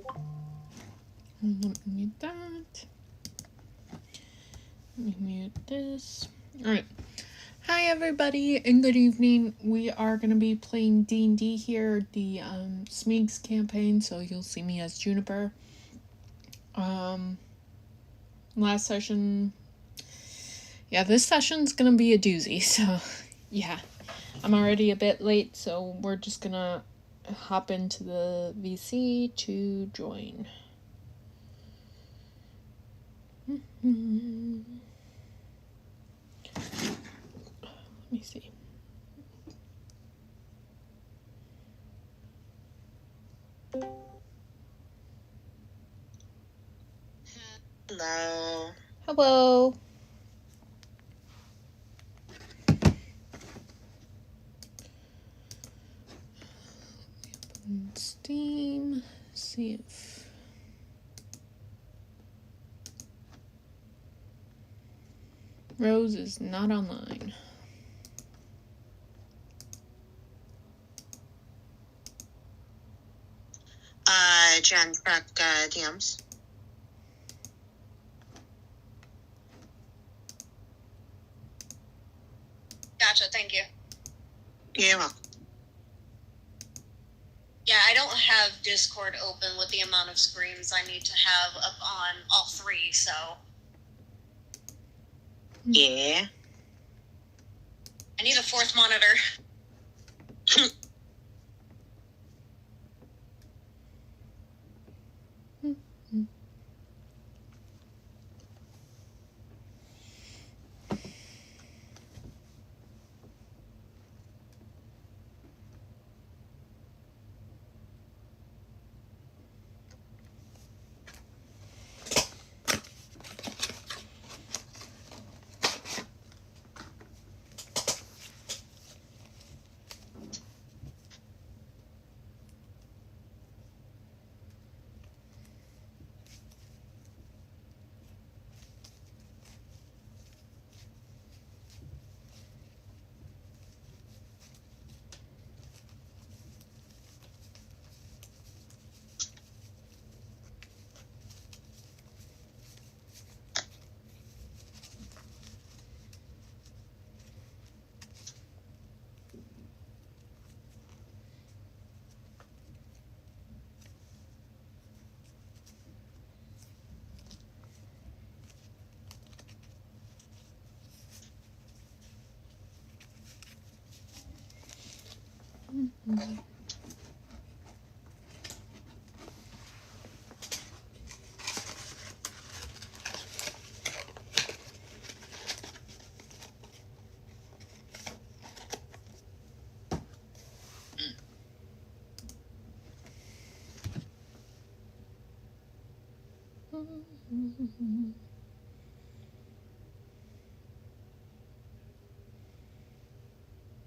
Let me mute that. Let me mute this. Alright. Hi everybody and good evening. We are going to be playing D&D here, the Smeag's campaign, so you'll see me as Juniper. Last session... Yeah, this session's going to be a doozy, so yeah. I'm already a bit late, so we're just going to hop into the VC to join. Let me see. Hello. Hello. Steam. See if Rose is not online. Jen, check DMs. Gotcha, thank you. You're welcome. Yeah, I don't have Discord open with the amount of screens I need to have up on all three, so... Yeah. I need a fourth monitor.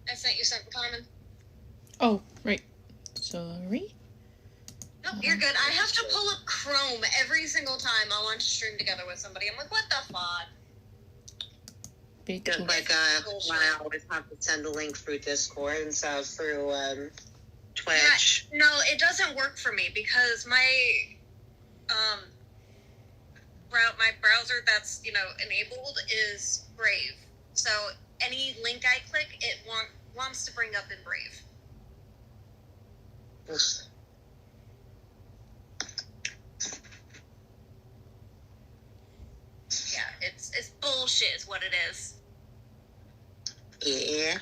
I sent you something, Carmen. Oh, right. Sorry. No, you're good. I have to pull up Chrome every single time I want to stream together with somebody. I'm like, what the fuck? Just like when I always have to send a link through Discord instead of through Twitch. Yeah, no, it doesn't work for me because my browser that's enabled is Brave. So any link I click, it wants to bring up in Brave. Yeah, it's bullshit is what it is. Yeah.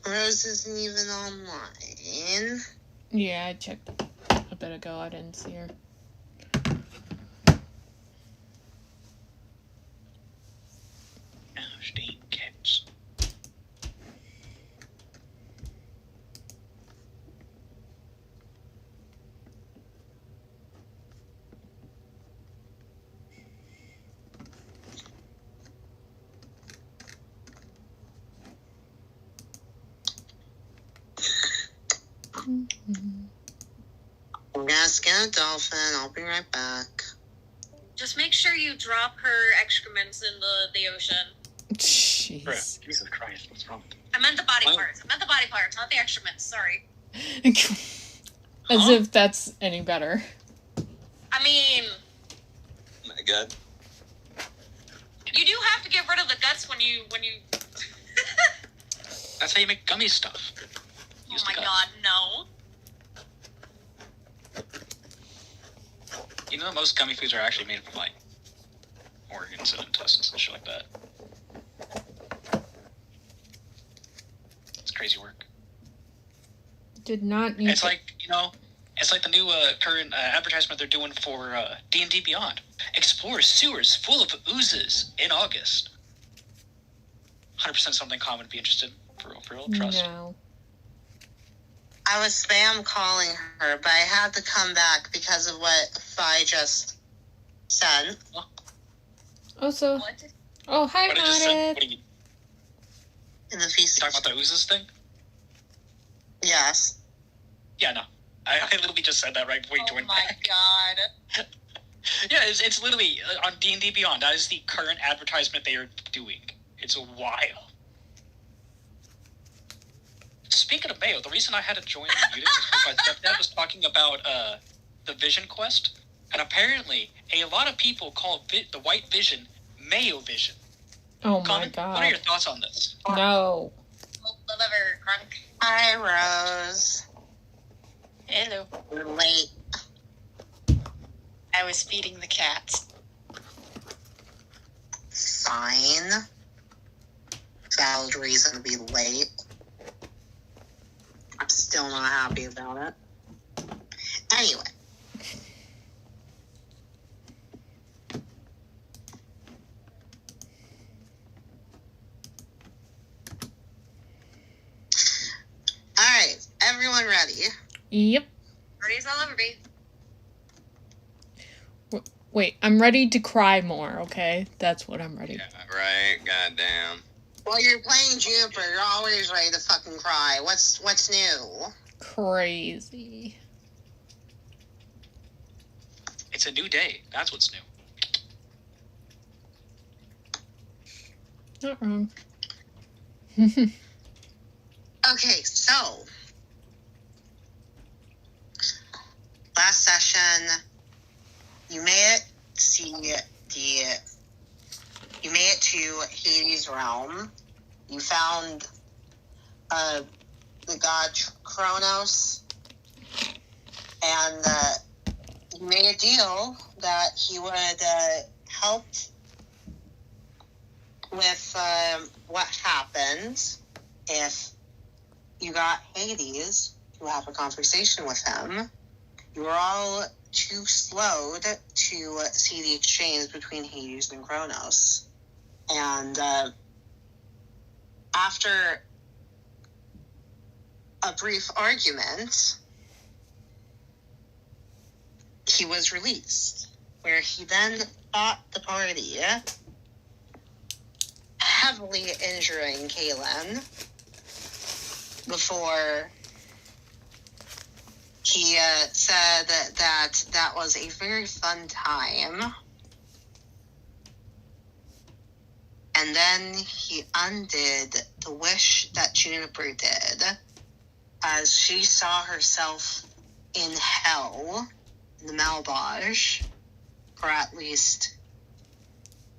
Rose isn't even online. Yeah, I checked a bit ago. I didn't see her. Steam cats. I'm gonna skin a dolphin. I'll be right back. Just make sure you drop her excrements in the ocean. Jeez. Jesus Christ, what's wrong with you? I meant the body parts. not the excrements. Sorry. As if that's any better. I mean... Oh my god. You do have to get rid of the guts when you... That's how you make gummy stuff. Oh my god, no. You know most gummy foods are actually made from, like, organs and intestines and shit like that. It's crazy work. Did not need It's like, it's like the new current advertisement they're doing for D&D Beyond. Explore sewers full of oozes in August. 100% something common to be interested in. For real, trust. No. I was spam calling her, but I had to come back because of what Fi just said. Also, What? oh, hi, What I just said, Modded. what do you In the feast. talking about the oozes thing? Yes. Yeah, no. I literally just said that right before you Oh joined my back. god. Yeah, it's literally on D&D Beyond. That is the current advertisement they are doing. It's wild. Speaking of Mayo, the reason I had to join the unit is because my stepdad was talking about the Vision Quest, and apparently a lot of people call the White Vision Mayo Vision. Oh my Colin, god. what are your thoughts on this? No. Deliver, Crunk. Hi, Rose. Hello. We're late. I was feeding the cats. Fine. Valid reason to be late. I'm still not happy about it. Anyway. Alright, everyone ready? Yep. Party's all over me. Wait, I'm ready to cry more, okay? That's what I'm ready. Yeah, right. Goddamn. Well, you're playing Juniper, you're always ready to fucking cry. What's new? Crazy. It's a new day. That's what's new. Not wrong. Okay, so last session you made it to Hades' realm. You found the god Kronos, and you made a deal that he would help with what happens if you got Hades to have a conversation with him. You were all too slowed to see the exchange between Hades and Kronos. And after a brief argument, he was released, where he then fought the party, heavily injuring Caelynn, before he said that was a very fun time. And then he undid the wish that Juniper did, as she saw herself in hell, in the Malbage, for at least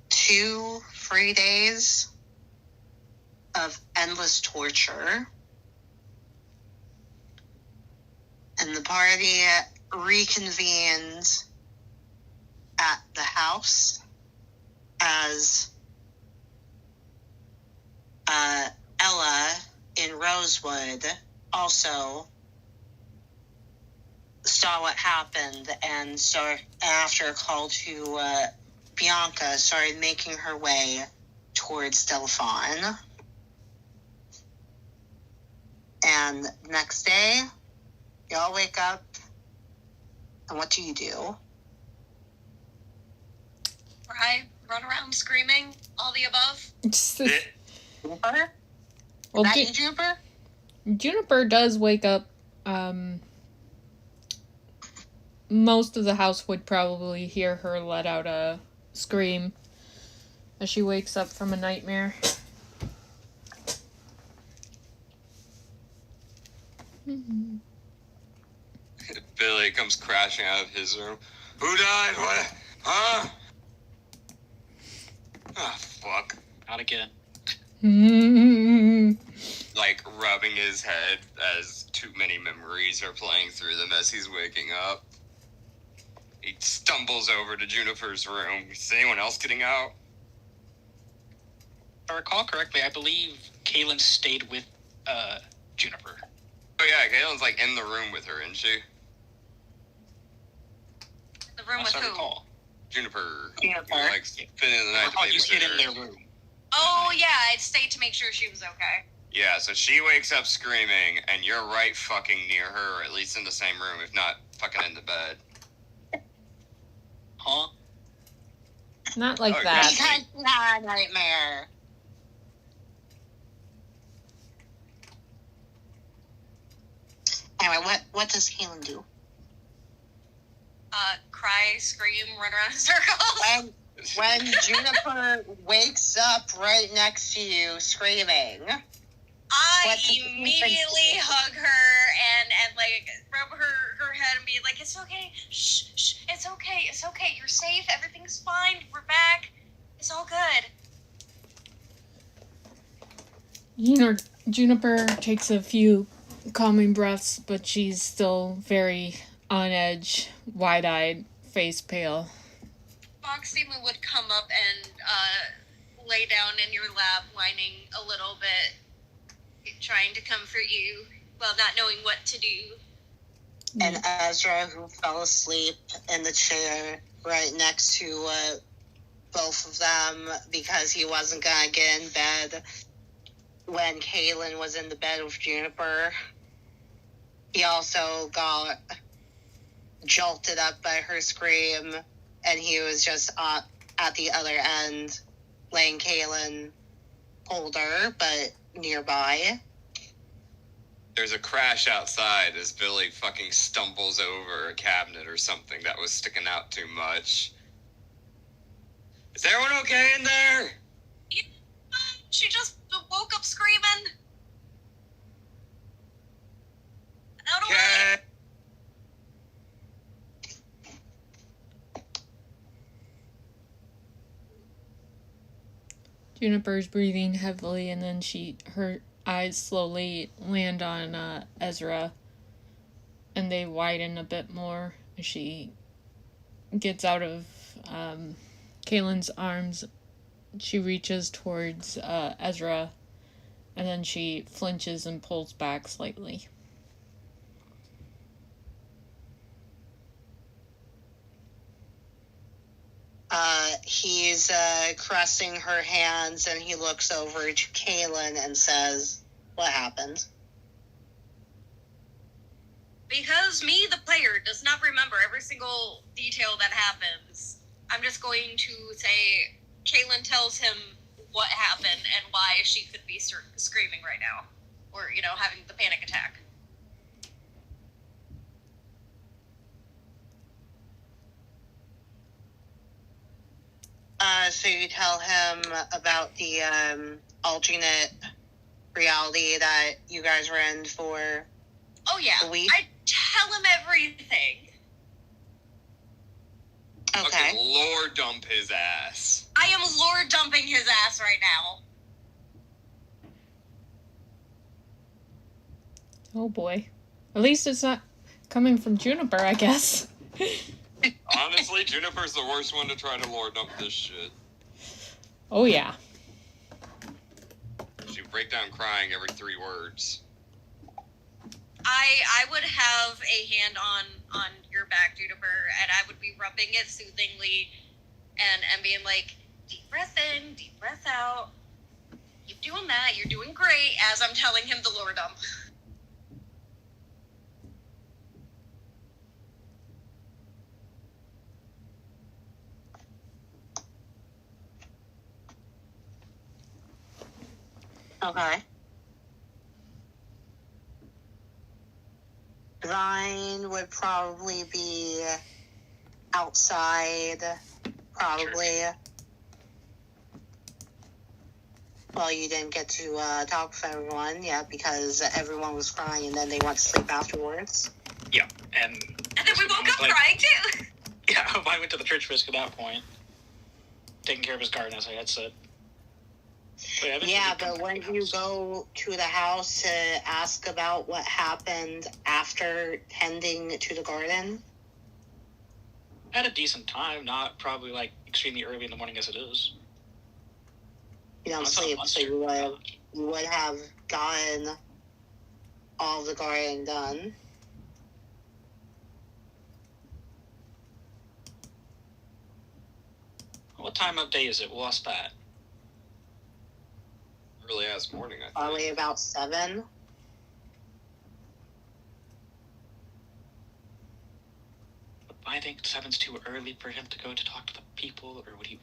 2 free days of endless torture. And the party reconvened at the house as Ella in Rosewood also saw what happened, and so after a call to Bianca, started making her way towards Delphine. And the next day, y'all wake up, and what do you do? Cry, run around screaming, all the above. Juniper? Well, Is that you, Juniper? Juniper does wake up most of the house would probably hear her let out a scream as she wakes up from a nightmare. Billy comes crashing out of his room. Who died? What? Huh? Oh, fuck. Not again. Like, rubbing his head as too many memories are playing through them as he's waking up. He stumbles over to Juniper's room. Is anyone else getting out? If I recall correctly, I believe Caelynn stayed with Juniper. Oh yeah, Caelynn's like in the room with her, isn't she? The room with Unless I who? recall. Juniper. Juniper. Like, spending the night I thought you stayed in babysitter. their room. Oh, yeah, I'd stay to make sure she was okay. Yeah, so she wakes up screaming, and you're right fucking near her, or at least in the same room, if not fucking in the bed. Huh? Not like Okay. that. Because you had a nightmare. Anyway, what does Caelynn do? Cry, scream, run around in circles. When Juniper wakes up right next to you screaming, I what does he immediately think? hug her and like rub her head and be like, "It's okay, shh, it's okay, you're safe, everything's fine, we're back, it's all good." Juniper takes a few calming breaths, but she's still very on edge, wide-eyed, face pale. Foxy would come up and lay down in your lap, whining a little bit, trying to comfort you, while not knowing what to do. and Ezra, who fell asleep in the chair right next to both of them because he wasn't gonna get in bed when Caelynn was in the bed with Juniper. He also got jolted up by her scream, and he was just at the other end, laying Caelynn older, but nearby. There's a crash outside as Billy fucking stumbles over a cabinet or something that was sticking out too much. Is everyone okay in there? Yeah, she just woke up screaming. Out of way. Okay. Juniper's breathing heavily, and then her eyes slowly land on Ezra, and they widen a bit more as she gets out of Caelynn's arms. She reaches towards Ezra, and then she flinches and pulls back slightly. He's caressing her hands, and he looks over to Caelynn and says, "What happened?" Because me, the player, does not remember every single detail that happens, I'm just going to say Caelynn tells him what happened and why she could be screaming right now. Or, having the panic attack. So you tell him about the alternate reality that you guys were in for Oh, yeah. a week? I tell him everything. Okay. Fucking lore dump his ass. I am lore dumping his ass right now. Oh boy. At least it's not coming from Juniper, I guess. Honestly, Juniper's the worst one to try to lore dump this shit. Oh yeah. She break down crying every 3 words. I would have a hand on your back, Juniper, and I would be rubbing it soothingly and being like, deep breath in, deep breath out. Keep doing that. You're doing great, as I'm telling him the lore dump. Okay. Vine would probably be outside, probably. Sure. Well, you didn't get to talk with everyone, because everyone was crying and then they went to sleep afterwards. Yeah, and And then we woke up crying too. Yeah, I went to the church risk at that point, taking care of his garden, as I had said. But when you go to the house to ask about what happened after tending to the garden? At a decent time, not probably like extremely early in the morning as it is. You don't sleep, so you would have gotten all the garden done. What time of day is it? What's that? Early ass morning, I think. Probably about 7. I think 7's too early for him to go to talk to the people, or would he?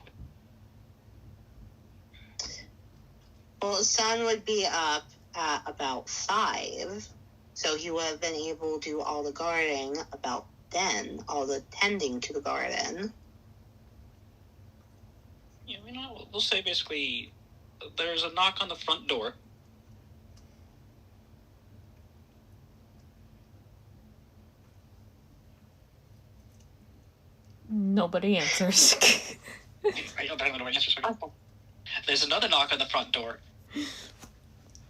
Well, the sun would be up at about 5, so he would have been able to do all the gardening about then, all the tending to the garden. Yeah, we'll say basically there's a knock on the front door. Nobody answers. There's another knock on the front door.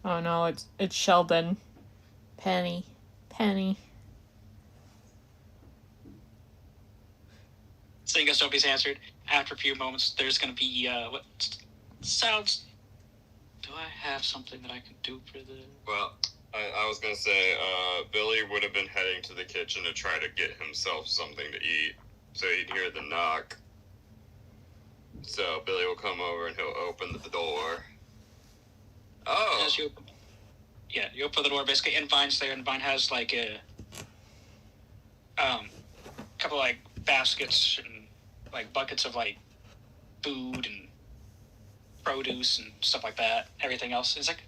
Oh no, it's Sheldon. Penny. Seeing as nobody's answered, after a few moments, there's going to be, what sounds... Do I have something that I can do for the... Well, I was going to say, Billy would have been heading to the kitchen to try to get himself something to eat, so he'd hear the knock. So Billy will come over and he'll open the door. Oh! As you open the door, basically, and Vine's there, and Vine has, like, a couple, like, baskets and, like, buckets of, like, food and produce and stuff like that, everything else. It's like,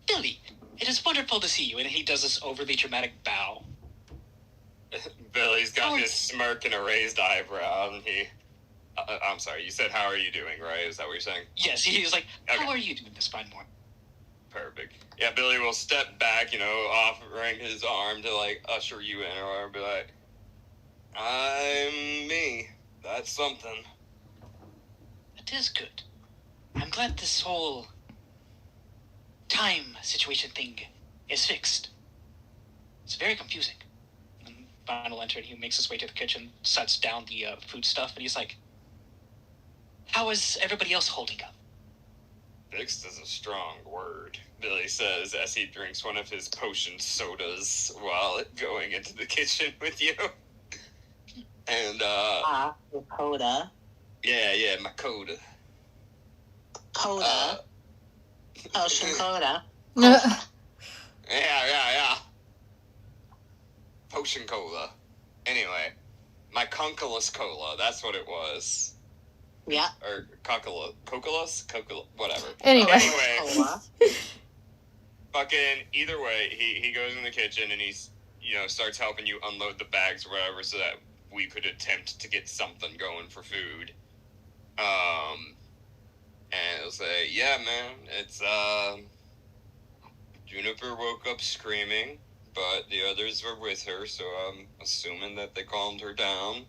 Billy, it is wonderful to see you. And he does this overly dramatic bow. Billy's got his smirk and a raised eyebrow, and he... I'm sorry, you said, how are you doing, right? Is that what you're saying? Yes, he's like, Okay. How are you doing this fine morning? Perfect. Yeah, Billy will step back, offering his arm to, like, usher you in, or be like, I'm me. That's something. It is good. I'm glad this whole time situation thing is fixed. It's very confusing. And Vine will enter, and he makes his way to the kitchen, sets down the food stuff, and he's like, how is everybody else holding up? Fixed is a strong word, Billy says as he drinks one of his potion sodas while going into the kitchen with you. And, Coda. Yeah, my coda. Coda. Potion Coda. Yeah. Potion cola. Anyway, my Conculus cola, that's what it was. Yeah. Or Coculus, whatever. Anyway. Cola. Fucking, either way, he goes in the kitchen and he's, starts helping you unload the bags or whatever so that we could attempt to get something going for food. And it'll say, yeah, man, it's, Juniper woke up screaming, but the others were with her, so I'm assuming that they calmed her down.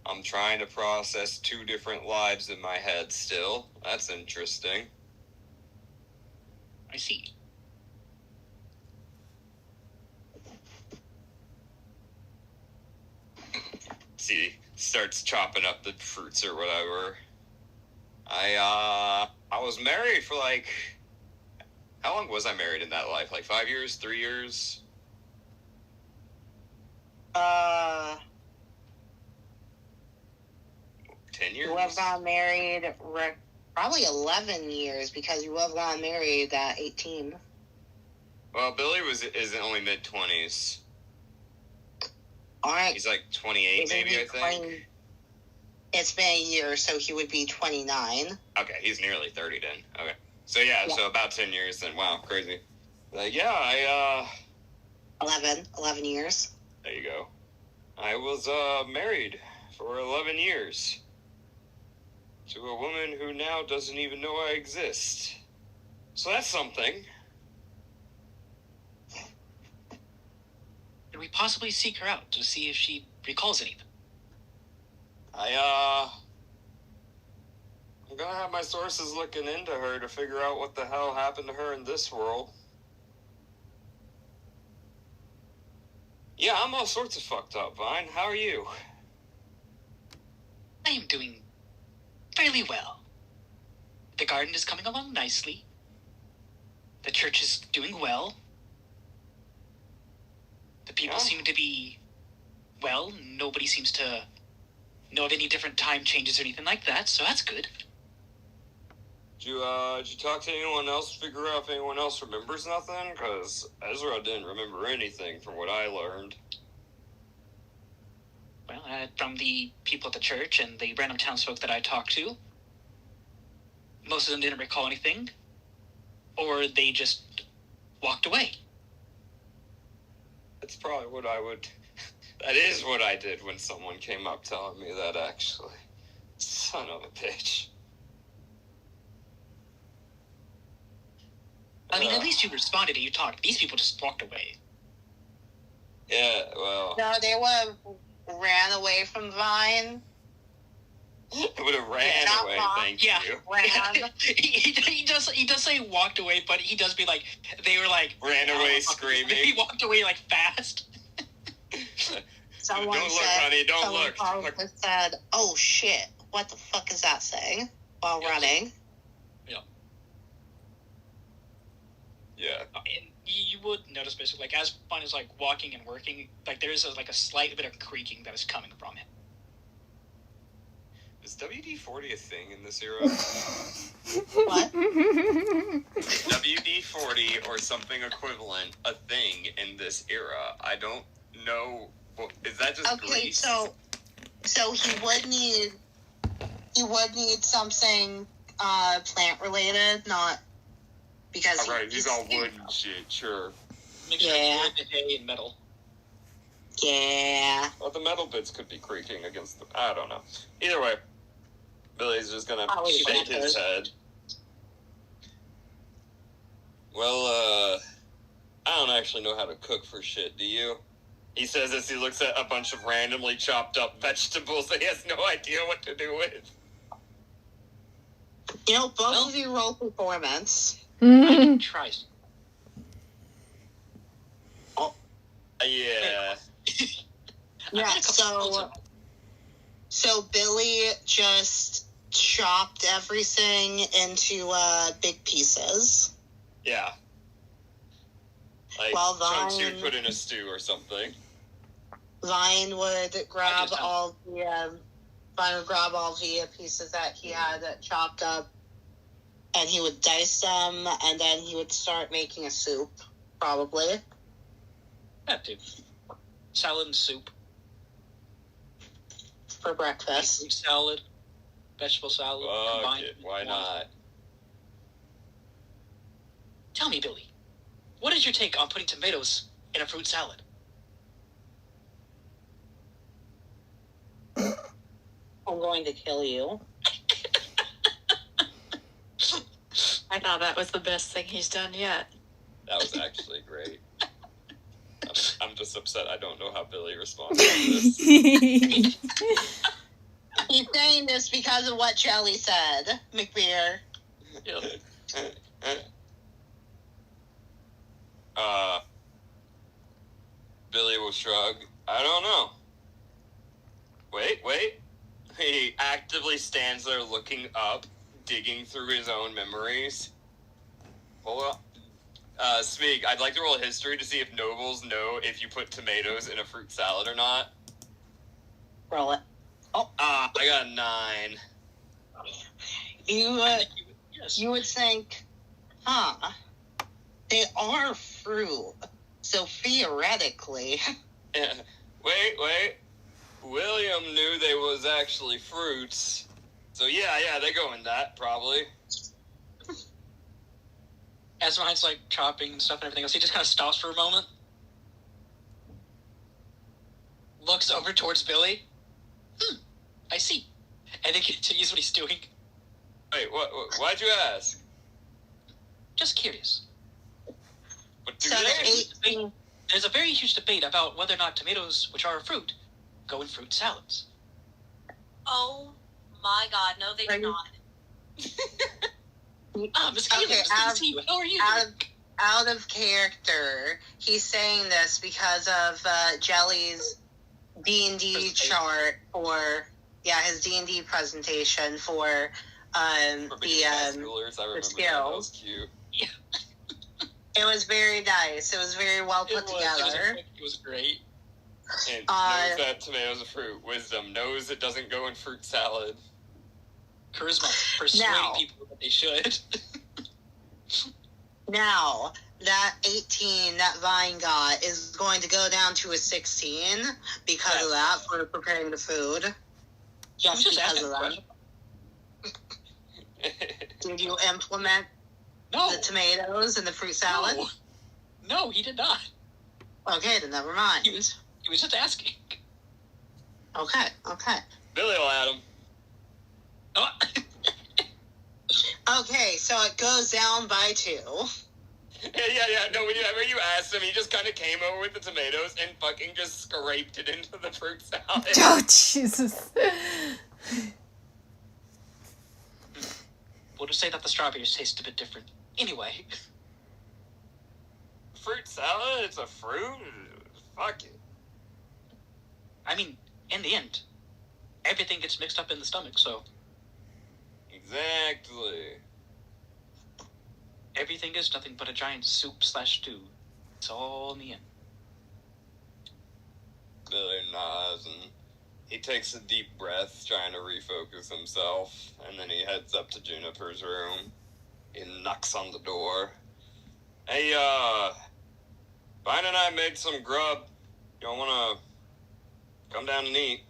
I'm trying to process 2 different lives in my head still. That's interesting. I see. See, starts chopping up the fruits or whatever. I was married for how long was I married in that life? 5 years, 3 years? 10 years? You have got married probably 11 years because you have got married at 18. Well, Billy is only mid-20s. Alright. He's 28 maybe, I think. It's been a year, so he would be 29. Okay, he's nearly 30 then. Okay. So yeah, so about 10 years then. Wow, crazy. Yeah, I, 11 years. there you go. I was, married for 11 years. To a woman who now doesn't even know I exist. So that's something. Could we possibly seek her out to see if she recalls anything? I'm gonna have my sources looking into her to figure out what the hell happened to her in this world. Yeah, I'm all sorts of fucked up, Vine. How are you? I am doing fairly well. The garden is coming along nicely. The church is doing well. The people seem to be well. Nobody seems to know of any different time changes or anything like that, so that's good. Did you talk to anyone else, figure out if anyone else remembers nothing? Because Ezra didn't remember anything from what I learned. Well, from the people at the church and the random townsfolk that I talked to, most of them didn't recall anything, or they just walked away. That's probably what I would... That is what I did when someone came up telling me that, actually. Son of a bitch. I mean, at least you responded and you talked. These people just walked away. Yeah, well... No, they would have ran away from Vine. I would have ran away, thank Yeah. you. Ran. he does say walked away, but he does be like, they were like... Ran away screaming. He walked away, like, fast. Someone don't look, said, honey, don't someone look. probably Look. said, "Oh shit, what the fuck is that saying?" While Yeah. running. Yeah. And you would notice, basically, like, as Vine is, like, walking and working, like, there is, like, a slight bit of creaking that is coming from him. Is WD-40 a thing in this era? What? WD-40 or something equivalent a thing in this era? I don't know. Well, is that just Okay, grease? so he would need something plant related, not because Alright, he's all wood and shit, sure. Mixture of Yeah. wood, hay, and metal. Yeah. Well, the metal bits could be creaking against the... I don't know. Either way, Billy's just gonna Probably shake his planters. head. Well, I don't actually know how to cook for shit, do you? He says as he looks at a bunch of randomly chopped up vegetables that he has no idea what to do with. You know, both Well- of you roll performance. I try. Yeah. Yeah, I've got a couple so notes so Billy just chopped everything into big pieces. Yeah. Like, Well, chunks you Vine- would put in a stew or something. Vine would grab that. all the pieces that he had chopped up, and he would dice them, and then he would start making a soup, probably. That too. Salad and soup. For breakfast. Fruit salad. Vegetable salad. Fuck combined it, with why one. not? Tell me, Billy, what is your take on putting tomatoes in a fruit salad? I'm going to kill you. I thought that was the best thing he's done yet. That was actually great. I'm just upset I don't know how Billy responds to this. He's saying this because of what Jelly said, McBeer. Billy will shrug. I don't know. Wait. He actively stands there looking up, digging through his own memories. Hold on. Smeag, I'd like to roll a history to see if nobles know if you put tomatoes in a fruit salad or not. Roll it. I got a 9. Yes. You would think, they are fruit, so theoretically. Yeah. Wait. William knew they was actually fruits. So yeah, they go in that, probably. as mine's like chopping and stuff and everything else, he just kind of stops for a moment, looks over towards Billy. I see. And then continues what he's doing. Wait, why'd you ask? Just curious. What do So you There's a very huge debate about whether or not tomatoes, which are a fruit, go in fruit salads. Oh my god, no they do not. Miss Caelynn, Okay, nice to see you. How are you doing? out of character, he's saying this because of Jelly's D&D chart for his D&D presentation for schoolers, I remember skills. that was cute. Yeah. It was very nice. It was very well put together. It was great. And knows that tomato's a fruit. Wisdom knows it doesn't go in fruit salad. Charisma, persuading people that they should. Now, that 18 that Vine got is going to go down to a 16 because of that, for preparing the food. Just because of that. Did you implement the tomatoes and the fruit salad? No, he did not. Okay, then never mind. He was just asking. Okay. Billy will add him. Oh. Okay, so it goes down by 2. Yeah. No, whenever you asked him, he just kind of came over with the tomatoes and fucking just scraped it into the fruit salad. Oh, Jesus. We'll just say that the strawberries taste a bit different. Anyway. Fruit salad? It's a fruit? Fuck it. I mean, in the end, everything gets mixed up in the stomach, so... Exactly. Everything is nothing but a giant soup/stew. It's all in the end. Billy nods and he takes a deep breath, trying to refocus himself, and then he heads up to Juniper's room. He knocks on the door. Hey, Vine and I made some grub. Y'all wanna come down and eat?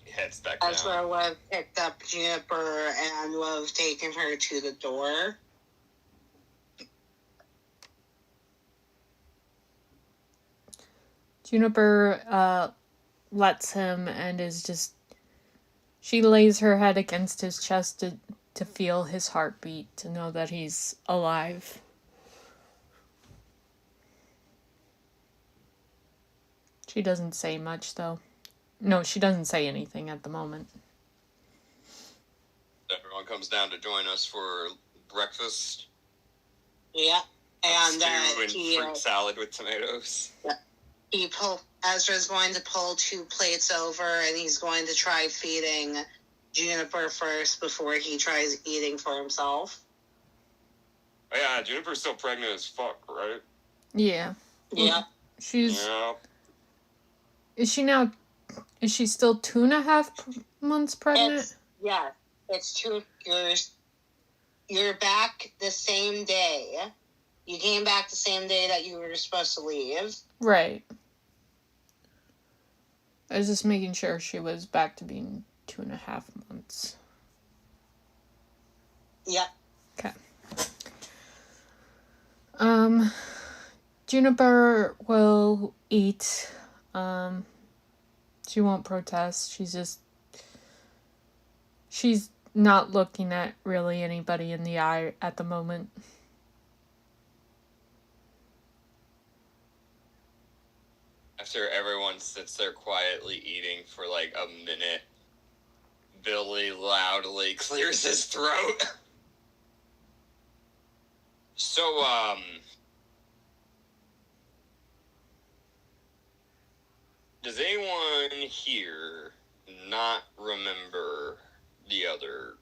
He heads back down. Ezra would have picked up Juniper and would have taken her to the door. Juniper lets him and is just... She lays her head against his chest to feel his heartbeat, to know that he's alive. She doesn't say much, though. No, she doesn't say anything at the moment. Everyone comes down to join us for breakfast. Yeah, and stew and fruit salad with tomatoes. Yeah. Ezra's going to pull 2 plates over, and he's going to try feeding Juniper first before he tries eating for himself. Oh, yeah, Juniper's still pregnant as fuck, right? Yeah. Yeah. She's... Yeah. Is she still 2.5 months pregnant? It's 2 years. You're back the same day. You came back the same day that you were supposed to leave. Right. I was just making sure she was back to being 2.5 months. Yep. Okay. Juniper will eat. She won't protest. She's not looking at really anybody in the eye at the moment. After everyone sits there quietly eating for like a minute, Billy loudly clears his throat. So, does anyone here not remember the other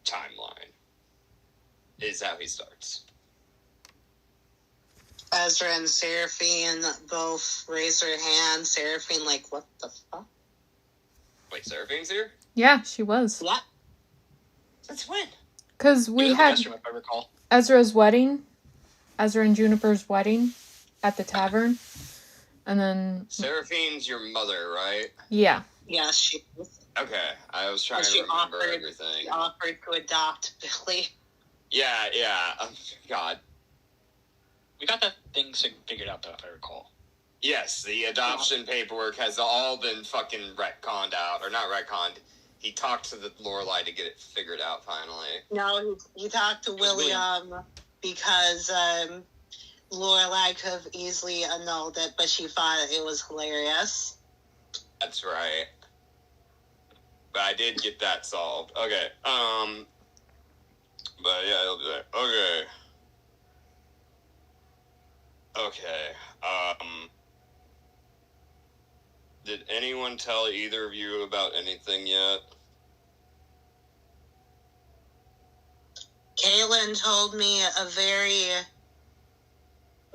timeline? Is how he starts. Ezra and Seraphine both raise their hands. Seraphine, like, what the fuck? Wait, Seraphine's here? Yeah, she was. What? Since when? Because we had If I recall. Ezra's wedding, Ezra and Juniper's wedding at the tavern. And then... Seraphine's your mother, right? Yeah. Yes, she is. Okay, I was trying And to remember everything. She offered to adopt Billy. Yeah. God. We got that thing figured out, though, if I recall. Yes, the adoption paperwork has all been fucking retconned out. Or not retconned. He talked to the Lorelei to get it figured out, finally. No, he talked to William because Lorelei could have easily annulled it, but she thought it was hilarious. That's right. But I did get that solved. Okay, but yeah, he'll do that. Okay, did anyone tell either of you about anything yet? Caelynn told me a very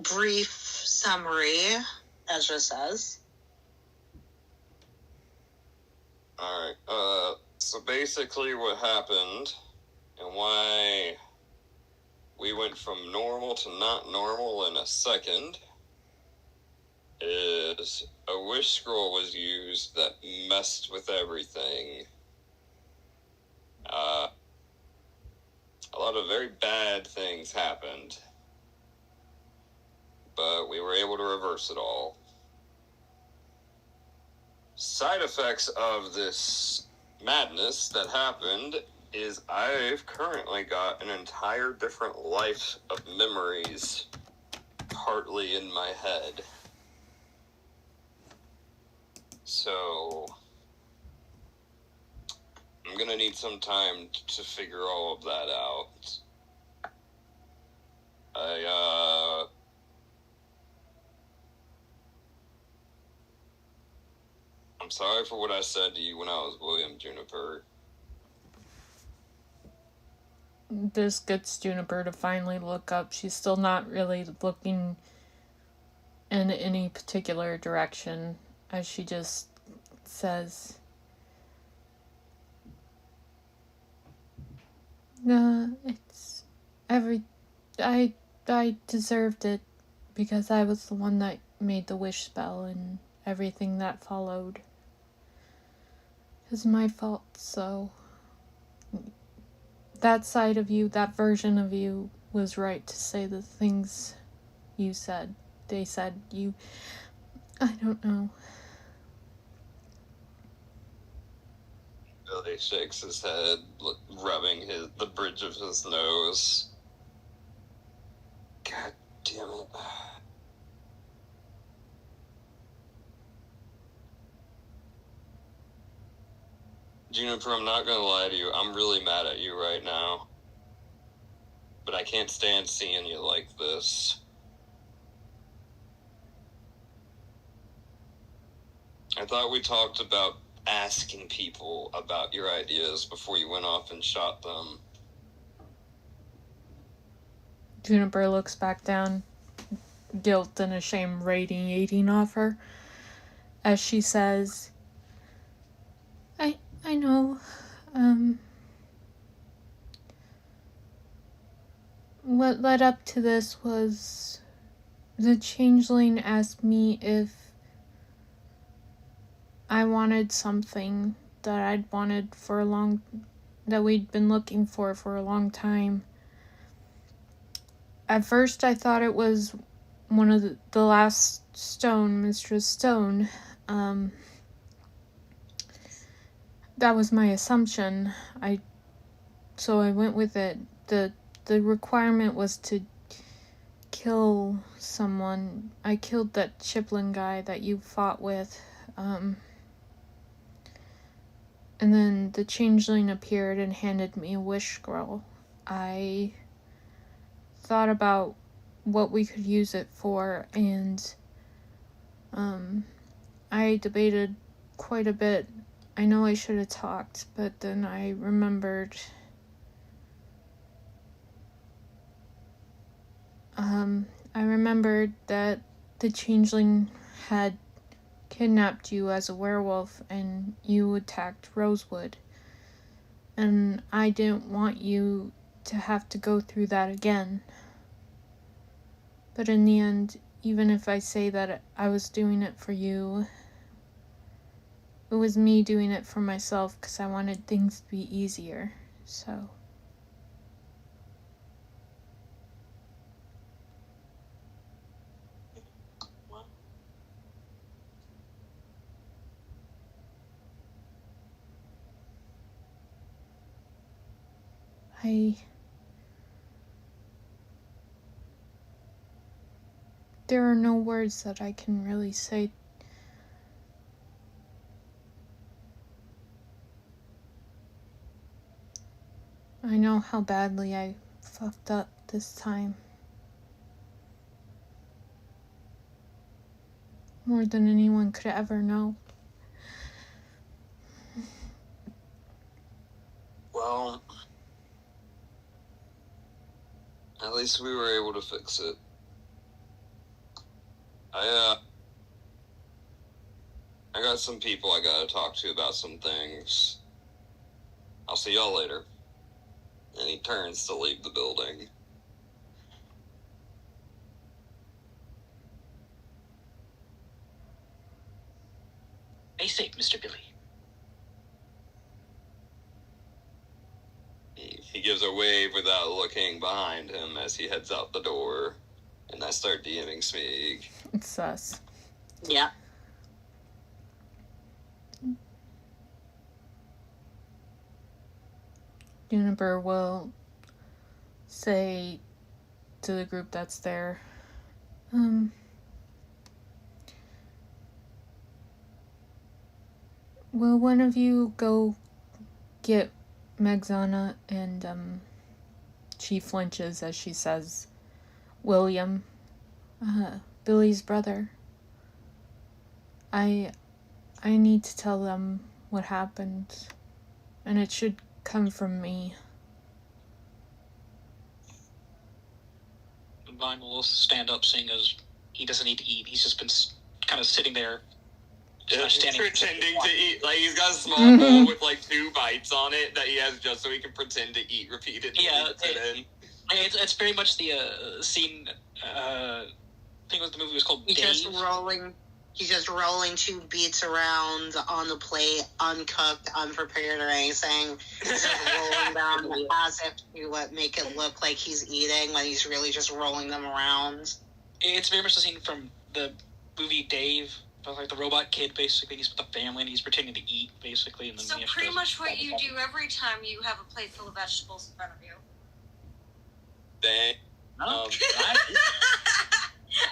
brief summary, Ezra says. Alright, so basically what happened, and why we went from normal to not normal in a second, is a wish scroll was used that messed with everything. A lot of very bad things happened, but we were able to reverse it all. Side effects of this madness that happened is I've currently got an entire different life of memories partly in my head. So I'm gonna need some time to figure all of that out. I'm sorry for what I said to you when I was William Juniper. This gets Juniper to finally look up. She's still not really looking in any particular direction, as she just says, it's I deserved it because I was the one that made the wish spell and everything that followed. It's my fault, so that side of you, that version of you, was right to say the things you said. They said you... I don't know. Billy shakes his head, rubbing the bridge of his nose. God damn it. Juniper, I'm not gonna lie to you. I'm really mad at you right now. But I can't stand seeing you like this. I thought we talked about asking people about your ideas before you went off and shot them. Juniper looks back down, guilt and shame radiating off her, as she says, I know, what led up to this was the changeling asked me if I wanted something that I'd wanted that we'd been looking for a long time. At first I thought it was one of the last stone, Mistress Stone. That was my assumption. So I went with it. The requirement was to kill someone. I killed that Chiplin guy that you fought with. And then the changeling appeared and handed me a wish scroll. I thought about what we could use it for, and I debated quite a bit. I know I should have talked, but then I remembered that the changeling had kidnapped you as a werewolf and you attacked Rosewood. And I didn't want you to have to go through that again. But in the end, even if I say that I was doing it for you, it was me doing it for myself because I wanted things to be easier. So. There are no words that I can really say. I know how badly I fucked up this time. More than anyone could ever know. Well, at least we were able to fix it. I got some people I gotta talk to about some things. I'll see y'all later. And he turns to leave the building. Stay safe, Mr. Billy. He gives a wave without looking behind him as he heads out the door. And I start DMing Smeag. It's sus. Yeah. Juniper will say to the group that's there, will one of you go get Magzana? And she flinches as she says, William, Billy's brother. I need to tell them what happened, and it should come from me. Vine will also stand up, seeing as he doesn't need to eat. He's just been kind of sitting there, standing, pretending to eat. Like, he's got a small bowl with like 2 bites on it that he has just so he can pretend to eat repeatedly. Yeah, it's very much the scene. I think the movie was called He's Dave. He's just rolling 2 beets around on the plate, uncooked, unprepared, or anything. He's just rolling them as if to make it look like he's eating, when he's really just rolling them around. It's very much the scene from the movie Dave, like the robot kid. Basically, he's with the family and he's pretending to eat, basically. And then So pretty much what you do every time you have a plate full of vegetables in front of you. Dang. No,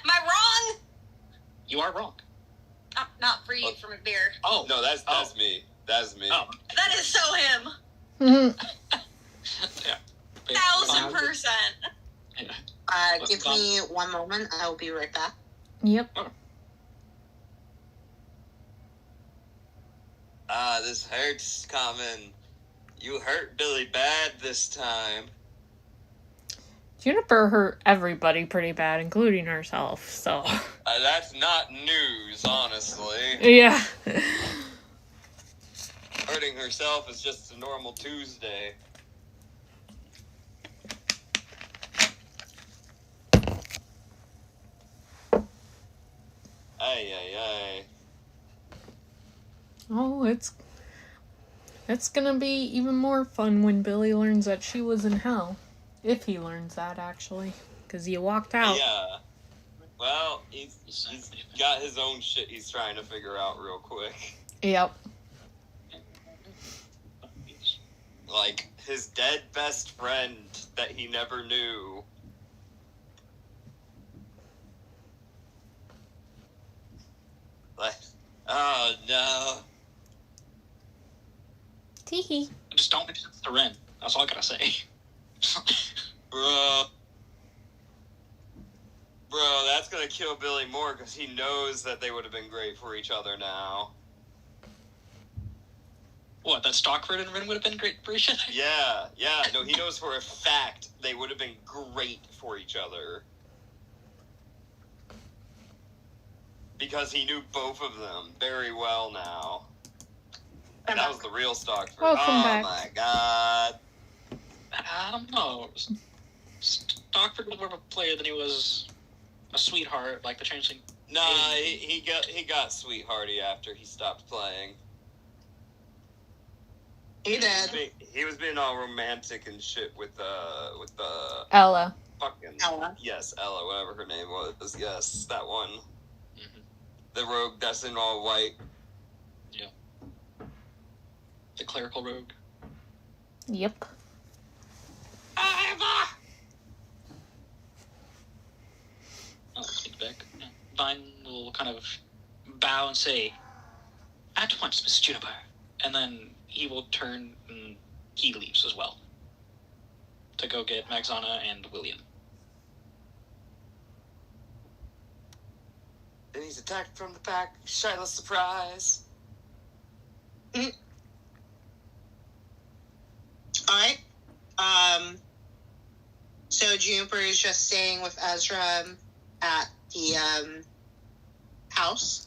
Am I wrong? you are wrong. Not for you, for McBeer. Oh No, that's me. That's me. Oh. That is so him. Yeah. 1000%. Give me 1 moment. I'll be right back. Yep. This hurts, Common. You hurt Billy bad this time. Juniper hurt everybody pretty bad, including herself, so. That's not news, honestly. Yeah. Hurting herself is just a normal Tuesday. Ay. Oh, it's gonna be even more fun when Billy learns that she was in hell. If he learns that, actually. Because he walked out. Yeah. Well, he's got his own shit he's trying to figure out real quick. Yep. Like, his dead best friend that he never knew. Like, oh no. Teehee. Just don't mix it to Ren. That's all I gotta say. Bro, that's gonna kill Billy more because he knows that they would have been great for each other now. What, that Stockford and Ren would have been great for each other? Yeah. No, he knows for a fact they would have been great for each other. Because he knew both of them very well now. And that was the real Stockford. Welcome back. My god. I don't know. Stockford was more of a player than he was a sweetheart, like the Changeling. Nah, he got sweethearty after he stopped playing. He did. He was being all romantic and shit with Ella. fucking Ella. Yes, Ella, whatever her name was. Yes, that one. Mm-hmm. The rogue that's in all white. Yeah. The clerical rogue. Yep. Speak back. Yeah. Vine will kind of bow and say, "At once, Miss Juniper," and then he will turn and he leaves as well to go get Magzana and William. Then he's attacked from the back. Shiloh's surprise. Alright. So Juniper is just staying with Ezra at the house.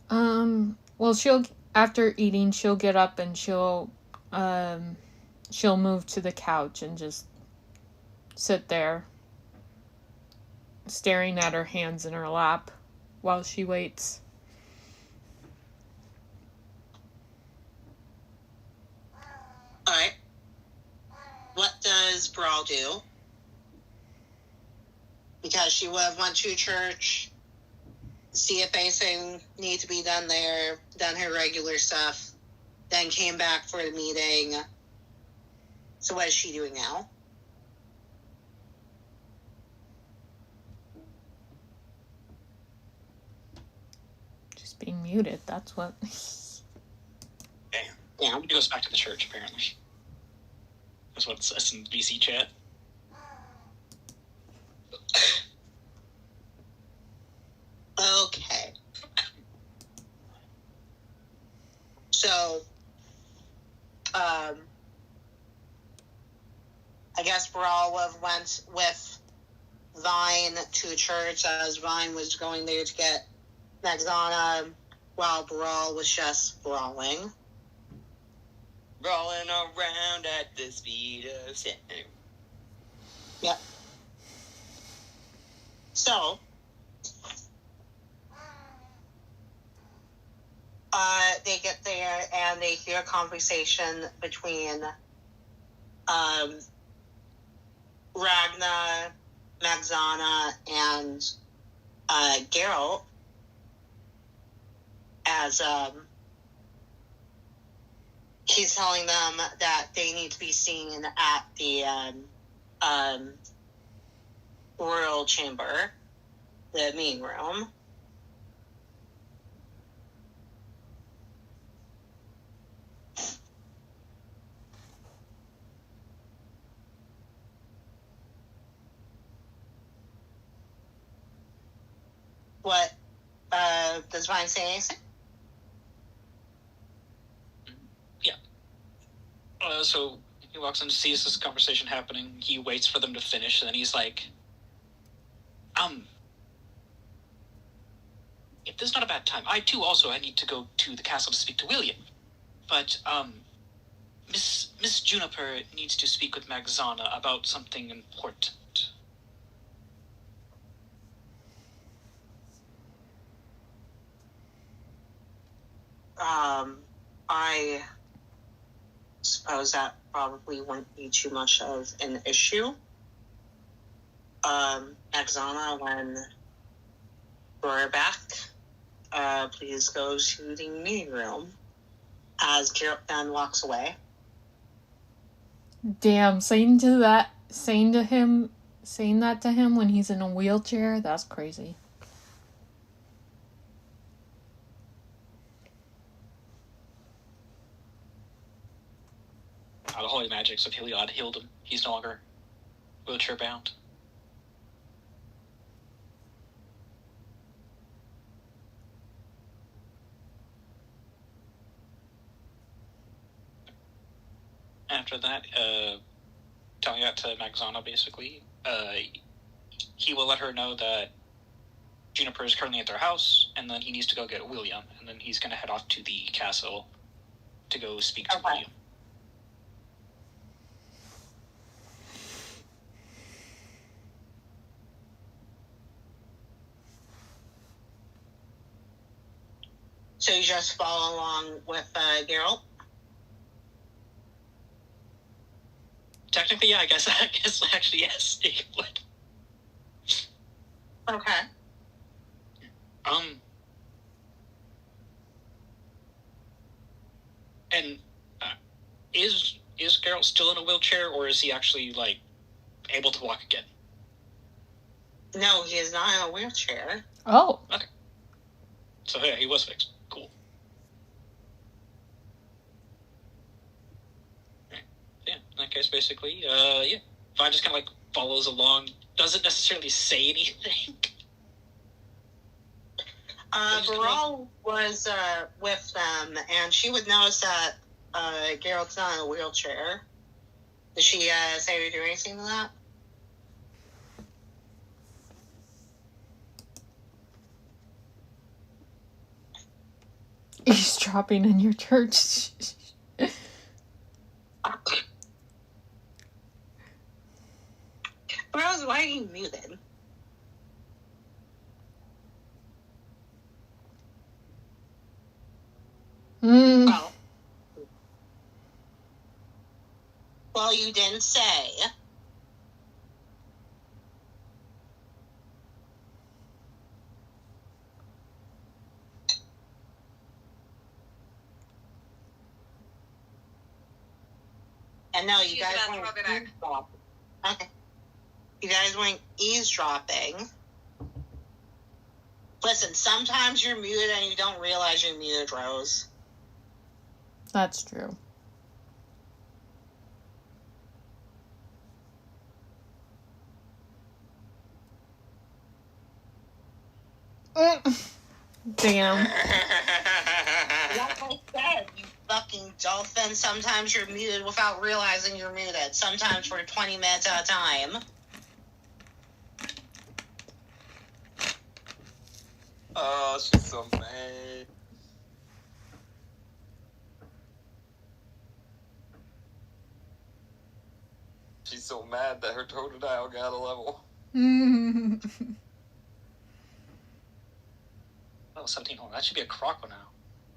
Well, after eating, she'll get up and she'll move to the couch and just sit there, staring at her hands in her lap while she waits. Alright. What does Breral do? Because she would have went to church, see if anything needs to be done there, done her regular stuff, then came back for the meeting. So what is she doing now? Just being muted, that's what. Damn. Yeah. He goes back to the church, apparently. That's what it says in VC chat. Okay. So, I guess Breral would have went with Vine to church as Vine was going there to get Magzana while Breral was just brawling. Rolling around at the speed of sound. Yep. So, they get there and they hear a conversation between Ragna, Magzana, and Geralt as he's telling them that they need to be seen at the royal chamber, the meeting room. What does Vine say anything? Yeah. So he walks in and sees this conversation happening. He waits for them to finish, and then he's like, if this is not a bad time, I too I need to go to the castle to speak to William. But, Miss Juniper needs to speak with Magzana about something important. I suppose that probably wouldn't be too much of an issue. Magzana, when we're back, please go to the meeting room. As Geralt then walks away. Damn, saying that to him when he's in a wheelchair, that's crazy. The holy magics of Heliod healed him. He's no longer wheelchair bound. After that, telling that to Magzana, basically, he will let her know that Juniper is currently at their house, and then he needs to go get William, and then he's going to head off to the castle to go speak to William. So you just follow along with Geralt? technically, yeah, I guess actually, yes, it would. Okay. And is Geralt still in a wheelchair, or is he actually, like, able to walk again? No, he is not in a wheelchair. Oh. Okay. So, yeah, he was fixed. Cool. Right. Yeah, in that case, basically, yeah. Vine just kind of, like, follows along, doesn't necessarily say anything. Breral was with them, and she would notice that Geralt's not in a wheelchair. Did she say to do anything to that? Eavesdropping in your church. Breral, why are you muted? Mm. Well, you didn't say. And no, you guys weren't eavesdropping. Okay. You guys weren't eavesdropping. Listen, sometimes you're muted and you don't realize you're muted, Rose. That's true. Damn. Like I said, you fucking dolphin, sometimes you're muted without realizing you're muted. Sometimes for 20 minutes at a time. Oh, she's so mad. She's so mad that her totodile got a level. Oh, 17. Oh, that should be a croco now.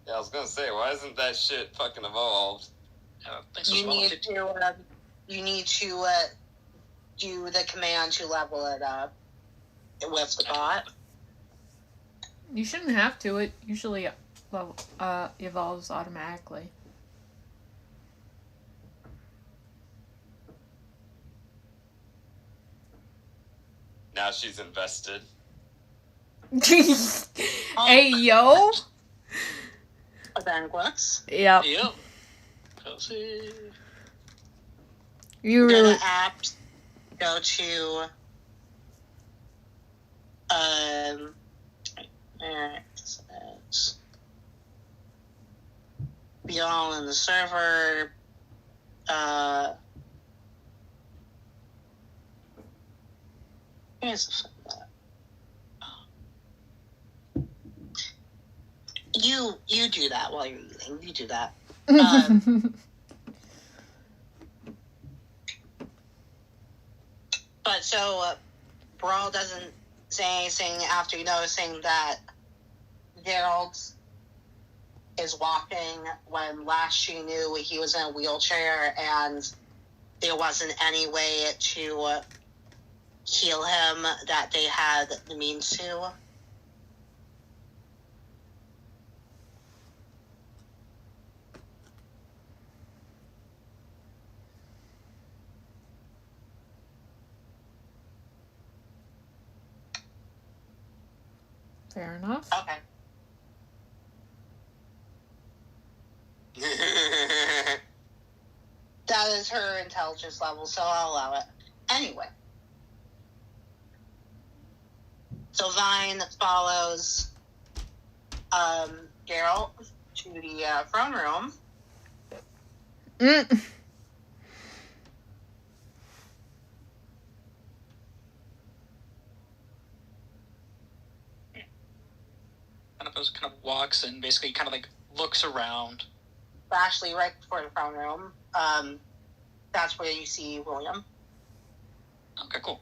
Yeah, I was gonna say, why isn't that shit fucking evolved? You need to do the command to level it up with the bot. You shouldn't have to. It usually evolves automatically. Now she's invested. Hey, yo. Vanquix. Yep. Yep. You Go really... to apps. Go to... be all in the server. Here's the You do that while you're eating. You do that. But so, Breral doesn't say anything after noticing that Geralt is walking when last she knew he was in a wheelchair and there wasn't any way to heal him that they had the means to. Fair enough. Okay. That is her intelligence level, so I'll allow it. Anyway. So Vine follows Geralt to the throne room. Kind of walks and basically kind of like looks around. Actually, right before the throne room, that's where you see William. Okay, cool.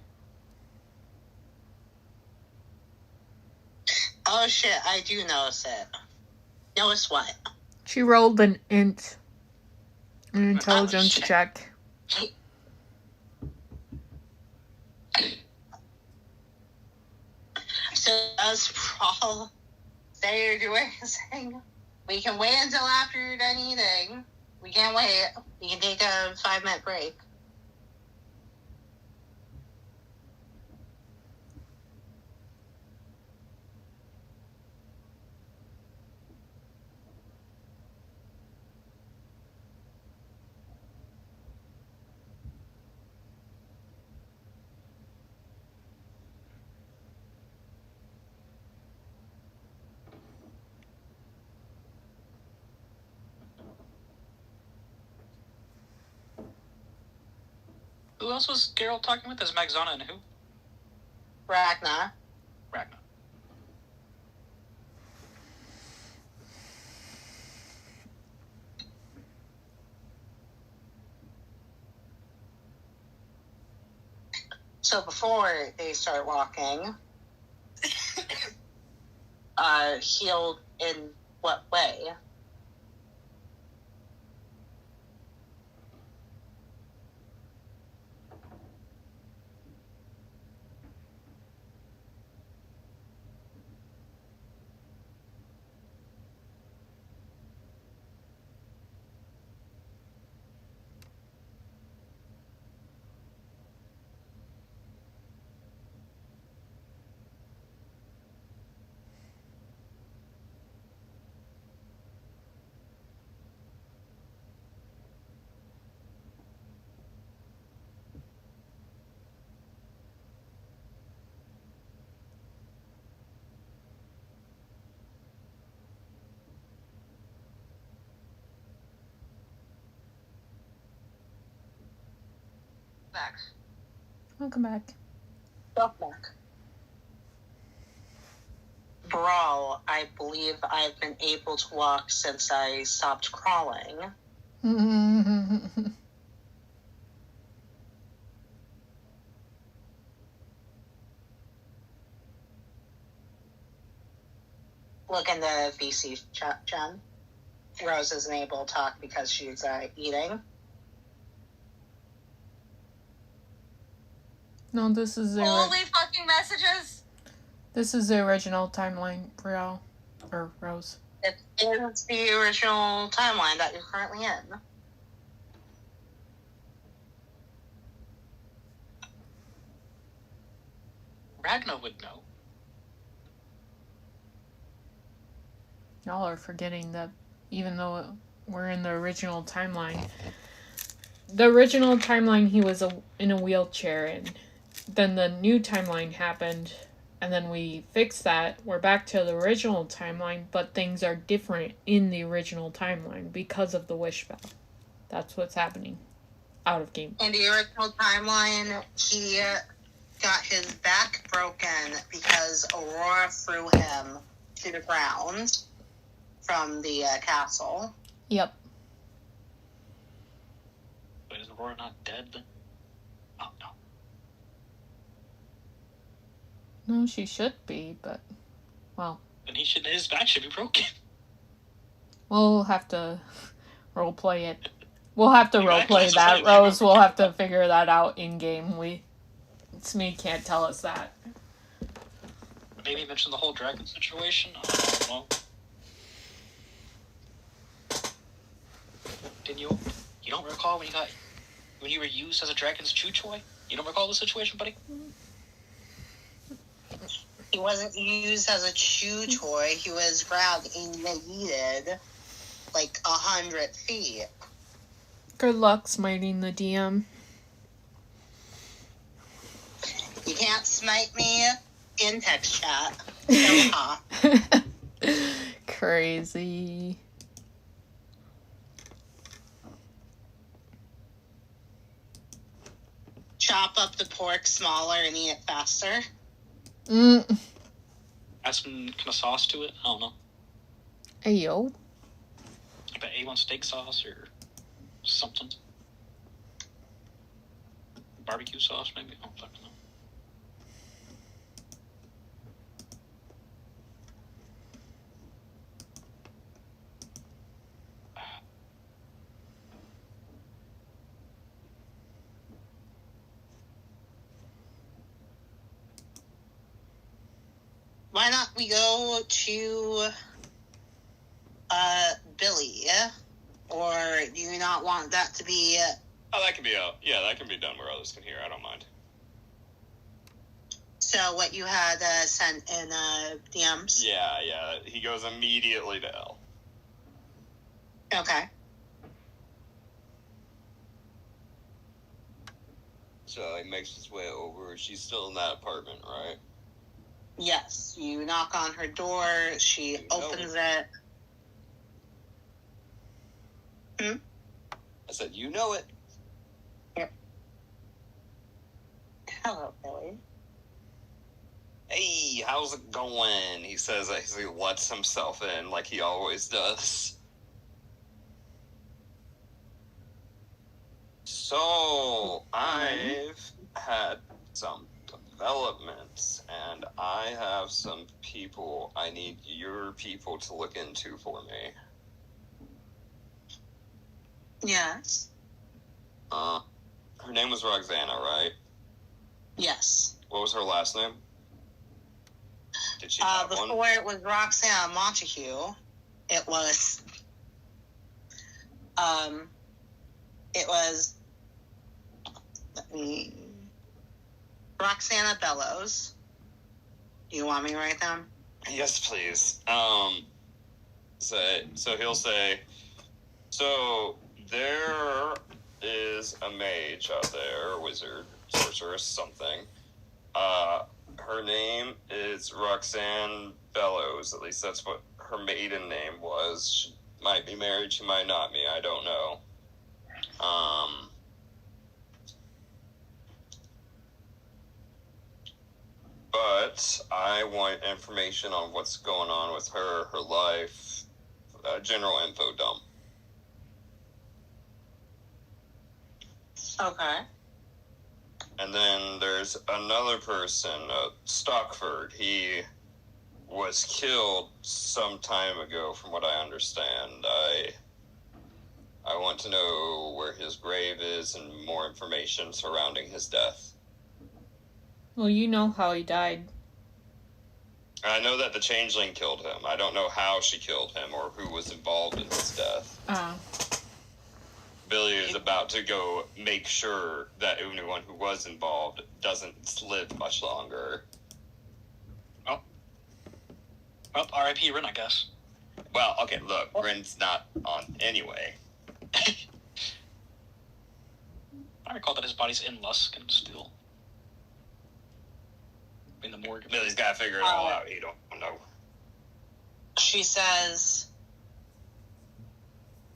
Oh shit, I do notice it. Notice what? She rolled an intelligence check. So does Breral say you're doing his thing? We can wait until after you're done eating. We can't wait. We can take a 5-minute break. Who else was Geralt talking with? Is Magzana and who? Ragnar. Ragnar. So before they start walking, healed in what way? Back. Welcome back. Back. Breral, I believe I've been able to walk since I stopped crawling. Look in the VC chat, Jen. Rose isn't able to talk because she's eating. No, this is the Holy fucking messages! this is the original timeline, Breral. Or Rose. It is the original timeline that you're currently in. Ragnar would know. Y'all are forgetting that even though we're in the original timeline, he was in a wheelchair, and then the new timeline happened, and then we fixed that. We're back to the original timeline, but things are different in the original timeline because of the wish spell. That's what's happening out of game. In the original timeline, he got his back broken because Aurora threw him to the ground from the castle. Yep. But is Aurora not dead then? Oh, no. No, she should be, but, well. Then his back should be broken. We'll have to roleplay it. We'll have to Exactly, roleplay that's that, what I'm saying. Rose. We'll have to figure that out in-game. Smeag can't tell us that. Maybe mention the whole dragon situation? I don't know. Didn't you? You don't recall when you were used as a dragon's chew toy? You don't recall the situation, buddy? He wasn't used as a chew toy. He was grabbed and yeeted like 100 feet. Good luck smiting the DM. You can't smite me in text chat. So hot. Crazy. Chop up the pork smaller and eat it faster. Add some kind of sauce to it? I don't know. Ayo. Like an A1 steak sauce or something. Barbecue sauce, maybe? I don't fucking know. why not we go to Billy? Or do you not want that to be... Oh, that can be that can be done where others can hear. I don't mind. So what you had sent in DMs? Yeah. He goes immediately to L. Okay. So he makes his way over. She's still in that apartment, right? Yes. You knock on her door. She opens it. I said, you know it. Yep. Hello, Billy. Hey, how's it going? He says as he lets himself in like he always does. So, I've had some developments, and I have some people I need your people to look into for me. Yes. Her name was Roxana, right? Yes. What was her last name? Did she have before one? it was Roxana Montague, it was Roxana Bellows. Do you want me to write them? Yes, please. So he'll say, so there is a mage out there, a wizard, sorceress, something. Her name is Roxanne Bellows. At least that's what her maiden name was. She might be married, she might not be, I don't know. But I want information on what's going on with her life, general info dump. Okay. And then there's another person, Stockford. He was killed some time ago, from what I understand. I want to know where his grave is and more information surrounding his death. Well, you know how he died. I know that the Changeling killed him. I don't know how she killed him or who was involved in his death. Billy is about to go make sure that anyone who was involved doesn't live much longer. Well, R.I.P. Rin, I guess. Well, okay, look, Rin's not on anyway. I recall that his body's in Lusk and still in the morgue. Billy's got to figure it all out. He don't know. She says,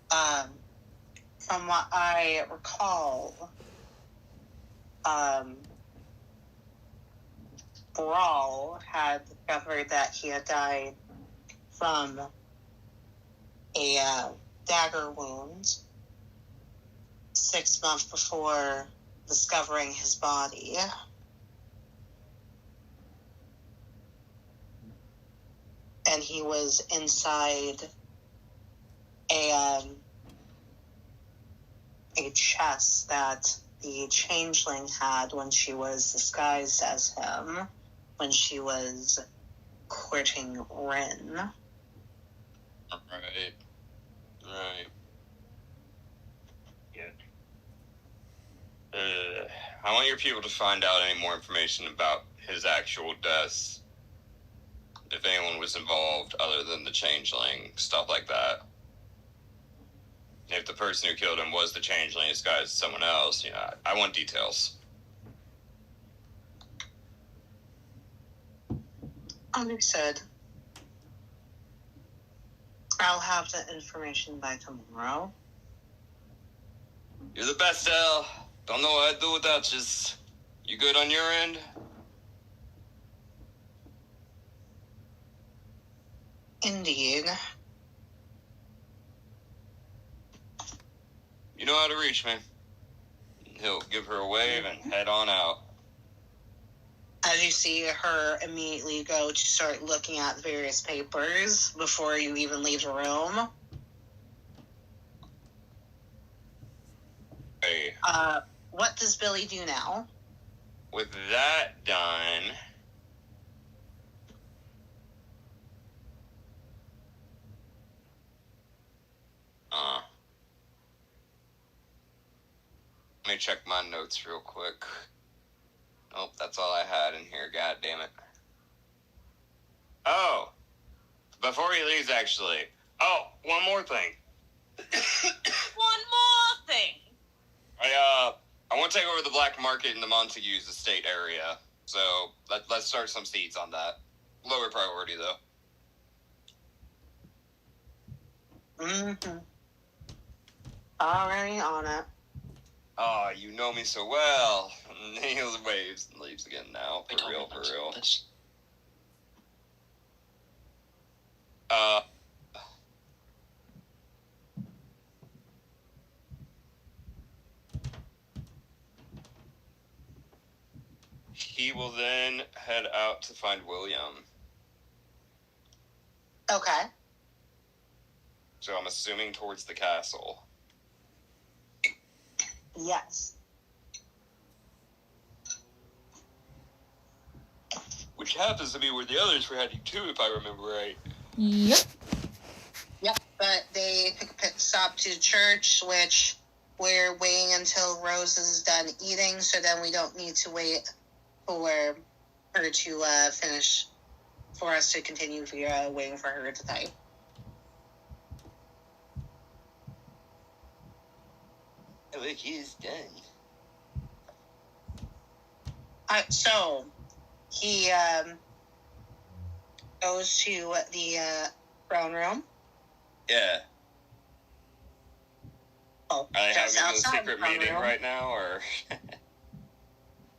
from what I recall, Breral had discovered that he had died from a dagger wound 6 months before discovering his body. And he was inside a chest that the Changeling had when she was disguised as him, when she was courting Rin. Right. Yeah. I want your people to find out any more information about his actual death. If anyone was involved other than the Changeling, stuff like that. If the person who killed him was the Changeling disguised as someone else, I want details. Understood. I'll have that information by tomorrow. You're the best, Elle. Don't know what I'd do without you. You good on your end? Indeed. You know how to reach me. He'll give her a wave and head on out. As you see her immediately go to start looking at various papers before you even leave the room. Hey. What does Billy do now? With that done, Let me check my notes real quick. Nope, that's all I had in here. God damn it. Oh, before he leaves, actually. Oh, one more thing. One more thing. I want to take over the black market in the Montague's estate area. So let's start some seeds on that. Lower priority though. Mm-hmm. Already on it. Oh, you know me so well. He waves and leaves again now. Wait, For real, for real. This. He will then head out to find William. Okay. So I'm assuming towards the castle. Yes. Which happens to be where the others were heading to, if I remember right. Yep. Yep, but they took a pit stop to church, which we're waiting until Rose is done eating, so then we don't need to wait for her to finish, for us to continue waiting for her to type. I think he's done. So, he goes to the throne room. Yeah. Oh, Are they just having a outside secret the throne meeting room. right now, or?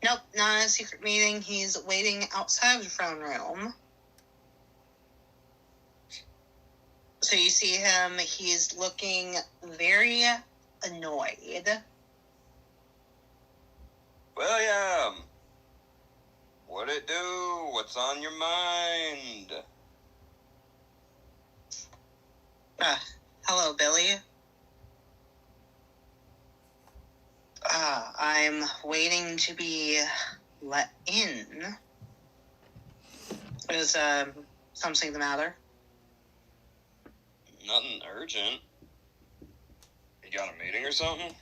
Nope, not a secret meeting. He's waiting outside of the throne room. So you see him, he's looking very annoyed. William! What it do? What's on your mind? Hello, Billy. I'm waiting to be let in. Is something the matter? Nothing urgent. You got a meeting or something?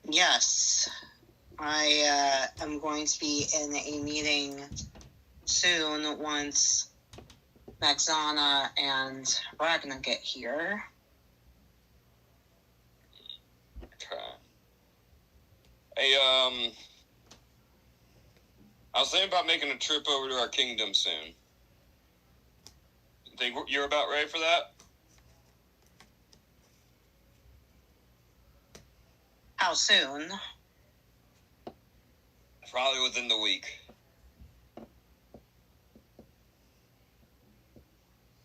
Yes. I am going to be in a meeting soon once Maxana and Ragnar get here. Okay. Hey, I was thinking about making a trip over to our kingdom soon. Think you're about ready for that? How soon? Probably within the week.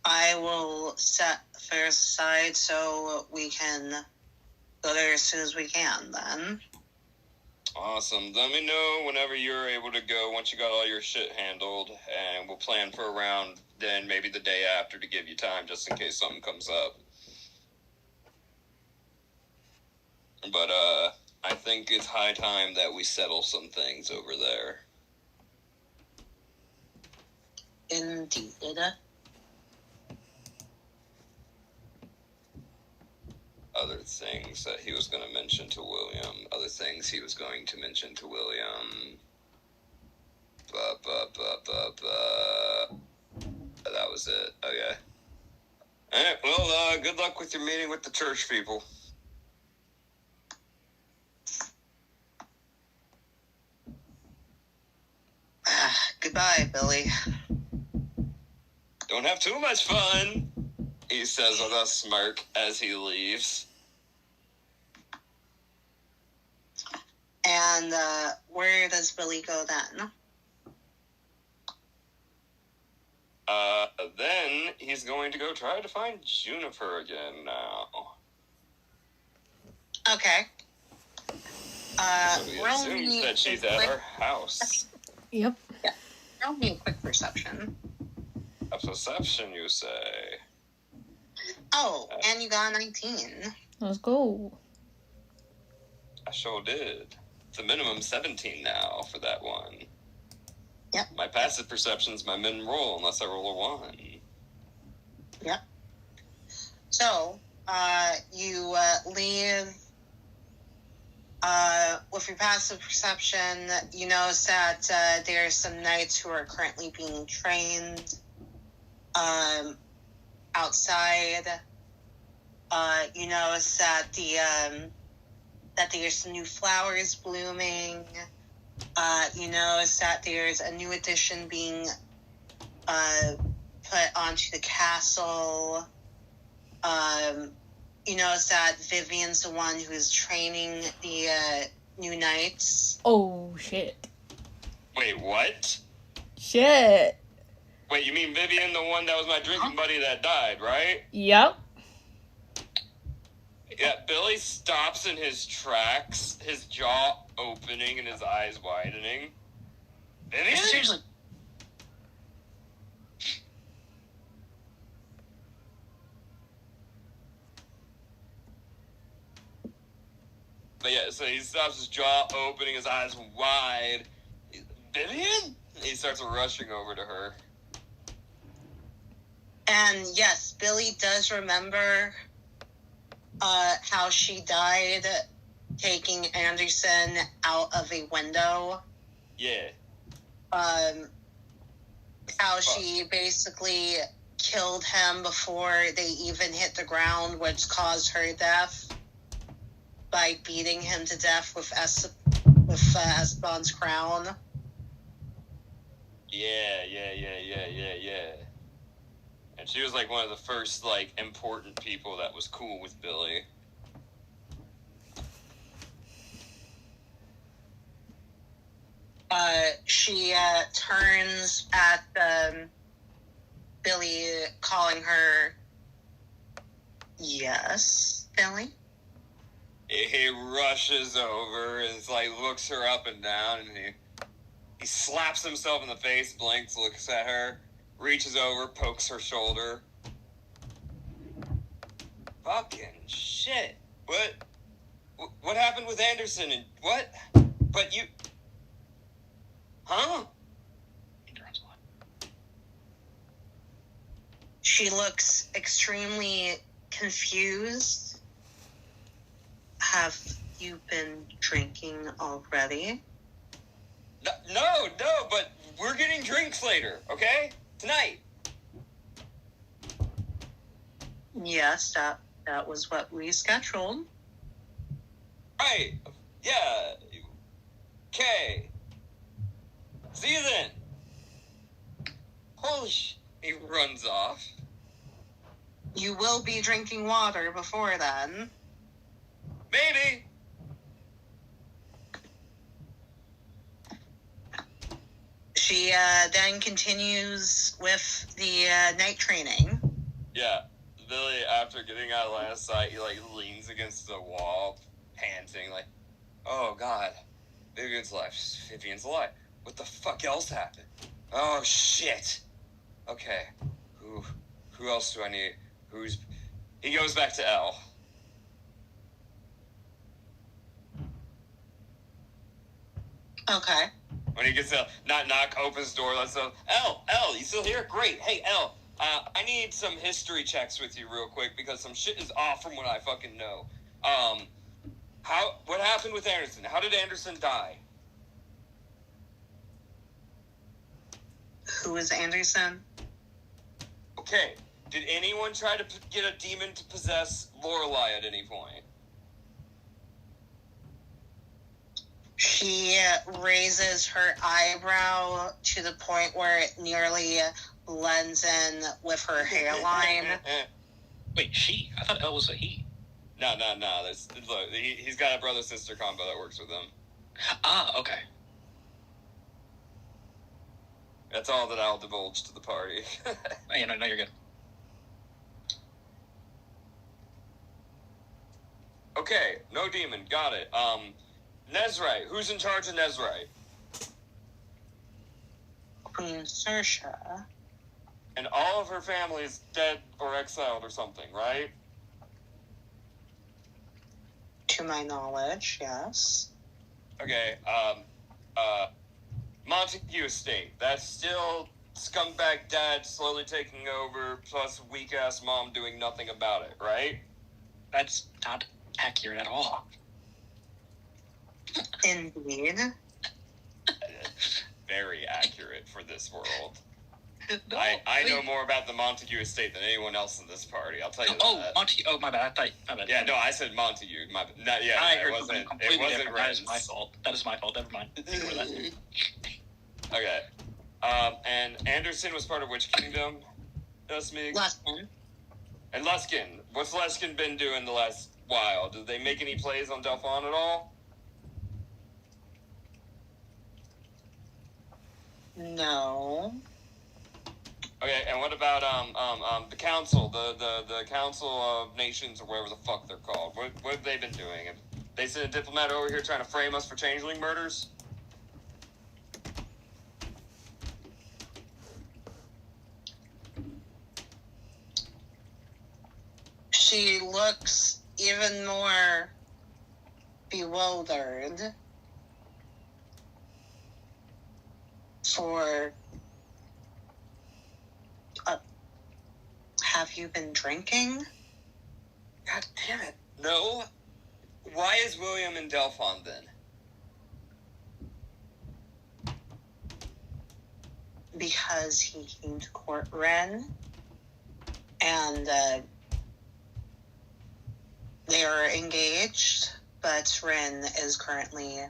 I will set affairs aside so we can go there as soon as we can, then. Awesome. Let me know whenever you're able to go, once you got all your shit handled, and we'll plan for a round then maybe the day after to give you time just in case something comes up. But, I think it's high time that we settle some things over there. Indeed. Other things that he was going to mention to William. Other things he was going to mention to William. That was it. Okay. Alright, well, good luck with your meeting with the church people. Goodbye, Billy. Don't have too much fun, he says with a smirk as he leaves. And where does Billy go then? Then he's going to go try to find Juniper again now. Okay. So he roll assumes me that she's a at quick- our house. Yep. Roll me a quick perception. A perception, you say? Oh, and you got a 19. Let's go. I sure did. It's a minimum 17 now for that one. Yep. My passive perception's my min roll unless I roll a 1. Yep. So, you leave. With your passive perception, you notice that there are some knights who are currently being trained outside. You notice that that there's some new flowers blooming. You notice that there's a new addition being put onto the castle. You notice that Vivian's the one who is training the new knights. Oh, shit. Wait, what? Shit. Wait, you mean Vivian, the one that was my drinking buddy that died, right? Yep. Yeah, Billy stops in his tracks, his jaw opening and his eyes widening. Vivian? Seriously. But yeah, so he stops his jaw opening, his eyes wide. Vivian? He starts rushing over to her. And yes, Billy does remember how she died taking Anderson out of a window. Yeah. How she basically killed him before they even hit the ground, which caused her death by beating him to death with Esteban's crown. Yeah. And she was like one of the first like important people that was cool with Billy. She turns at Billy, calling her. Yes, Billy? He rushes over and like looks her up and down, and he slaps himself in the face, blinks, looks at her, reaches over, pokes her shoulder. Fucking shit. What happened with Anderson and what? But you... Huh? She looks extremely confused. Have you been drinking already? No, but we're getting drinks later, okay? Tonight. Yes, that was what we scheduled. Right. Yeah. Okay. See you then. Holy sh... He runs off. You will be drinking water before then. Maybe. She then continues with the night training. Yeah. Billy, after getting out of line of sight, he like leans against the wall, panting, like, oh god, Vivian's alive. Vivian's alive. What the fuck else happened? Oh shit. Okay. Who else do I need? He goes back to L. Okay. When he gets out, knock, opens the door, lets him, L, you still here? Great. Hey, L, I need some history checks with you real quick because some shit is off from what I fucking know. What happened with Anderson? How did Anderson die? Who is Anderson? Okay. Did anyone try to get a demon to possess Lorelei at any point? She raises her eyebrow to the point where it nearly blends in with her hairline. Wait, she? I thought L was a he. No. Look, he's got a brother-sister combo that works with him. Ah, okay. That's all that I'll divulge to the party. No, you're good. Okay, no demon, got it. Nezrai, who's in charge of Nezrai? Queen Saoirse. And all of her family is dead or exiled or something, right? To my knowledge, yes. Okay, Montague Estate. That's still scumbag dad slowly taking over, plus weak-ass mom doing nothing about it, right? That's not accurate at all. Indeed. Very accurate for this world. No, I know more about the Montague estate than anyone else in this party. I'll tell you that. Montague. Oh, my bad. My bad. Yeah, no, I said Montague. I heard something it completely wasn't different. That is Ren's. my fault. Never mind. Ignore that. Okay. And Anderson was part of which kingdom? Smeag? Luskin. And Luskin. What's Luskin been doing the last while? Did they make any plays on Delphon at all? No. Okay, and what about the council, the Council of Nations, or whatever the fuck they're called? What have they been doing? Have they sent a diplomat over here trying to frame us for changeling murders? She looks even more bewildered. Have you been drinking? God damn it. No. Why is William in Delphon then? Because he came to court Ren, and they are engaged, but Ren is currently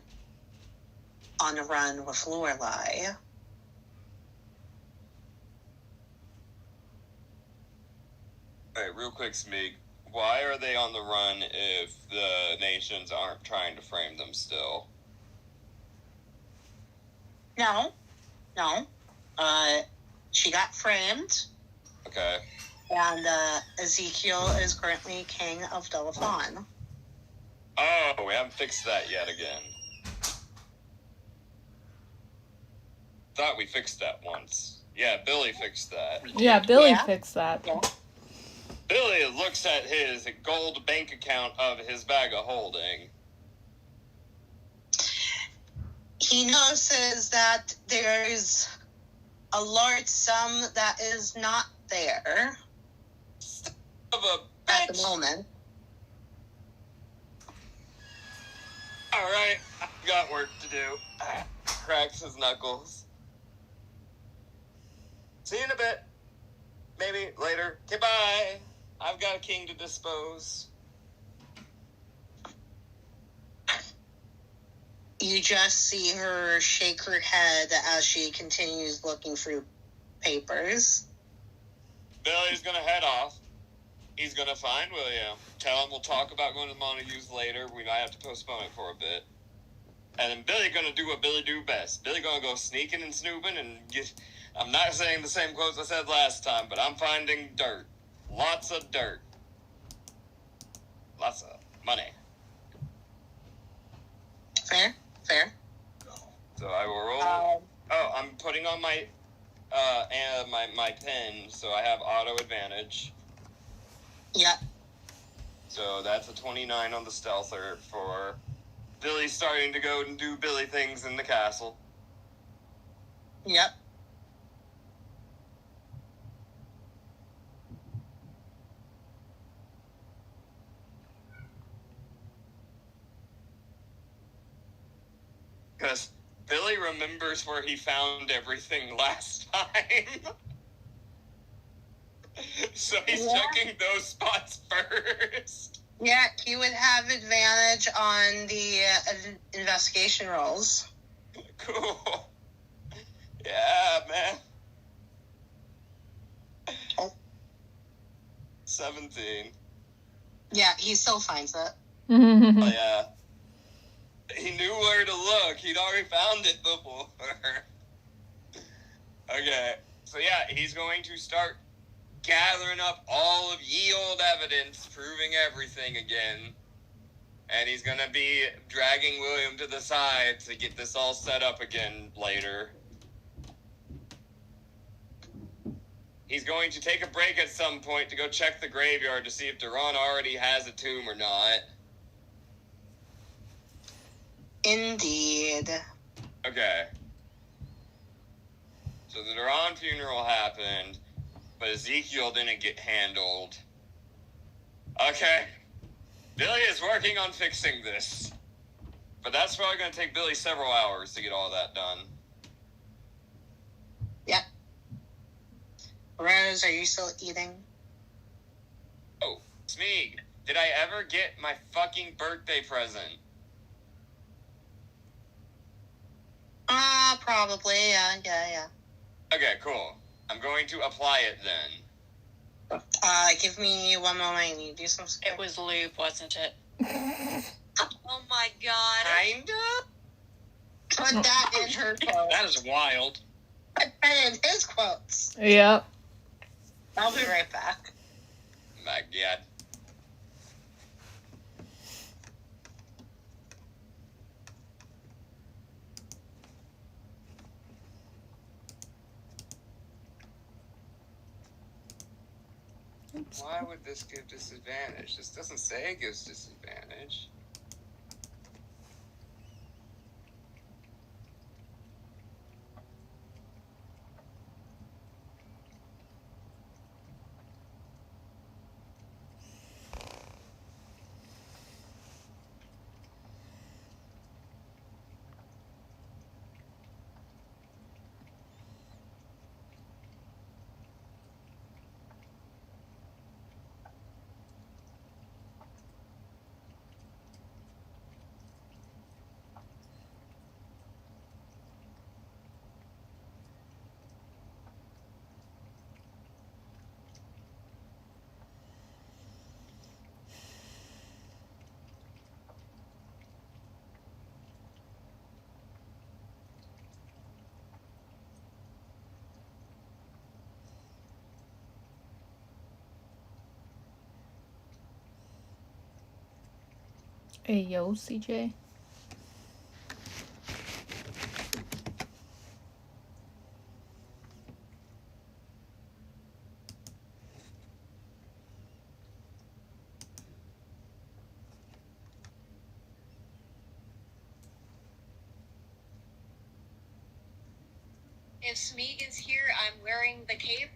on a run with Lorelai. Alright, real quick, Smeag. Why are they on the run if the nations aren't trying to frame them still? No. She got framed, Okay. and Ezekiel is currently king of Delphon. Oh, we haven't fixed that yet again. Thought we fixed that once. Yeah, Billy fixed that. Yeah, Billy Yeah. fixed that. Yeah. Billy looks at his gold bank account of his bag of holding. He notices that there's a large sum that is not there Of a at the bitch. moment. Alright, I've got work to do. Cracks his knuckles. See you in a bit. Maybe later. Goodbye. I've got a king to dispose. You just see her shake her head as she continues looking through papers. Billy's gonna head off. He's gonna find William. Tell him we'll talk about going to Montague's later. We might have to postpone it for a bit. And then Billy gonna do what Billy do best. Billy gonna go sneaking and snooping and get... I'm not saying the same quotes I said last time, but I'm finding dirt. Lots of dirt. Lots of money. Fair. So I will roll. I'm putting on my my pen, so I have auto advantage. Yep. So that's a 29 on the stealther for Billy starting to go and do Billy things in the castle. Yep. Because Billy remembers where he found everything last time. So he's checking those spots first. Yeah, he would have advantage on the investigation rolls. Cool. Yeah, man. Oh. 17. Yeah, he still finds it. Oh, yeah. He knew where to look. He'd already found it before. Okay. So, yeah, he's going to start gathering up all of ye old evidence, proving everything again. And he's going to be dragging William to the side to get this all set up again later. He's going to take a break at some point to go check the graveyard to see if Duran already has a tomb or not. Indeed. Okay. So the Duran funeral happened, but Ezekiel didn't get handled. Okay. Billy is working on fixing this. But that's probably going to take Billy several hours to get all that done. Yep. Rose, are you still eating? Oh, Smeag, did I ever get my fucking birthday present? Probably, yeah. Okay, cool. I'm going to apply it then. Give me one moment. I need to do some stuff. It was lube, wasn't it? Oh my god. Kinda? Put that in her quote. That is wild. Put that in his quotes. Yep. I'll be right back. My god. Why would this give disadvantage? This doesn't say it gives disadvantage. Hey, yo, CJ. If Smeag is here, I'm wearing the cape.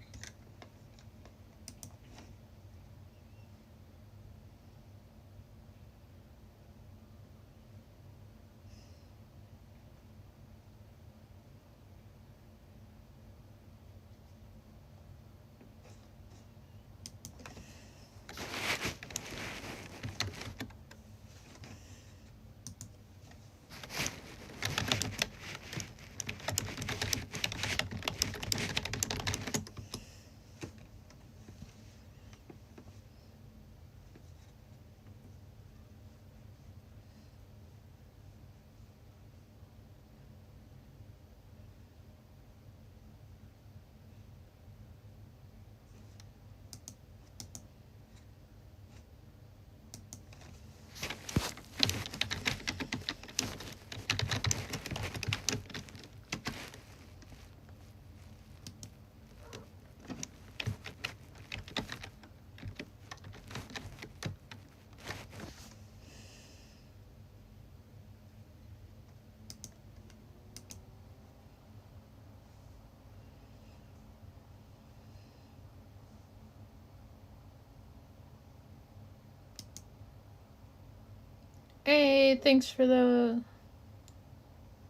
Hey, thanks for the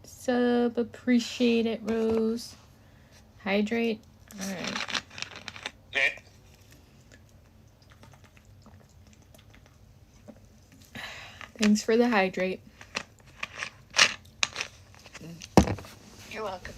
sub. Appreciate it, Rose. Hydrate. Alright. Thanks for the hydrate. You're welcome.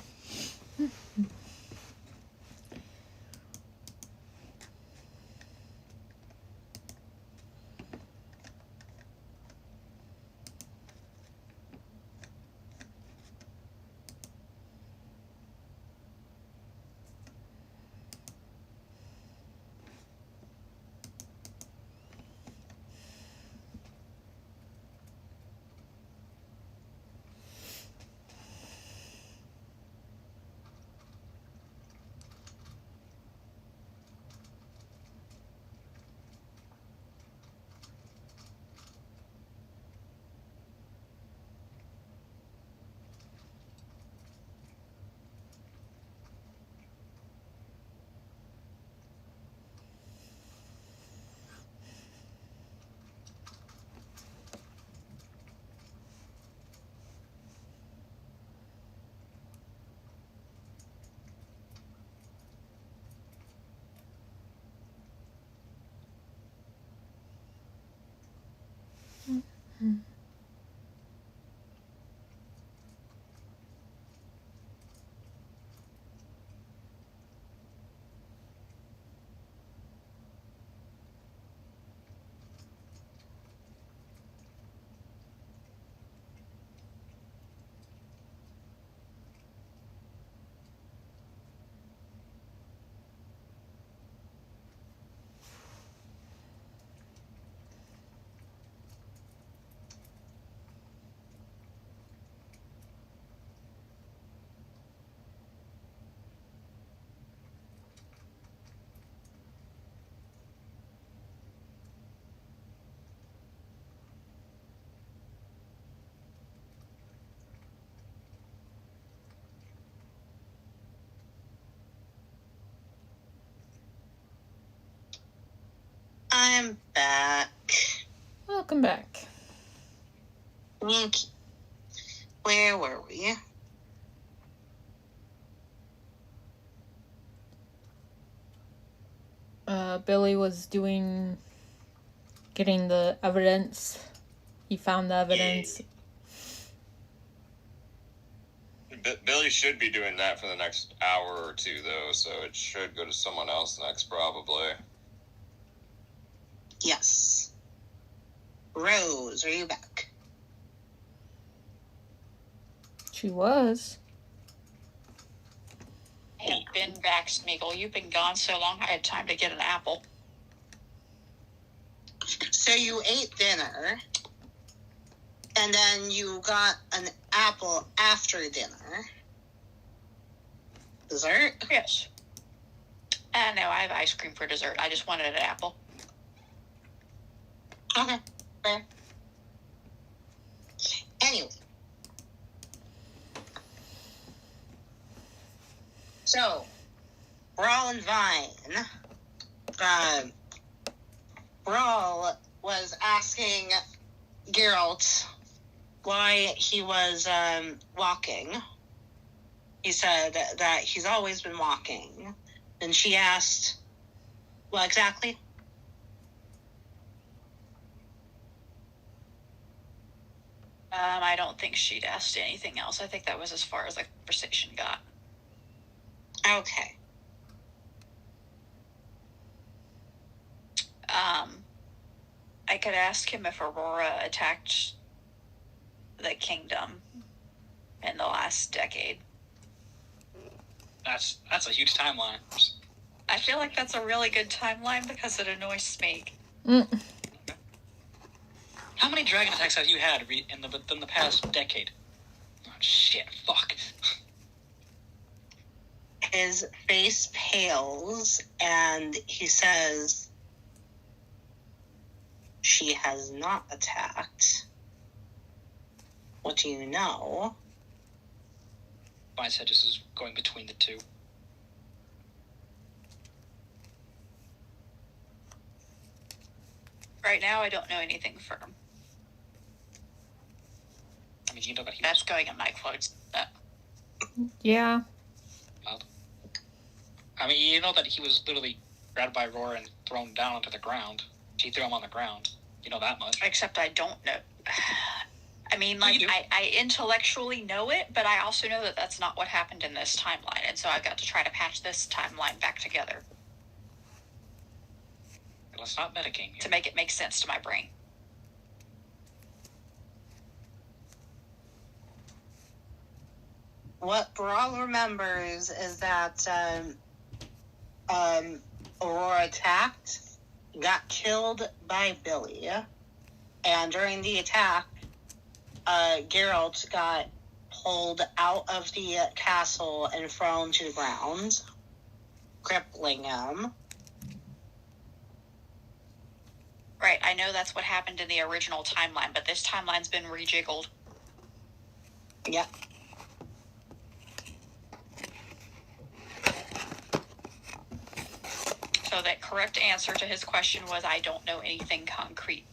I'm back. Welcome back. Okay. Where were we? Billy was getting the evidence. He found the evidence. Billy should be doing that for the next hour or two, though, so it should go to someone else next, probably. Yes. Rose, are you back? She was. I have been back, Smeagol. You've been gone so long, I had time to get an apple. So you ate dinner, and then you got an apple after dinner. Dessert? Yes. No, I have ice cream for dessert. I just wanted an apple. Okay, fair. Anyway. So, Breral and Vine. Breral was asking Geralt why he was walking. He said that he's always been walking. And she asked, what exactly? I don't think she'd asked anything else. I think that was as far as the conversation got. Okay. I could ask him if Aurora attacked the kingdom in the last decade. That's a huge timeline. I feel like that's a really good timeline because it annoys Smeag. How many dragon attacks have you had in the past decade? Oh, shit, fuck. His face pales and he says, she has not attacked. What do you know? Mine said this is going between the two. Right now, I don't know anything firm. I mean, you know that he That's going in my quotes. Yeah. was. I mean, you know that he was literally grabbed by Aurora and thrown down onto the ground. She threw him on the ground. You know that much. Except I don't know. I mean, like, I intellectually know it, but I also know that that's not what happened in this timeline, and so I've got to try to patch this timeline back together Let's not metagame here. to make it make sense to my brain. What Breral remembers is that Aurora attacked, got killed by Billy, and during the attack, Geralt got pulled out of the castle and thrown to the ground, crippling him. Right, I know that's what happened in the original timeline, but this timeline's been rejiggled. Yep. So the correct answer to his question was, I don't know anything concrete.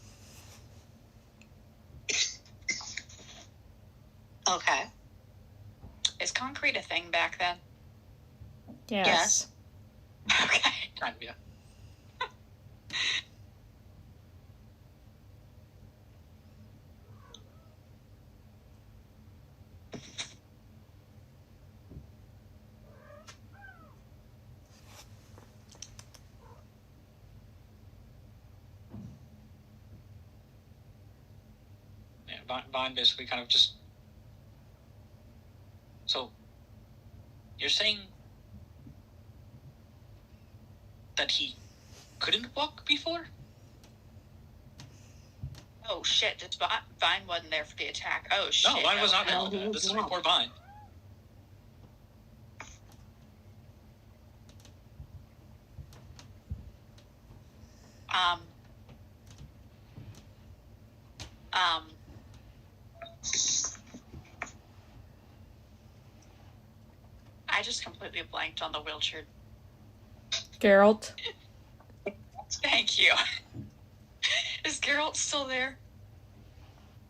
Okay. Is concrete a thing back then? Yes. Okay. Kind of, yeah. Vine basically kind of just... So, you're saying that he couldn't walk before? Oh shit, Vine wasn't there for the attack. Oh shit. No, Vine was not no, there. he was This is not. before Vine. I just completely blanked on the wheelchair. Geralt. Thank you. Is Geralt still there?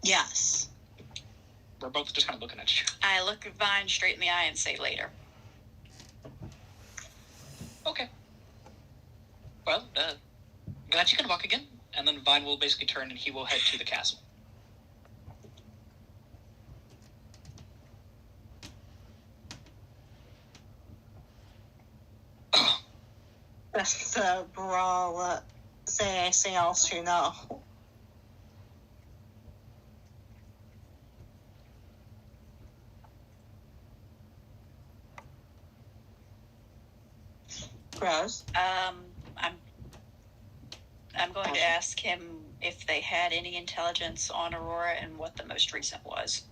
Yes. We're both just kind of looking at you. I look Vine straight in the eye and say later. Okay. Well, glad you can walk again. And then Vine will basically turn and he will head to the castle. That's the Breral say anything else you know. Rose? I'm going to ask him if they had any intelligence on Aurora and what the most recent was.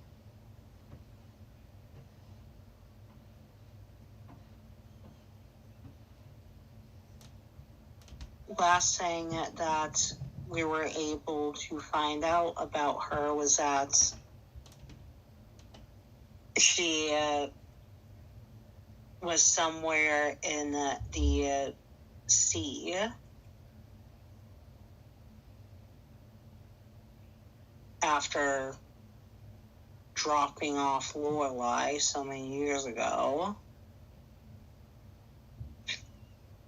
Last thing that we were able to find out about her was that she was somewhere in the sea after dropping off Lorelei so many years ago.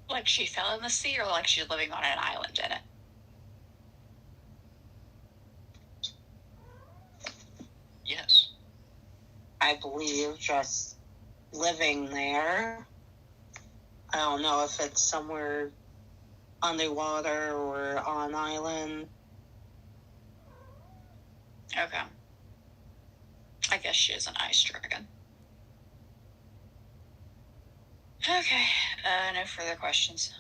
Like she fell in the sea, or like she's living on an island in it? Yes. I believe just living there. I don't know if it's somewhere underwater or on an island. Okay. I guess she is an ice dragon. Okay. No further questions.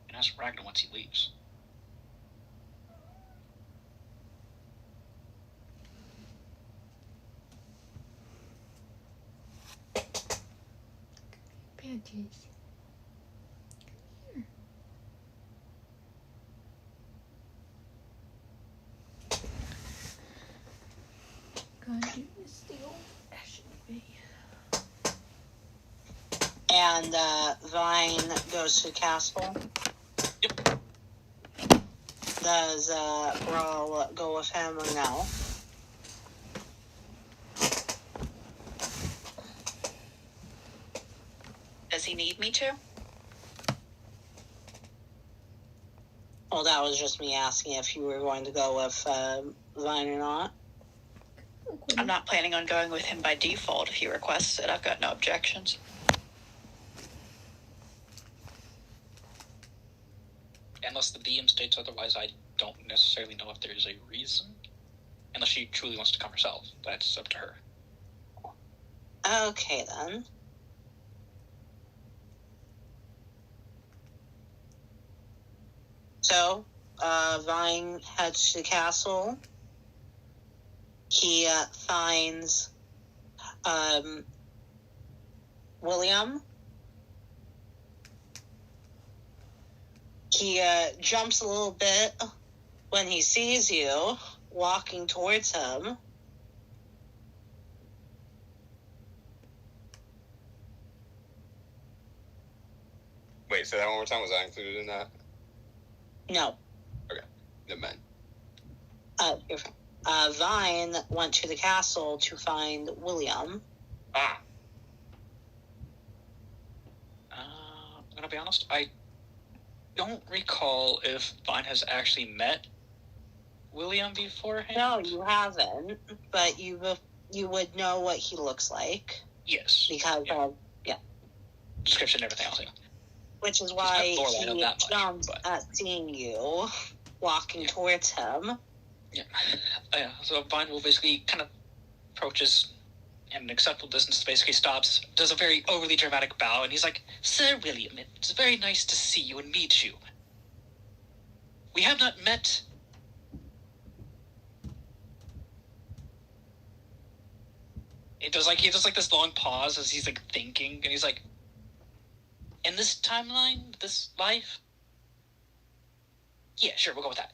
And ask Ragnar once he leaves. Panties. Come here. God, do this the old-fashioned way. And Vine goes to the castle. Yep. Does Breral go with him or no? Does he need me to? Well, that was just me asking if you were going to go with Vine or not. I'm not planning on going with him by default. If he requests it, I've got no objections. Unless the DM states otherwise, I don't necessarily know if there's a reason. Unless she truly wants to come herself. That's up to her. Okay, then. So, Vine heads to the castle. He finds William. He jumps a little bit when he sees you walking towards him. Wait, say that one more time. Was I included in that? No. Okay. Never mind. You're fine. Vine went to the castle to find William. Ah. I'm gonna be honest, I don't recall if Vine has actually met William beforehand. No, you haven't, but you would know what he looks like. Yes. Because yeah. of, Description and everything else. Yeah. which is why he much, jumped but... at seeing you walking towards him. Yeah. Yeah. So Vine will basically kind of approaches at an acceptable distance, basically stops, does a very overly dramatic bow, and he's like, "Sir William, it's very nice to see you and meet you. We have not met." He does like this long pause as he's like thinking, and he's like, "In this timeline, this life? Yeah, sure, we'll go with that.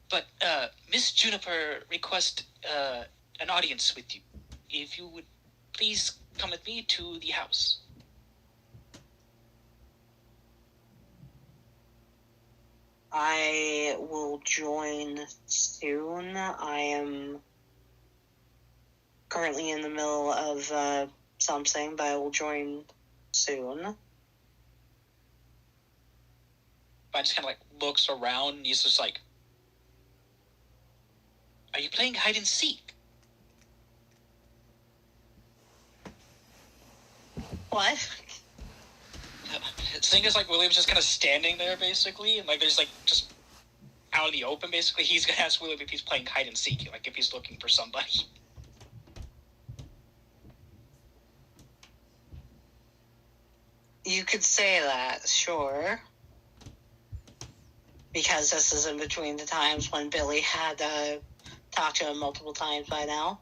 But Miss Juniper requests an audience with you. If you would please come with me to the house." I will join soon. I am currently in the middle of something, but I will join soon. I just kind of like looks around and he's just like, "Are you playing hide and seek?" What? The thing is, like, William's just kind of standing there, basically, and, like, there's, like, just out in the open, basically. He's gonna ask William if he's playing hide and seek, like, if he's looking for somebody. You could say that, sure. Because this is in between the times when Billy had talked to him multiple times by now.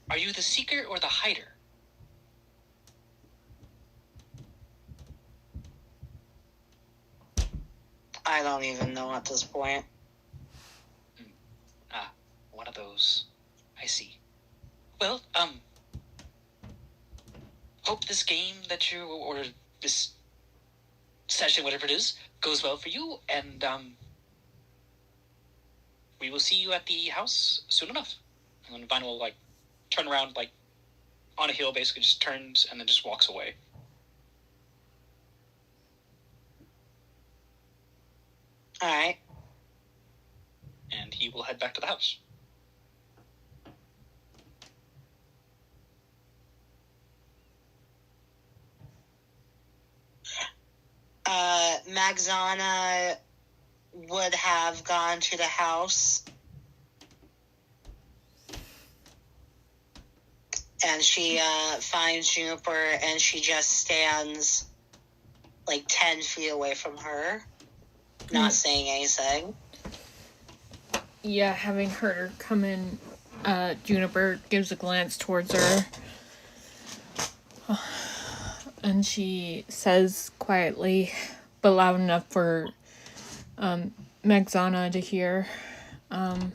Are you the seeker or the hider? I don't even know at this point. One of those. I see. Well, hope this game that you, or this session, whatever it is, goes well for you, and, we will see you at the house soon enough. And then Vine will, like, turn around, like, on a hill, basically just turns and then just walks away. Alright. And he will head back to the house. Magzana would have gone to the house. And she finds Juniper and she just stands like 10 feet away from her, not saying anything. Yeah, having heard her come in, Juniper gives a glance towards her. And she says quietly, but loud enough for Magzana to hear, I'm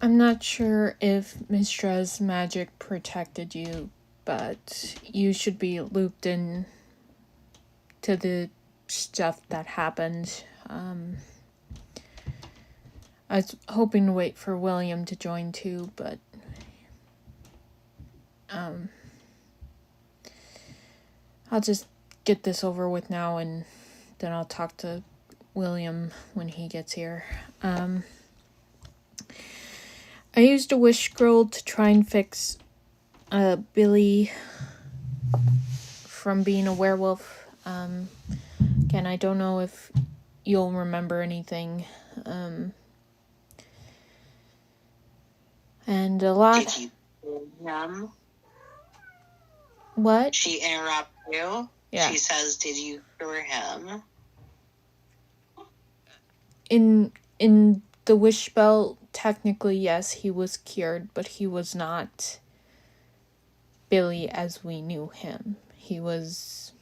not sure if Mistra's magic protected you, but you should be looped in to the stuff that happened. I was hoping to wait for William to join too, but I'll just get this over with now, and then I'll talk to William when he gets here. I used a wish scroll to try and fix Billy from being a werewolf. Again, I don't know if you'll remember anything. And a lot... Did you kill him? What? She interrupts you. Yeah. She says, did you cure him? In the wish spell, technically, yes, he was cured, but he was not Billy as we knew him. He was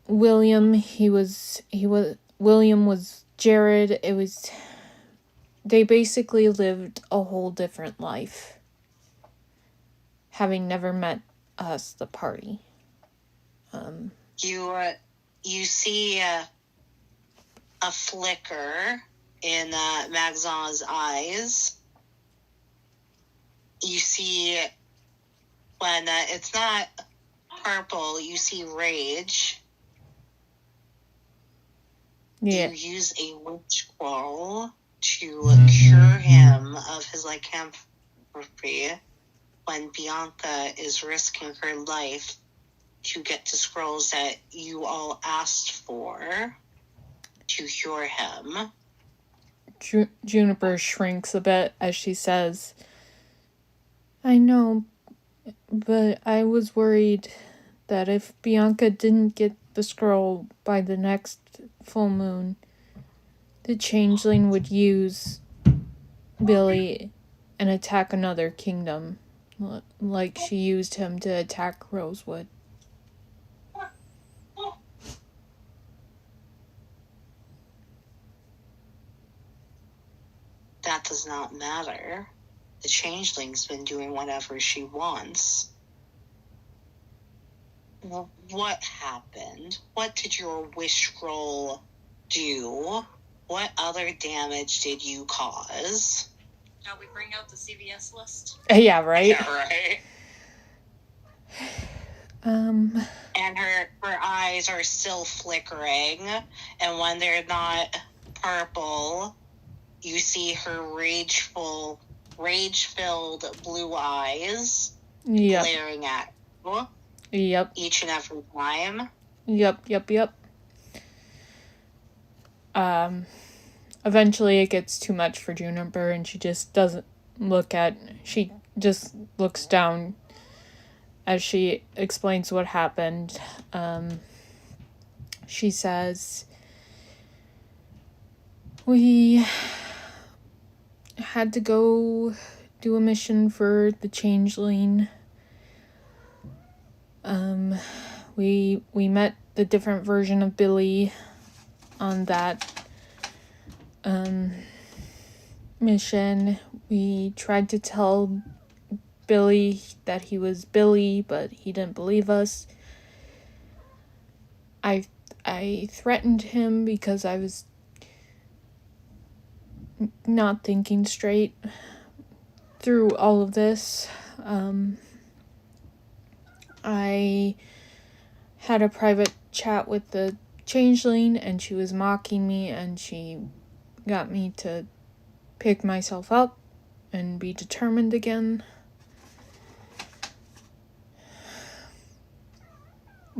William. William was Jared. They basically lived a whole different life, having never met us, the party. You see a flicker in Magzana's eyes. You see when it's not purple, you see rage. Yeah. You use a witch scroll to cure him of his lycanthropy when Bianca is risking her life to get the scrolls that you all asked for to cure him. Juniper shrinks a bit as she says, I know, but I was worried that if Bianca didn't get the scroll by the next full moon, the changeling would use Billy and attack another kingdom, like she used him to attack Rosewood. That does does not matter. The changeling's been doing whatever she wants. What happened? What did your wish scroll do? What other damage did you cause? Now we bring out the CVS list. Yeah, right? Yeah, right. And her eyes are still flickering, and when they're not purple, you see her rage-filled blue eyes glaring at you. Yep. Each and every time. Yep. Eventually it gets too much for Juniper, and she just doesn't she just looks down as she explains what happened. She says, we had to go do a mission for the changeling. We met the different version of Billy on that mission. We tried to tell Billy that he was Billy, but he didn't believe us. I threatened him because I was not thinking straight through all of this. I had a private chat with the changeling, and she was mocking me, and she got me to pick myself up and be determined again.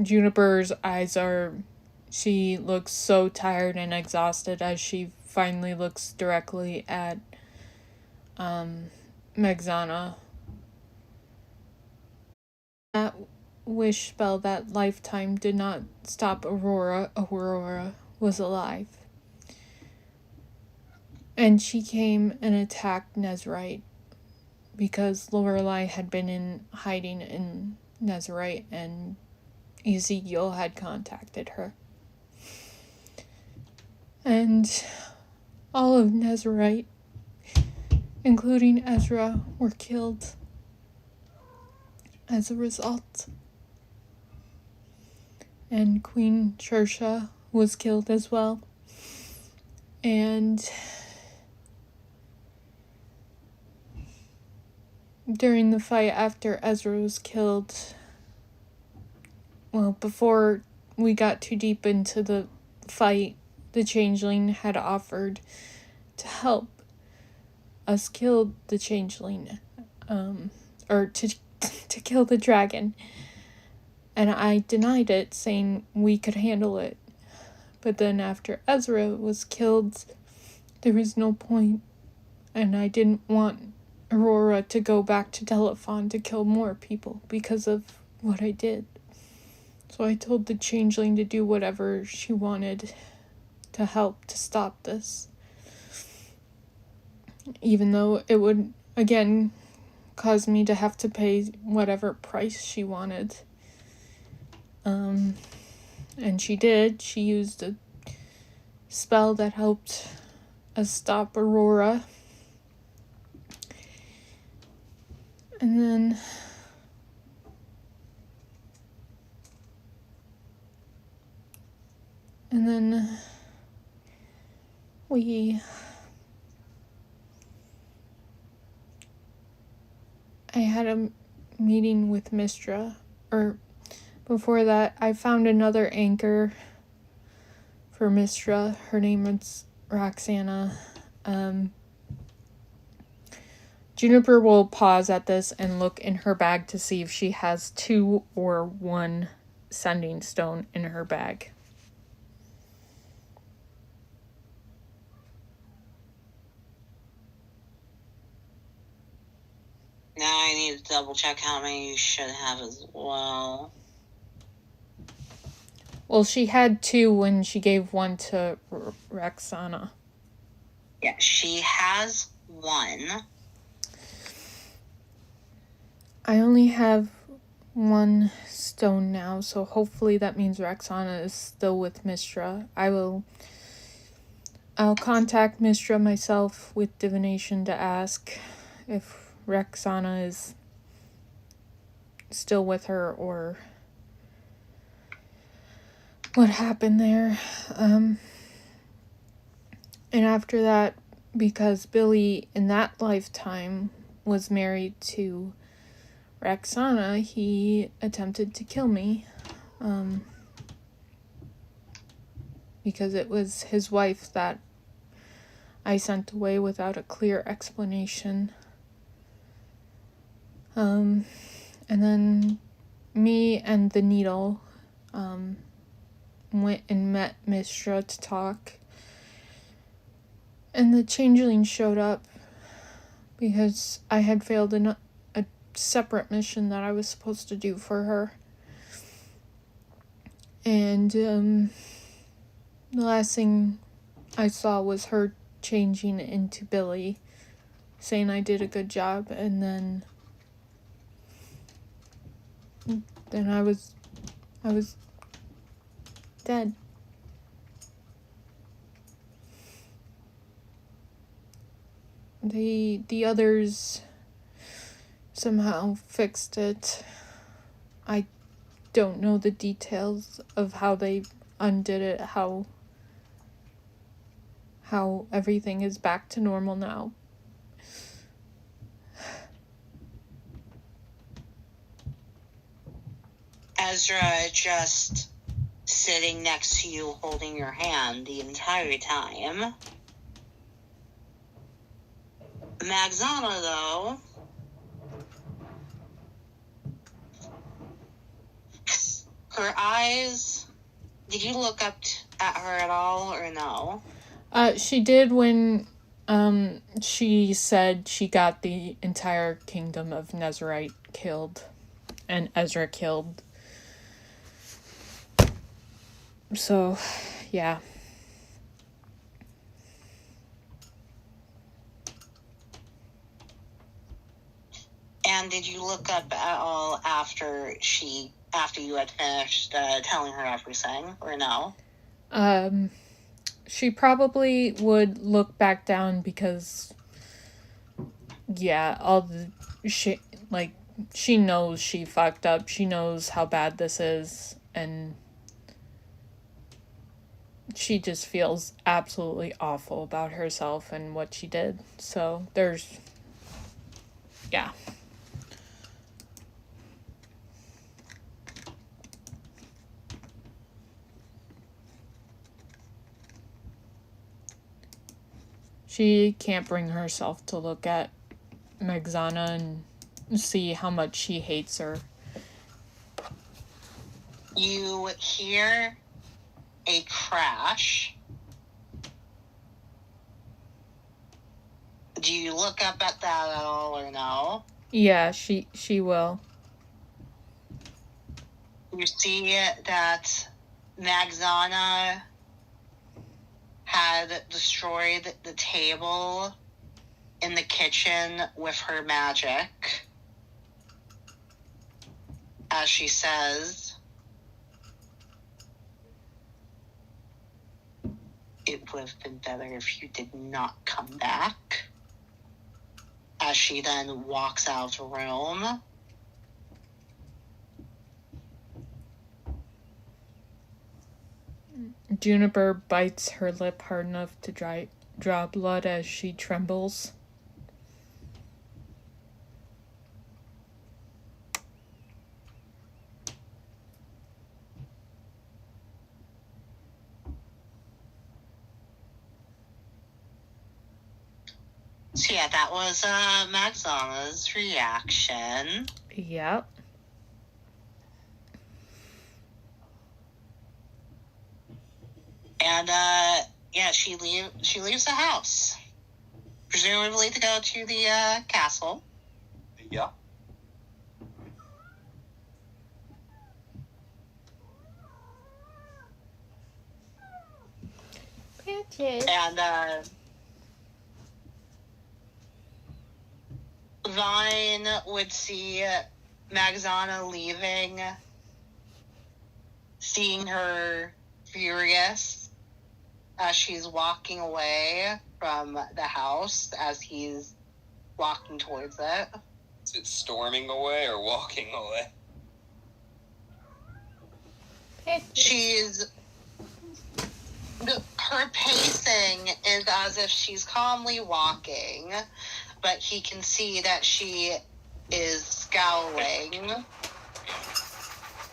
Juniper's eyes she looks so tired and exhausted as she finally looks directly at Megzana. That wish spell, that lifetime, did not stop Aurora. Aurora was alive. And she came and attacked Nezrite because Lorelei had been in hiding in Nezrite, and Ezekiel had contacted her. And all of Nezrite, including Ezra, were killed as a result. And Queen Shersha was killed as well. And during the fight after Ezra was killed, well, before we got too deep into the fight, the changeling had offered to help us kill the changeling, or to kill the dragon. And I denied it, saying we could handle it. But then after Ezra was killed, there was no point, and I didn't want Aurora to go back to Telephon to kill more people because of what I did. So I told the changeling to do whatever she wanted to help to stop this. Even though it would, again, cause me to have to pay whatever price she wanted. And she did. She used a spell that helped us stop Aurora. And then I had a meeting with Mistra, or before that, I found another anchor for Mistra. Her name is Roxana. Juniper will pause at this and look in her bag to see if she has 2 or 1 sending stone in her bag. Now I need to double check how many you should have as well. Well, she had 2 when she gave 1 to Roxana. Yeah, she has 1. I only have 1 stone now, so hopefully that means Roxana is still with Mistra. I will I'll contact Mistra myself with divination to ask if Rexana is still with her or what happened there. And after that, because Billy in that lifetime was married to Rexana, he attempted to kill me. Because it was his wife that I sent away without a clear explanation. And then me and the Needle went and met Mistra to talk. And the changeling showed up because I had failed in a separate mission that I was supposed to do for her. And the last thing I saw was her changing into Billy, saying I did a good job, and then I was dead. The others somehow fixed it. I don't know the details of how they undid it, how everything is back to normal now. Ezra just sitting next to you holding your hand the entire time. Magzana, though, her eyes, did you look up at her at all or no? She did when she said she got the entire kingdom of Nezarite killed and Ezra killed. So, yeah. And did you look up at all after you had finished telling her everything, or no? She probably would look back down because, yeah, all the shit, like, she knows she fucked up. She knows how bad this is, and she just feels absolutely awful about herself and what she did. So, yeah. She can't bring herself to look at Magzana and see how much she hates her. You hear a crash. Do you look up at that at all or no? Yeah, she will. You see that Magzana had destroyed the table in the kitchen with her magic. As she says, "It would have been better if you did not come back." As she then walks out of the room. Juniper bites her lip hard enough to draw blood as she trembles. So yeah, that was Magzana's reaction. Yep. And yeah, she leaves the house, presumably to go to the castle. Yeah. And Vine would see Magzana leaving, seeing her furious, as she's walking away from the house, as he's walking towards it. Is it storming away or walking away? Her pacing is as if she's calmly walking, but he can see that she is scowling,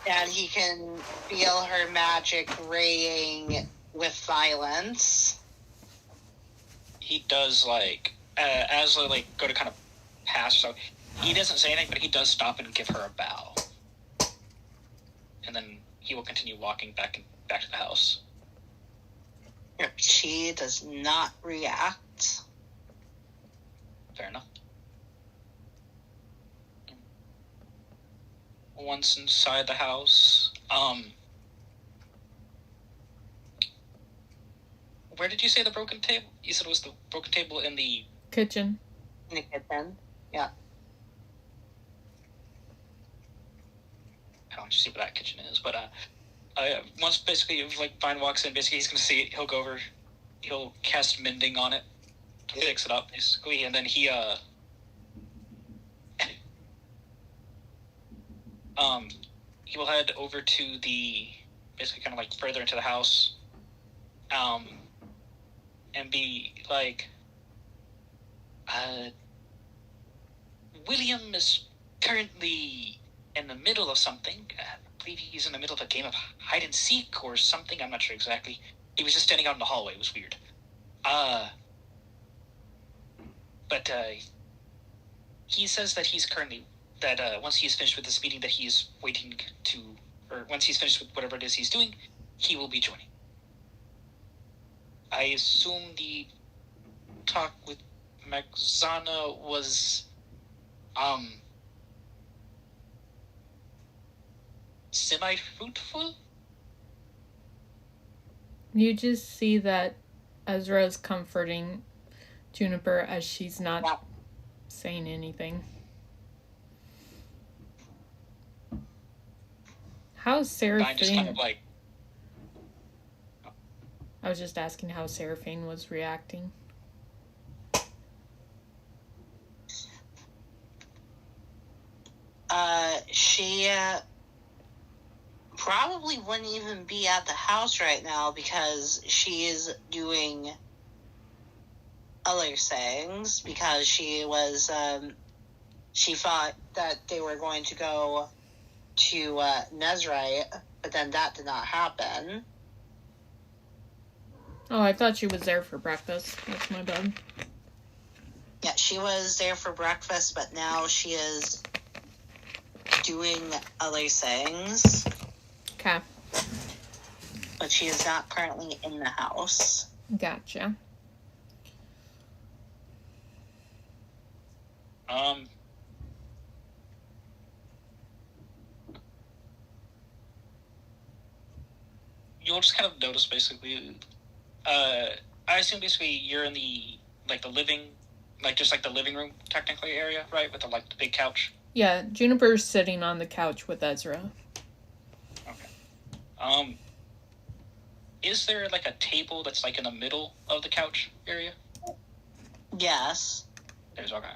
and he can feel her magic raying with violence. He does, like, as they, like, go to kind of pass, so he doesn't say anything, but he does stop and give her a bow. And then he will continue walking back to the house. She does not react. Fair enough. Once inside the house, where did you say the broken table? You said it was the broken table in the kitchen. In the kitchen, yeah. I don't see what that kitchen is, but once basically like Vine walks in, basically he's gonna see it. He'll go over, he'll cast mending on it to fix it up, basically, and then he will head over to the basically kind of like further into the house, and be like, William is currently in the middle of something. I believe he's in the middle of a game of hide and seek or something. I'm not sure exactly. He was just standing out in the hallway. It was weird. But he says that he's currently, that once he's finished with this meeting that he's waiting to, or once he's finished with whatever it is he's doing, he will be joining. I assume the talk with Magzana was, semi-fruitful? You just see that Ezra is comforting Juniper as she's not saying anything. How's Seraphine? Just kind of like, I was just asking how Seraphine was reacting. She probably wouldn't even be at the house right now because she is doing other things, because she was, she thought that they were going to go to Nezrite, but then that did not happen. Oh, I thought she was there for breakfast. That's my bad. Yeah, she was there for breakfast, but now she is doing other things. Okay. But she is not currently in the house. Gotcha. You'll just kind of notice basically, I assume basically you're in the, like the living, like just like the living room technically area, right? With the like the big couch. Yeah, Juniper's sitting on the couch with Ezra. Okay. Is there like a table that's like in the middle of the couch area? Yes. There's, okay.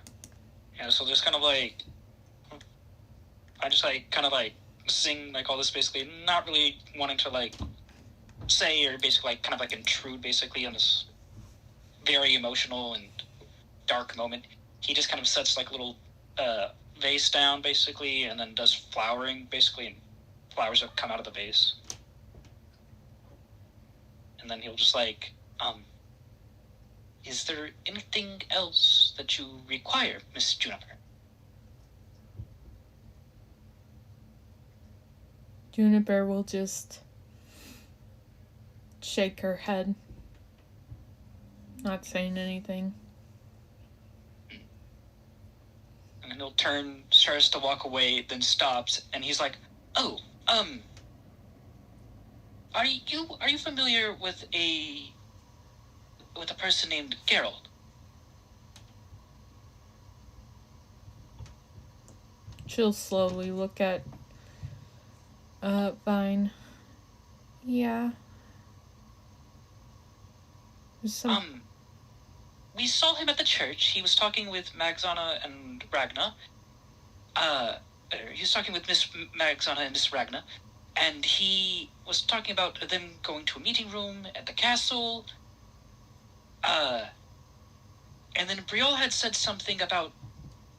Yeah, so just kind of like, I just like kind of like sing like all this basically, not really wanting to like say or basically like kind of like intrude basically on this very emotional and dark moment. He just kind of sets like a little vase down basically, and then does flowering basically, and flowers will come out of the vase. And then he'll just like, is there anything else that you require, Miss Juniper? Juniper will just shake her head, not saying anything. And then he'll turn, starts to walk away, then stops, and he's like, "Oh, are you familiar with a person named Geralt?" She'll slowly look at Vine. Yeah. We saw him at the church. He was talking with Magzana and Ragna. He was talking with Miss Magzana and Miss Ragna, and he was talking about them going to a meeting room at the castle. And then Breral had said something about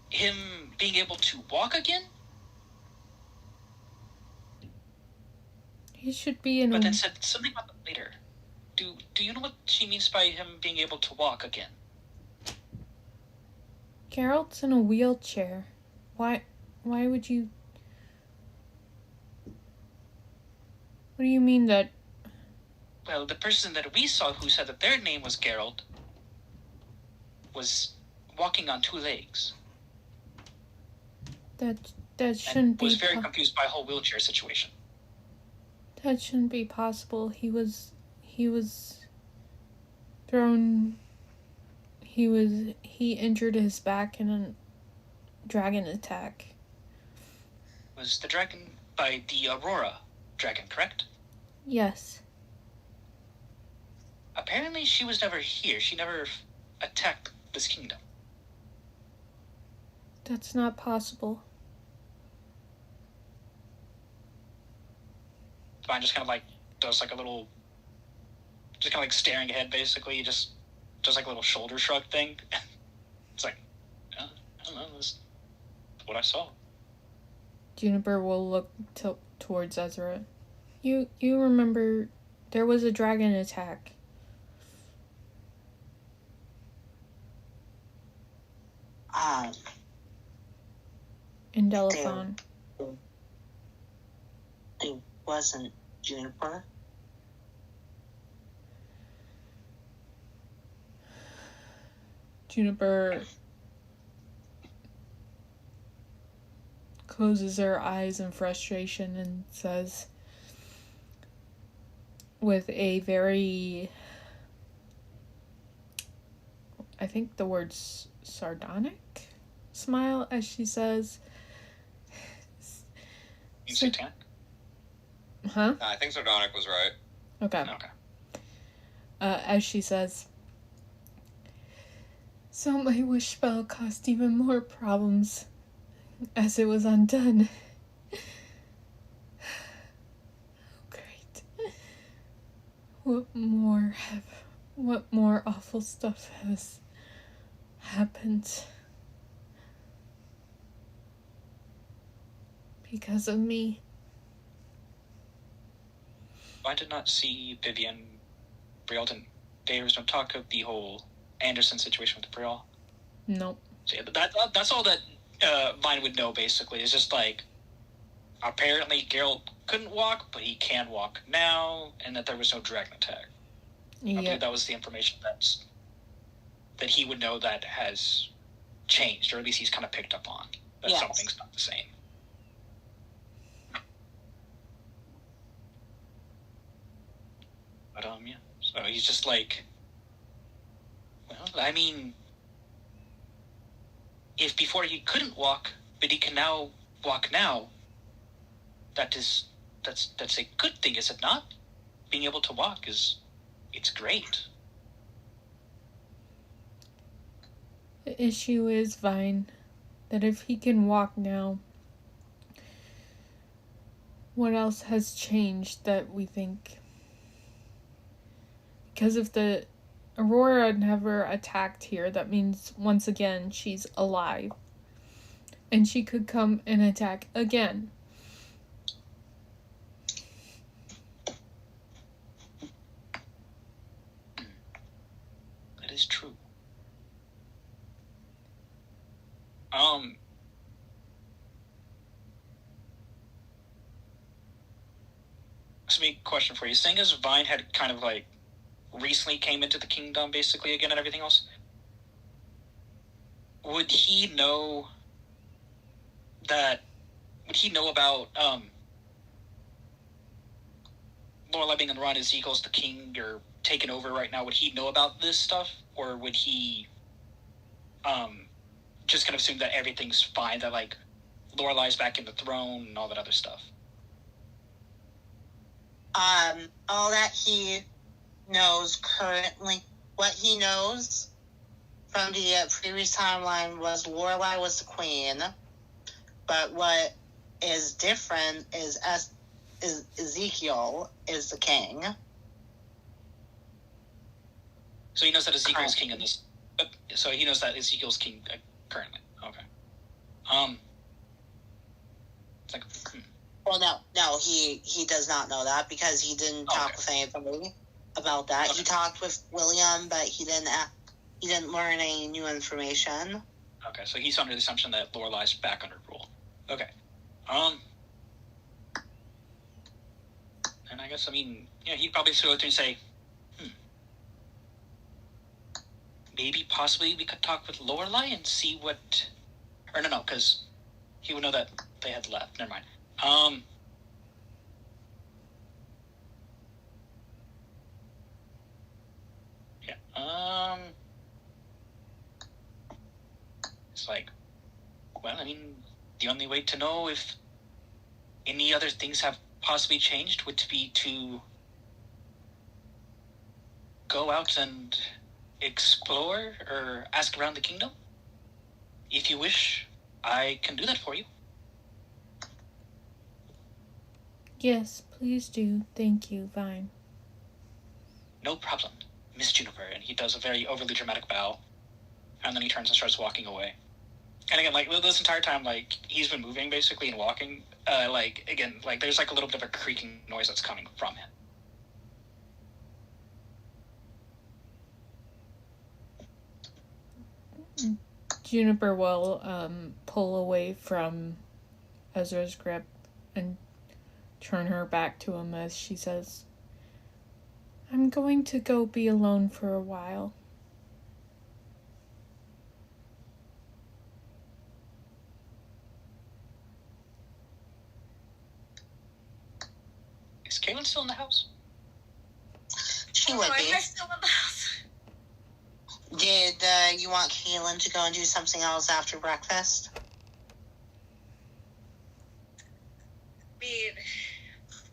him being able to walk again. He should be in But then said something about that later. Do you know what she means by him being able to walk again? Geralt's in a wheelchair. Why would you... What do you mean that... Well, the person that we saw who said that their name was Geralt was walking on 2 legs. That shouldn't be... was very confused by the whole wheelchair situation. That shouldn't be possible. He was thrown... He injured his back in a dragon attack. Was the dragon by the Aurora dragon, correct? Yes. Apparently she was never here. She never attacked this kingdom. That's not possible. Mine just kind of like does like a little, just kind of like staring ahead, basically, just like a little shoulder shrug thing. It's like, I don't know, this is what I saw. Juniper will look towards Ezra. You remember there was a dragon attack. In Delafon. It wasn't Juniper. Juniper closes her eyes in frustration and says, with a very, I think the word's sardonic smile, as she says, Satanic? Huh? I think sardonic was right. Okay. As she says, so my wish spell caused even more problems as it was undone. Great. What more awful stuff has happened because of me? I did not see Vivian, Breral. There was no talk of the whole Anderson situation with Breral. Nope. So yeah, that's all that Vine would know, basically. It's just like, apparently Geralt couldn't walk, but he can walk now, and that there was no dragon attack. I believe that was the information that he would know that has changed, or at least he's kind of picked up on, that something's not the same. But, yeah. So he's just like, well, I mean, if before he couldn't walk, but he can now walk now, that's a good thing, is it not? Being able to walk it's great. The issue is, Vine, that if he can walk now, what else has changed that we think? Because if the Aurora never attacked here, that means, once again, she's alive. And she could come and attack again. That is true. So, big question for you. Seeing as Vine had kind of like recently came into the kingdom basically again and everything else, would he know about Lorelai being on the run as equals the king or taken over right now? Would he know about this stuff, or would he just kind of assume that everything's fine, that like Lorelai's back in the throne and all that other stuff? All that he knows currently what he knows from the previous timeline was Lorelai was the queen, but what is different is Ezekiel is the king. So he knows that Ezekiel's king in this. So he knows that Ezekiel's king currently. Okay. It's like. Well, no, he does not know that because he didn't talk with anybody about that. Okay. He talked with William, but he didn't learn any new information. Okay, so he's under the assumption that Lorelai's back under rule. Okay. And I guess, he'd probably go through and say, maybe possibly we could talk with Lorelai and see what... Or no, because he would know that they had left. Never mind. It's like, well, the only way to know if any other things have possibly changed would be to go out and explore or ask around the kingdom. If you wish, I can do that for you. Yes, please do. Thank you, Vine. No problem, Miss Juniper. And he does a very overly dramatic bow. And then he turns and starts walking away. And again, this entire time, he's been moving, basically, and walking. There's, a little bit of a creaking noise that's coming from him. Juniper will pull away from Ezra's grip and turn her back to him as she says, I'm going to go be alone for a while. Is Caelynn still in the house? She would be. I'm still in the house. Did you want Caelynn to go and do something else after breakfast?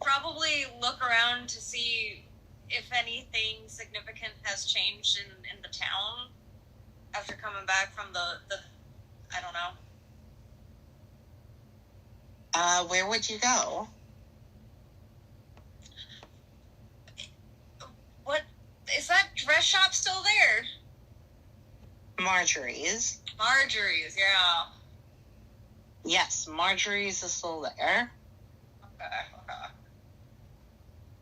Probably look around to see if anything significant has changed in the town after coming back from the I don't know. Where would you go? What is that dress shop still there? Marjorie's. Marjorie's, yeah. Yes, Marjorie's is still there. Okay.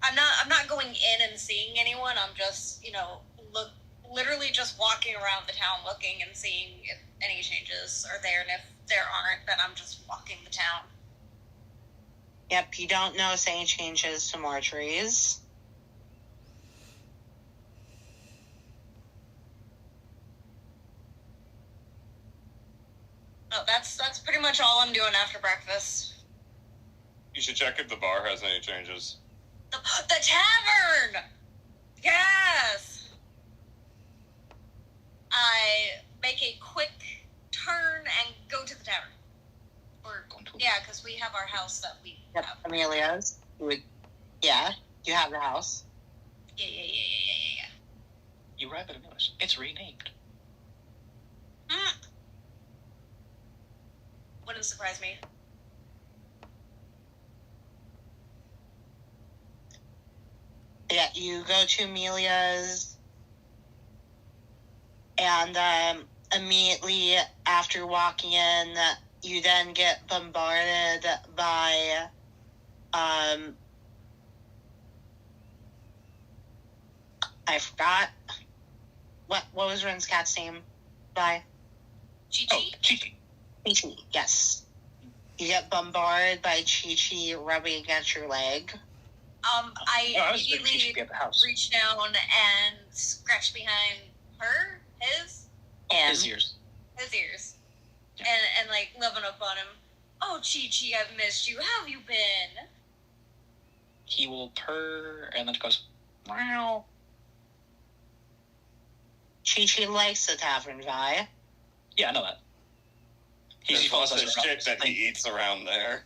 I'm not going in and seeing anyone. I'm just, literally just walking around the town looking and seeing if any changes are there, and if there aren't, then I'm just walking the town. Yep, you don't notice any changes to Marjorie's. Oh, that's pretty much all I'm doing after breakfast. You should check if the bar has any changes. The tavern! Yes! I make a quick turn and go to the tavern. Because we have our house that we have. Amelia's. Yeah, you have the house. Yeah. You arrive at Amelia's. It's renamed. Wouldn't surprise me. Yeah, you go to Amelia's, and immediately after walking in, you then get bombarded by I forgot what was Ren's cat's name. By Chi-Chi. Chi-Chi, yes. You get bombarded by Chi-Chi rubbing against your leg. I immediately reach down and scratch behind his ears. Yeah. And loving up on him. Oh, Chi-Chi, I've missed you. How have you been? He will purr and then goes, meow. Chi-Chi likes the tavern vibe. Yeah, I know that. He follows the shit that he eats around there.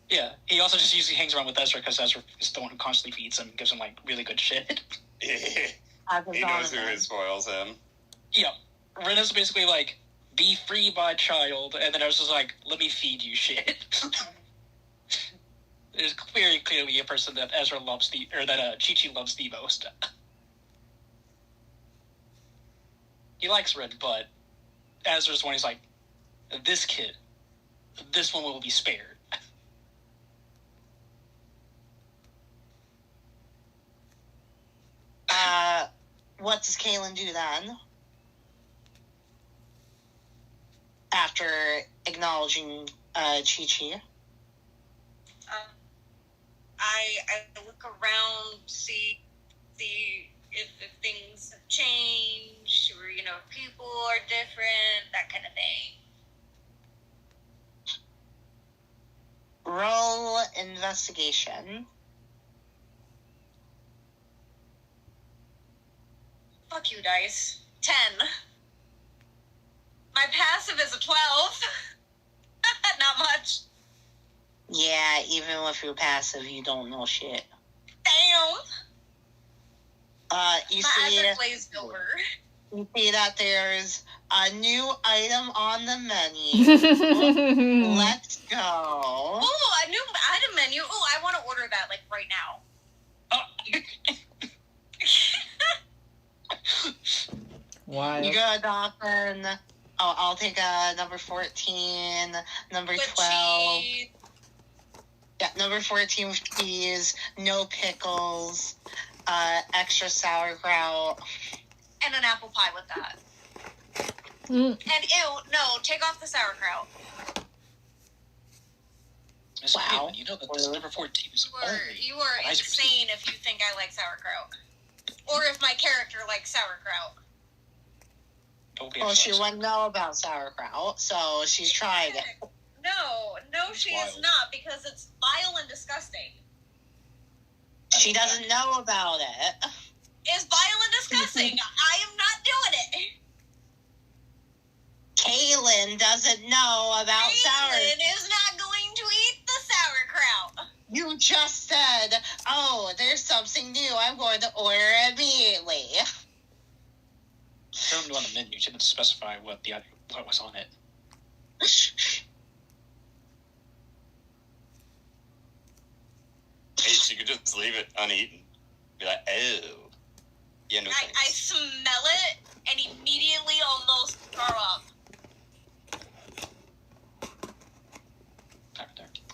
Yeah, he also just usually hangs around with Ezra because Ezra is the one who constantly feeds him and gives him, really good shit. He knows who spoils him. Yeah. Ren is basically like, be free, my child, and then I was just like, let me feed you shit. There's very clearly a person that Ezra loves that Chi-Chi loves the most. He likes Ren, but Ezra's one, he's like, this kid, this one will be spared. What does Caelynn do then? After acknowledging Chi-Chi? I look around, see if things have changed, or, people are different, that kind of thing. Roll investigation. Fuck you, dice. 10. My passive is a 12. Not much. Yeah, even with your passive, you don't know shit. Damn. You My see, eyes are glazed over. You see that there's a new item on the menu. Let's go. Oh, a new item menu. Oh, I want to order that, right now. Why? You go, Dawson. Oh, I'll take number 14, number 12. Yeah, number 14 with cheese, no pickles, extra sauerkraut. And an apple pie with that. Mm. And no, take off the sauerkraut. Miss Wow. Caelynn, you know that this number 14 is You are insane if you think I like sauerkraut. Or if my character likes sauerkraut. Well, she wouldn't know about sauerkraut, so she's tried it. No, she is not, because it's vile and disgusting. She doesn't know about it. It's vile and disgusting. I am not doing it. Caelynn doesn't know about sauerkraut. Caelynn is not going to eat the sauerkraut. You just said, oh, there's something new. I'm going to order immediately. Shown on the menu, you didn't specify what was on it. Hey, she could just leave it uneaten. Be like, oh. Yeah, no thanks. I smell it and immediately almost throw up.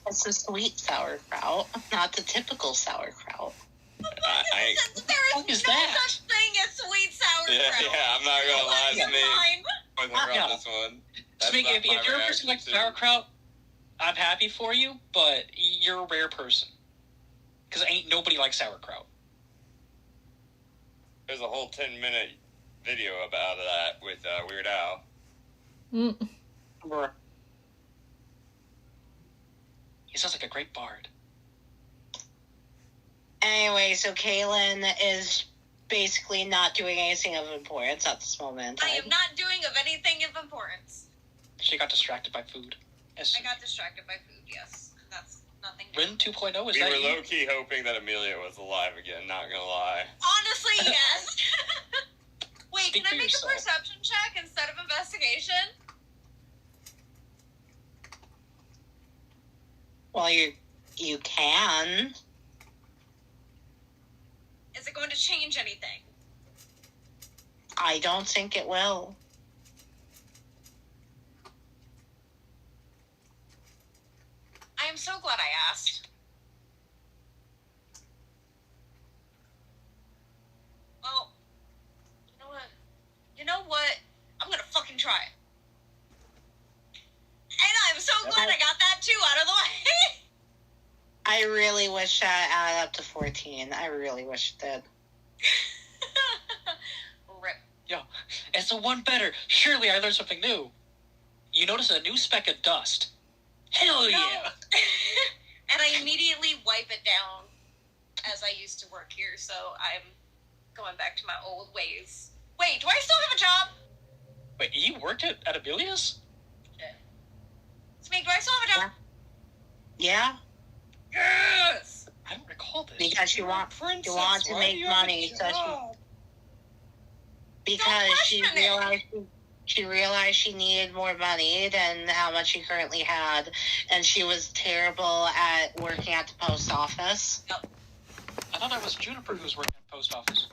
It's the sweet sauerkraut, not the typical sauerkraut. There is no such thing as sweet sauerkraut. Yeah, I'm not gonna lie to me. On this one. Smeag, if you're a person like sauerkraut, I'm happy for you, but you're a rare person. Because ain't nobody likes sauerkraut. There's a whole 10-minute video about that with Weird Al. Mm. He sounds like a great bard. Anyway, so Caelynn is basically not doing anything of importance at this moment in time. I am not doing of anything of importance. She got distracted by food. Yes. I got distracted by food, yes. That's nothing. Rin 2.0, is we that were you? low-key hoping that Amelia was alive again, not gonna lie. Honestly, yes. Wait, Speak can I for make yourself. a perception check instead of investigation? Well, you can. Is it going to change anything? I don't think it will. I am so glad I asked. Well, you know what? I'm gonna fucking try it. And I'm so glad I got that 2 out of the way. I really wish I added up to 14. I really wish it did. Rip. Yeah, it's the one better. Surely I learned something new. You notice a new speck of dust. Hell No. yeah! And I immediately wipe it down, as I used to work here, so I'm going back to my old ways. Wait, do I still have a job? Wait, you worked at Amelia's? Smeag, do I still have a job? Yeah, Yes! I don't recall this. because you want to make money. So because she realized she needed more money than how much she currently had, and she was terrible at working at the post office. Yep. I thought that was Juniper who was working at the post office.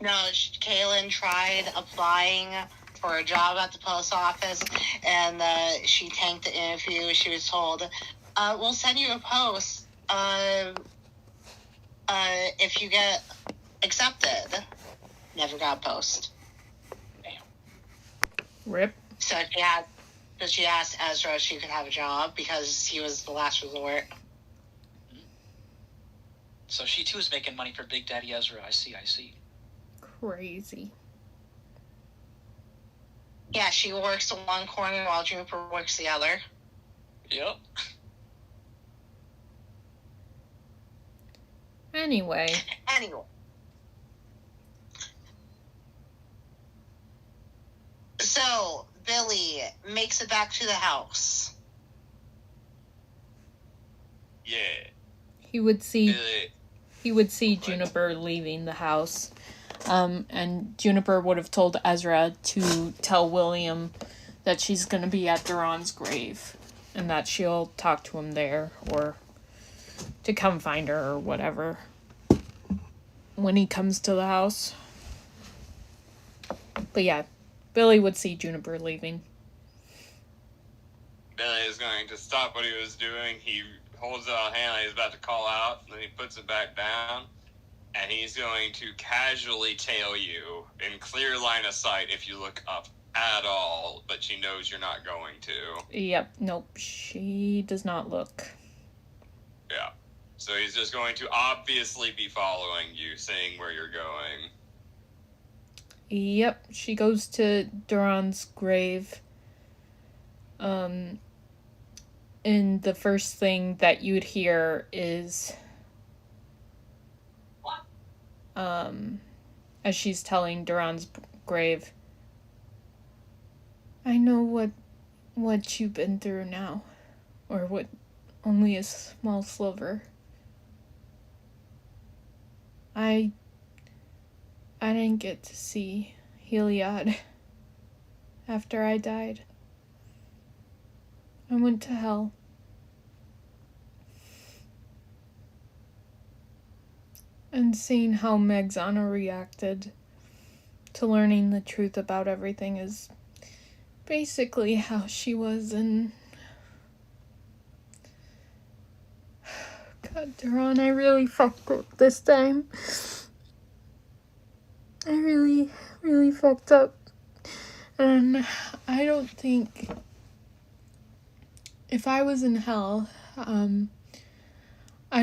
No, Caelynn tried applying for a job at the post office, and she tanked the interview. She was told, we'll send you a post if you get accepted. Never got a post. Damn. Rip. So she asked Ezra if she could have a job because he was the last resort. So she too is making money for Big Daddy Ezra. I see. Crazy. Yeah, she works in one corner while Juniper works the other. Yep. Anyway. So, Billy makes it back to the house. Yeah. He would see Billy. Juniper leaving the house. And Juniper would have told Ezra to tell William that she's going to be at Duran's grave and that she'll talk to him there or to come find her or whatever when he comes to the house. But yeah, Billy would see Juniper leaving. Billy is going to stop what he was doing. He holds out a hand like he's about to call out, and then he puts it back down. And he's going to casually tail you in clear line of sight if you look up at all, but she knows you're not going to. Yep, nope, she does not look. Yeah. So he's just going to obviously be following you, saying where you're going. Yep, she goes to Duran's grave. And the first thing that you'd hear is... as she's telling Duran's grave, I know what you've been through now, or what only a small sliver. I didn't get to see Heliod after I died. I went to hell. And seeing how Megzana reacted to learning the truth about everything is basically how she was in... God, Duran, I really fucked up this time. I really, really fucked up. And I don't think... If I was in hell, I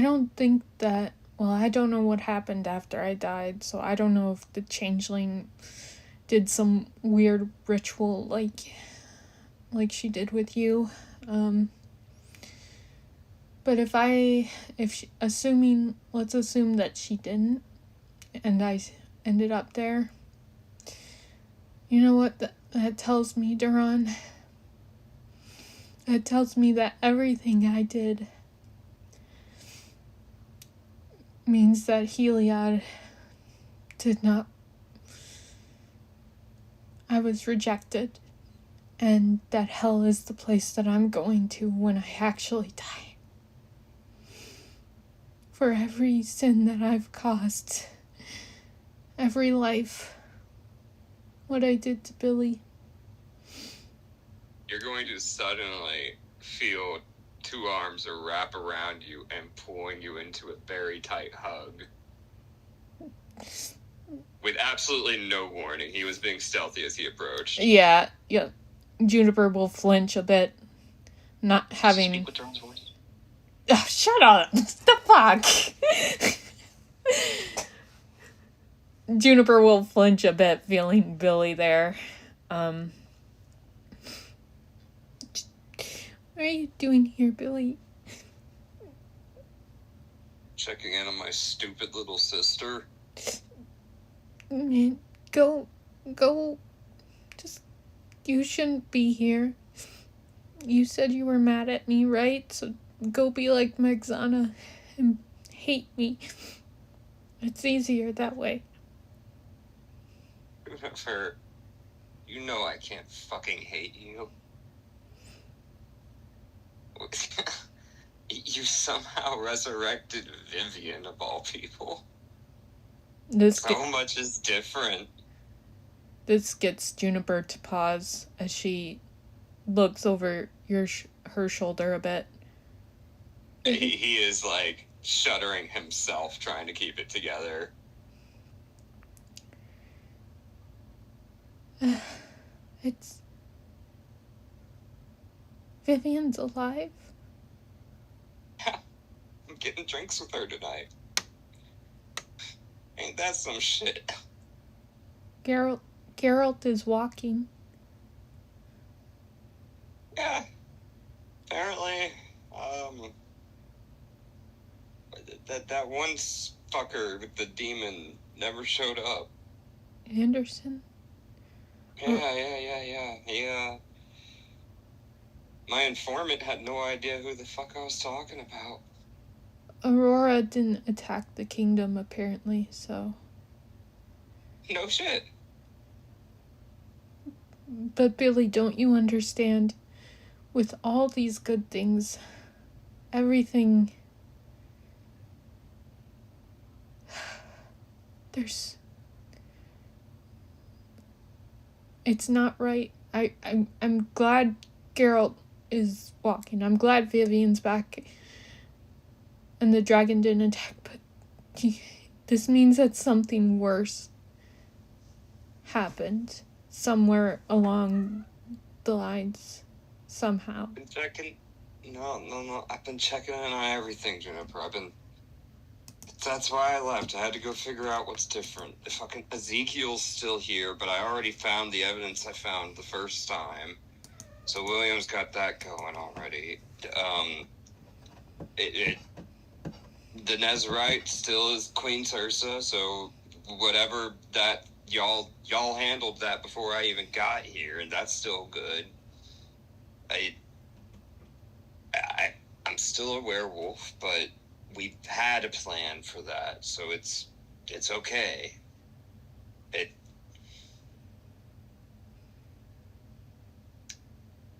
don't think that... Well, I don't know what happened after I died, so I don't know if the changeling did some weird ritual like she did with you. But let's assume that she didn't, and I ended up there. You know what that tells me, Duran? It tells me that everything I did means that Heliod did not... I was rejected, and that hell is the place that I'm going to when I actually die. For every sin that I've caused, every life, what I did to Billy. You're going to suddenly feel two arms wrap around you and pulling you into a very tight hug. With absolutely no warning. He was being stealthy as he approached. Yeah. Juniper will flinch a bit, not having... Speak with Duran's voice. Oh, shut up! The fuck? Juniper will flinch a bit, feeling Billy there. What are you doing here, Billy? Checking in on my stupid little sister. Man, go. Just, you shouldn't be here. You said you were mad at me, right? So go be like Megzana and hate me. It's easier that way. Juniper, you know I can't fucking hate you. You somehow resurrected Vivian, of all people. So much is different. This gets Juniper to pause as she looks over her shoulder a bit. He is, like, shuddering himself, trying to keep it together. It's... Vivian's alive? Yeah, I'm getting drinks with her tonight. Ain't that some shit? Geralt is walking. Yeah. Apparently, that one fucker with the demon never showed up. Anderson? Yeah. My informant had no idea who the fuck I was talking about. Aurora didn't attack the kingdom, apparently, so... No shit. But Billy, don't you understand? With all these good things, everything... It's not right. I'm glad Geralt is walking. I'm glad Vivian's back and the dragon didn't attack, but this means that something worse happened somewhere along the lines, somehow. Been checking... No. I've been checking in on everything, Juniper. That's why I left. I had to go figure out what's different. Fucking Ezekiel's still here, but I already found the evidence I found the first time. So William's got that going already. The Nezarite still is Queen Tursa, so whatever that y'all handled that before I even got here, and that's still good. I'm still a werewolf, but we've had a plan for that, so it's okay.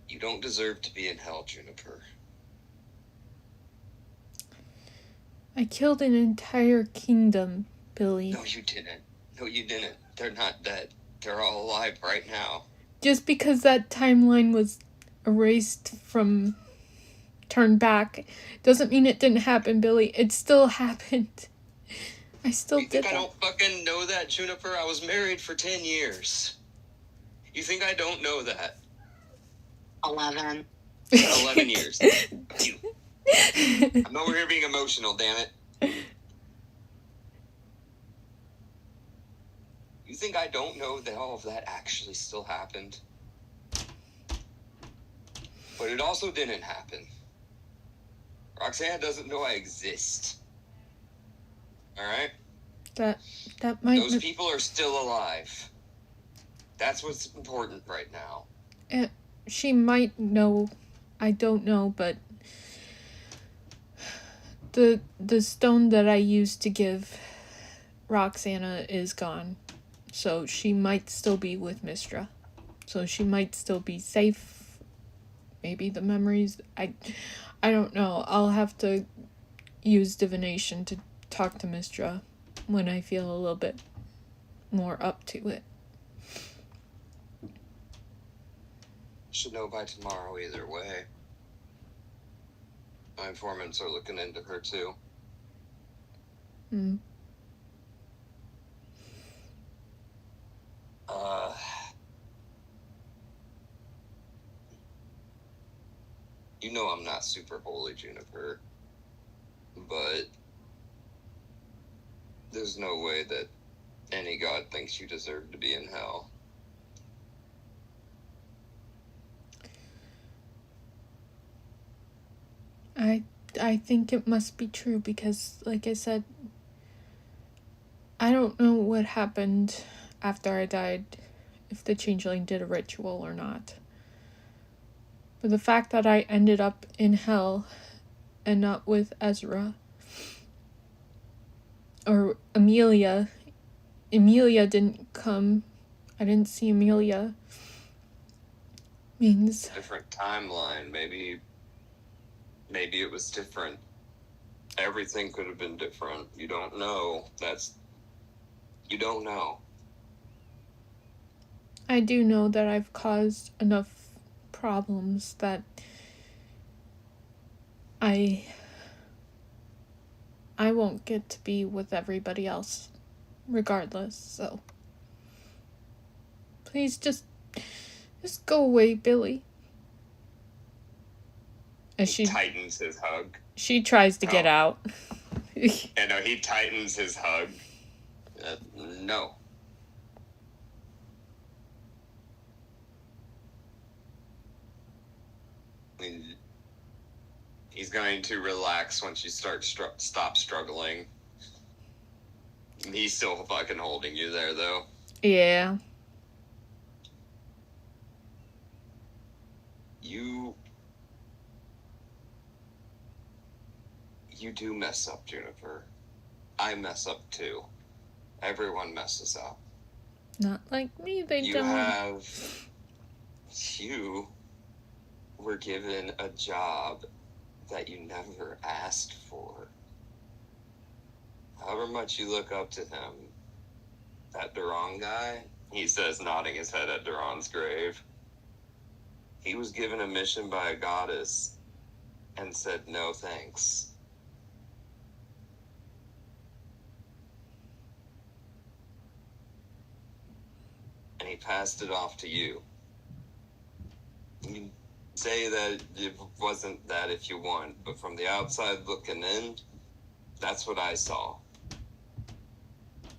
You don't deserve to be in hell, Juniper. I killed an entire kingdom, Billy. No, you didn't. They're not dead. They're all alive right now. Just because that timeline was erased from... turned back doesn't mean it didn't happen, Billy. It still happened. I still did that. You think I don't fucking know that, Juniper? I was married for 10 years. You think I don't know that? 11. 11 years. You. I'm over here being emotional, damn it. You think I don't know that all of that actually still happened? But it also didn't happen. Roxanne doesn't know I exist. Alright? That might... Those people are still alive. That's what's important right now. She might know. I don't know, but... The stone that I used to give Roxana is gone. So she might still be with Mistra. So she might still be safe. Maybe the memories... I don't know. I'll have to use divination to talk to Mistra when I feel a little bit more up to it. Should know by tomorrow either way. My informants are looking into her too. You know I'm not super holy, Juniper. But there's no way that any god thinks you deserve to be in hell. I think it must be true because, like I said, I don't know what happened after I died, if the changeling did a ritual or not. But the fact that I ended up in hell and not with Ezra or Amelia didn't come I didn't see Amelia. Means Different timeline. Maybe it was different. Everything could have been different. You don't know. You don't know. I do know that I've caused enough problems that I won't get to be with everybody else regardless, so please just go away, Billy. As He tightens his hug. she tries to get out. And no, he tightens his hug. No. He's going to relax once you stop struggling. He's still fucking holding you there, though. Yeah. You do mess up, Juniper. I mess up too. Everyone messes up. Not like me, they don't. You were given a job that you never asked for. However much you look up to him, that Duran guy, he says, nodding his head at Duran's grave, he was given a mission by a goddess and said no thanks. And he passed it off to you. You say that it wasn't that if you want, but from the outside looking in, that's what I saw.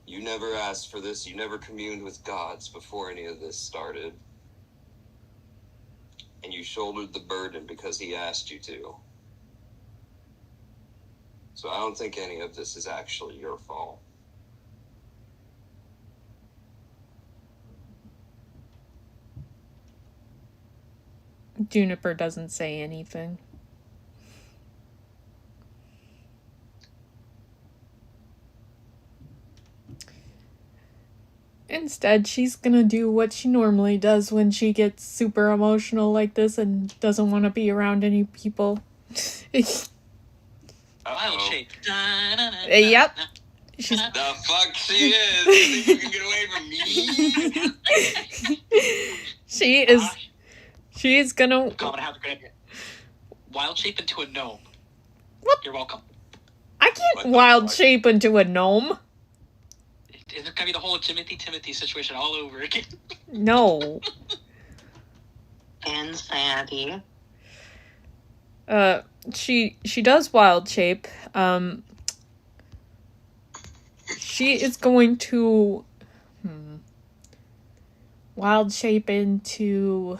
You never asked for this. You never communed with gods before any of this started. And you shouldered the burden because he asked you to. So I don't think any of this is actually your fault. Juniper doesn't say anything. Instead, she's gonna do what she normally does when she gets super emotional like this and doesn't want to be around any people. Wild shape. Yep. She's... The fuck she is? You can get away from me? She is gonna... Gonna have a great idea. Wild shape into a gnome. What? You're welcome. I can't wild shape into a gnome. It's gonna be the whole Timothy situation all over again. No. Insanity. She does wild shape. She is going to wild shape into...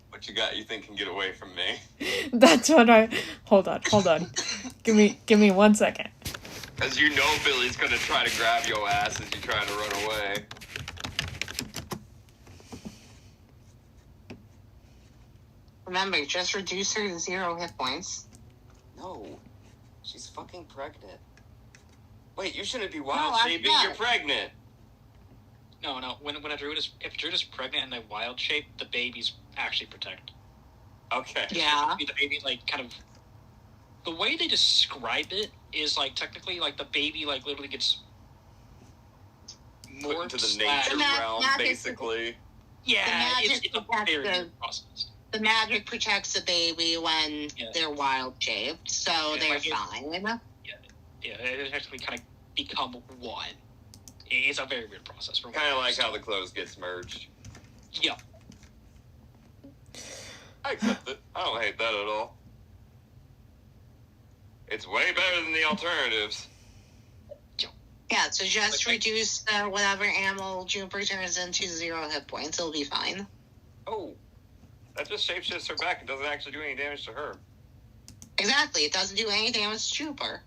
What you got you think can get away from me? That's what I... Hold on. Give me 1 second. Because you know Billy's gonna try to grab your ass as you try to run away. Remember, just reduce her to 0 hit points. No. She's fucking pregnant. Wait, you shouldn't be wild shaping, you're pregnant. No. When a druid is, if a druid is pregnant and they wild shape, the baby's actually protected. Okay. Yeah. The baby, like, kind of... The way they describe it is, like, technically, like, the baby, like, literally gets Put more into the nature realm, basically. Yeah, it's a very weird process. The magic protects the baby when they're wild shaped, so they're fine. Yeah, it actually kind of become one. It's a very weird process. Kind of like how the clothes gets merged. Yeah. I accept it. I don't hate that at all. It's way better than the alternatives. Yeah, so just reduce whatever animal Juniper turns into 0 hit points. It'll be fine. Oh. That just shapeshifts her back. It doesn't actually do any damage to her. Exactly. It doesn't do any damage to Juniper.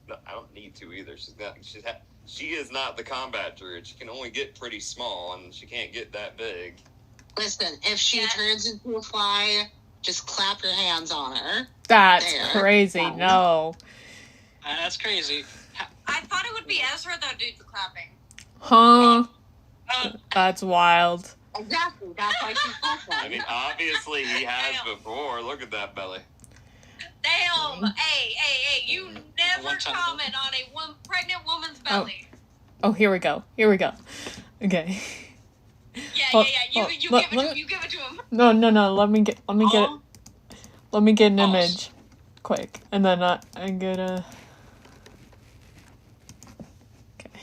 No, I don't need to either. She is not the combat druid. She can only get pretty small, and she can't get that big. Listen, if she turns into a fly, just clap your hands on her. That's crazy. No. That's crazy. I thought it would be Ezra that did the clapping. Huh? That's wild. Exactly. That's why she's pushing. I mean, obviously he has before. Look at that belly. Damn. Hey. You never comment on a pregnant woman's belly. Oh, here we go. Okay. Yeah. You give it to him. No. Let me get it. Let me get an image, quick, and then I'm gonna. Okay.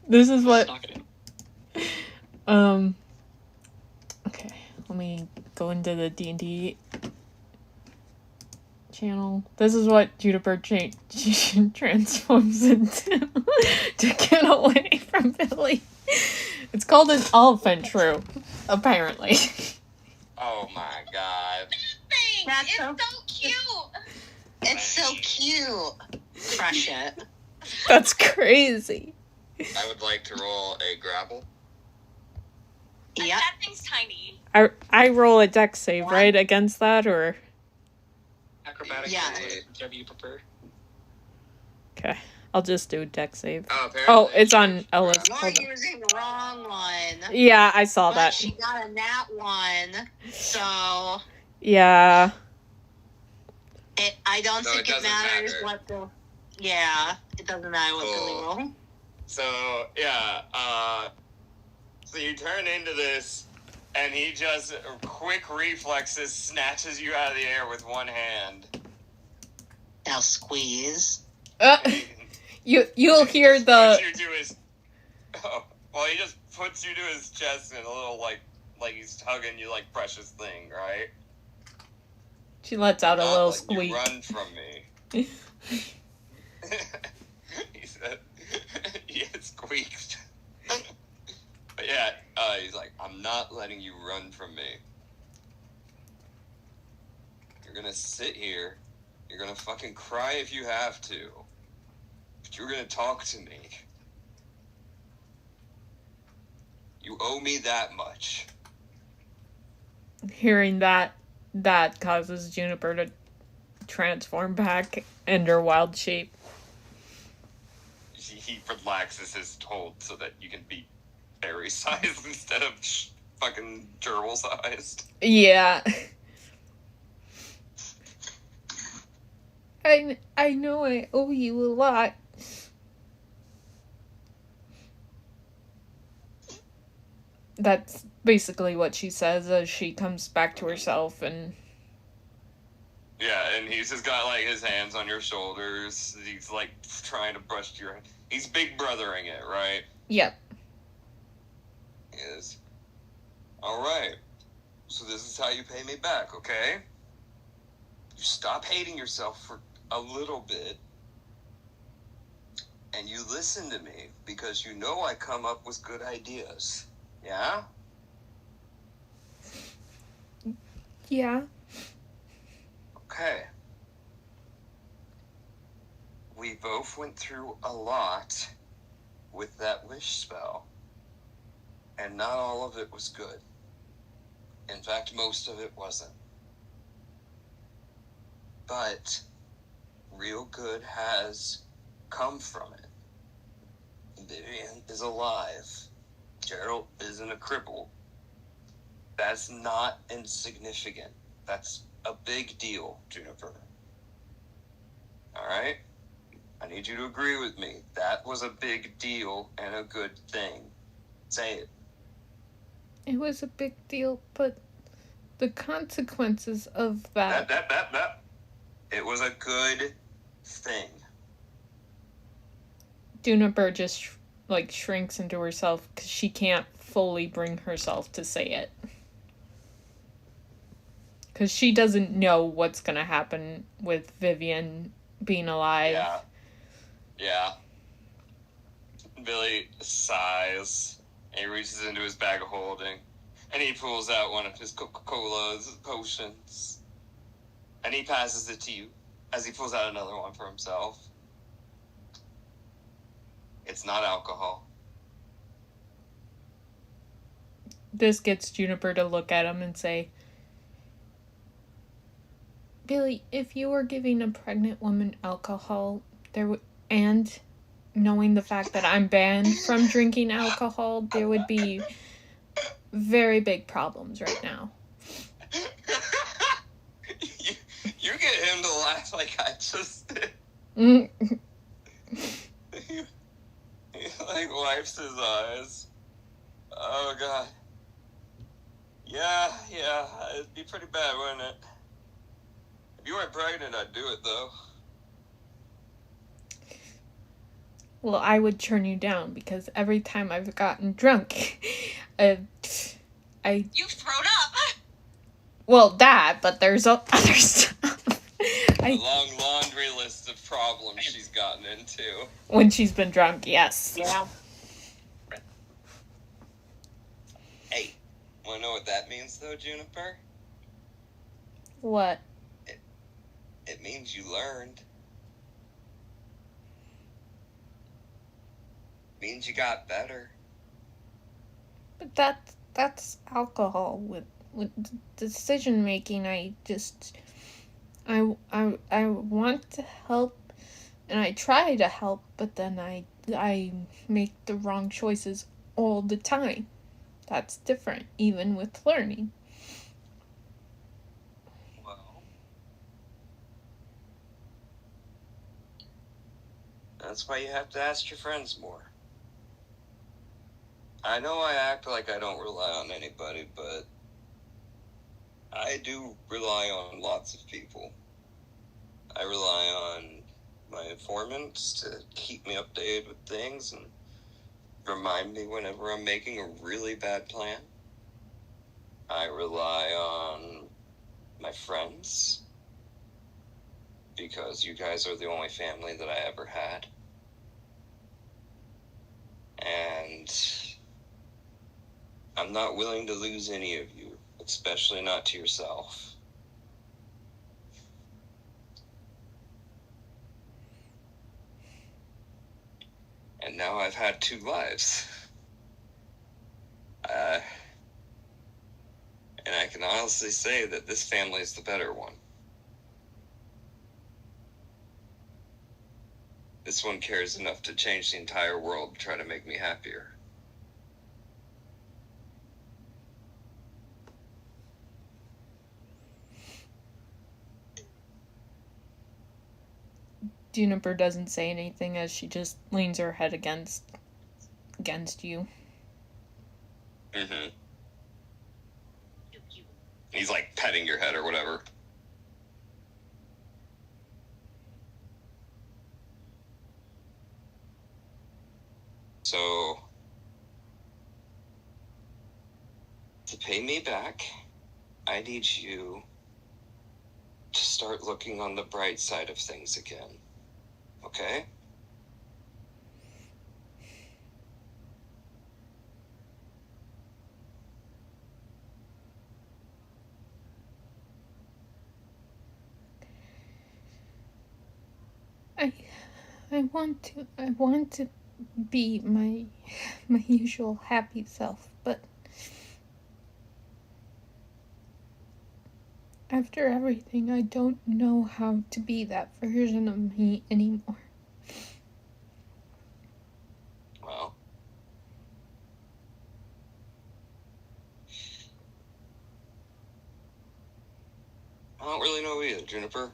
This is what. Okay, let me go into the D&D channel. This is what Juniper transforms into to get away from Billy. It's called an elephant shrew, apparently. Oh my god. It's so cute. It's so cute. Crush it. That's crazy. I would like to roll a grapple. Yep. That thing's tiny. I roll a dex save, right, against that, or? Acrobatics, Yeah. whichever you prefer. Okay, I'll just do a dex save. Apparently Oh, it's on Ellis. You're using the wrong one. Yeah, I saw But that. she got a nat 1, so Yeah. I don't So think it it doesn't matters matter. what the... Yeah, it doesn't matter what Cool. the roll. So, yeah, so you turn into this, and he just, quick reflexes, snatches you out of the air with one hand. Now squeeze. You'll hear the... Puts you to his, he just puts you to his chest in a little, like he's hugging you like precious thing, right? She lets out a Not little like squeak. You run from me. He said, he had squeaked. But yeah, he's like, I'm not letting you run from me. You're gonna sit here. You're gonna fucking cry if you have to. But you're gonna talk to me. You owe me that much. Hearing that causes Juniper to transform back into her wild shape. He relaxes his hold so that you can be fairy sized instead of fucking gerbil sized. Yeah. I know I owe you a lot. That's basically what she says as she comes back to herself and... Yeah, and he's just got, like, his hands on your shoulders. He's, like, trying to brush your... He's big brothering it, right? Yep. He is. Alright. So this is how you pay me back, okay? You stop hating yourself for a little bit. And you listen to me, because you know I come up with good ideas. Yeah? Yeah. Okay. We both went through a lot with that wish spell. And not all of it was good. In fact, most of it wasn't. But real good has come from it. Vivian is alive. Gerald isn't a cripple. That's not insignificant. That's a big deal, Juniper. Alright? I need you to agree with me. That was a big deal and a good thing. Say it. It was a big deal, but the consequences of that... That. It was a good thing. Juniper just, shrinks into herself because she can't fully bring herself to say it. Because she doesn't know what's going to happen with Vivian being alive. Yeah. Billy sighs. And he reaches into his bag of holding. And he pulls out one of his Coca-Cola's potions. And he passes it to you as he pulls out another one for himself. It's not alcohol. This gets Juniper to look at him and say, Billy, if you were giving a pregnant woman alcohol, and knowing the fact that I'm banned from drinking alcohol, there would be very big problems right now. You get him to laugh like I just did. He like wipes his eyes. Oh god. Yeah, it'd be pretty bad, wouldn't it? If you weren't pregnant, I'd do it though. Well, I would turn you down because every time I've gotten drunk, You've thrown up. Well, that, but there's other stuff. A long laundry list of problems she's gotten into. When she's been drunk, yes. Yeah. Hey, wanna know what that means though, Juniper? What? It means you learned. It means you got better. But that's alcohol with decision making. I want to help, and I try to help, but then I make the wrong choices all the time. That's different, even with learning. Well, that's why you have to ask your friends more. I know I act like I don't rely on anybody, but I do rely on lots of people. I rely on my informants to keep me updated with things and remind me whenever I'm making a really bad plan. I rely on my friends because you guys are the only family that I ever had. And I'm not willing to lose any of you, especially not to yourself. And now I've had 2 lives. And I can honestly say that this family is the better one. This one cares enough to change the entire world to try to make me happier. Juniper doesn't say anything as she just leans her head against you. Mm-hmm. He's like petting your head or whatever. So, to pay me back, I need you to start looking on the bright side of things again. Okay? I want to be my usual happy self, but after everything, I don't know how to be that version of me anymore. Well, I don't really know either, Juniper.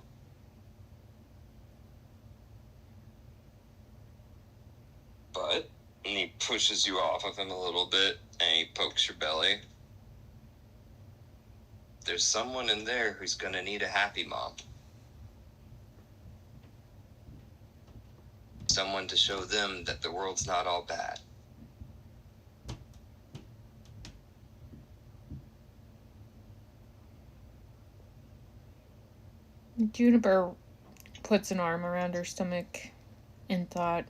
But, and he pushes you off of him a little bit, and he pokes your belly. There's someone in there who's gonna need a happy mom. Someone to show them that the world's not all bad. Juniper puts an arm around her stomach in thought.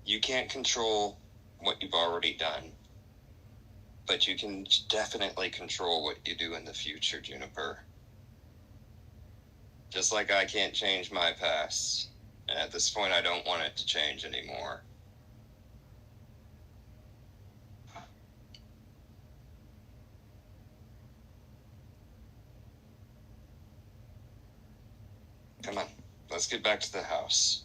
You can't control what you've already done, but you can definitely control what you do in the future, Juniper. Just like I can't change my past, and at this point I don't want it to change anymore. Come on, let's get back to the house.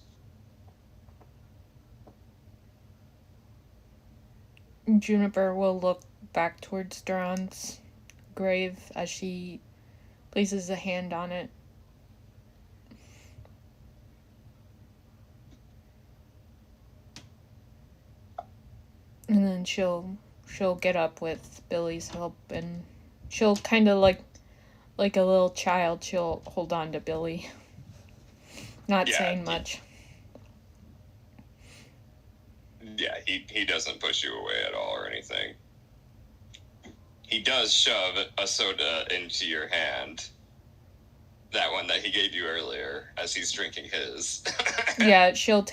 Juniper will look back towards Duran's grave as she places a hand on it. And then she'll get up with Billy's help, and she'll kind of like a little child, she'll hold on to Billy. Not saying much. Yeah, he doesn't push you away at all or anything. He does shove a soda into your hand. That one that he gave you earlier as he's drinking his. Yeah, she'll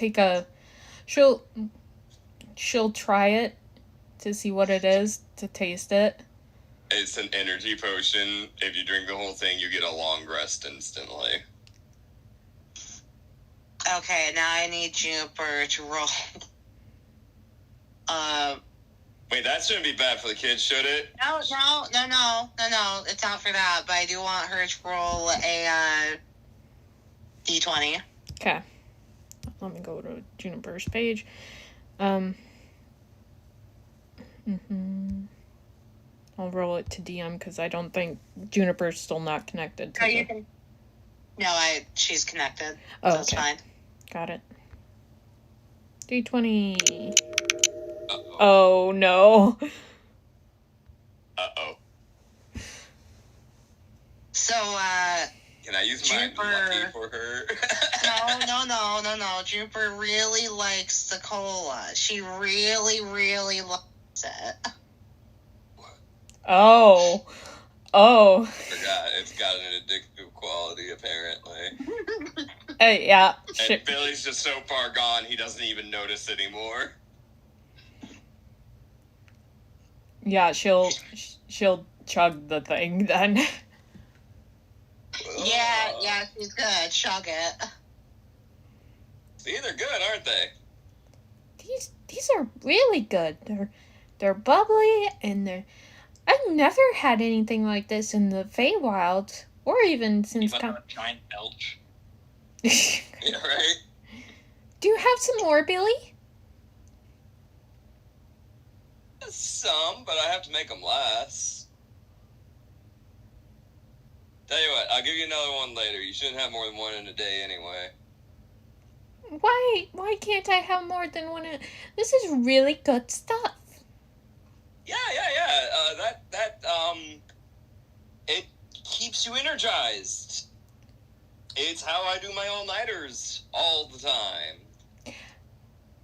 try it to see what it is, to taste it. It's an energy potion. If you drink the whole thing, you get a long rest instantly. Okay, now I need Juniper to roll. Wait, that shouldn't be bad for the kids, should it? No. It's not for that, but I do want her to roll a D20. Okay. Let me go to Juniper's page. I'll roll it to DM because I don't think Juniper's still not connected to you can. No, she's connected. Oh, so it's okay. fine. Got it. D20. Uh-oh. Oh, no. Uh-oh. So, Can I use my Juniper... lucky for her? No. Juniper really likes the cola. She really, really likes it. Oh. I forgot. It's got an addictive quality, apparently. Yeah. And Billy's just so far gone, he doesn't even notice anymore. Yeah, she'll chug the thing then. Yeah, she's good. Chug it. See, they're good, aren't they? These are really good. They're bubbly, and I've never had anything like this in the Feywild, or even since Even a giant belch. Yeah, right? Do you have some more, Billy? Some, but I have to make them last. Tell you what, I'll give you another one later. You shouldn't have more than one in a day anyway. Why can't I have more than one? This is really good stuff. Yeah. It keeps you energized. It's how I do my all-nighters all the time.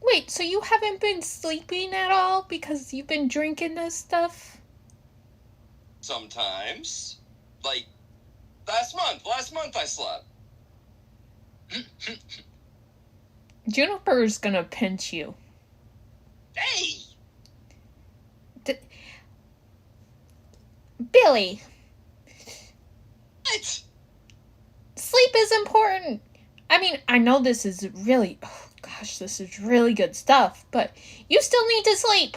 Wait, so you haven't been sleeping at all because you've been drinking this stuff? Sometimes. Like, last month I slept. Juniper's gonna pinch you. Hey! Billy! What? Sleep is important! I mean, I know this is really... Oh, gosh, this is really good stuff, but you still need to sleep!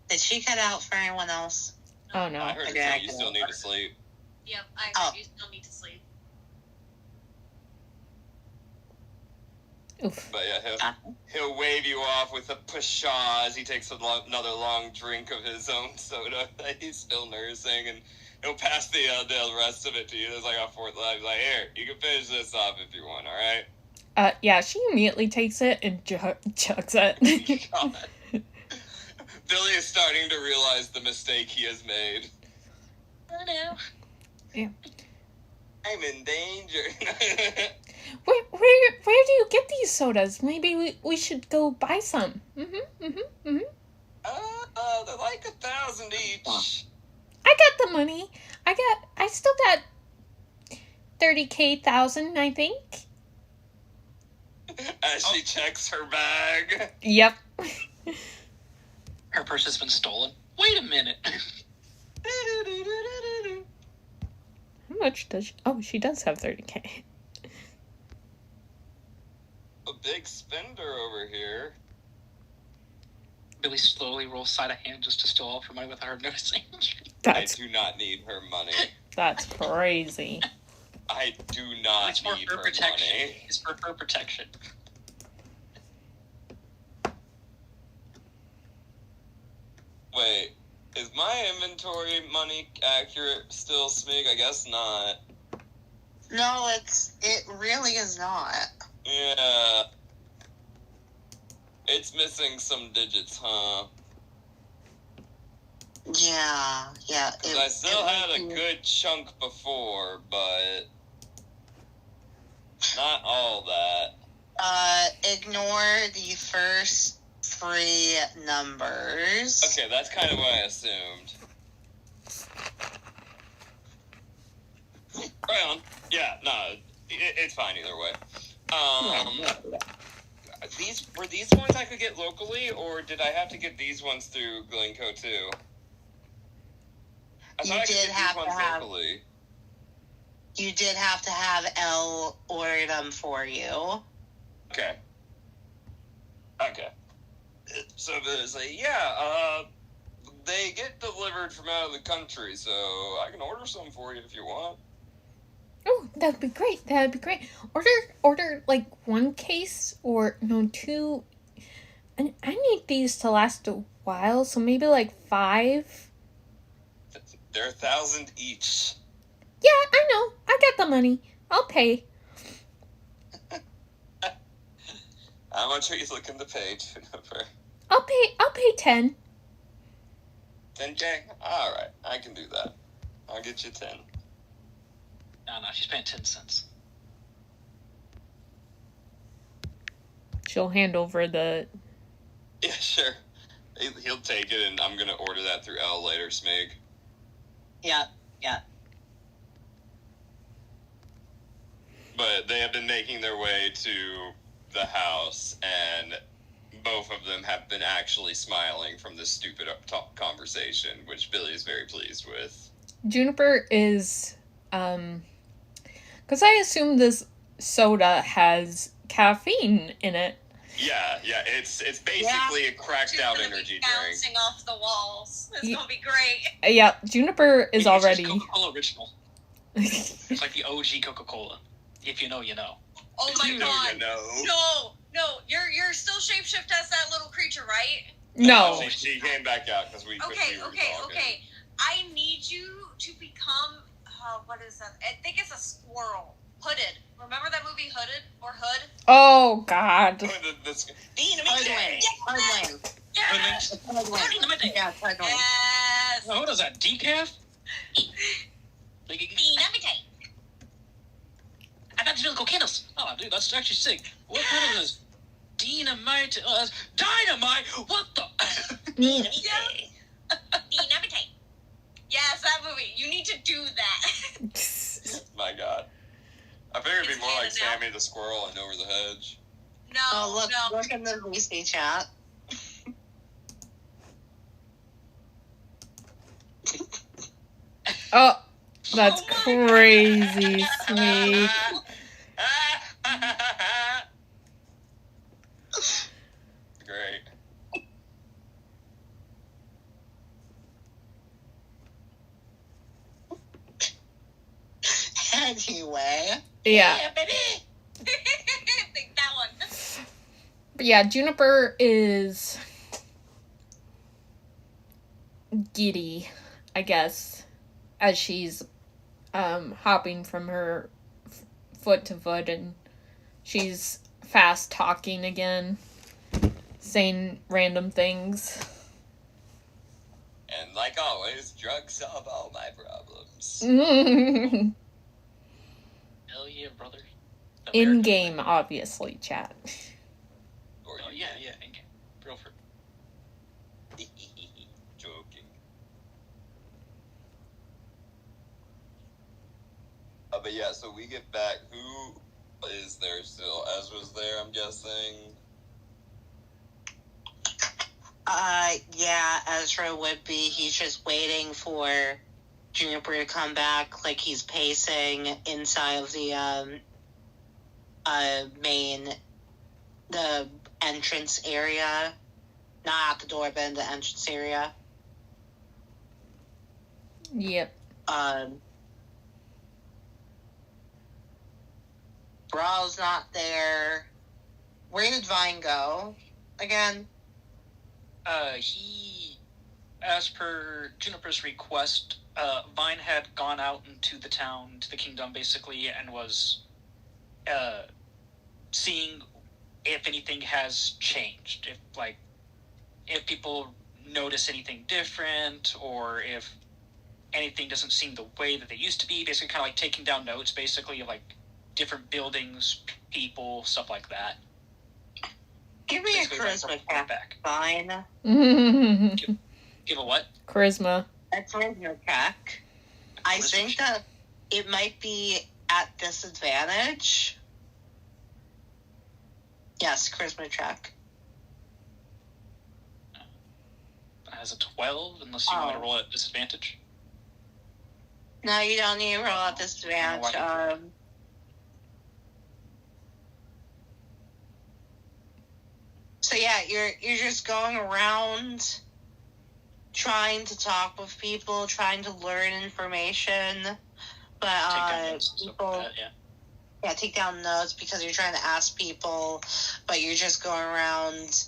Did she cut out for anyone else? Oh, no. I heard Okay, her I say you can- still need to sleep. Yep, I heard you still need to sleep. Oof. But yeah, he'll wave you off with a pshaw as he takes another long drink of his own soda that he's still nursing, and he'll pass the rest of it to you. There's like a fourth left. He's like, here, you can finish this off if you want, alright? Yeah, she immediately takes it and chugs it. God. Billy is starting to realize the mistake he has made. Oh no. Yeah. I'm in danger. Where do you get these sodas? Maybe we should go buy some. They're like 1,000 each. I got the money. I still got 30,000, I think. As she checks her bag. Yep. Her purse has been stolen. Wait a minute. How much does she... Oh, she does have 30K. A big spender over here. Billy slowly rolls side of hand just to steal all of her money without her noticing. I do not need her money. That's crazy. I do not It's for need her her protection. money. It's for her protection. Wait, is my inventory money accurate still, Smeag? I guess not. No, it really is not. Yeah. It's missing some digits, huh? Yeah. 'Cause I still had a good chunk before, but not all that. Ignore the first 3 numbers. Okay, that's kind of what I assumed. Right on. Yeah, no, it's fine either way. These ones I could get locally, or did I have to get these ones through Glencoe too? I thought I could get these ones locally. You did have to have Elle order them for you. Okay. So it's like, they get delivered from out of the country, so I can order some for you if you want. Oh, that'd be great. Order like 1 case or no 2. And I need these to last a while, so maybe like 5. They're 1,000 each. Yeah, I know. I got the money. I'll pay. How much are you looking to pay, Juniper? I'll pay 10. 10K? Alright, I can do that. I'll get you 10. No, she's paying 10 cents. She'll hand over the... Yeah, sure. He'll take it, and I'm gonna order that through Elle later, Smeag. Yeah. But they have been making their way to the house, and both of them have been actually smiling from this stupid conversation, which Billy is very pleased with. Juniper is... Because I assume this soda has caffeine in it. Yeah, it's basically a cracked out energy drink. Bouncing off the walls. It's gonna be great. Yeah, Juniper is already... It's Coca-Cola original. It's like the OG Coca-Cola. If you know, you know. Oh my god. You know. No, you're still shapeshift as that little creature, right? No. She came back out because we were talking. Okay. I need you to become, what is that? I think it's a squirrel. Hooded. Remember that movie Hooded? Or Hood? Oh, God. Hoodwink. Yes! Oh, what is that? Decaf? Dynamite. I got to candles. Oh, dude, that's actually sick. What kind of this? Dynamite? Dynamite? What the? Dynamite. Yes, that movie. You need to do that. My god. I figured it'd be It's more like canon now. Sammy the Squirrel and Over the Hedge. No, Look in the VC chat. Oh, that's crazy, Smeag. Great. Anyway. Yeah. baby. Think that one. But yeah, Juniper is giddy, I guess, as she's hopping from her foot to foot, and she's fast talking again, saying random things. And like always, drugs solve all my problems. Hell yeah, brother. In game, obviously, chat. Or Oh, yeah, in game. Real for. joking. But yeah, so we get back. Who is there still? Ezra's there, I'm guessing. Yeah, Ezra would be. He's just waiting for Juniper to come back, like he's pacing inside of the the entrance area Not at the door, but in the entrance area. Yep. Bral's not there. Where did Vine go again? He, as per Juniper's request, Vine had gone out into the town, to the kingdom, basically, and was seeing if anything has changed. If people notice anything different, or if anything doesn't seem the way that they used to be. Basically, kind of like taking down notes, basically, of like different buildings, people, stuff like that. Give me Basically, a charisma check. back. Fine. Give a what? Charisma. A charisma check. I think that it might be at disadvantage. Yes, charisma check. Has a 12, unless you want to roll at disadvantage. No, you don't need to roll at disadvantage. So yeah, you're just going around trying to talk with people, trying to learn information, but people, take down notes because you're trying to ask people, but you're just going around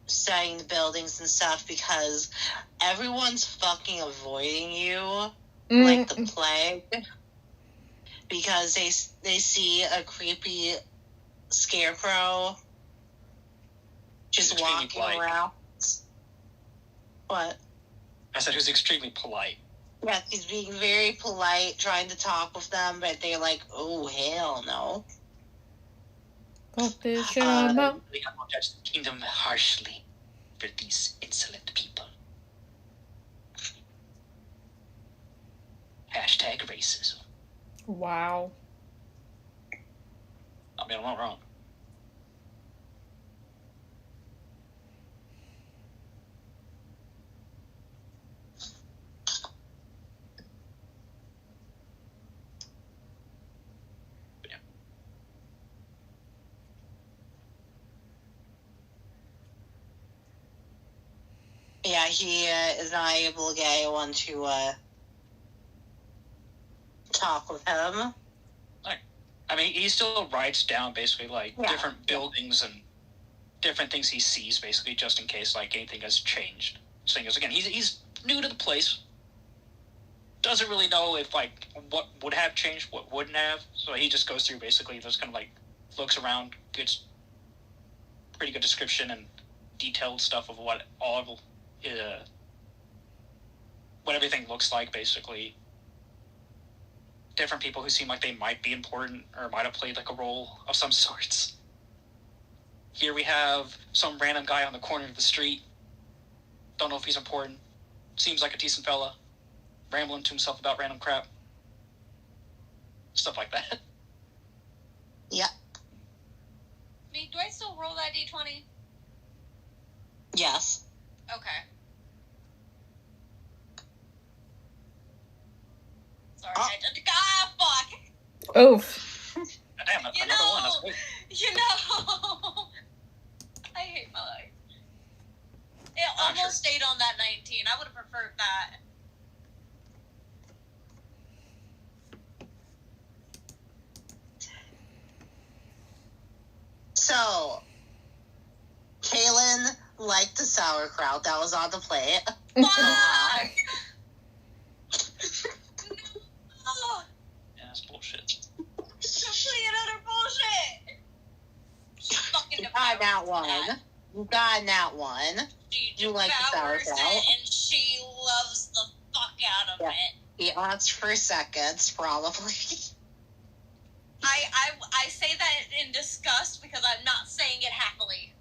studying the buildings and stuff because everyone's fucking avoiding you like the plague because they see a creepy scarecrow just walking around. What? I said he was extremely polite. Yeah, he's being very polite, trying to talk with them, but they're like, oh, hell no. We have not judged the kingdom harshly for these insolent people. Hashtag racism. Wow. I mean, I'm not wrong. Yeah, he is not able to get anyone to talk with him. I mean, he still writes down basically different buildings and different things he sees, basically, just in case anything has changed. So again, he's new to the place. Doesn't really know if what would have changed, what wouldn't have. So he just goes through basically, just kind of looks around, gets pretty good description and detailed stuff of what what everything looks like, basically. Different people who seem like they might be important or might have played a role of some sorts. Here we have some random guy on the corner of the street. Don't know if he's important. Seems like a decent fella. Rambling to himself about random crap. Stuff like that. Yeah. Do I still roll that d20? Yes. Okay. Sorry, I did. Ah, fuck! Oof. Damn, another one. That's good. I hate my life. It almost stayed on that 19. I would have preferred that. So, Caelynn liked the sauerkraut that was on the plate. Fuck! No! Yeah, that's bullshit. Complete and utter bullshit! You got that one. You got that one. She You like the devours sauerkraut. it and she loves the fuck out of it. He asked for seconds, probably. I say that in disgust because I'm not saying it happily.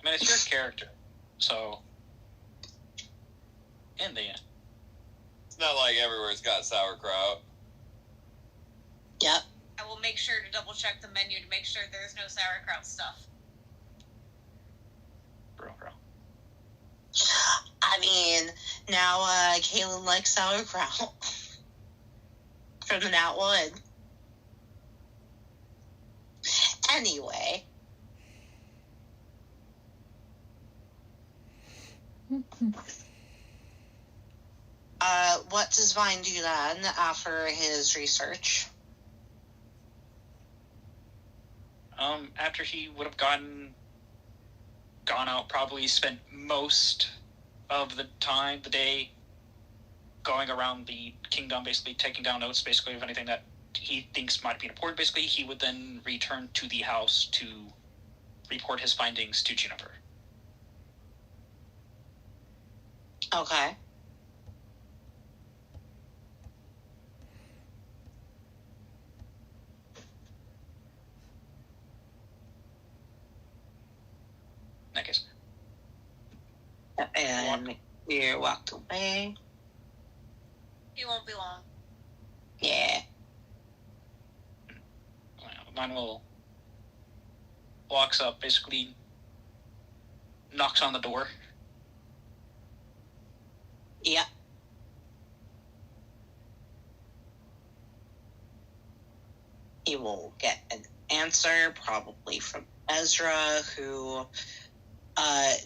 I mean, it's your character, so in the end. It's not like everywhere's got sauerkraut. Yep. I will make sure to double check the menu to make sure there's no sauerkraut stuff. Bro. I mean, now Caelynn likes sauerkraut. From the Nat 1. Anyway. What does Vine do then after his research? After he would have gone out, probably spent most of the day going around the kingdom, basically taking down notes, basically, of anything that he thinks might be important. Basically, he would then return to the house to report his findings to Juniper. Okay. In that case. And you walked away. He won't be long. Yeah. Manuel walks up, basically knocks on the door. Yep. He will get an answer, probably from Ezra, who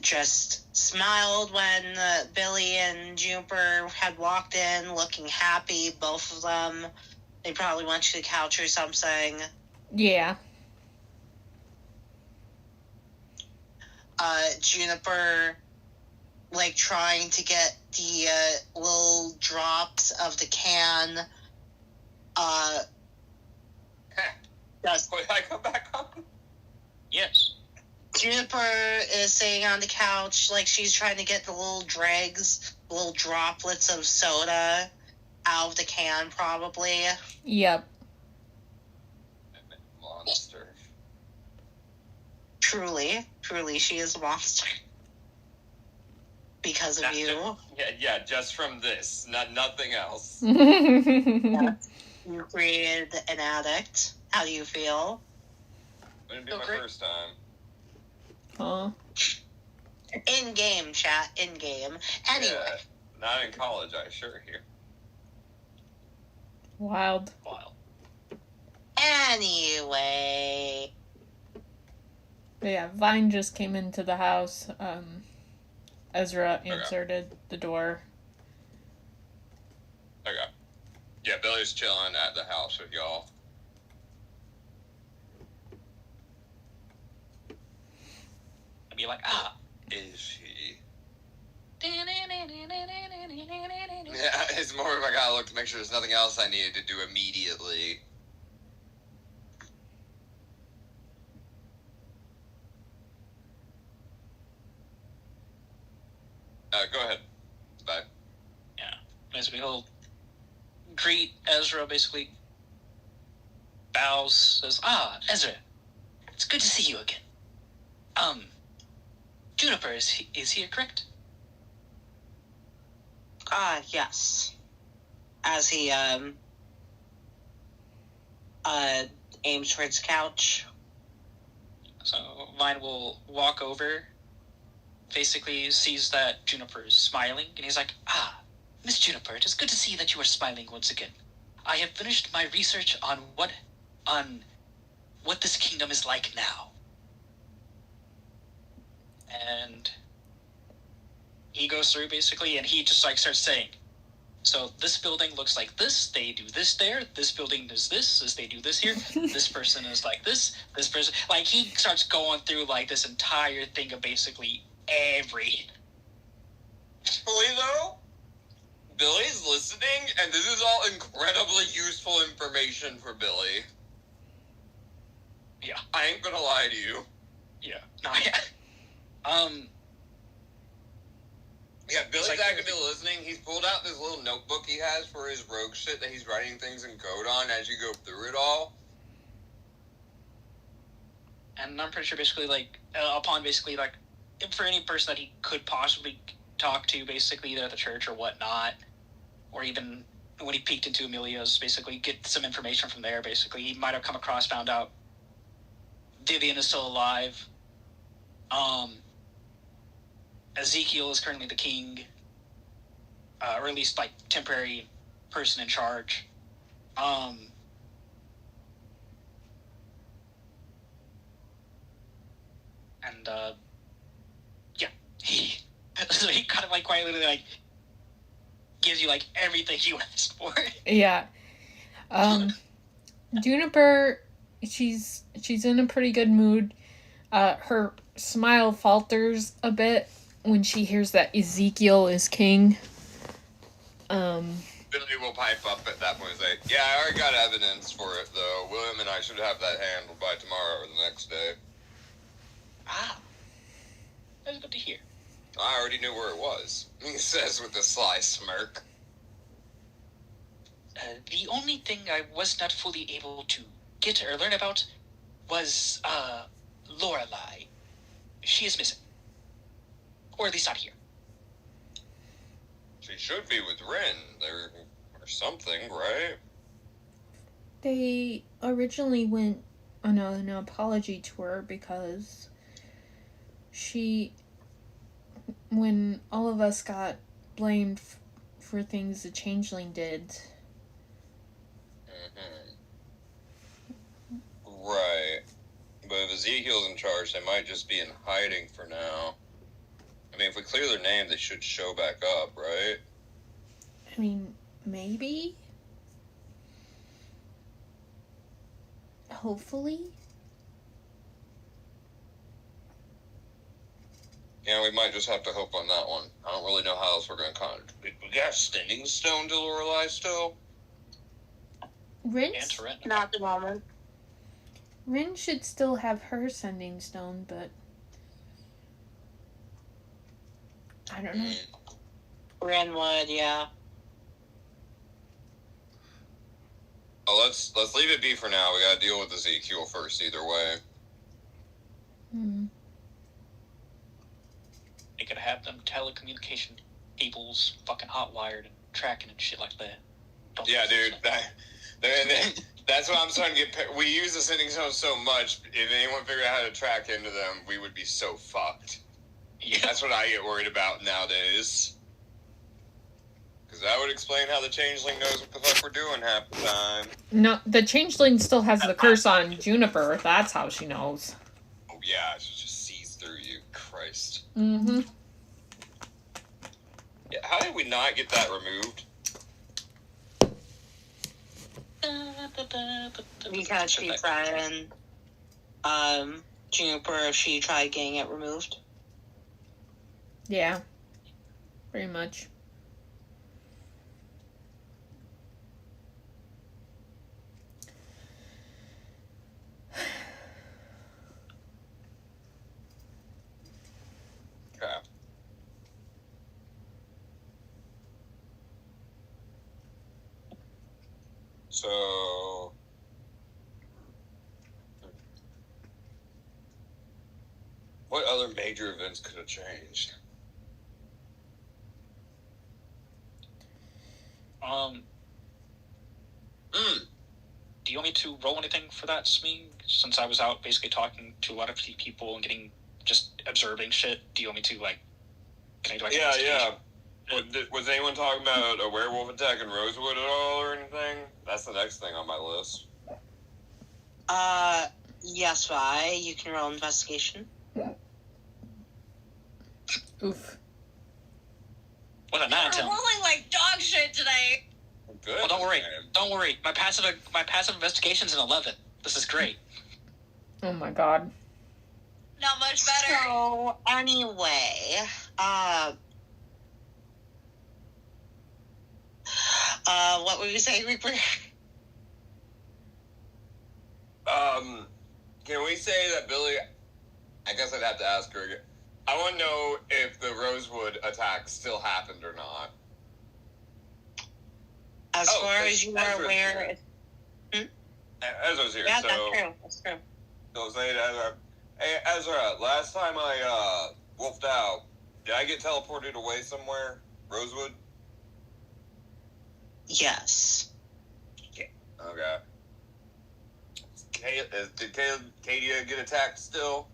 just smiled when Billy and Juniper had walked in, looking happy, both of them. They probably went to the couch or something. Yeah. Juniper, like, trying to get the little drops of the can. Wait, I come back on? Yes. Juniper is sitting on the couch, like she's trying to get the little dregs, little droplets of soda out of the can, probably. Yep. Monster. Truly, she is a monster. Because of you. Yeah, just from this, nothing else. You created an addict. How do you feel? Wouldn't be my first time. Huh? In game, chat. In game. Anyway. Yeah, not in college, I assure you. Wild. Anyway. But yeah, Vine just came into the house. Ezra answered the door. Okay. Yeah, Billy's chilling at the house with y'all. I'd be like, Is he? Yeah, it's more of I gotta look to make sure there's nothing else I needed to do immediately. Go ahead. Bye. Yeah. Basically, he'll greet Ezra, basically bows, says, Ezra, it's good to see you again. Juniper is here, correct? Yes. As he, aims towards the couch. So Vine will walk over, basically sees that Juniper is smiling, and he's like, Miss Juniper, it is good to see that you are smiling once again. I have finished my research on what this kingdom is like now. And he goes through, basically, and he just, like, starts saying, so this building looks like this, they do this there, this building does this, as they do this here, this person is like this person, like, he starts going through, like, this entire thing of basically every... Really, though? Billy's listening, and this is all incredibly useful information for Billy. Yeah. I ain't gonna lie to you. Yeah. No, yeah. Yeah, Billy's actively listening. He's pulled out this little notebook he has for his rogue shit that he's writing things in code on as you go through it all. And I'm pretty sure, basically, like, upon basically, like, for any person that he could possibly talk to, basically, either at the church or whatnot, or even when he peeked into Amelia's, basically, get some information from there, basically. He might have come across, found out Vivian is still alive. Ezekiel is currently the king, or at least, like, temporary person in charge. Yeah, he So he kind of like quietly like gives you like everything you asked for. Yeah. Juniper, she's in a pretty good mood. Her smile falters a bit when she hears that Ezekiel is king. Billy will pipe up at that point and say, yeah, I already got evidence for it, though. William and I should have that handled by tomorrow or the next day. Ah. That's good to hear. I already knew where it was, he says with a sly smirk. The only thing I was not fully able to get or learn about was, Lorelei. She is missing. Or at least not here. She should be with Ren, or something, right? They originally went on an apology tour because when all of us got blamed for things the Changeling did. Mm-hmm. Right. But if Ezekiel's in charge, they might just be in hiding for now. I mean, if we clear their name, they should show back up, right? I mean, maybe? Hopefully? Yeah, we might just have to hope on that one. I don't really know how else we're going to contact. We got Sending Stone to Lorelei still? Rin? Not at the moment. Rin should still have her Sending Stone, but I don't know. Ren would, yeah. Oh, let's leave it be for now. We gotta deal with Ezekiel first, either way. They could have them telecommunication cables fucking hot-wired and tracking and shit like that. Yeah, dude. That's what I'm starting to get... We use the Sending Stone so much, if anyone figured out how to track into them, we would be so fucked. Yeah. That's what I get worried about nowadays. Because that would explain how the Changeling knows what the fuck we're doing half the time. No, the Changeling still has the curse on Juniper. That's how she knows. Oh, yeah. She just sees through you. Christ. Mm-hmm. Yeah, how did we not get that removed? Because she tried and Juniper, she tried getting it removed. Yeah. Pretty much. Okay. So... what other major events could have changed? Do you want me to roll anything for that, Smeag? Since I was out basically talking to a lot of people and just observing shit, do you want me to, like, can I do like Yeah. Was anyone talking about a werewolf attack in Rosewood at all or anything? That's the next thing on my list. Yes, Vi. You can roll investigation. Oof. What a 9 We're rolling like dog shit today. Good. Well, don't worry. My passive investigation's an 11. This is great. Oh my god. Not much better. So, anyway, what were you saying, Reaper? Can we say that Billy... I guess I'd have to ask her again. I want to know if the Rosewood attack still happened or not. As far as you are aware... Ezra's here, Yeah, so... that's true. So say to Ezra, hey, Ezra, last time I, wolfed out, did I get teleported away somewhere? Rosewood? Yes. Okay. Did Cadia get attacked still?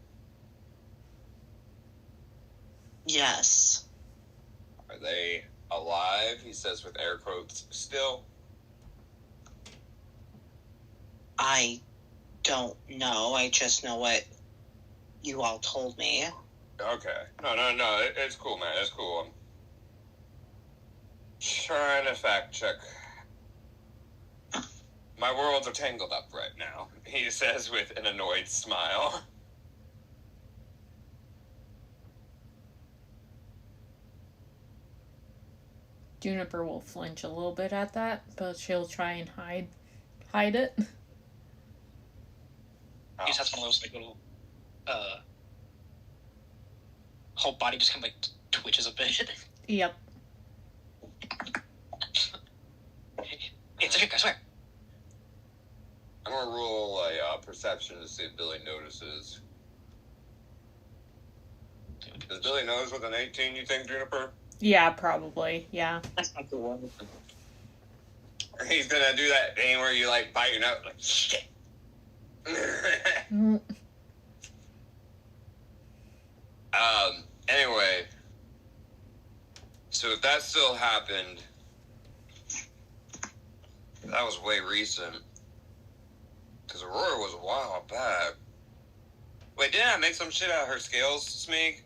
Yes. Are they alive? He says with air quotes, still. I don't know. I just know what you all told me. Okay. No. It's cool, man. It's cool. I'm trying to fact check. My worlds are tangled up right now, he says with an annoyed smile. Juniper will flinch a little bit at that, but she'll try and hide it. He just has one of those like little whole body just kind of like twitches a bit. Yep. It's a trick, I swear. I'm gonna roll a perception to see if Billy notices. Does Billy notice with an 18, you think, Juniper? Yeah, probably. Yeah. That's not the one. He's gonna do that thing where you, like, bite your nose, like, shit. Anyway. So if that still happened, that was way recent. Because Aurora was a while back. Wait, didn't I make some shit out of her scales, Smeag?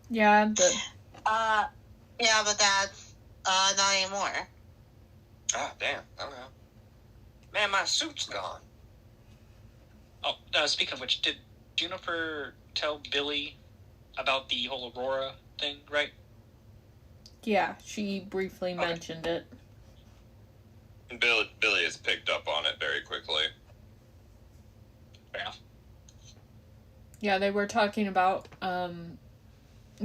Yeah, Yeah, but that's, not anymore. Ah, damn. Okay. Man, my suit's gone. Oh, speaking of which, did Juniper tell Billy about the whole Aurora thing, right? yeah, she briefly mentioned it. Billy has picked up on it very quickly. Fair enough. Yeah, they were talking about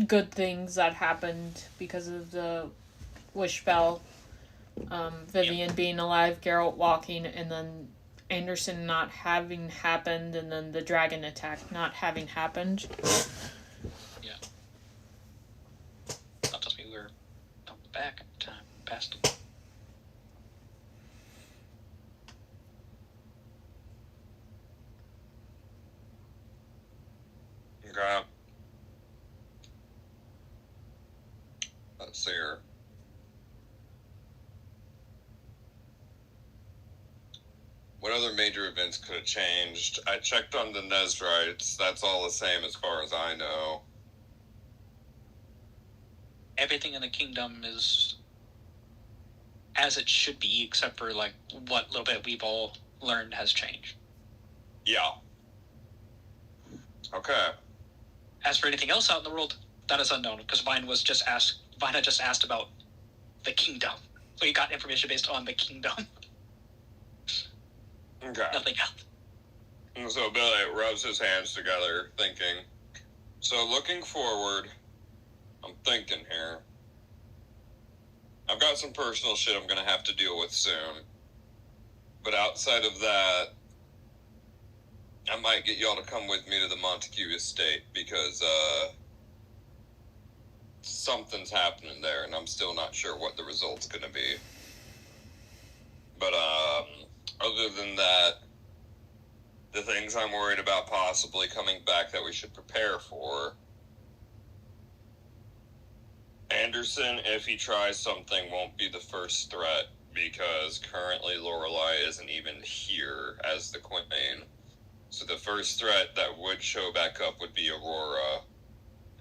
good things that happened because of the wish spell. Vivian being alive, Geralt walking, and then Anderson not having happened, and then the dragon attack not having happened. Yeah. That tells me we're back in time, past. Okay. Let's see here. What other major events could have changed? I checked on the Nezrites. That's all the same as far as I know. Everything in the kingdom is as it should be, except for like what little bit we've all learned has changed. Yeah. Okay. As for anything else out in the world, that is unknown, because Vine had just asked about the kingdom. So you got information based on the kingdom. Okay. Nothing else. And so Billy rubs his hands together, thinking. So looking forward, I'm thinking here. I've got some personal shit I'm gonna have to deal with soon. But outside of that, I might get y'all to come with me to the Montague estate because, something's happening there and I'm still not sure what the result's gonna be. But, other than that, the things I'm worried about possibly coming back that we should prepare for. Anderson, if he tries something, won't be the first threat because currently Lorelei isn't even here as the queen. So the first threat that would show back up would be Aurora.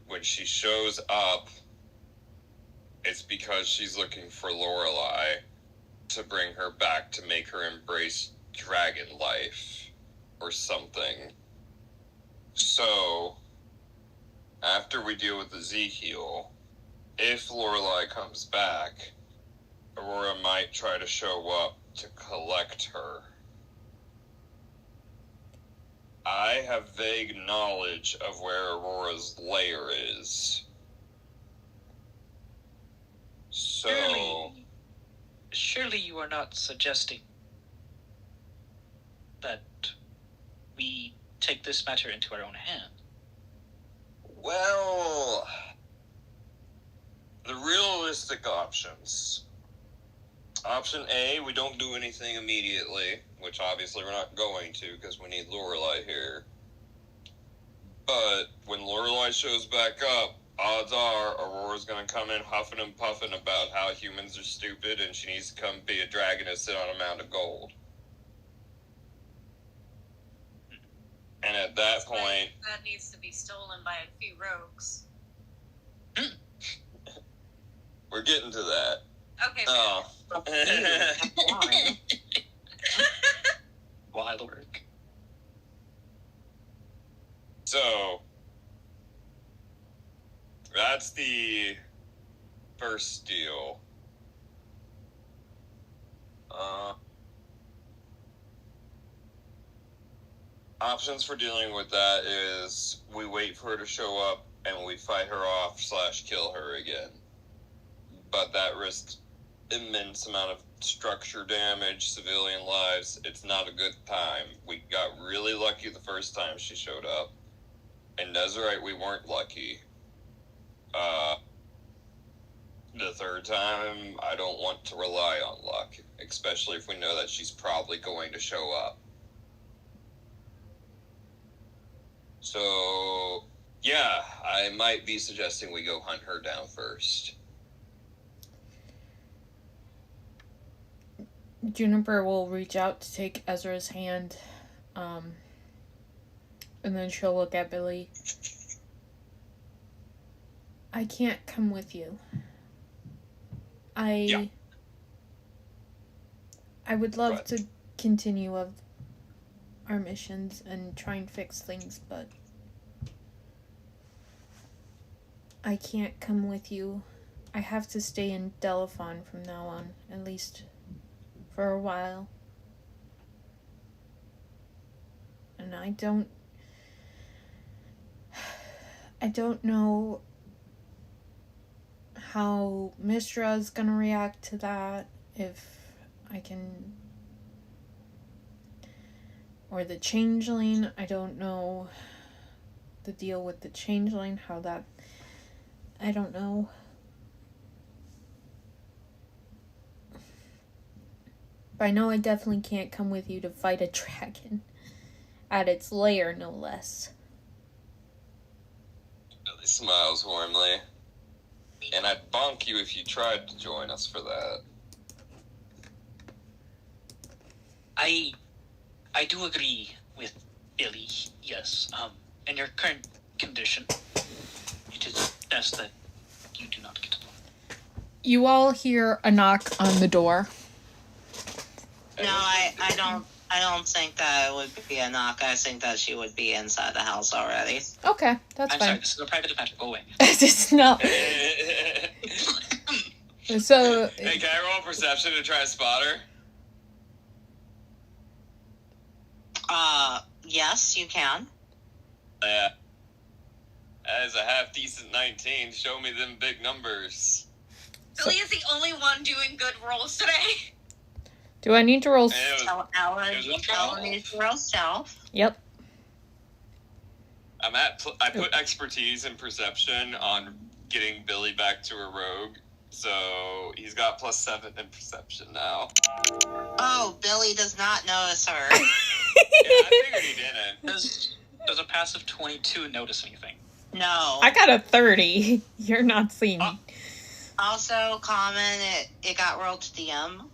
When she shows up, it's because she's looking for Lorelei to bring her back to make her embrace dragon life or something. So, after we deal with Ezekiel, if Lorelei comes back, Aurora might try to show up to collect her. I have vague knowledge of where Aurora's lair is. So... Surely you are not suggesting that we take this matter into our own hand. Well, the realistic options. Option A, we don't do anything immediately, which obviously we're not going to because we need Lorelei here. But when Lorelei shows back up, odds are Aurora's going to come in huffing and puffing about how humans are stupid and she needs to come be a dragon and sit on a mound of gold. And at that point... That needs to be stolen by a few rogues. We're getting to that. Okay. Oh. Wild work. So, that's the first deal. Options for dealing with that is we wait for her to show up and we fight her off / kill her again. But that risks immense amount of structure damage, civilian lives. It's not a good time. We got really lucky the first time she showed up. And Nezarite, we weren't lucky. The third time, I don't want to rely on luck, especially if we know that she's probably going to show up. So, yeah, I might be suggesting we go hunt her down first. Juniper will reach out to take Ezra's hand, and then she'll look at Billy. I can't come with you. I would love to continue our missions and try and fix things, but I can't come with you. I have to stay in Delafon from now on, at least for a while. And I don't know how Mistra is gonna react to that, if I can, or the Changeling. I don't know the deal with the Changeling, how that, I don't know. But I know I definitely can't come with you to fight a dragon. At its lair, no less. Billy smiles warmly. And I'd bonk you if you tried to join us for that. I do agree with Billy, yes. In your current condition, it is best that you do not get along. You all hear a knock on the door. No, I don't think that it would be a knock. I think that she would be inside the house already. Okay, that's I'm fine. sorry, this is a private event. Go away. It's not. So. Hey, can I roll perception to try to spot her? Yes, you can. Yeah. That is a half-decent 19. Show me them big numbers. Billy is the only one doing good rolls today. Do I need to roll? Ellen needs to roll stealth. Yep. I put expertise and perception on getting Billy back to a rogue, so he's got +7 in perception now. Oh, Billy does not notice her. Yeah, I figured he didn't. Does a passive 22 notice anything? No. I got a 30. You're not seeing me. Also, common, it got rolled to DM.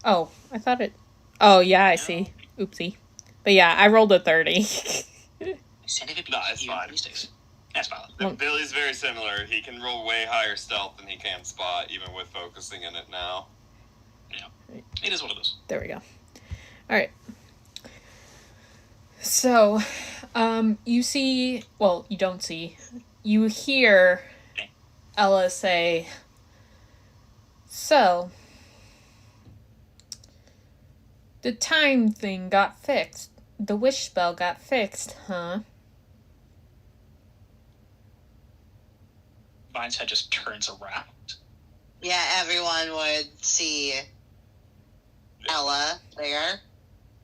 Oh, I thought it. Oh, yeah, I see. Oopsie. But yeah, I rolled a 30. No, it's fine. That's fine. Billy's very similar. He can roll way higher stealth than he can spot, even with focusing in it now. Yeah. It is what it is. There we go. Alright. So, you see, well, you don't see, you hear Ella say, so, the time thing got fixed. The wish spell got fixed, huh? Vine's head just turns around. Yeah, everyone would see Ella there.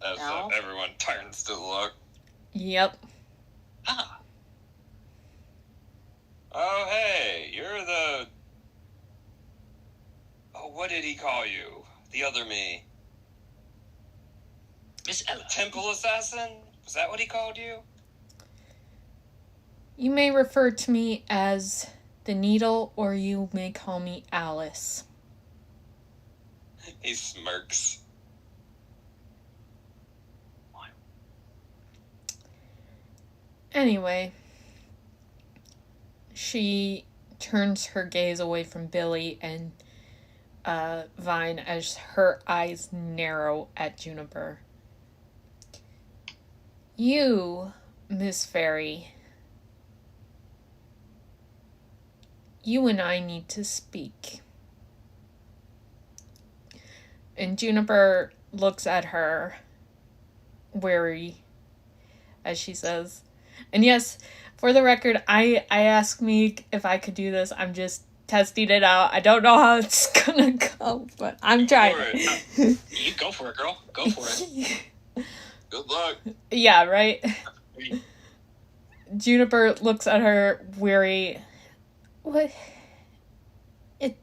As No. everyone turns to look. Yep. Ah, Oh, hey, you're the... Oh, what did he call you? The other me. Miss Ella. Temple Assassin? Was that what he called you? You may refer to me as the Needle, or you may call me Alice. He smirks. Anyway, she turns her gaze away from Billy and Vine as her eyes narrow at Juniper. You, Miss Fairy, you and I need to speak. And Juniper looks at her, wary, as she says, and yes, for the record, I asked Smeag if I could do this. I'm just testing it out. I don't know how it's gonna go, but I'm trying. You go for it, girl. Go for it. Good luck. Yeah, right? Juniper looks at her weary. What? It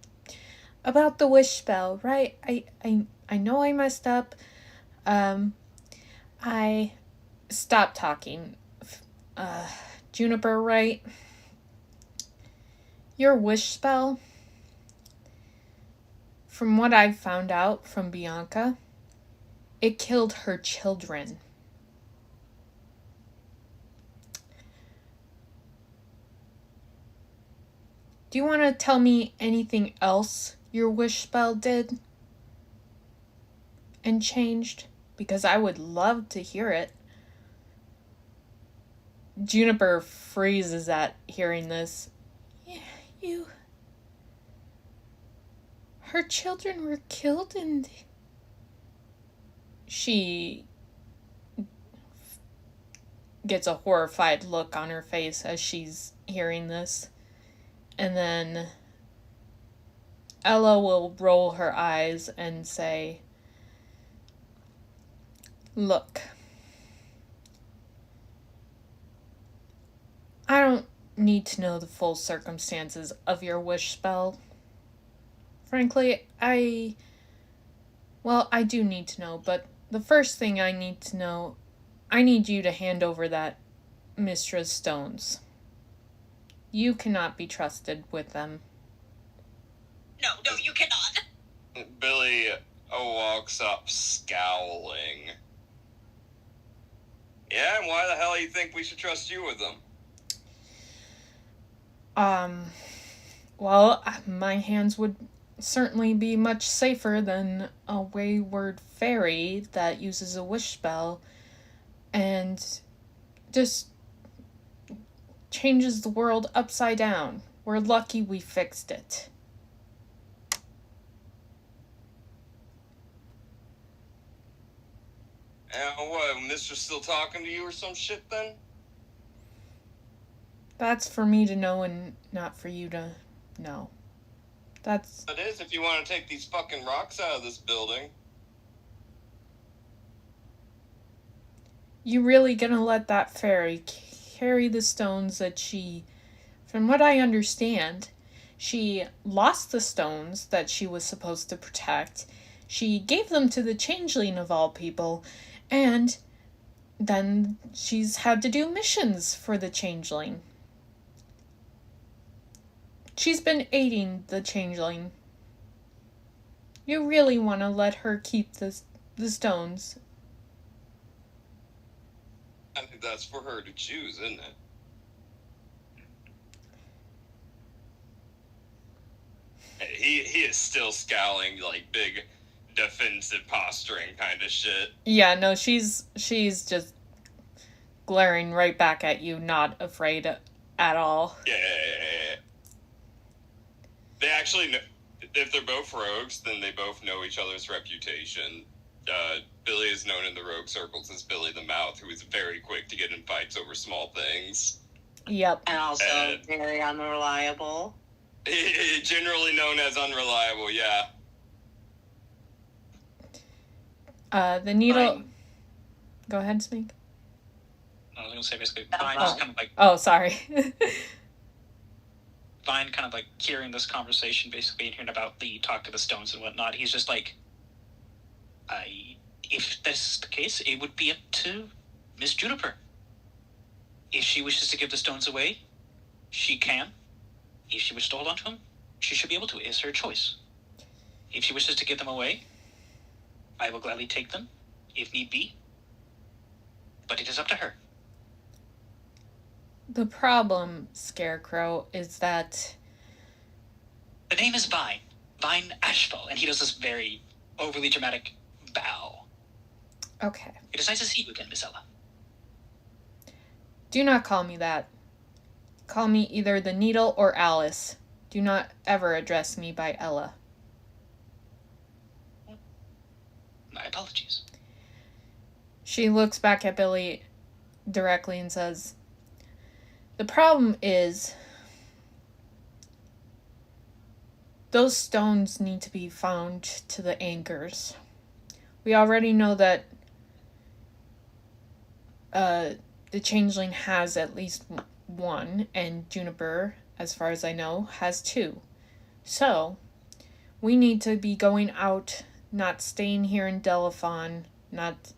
about the wish spell, right? I know I messed up. I stopped talking. Juniper, right? Your wish spell, from what I've found out from Bianca, it killed her children. Do you want to tell me anything else your wish spell did and changed? Because I would love to hear it. Juniper freezes at hearing this. Yeah, her children were killed and she gets a horrified look on her face as she's hearing this. And then Ella will roll her eyes and say, look, I don't need to know the full circumstances of your wish spell. Frankly, I do need to know, but the first thing I need to know, I need you to hand over that Mistra's stones. You cannot be trusted with them. No, you cannot. Billy walks up scowling. Yeah, and why the hell do you think we should trust you with them? Well, my hands would certainly be much safer than a wayward fairy that uses a wish spell and just changes the world upside down. We're lucky we fixed it. And what, Mister's still talking to you or some shit then? That's for me to know and not for you to know. That's... It is if you want to take these fucking rocks out of this building. You really gonna let that fairy carry the stones that she... From what I understand, she lost the stones that she was supposed to protect. She gave them to the changeling of all people, and then she's had to do missions for the changeling. She's been aiding the changeling. You really want to let her keep the stones. I think that's for her to choose, isn't it? He is still scowling, like, big defensive posturing kind of shit. Yeah, no, she's just glaring right back at you, not afraid at all. Yeah. They actually know, if they're both rogues, then they both know each other's reputation. Billy is known in the rogue circles as Billy the Mouth, who is very quick to get in fights over small things. Yep. And also very unreliable. Generally known as unreliable, yeah. The needle... Fine. Go ahead, Smeag. I was going to say basically, Vine just kind of like... Oh, sorry. Vine kind of like hearing this conversation basically and hearing about the talk to the stones and whatnot. He's just like, if that's the case, it would be up to Miss Juniper. If she wishes to give the stones away, she can. If she wishes to hold on to them, she should be able to. It is her choice. If she wishes to give them away, I will gladly take them, if need be. But it is up to her. The problem, Scarecrow, is that The name is Vine. Vine Ashfall. And he does this very overly dramatic bow. Okay. It is nice to see you again, Miss Ella. Do not call me that. Call me either the Needle or Alice. Do not ever address me by Ella. My apologies. She looks back at Billy directly and says, the problem is, those stones need to be found to the anchors. We already know that the Changeling has at least one, and Juniper, as far as I know, has two. So, we need to be going out, not staying here in Delaphon, not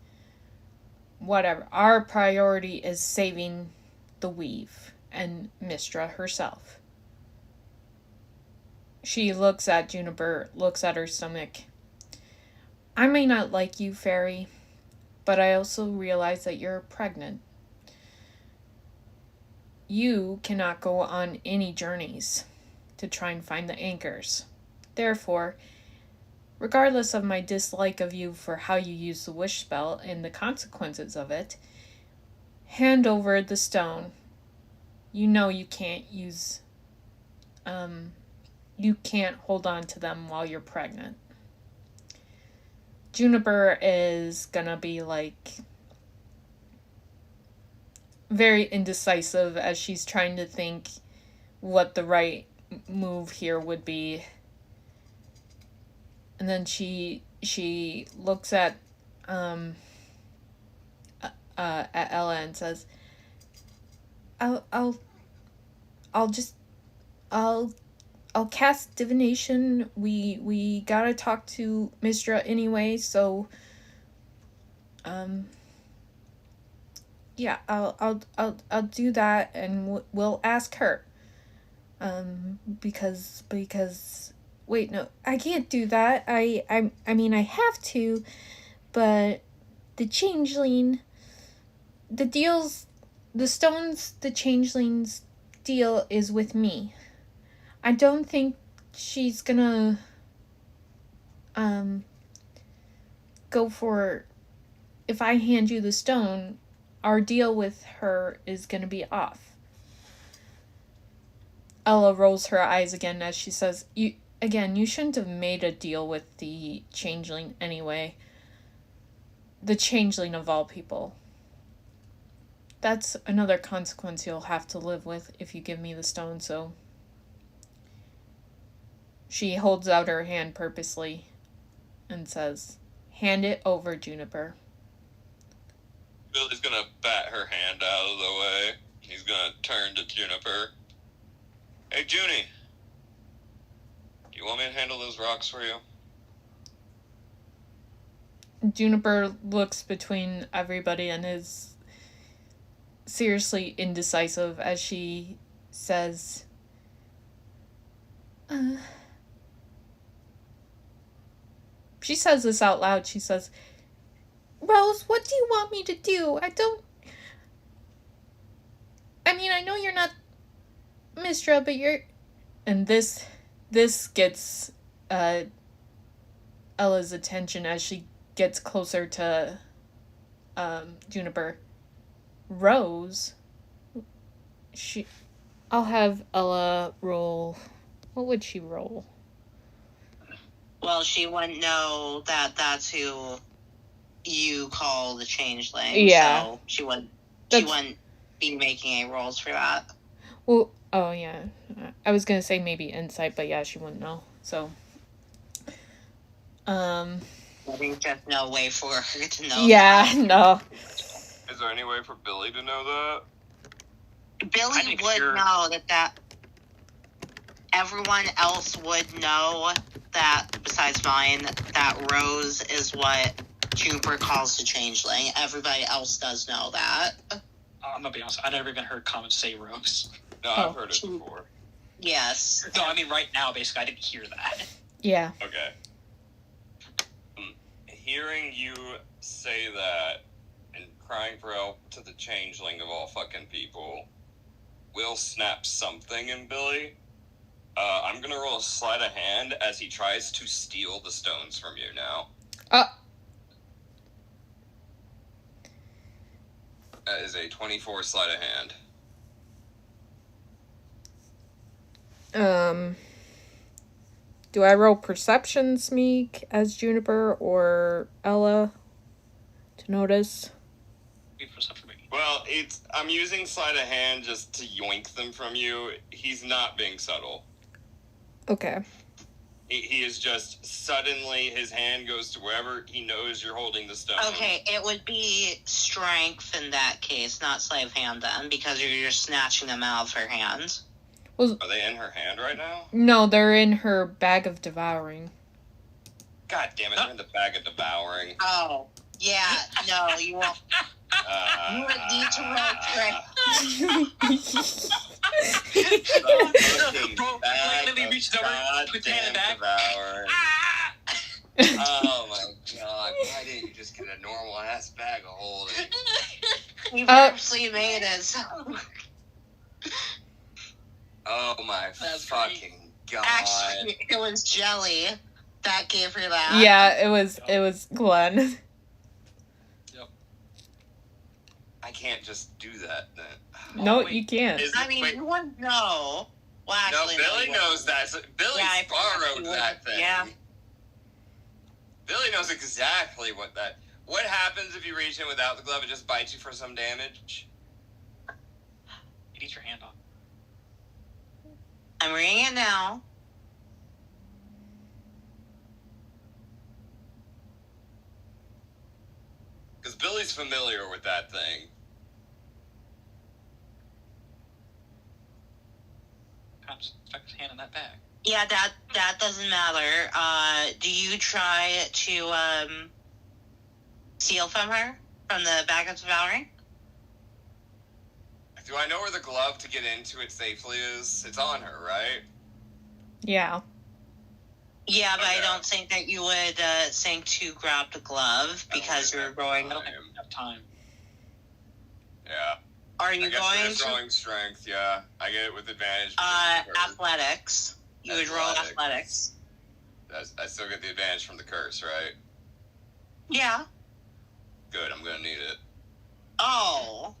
whatever. Our priority is saving the Weave and Mystra herself. She looks at Juniper, looks at her stomach. I may not like you, Fairy, but I also realize that you're pregnant. You cannot go on any journeys to try and find the anchors. Therefore, regardless of my dislike of you for how you use the wish spell and the consequences of it, hand over the stone. You know you can't use, you can't hold on to them while you're pregnant. Juniper is gonna be very indecisive as she's trying to think what the right move here would be. And then she looks at Ella and says, I'll cast divination. We gotta talk to Mystra anyway, so yeah, I'll do that, and we'll ask her. Because wait, no, I can't do that. I mean I have to, but the Changeling, the stones the Changeling's deal is with me. I don't think she's gonna go for, if I hand you the stone, our deal with her is gonna be off. Ella rolls her eyes again as she says, you shouldn't have made a deal with the Changeling anyway. The Changeling of all people. That's another consequence you'll have to live with if you give me the stone, so... She holds out her hand purposely and says, hand it over, Juniper. Billy's gonna bat her hand out of the way. He's gonna turn to Juniper. Hey, Junie. You want me to handle those rocks for you? Juniper looks between everybody and is seriously indecisive as she says, She says this out loud. She says, Rose, what do you want me to do? I know you're not Mystra, but you're... And this gets Ella's attention as she gets closer to Juniper. Rose? I'll have Ella roll... What would she roll? Well, she wouldn't know that that's who you call the Changeling. Yeah. So she wouldn't be making any rolls for that. Well, oh yeah. I was gonna say maybe insight, but yeah, she wouldn't know. So, There's just no way for her to know. Yeah, no. Is there any way for Billy to know that? Billy would know that everyone else would know that, besides mine, that Rose is what Juniper calls the Changeling. Everybody else does know that. I'm gonna be honest, I've never even heard comments say Rose. No, I've heard it before. Yes. No, I mean right now, basically, I didn't hear that. Yeah. Okay. Hearing you say that and crying for help to the Changeling of all fucking people will snap something in Billy. I'm gonna roll a sleight of hand as he tries to steal the stones from you now. That is a 24 sleight of hand. Do I roll perception, Smeag, as Juniper or Ella to notice? Well, I'm using sleight of hand just to yoink them from you. He's not being subtle. Okay. He is just suddenly, his hand goes to wherever he knows you're holding the stone. Okay, it would be strength in that case, not sleight of hand then, because you're just snatching them out of her hand. Well, are they in her hand right now? No, they're in her bag of devouring. God damn it, they're in the bag of devouring. Oh, yeah, no, you won't. You would need to roll strength. Oh my god, why didn't you just get a normal ass bag of holding? You purposely made it, so. Oh my fucking god. Actually, it was Jelly that gave her that. Yeah, it was Glenn. Yep. I can't just do that then. No, you can't. You wouldn't know. Well, actually, no, Billy knows that. Billy borrowed that thing. Yeah. Billy knows exactly what happens if you reach in without the glove. It just bites you for some damage. It eats your hand off. I'm reading it now. Because Billy's familiar with that thing. Stuck his hand in that bag. Yeah, that doesn't matter. Do you try to steal from her? From the bag of devouring? Do I know where the glove to get into it safely is? It's on her, right? Yeah. Yeah, but okay. I don't think that you would think to grab the glove because you're going. I don't have time. Yeah. Are you going to? Rolling strength, yeah. I get it with advantage. Athletics. You would roll athletics. I still get the advantage from the curse, right? Yeah. Good, I'm gonna need it. Oh.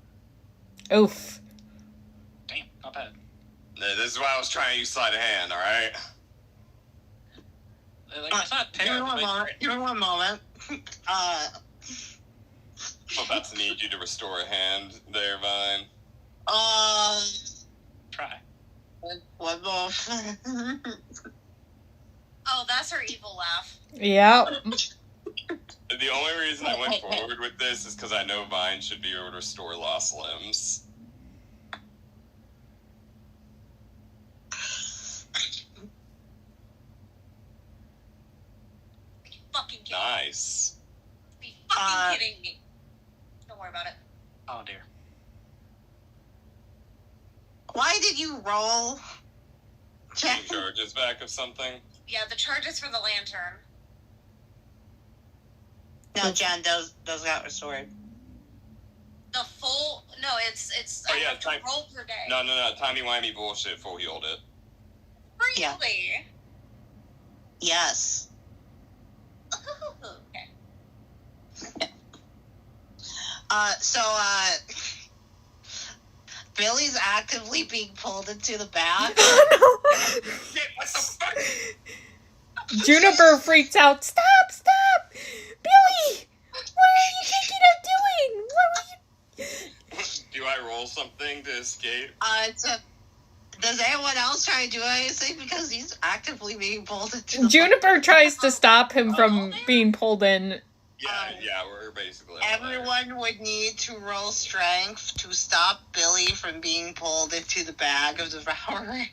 Oof. Damn, not bad. This is why I was trying to use sleight of hand, alright? It's not terrible. Give me one moment. I'm about to need you to restore a hand there, Vine. Try. One more. Oh, that's her evil laugh. Yeah. The only reason I went forward with this is because I know Vine should be able to restore lost limbs. Fucking kidding Nice. me. Be fucking kidding me. Don't worry about it. Oh dear. Why did you roll? Charges back of something? Yeah, the charges for the lantern. No, Jen, those got restored. The full... No, it's Oh, I yeah, have to roll per day. No, timey-wimey bullshit, full healed it. Really? Yes. Okay. Billy's actively being pulled into the back. Oh, no. Shit, what the fuck? Juniper freaks out. Stop! Billy! What are you thinking of doing? Do I roll something to escape? Does anyone else try to do anything? Because he's actively being pulled into the Juniper tries to stop him from being pulled in. Yeah, we're basically... Everyone would need to roll strength to stop Billy from being pulled into the bag of devouring.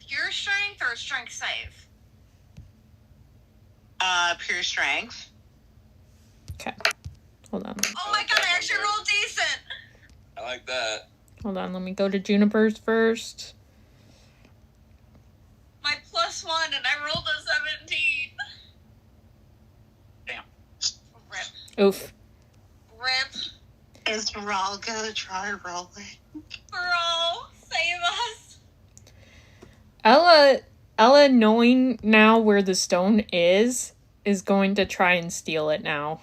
Pure strength or strength save? Pure strength. Okay. Hold on. Oh my god, I actually rolled decent! I like that. Hold on, let me go to Juniper's first. My +1 and I rolled a 17. Damn. Rip. Oof. Is Breral gonna try rolling? Breral, save us. Ella, knowing now where the stone is going to try and steal it now.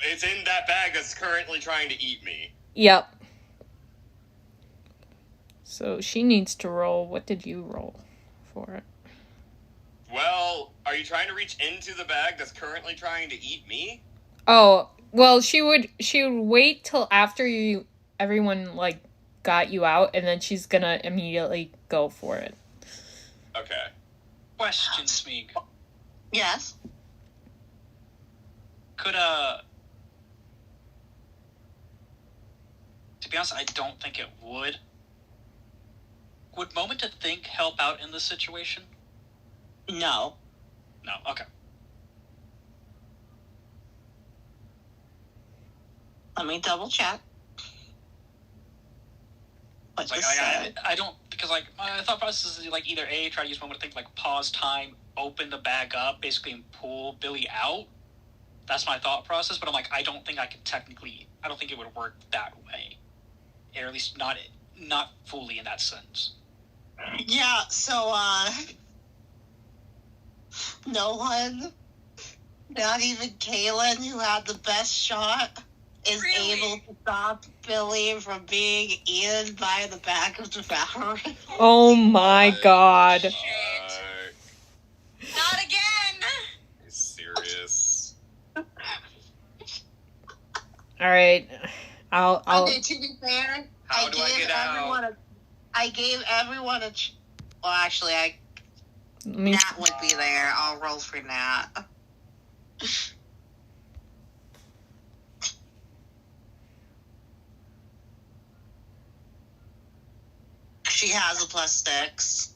It's in that bag that's currently trying to eat me. Yep. So she needs to roll. What did you roll for it? Well, are you trying to reach into the bag that's currently trying to eat me? Oh, well, she would wait till after everyone, like, got you out, and then she's gonna immediately go for it. Okay. Question, Smeag. Yes. Could, to be honest, I don't think it would. Would Moment to Think help out in this situation? No. No, okay. Let me double check. What Like, this said. I don't, because, like, my thought process is, like, either A, try to use Moment to Think, like, pause time, open the bag up, basically, and pull Billy out. That's my thought process, but I'm like, I don't think it would work that way. Or at least not fully in that sense. Yeah, so, no one, not even Caelynn, who had the best shot, is Really? able to stop Billy from being eaten by the back of the devourer. Oh my god. Not again! Are you serious? Alright. I'll Okay, to be fair, How do I get out? I gave everyone a... well, actually, let me- Nat would be there. I'll roll for Nat. She has a +6.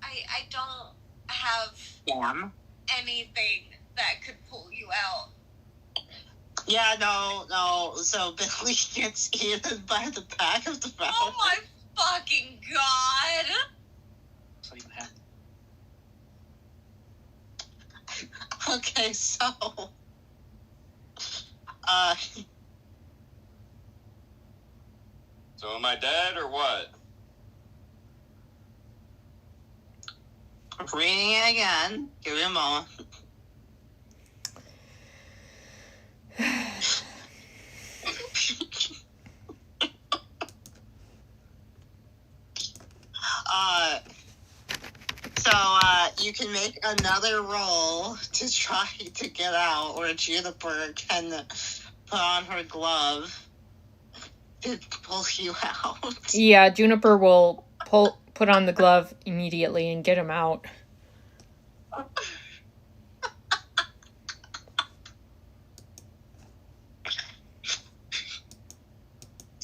I don't have Damn. anything that could pull you out. Yeah, no. So Billy gets eaten by the back of the devourer. Oh my fucking god! What's that even happen? Okay, so... So am I dead or what? reading it again. Give me a moment. You can make another roll to try to get out, or Juniper can put on her glove to pull you out. Yeah, Juniper will put on the glove immediately and get him out.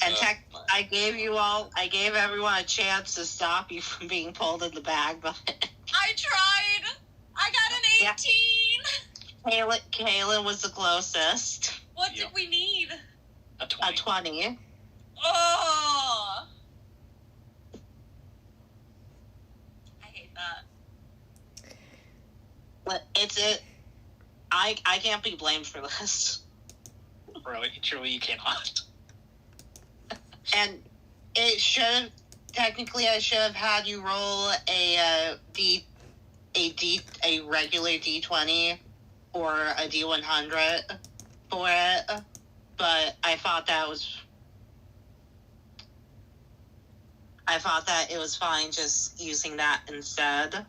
And I gave everyone a chance to stop you from being pulled in the bag, but I tried! I got an 18! Caelynn was the closest. What did we need? A 20. A 20. Oh! I hate that. But I can't be blamed for this. Really, truly, you cannot. And it should technically I should have had you roll a regular D20 or a D100 for it, but I thought that it was fine just using that instead.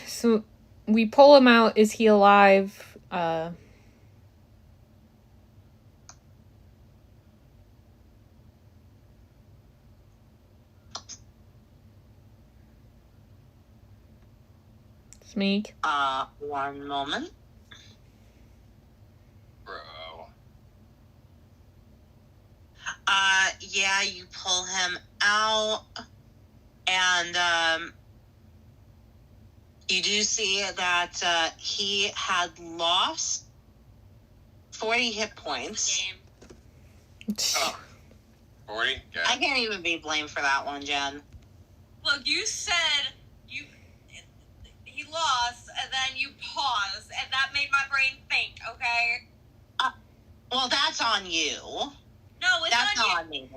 So we pull him out. Is he alive? Smeag? 1 moment. Bro. Yeah, you pull him out, and, you do see that, he had lost 40 hit points. Game. Oh. 40? Yeah. I can't even be blamed for that one, Jen. Look, you said he lost, and then you paused, and that made my brain think, okay? Well, that's on you. No, it's That's on you. not on me.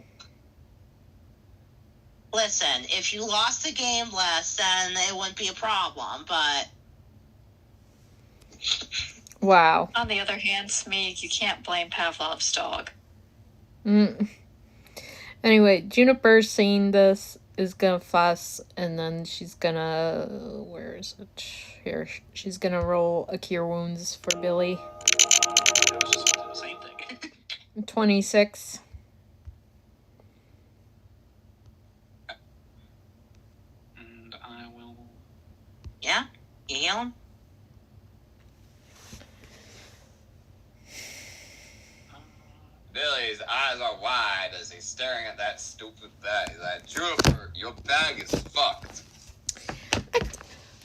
Listen, if you lost the game less, then it wouldn't be a problem, but... Wow. On the other hand, Smeag, you can't blame Pavlov's dog. Anyway, Juniper seeing this is gonna fuss, and then she's gonna... Where is it? Here. She's gonna roll a Cure Wounds for Billy. I was just going to say the same thing. 26. And I will... Yeah? You heal him? Billy's eyes are wide as he's staring at that stupid bag. He's like, Juniper, your bag is fucked.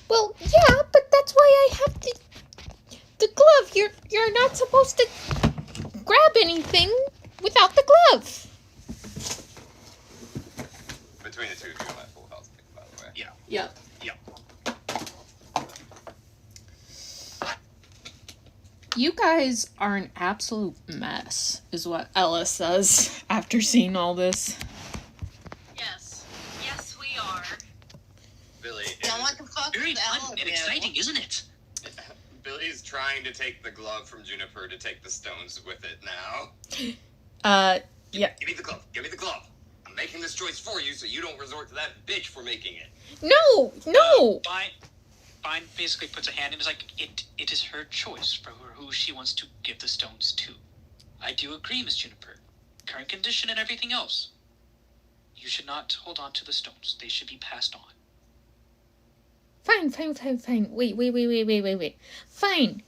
Well, yeah, but that's why I have the glove. You're not supposed to grab anything without the glove. Between the two of you, I'm at full health, by the way. Yeah. Yep. Yeah. You guys are an absolute mess, is what Ella says after seeing all this. Yes. Yes, we are. Billy, Then what the fuck Very did fun Ella and do? exciting, isn't it? Billy's trying to take the glove from Juniper to take the stones with it now. Yeah. Give me the glove. Give me the glove. I'm making this choice for you so you don't resort to that bitch for making it. No! Fine basically puts a hand in. Is like it is her choice for who she wants to give the stones to. I do agree, Miss Juniper. Current condition and everything else. You should not hold on to the stones. They should be passed on. Fine. Wait. Fine.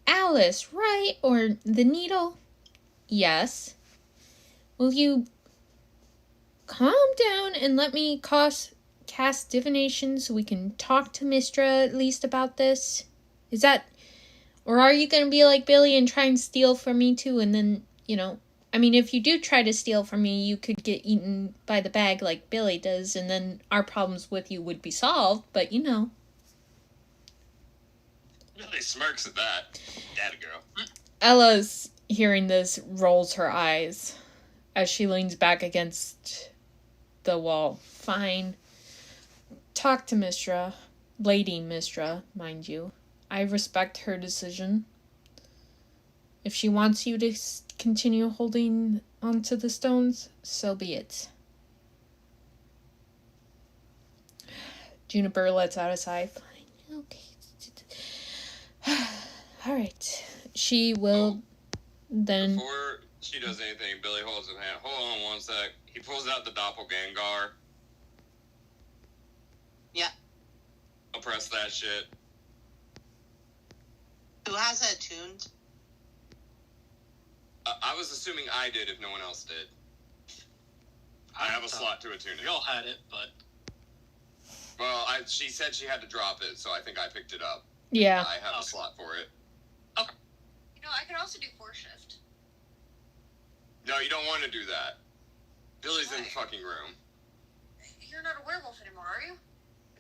Alice, right? Or the needle? Yes. Will you calm down and let me cast divination so we can talk to Mistra at least about this? Is that... Or are you going to be like Billy and try and steal from me too, and then, I mean, if you do try to steal from me, you could get eaten by the bag like Billy does, and then our problems with you would be solved, but Billy smirks at that. Daddy girl. Ella's hearing this rolls her eyes as she leans back against the wall. Fine. Talk to Mistra. Lady Mistra, mind you. I respect her decision. If she wants you to continue holding onto the stones, so be it. Juniper lets out a sigh. Fine. Okay. Alright. She will then... Before she does anything, Billy holds his hand. Hold on one sec. He pulls out the doppelganger. Yeah. I'll press that shit. Who has it attuned? I was assuming I did if no one else did. I have a slot to attune it. We all had it, but... Well, she said she had to drop it, so I think I picked it up. Yeah. I have a slot for it. Okay. I could also do 4-shift. No, you don't want to do that. Billy's in the Why? fucking room. You're not a werewolf anymore, are you?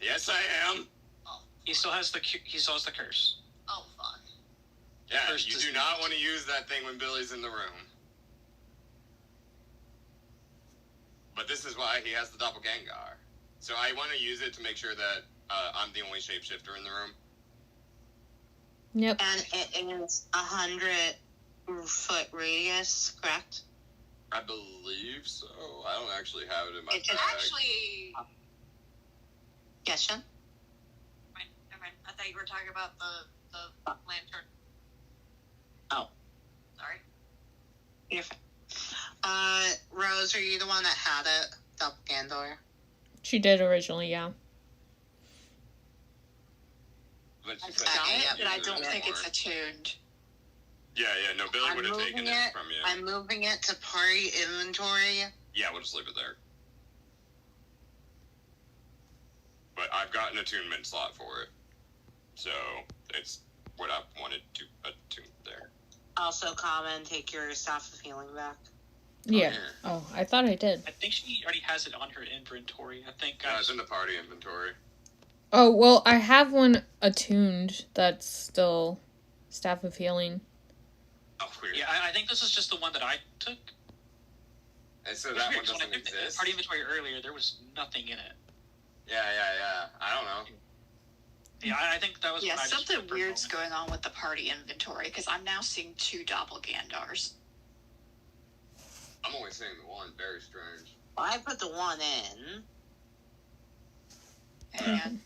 Yes, I am. Oh. He still has the curse. Oh, fuck. Yeah, Curse you does do not want to use that thing when Billy's in the room. But this is why he has the doppelganger. So I want to use it to make sure that I'm the only shapeshifter in the room. Yep. And it is 100-foot radius, correct? I believe so. I don't actually have it in my It bag. Actually... Yes, Sean? Never mind. I thought you were talking about the lantern. Oh. Sorry. You're fine. Rose, are you the one that had it? Doppelganger? She did originally, yeah. But she I've said got she it, didn't But I use don't it think it's anymore. attuned. Yeah, no, Billy would have taken it from you. I'm moving it to party inventory. Yeah, we'll just leave it there. But I've got an attunement slot for it. So, it's what I wanted to attune there. Also, common, take your Staff of Healing back. Yeah. Oh, I thought I did. I think she already has it on her inventory. I think. Yeah, it's in the party inventory. Oh, well, I have one attuned that's still Staff of Healing. Oh, weird. Yeah, I think this is just the one that I took. And so that one doesn't When I took exist? the party inventory earlier, there was nothing in it. Yeah. I don't know. Yeah, I think that was Yeah, when I just something took for a weird's moment. going on with the party inventory, because I'm now seeing 2 doppelgangers. I'm only seeing the one. Very strange. I put the one in. And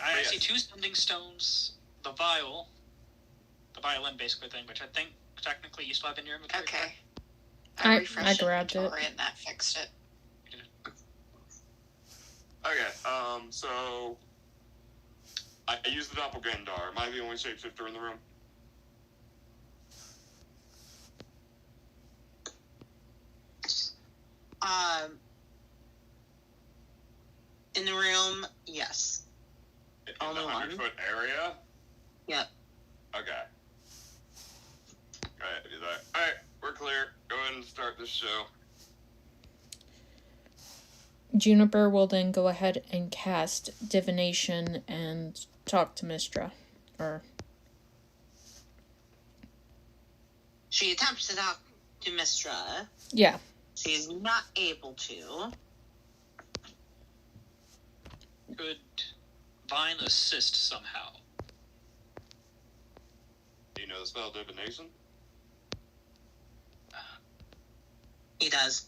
I see 2 sending stones, the violin basically thing, which I think technically you still have in your inventory. okay. I refreshed grabbed it. inventory and that fixed it. Okay, so I used the doppelganger. Am I the only shapeshifter in the room? In the room, yes. In Only the one. 100-foot area? Yep. Okay. Alright, do that. Alright, we're clear. Go ahead and start this show. Juniper will then go ahead and cast Divination and talk to Mistra. She attempts to talk to Mistra. Yeah. She is not able to. Could Vine assist somehow? Do you know the spell divination? He does.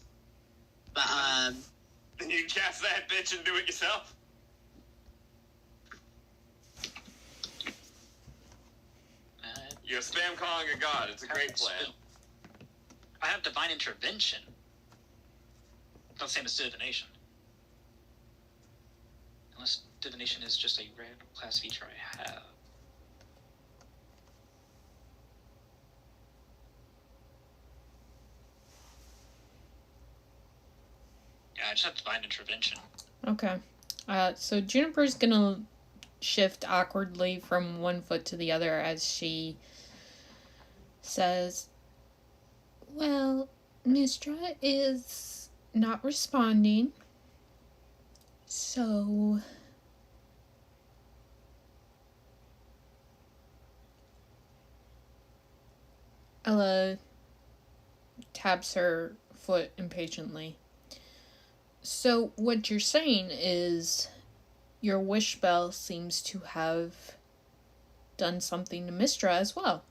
But, Then you cast that bitch and do it yourself? You're spam calling a god. It's a great plan. I have Divine Intervention. Not the same as Divination. Unless Divination is just a random class feature I have. Yeah, I just have Divine Intervention. Okay. So Juniper's gonna shift awkwardly from one foot to the other as she says, well, Mistra is not responding. So Ella taps her foot impatiently. So what you're saying is your wish spell seems to have done something to Mistra as well.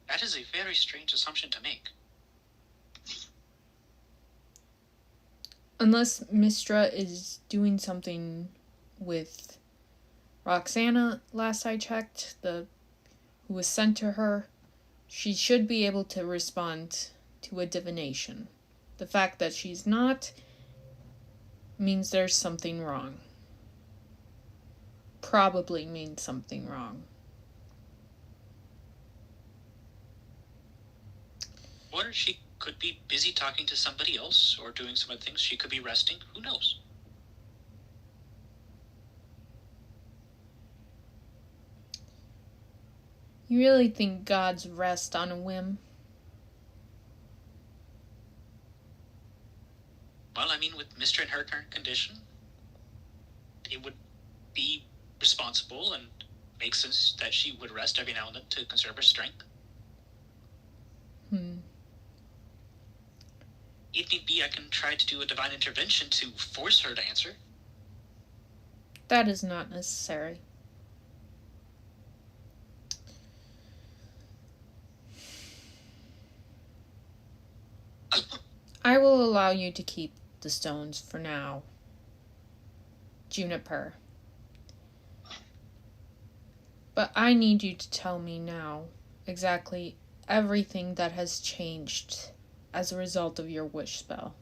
That is a very strange assumption to make. Unless Mistra is doing something with Roxana, last I checked, who was sent to her, she should be able to respond to a divination. The fact that she's not means there's something wrong. Probably means something wrong. Or she could be busy talking to somebody else or doing some other things. She could be resting. Who knows? You really think gods rest on a whim? Well, I mean, with Mistra in her current condition, it would be responsible and make sense that she would rest every now and then to conserve her strength. If need be, I can try to do a divine intervention to force her to answer. That is not necessary. I will allow you to keep the stones for now, Juniper. But I need you to tell me now exactly everything that has changed as a result of your wish spell.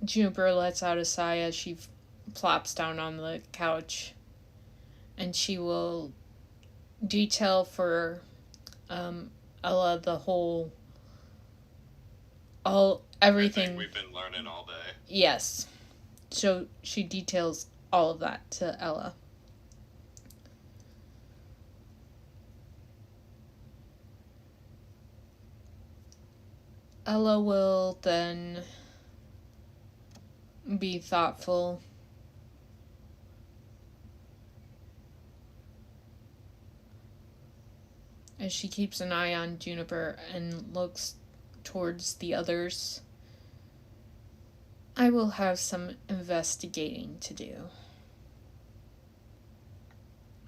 Juniper lets out a sigh as she plops down on the couch, and she will detail for Ella everything we've been learning all day. Yes. So she details all of that to Ella. Ella will then be thoughtful as she keeps an eye on Juniper and looks towards the others. I will have some investigating to do.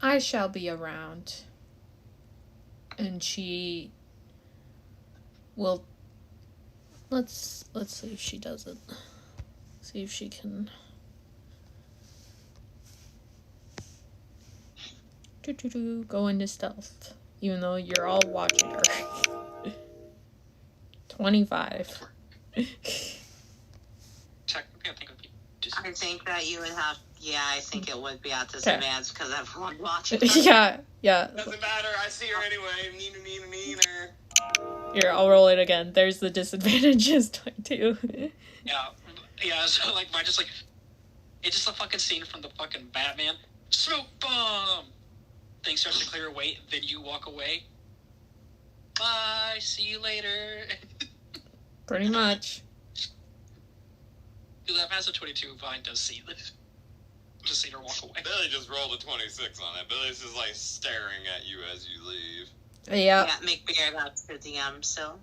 I shall be around. And she will... Let's see if she does it. See if she can... Go into stealth. Even though you're all watching her. 25. Technically, I think it would be I think that you would have. Yeah, I think it would be at disadvantage because everyone watching. Her. Yeah. Doesn't matter. I see her anyway. Neener. Here, I'll roll it again. There's the disadvantages, 22. Yeah, so, like, mine just, like, it's just a fucking scene from the fucking Batman. Smoke bomb! Thing starts to clear away, then you walk away. Bye, see you later. Pretty much. Dude, that passive 22 Vine does see this. Just see her walk away. Billy just rolled a 26 on it. Billy's just, like, staring at you as you leave. Yeah. Yeah, McBeer, that's the DM still.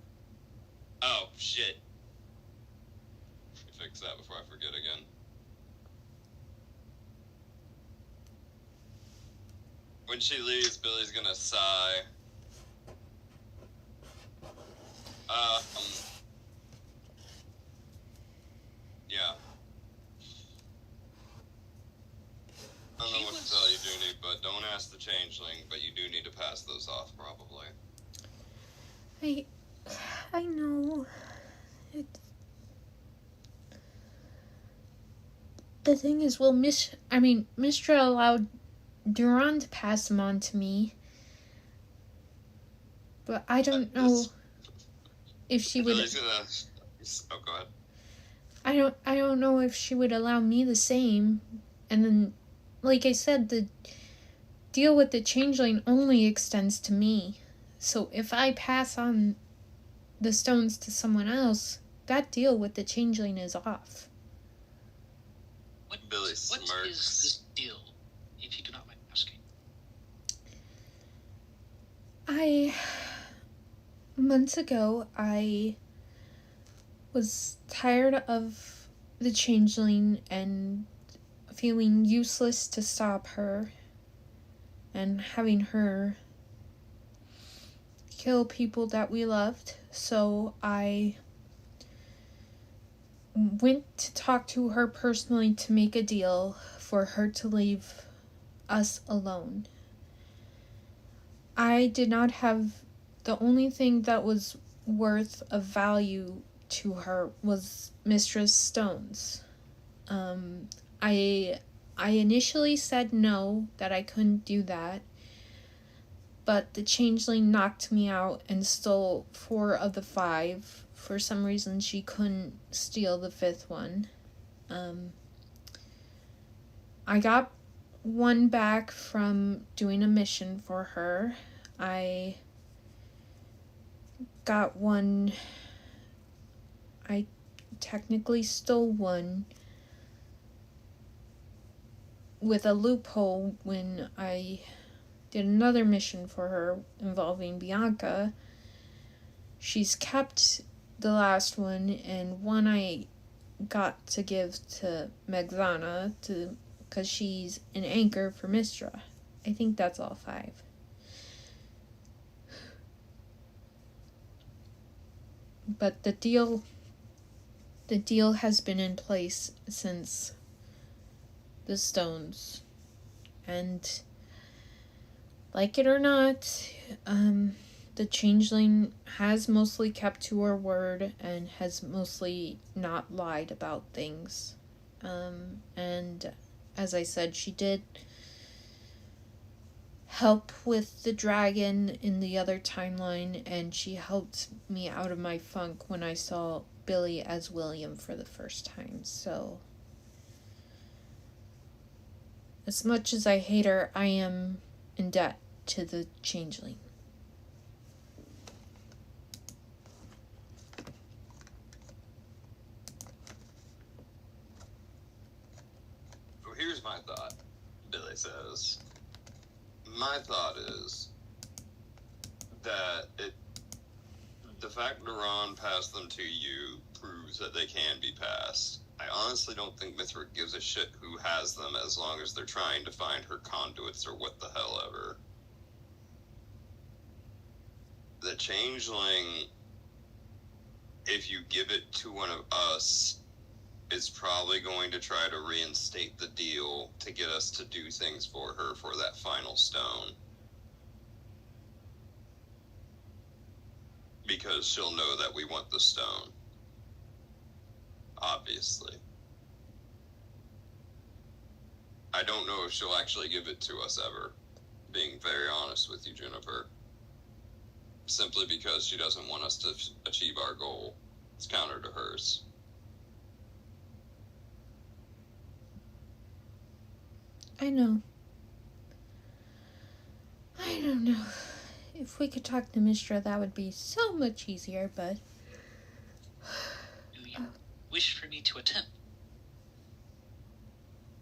Oh, shit. Fix that before I forget again. When she leaves, Billy's gonna sigh. Yeah. I don't know what to tell you, Junie, but don't ask the changeling, but you do need to pass those off, probably. I know. The thing is, Mistra allowed Duran to pass them on to me. But I don't know if she would... Oh, go ahead. I don't know if she would allow me the same. And then, like I said, the deal with the changeling only extends to me. So if I pass on the stones to someone else, that deal with the changeling is off. What is this deal, if you do not mind asking? Months ago, I was tired of the changeling and feeling useless to stop her and having her kill people that we loved. So I went to talk to her personally to make a deal for her to leave us alone. I did not have... The only thing that was worth of value to her was Mistress Stones. I initially said no, that I couldn't do that. But the changeling knocked me out and stole 4 of the 5. For some reason, she couldn't steal the 5th one. I got 1 back from doing a mission for her. I got 1... I technically stole 1 with a loophole when I did another mission for her involving Bianca. She's kept the last one, and 1 I got to give to Megzana because she's an anchor for Mistra. I think that's all 5. But the deal has been in place since the stones. And like it or not, the changeling has mostly kept to her word and has mostly not lied about things. And as I said, she did help with the dragon in the other timeline, and she helped me out of my funk when I saw Billy as William for the first time. So as much as I hate her, I am in debt to the changeling. Well, here's my thought, Billy says. My thought is, that the fact Duran passed them to you proves that they can be passed. I honestly don't think Mithric gives a shit who has them as long as they're trying to find her conduits or what the hell ever. The changeling, if you give it to one of us, is probably going to try to reinstate the deal to get us to do things for her for that final stone. Because she'll know that we want the stone. Obviously. I don't know if she'll actually give it to us ever, being very honest with you, Juniper. Simply because she doesn't want us to achieve our goal. It's counter to hers. I know. I don't know. If we could talk to Mistra, that would be so much easier, but... Do you wish for me to attempt?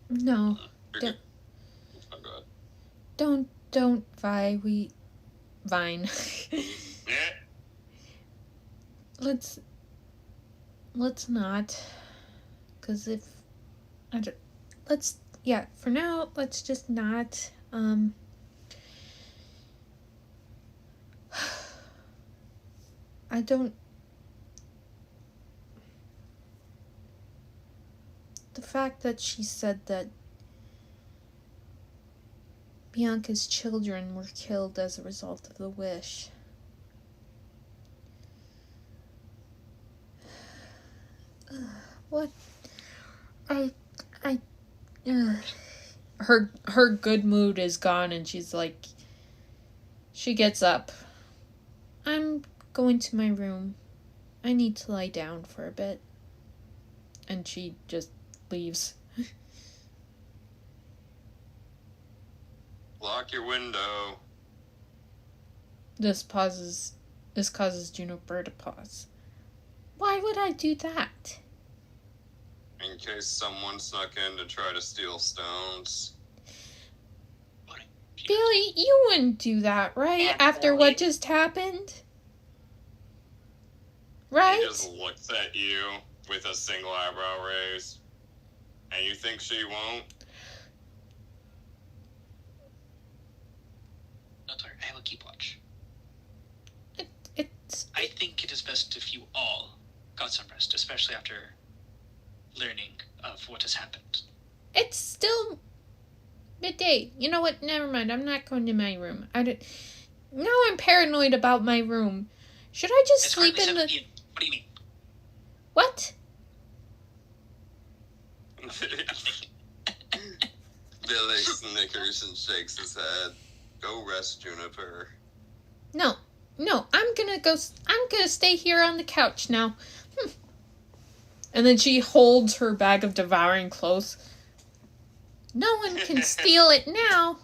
No. Oh, God. Don't, Vine. Let's not. Because if... for now, let's just not, I don't... The fact that she said that Bianca's children were killed as a result of the wish. What? Her good mood is gone, and she's like... She gets up. I'm going to my room. I need to lie down for a bit. And she just leaves. Lock your window. This causes Juniper to pause. Why would I do that? In case someone snuck in to try to steal stones. Billy, you wouldn't do that, right? Yeah, After Billy. what just happened? Right? He just looks at you with a single eyebrow raise. And you think she won't? Not sorry, I will keep watch. It's... I think it is best if you all got some rest, especially after learning of what has happened. It's still midday. You know what? Never mind. I'm not going to my room. Now I'm paranoid about my room. Should I just It's sleep hardly in the... 7 p.m. What do you mean? What? Billy snickers and shakes his head. Go rest, Juniper. No, I'm gonna stay here on the couch now. And then she holds her bag of devouring clothes. No one can steal it now.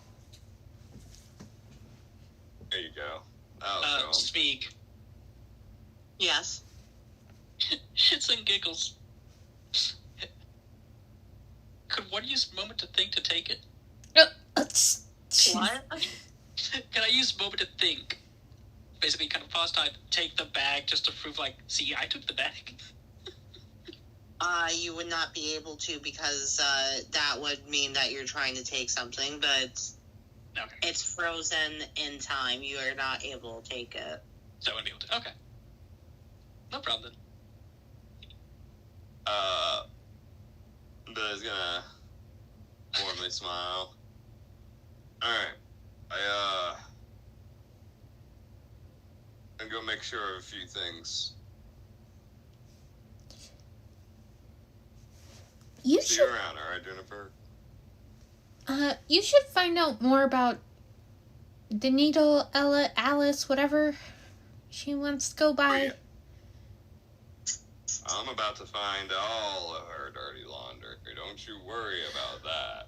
There you go. That'll show 'em. Smeag. Yes. Shits and giggles. Could one use a moment to think to take it? What? Can I use a moment to think? Basically, kind of pause time, take the bag just to prove, like, see, I took the bag. You would not be able to because that would mean that you're trying to take something, but Okay. it's frozen in time. You are not able to take it. So I wouldn't be able to. Okay. No problem then. Billy's gonna warmly smile. Alright. I'm gonna make sure of a few things. You See should you around, alright, Juniper? you should find out more about the needle, Ella, Alice, whatever she wants to go by. I'm about to find all of her dirty laundry. Don't you worry about that.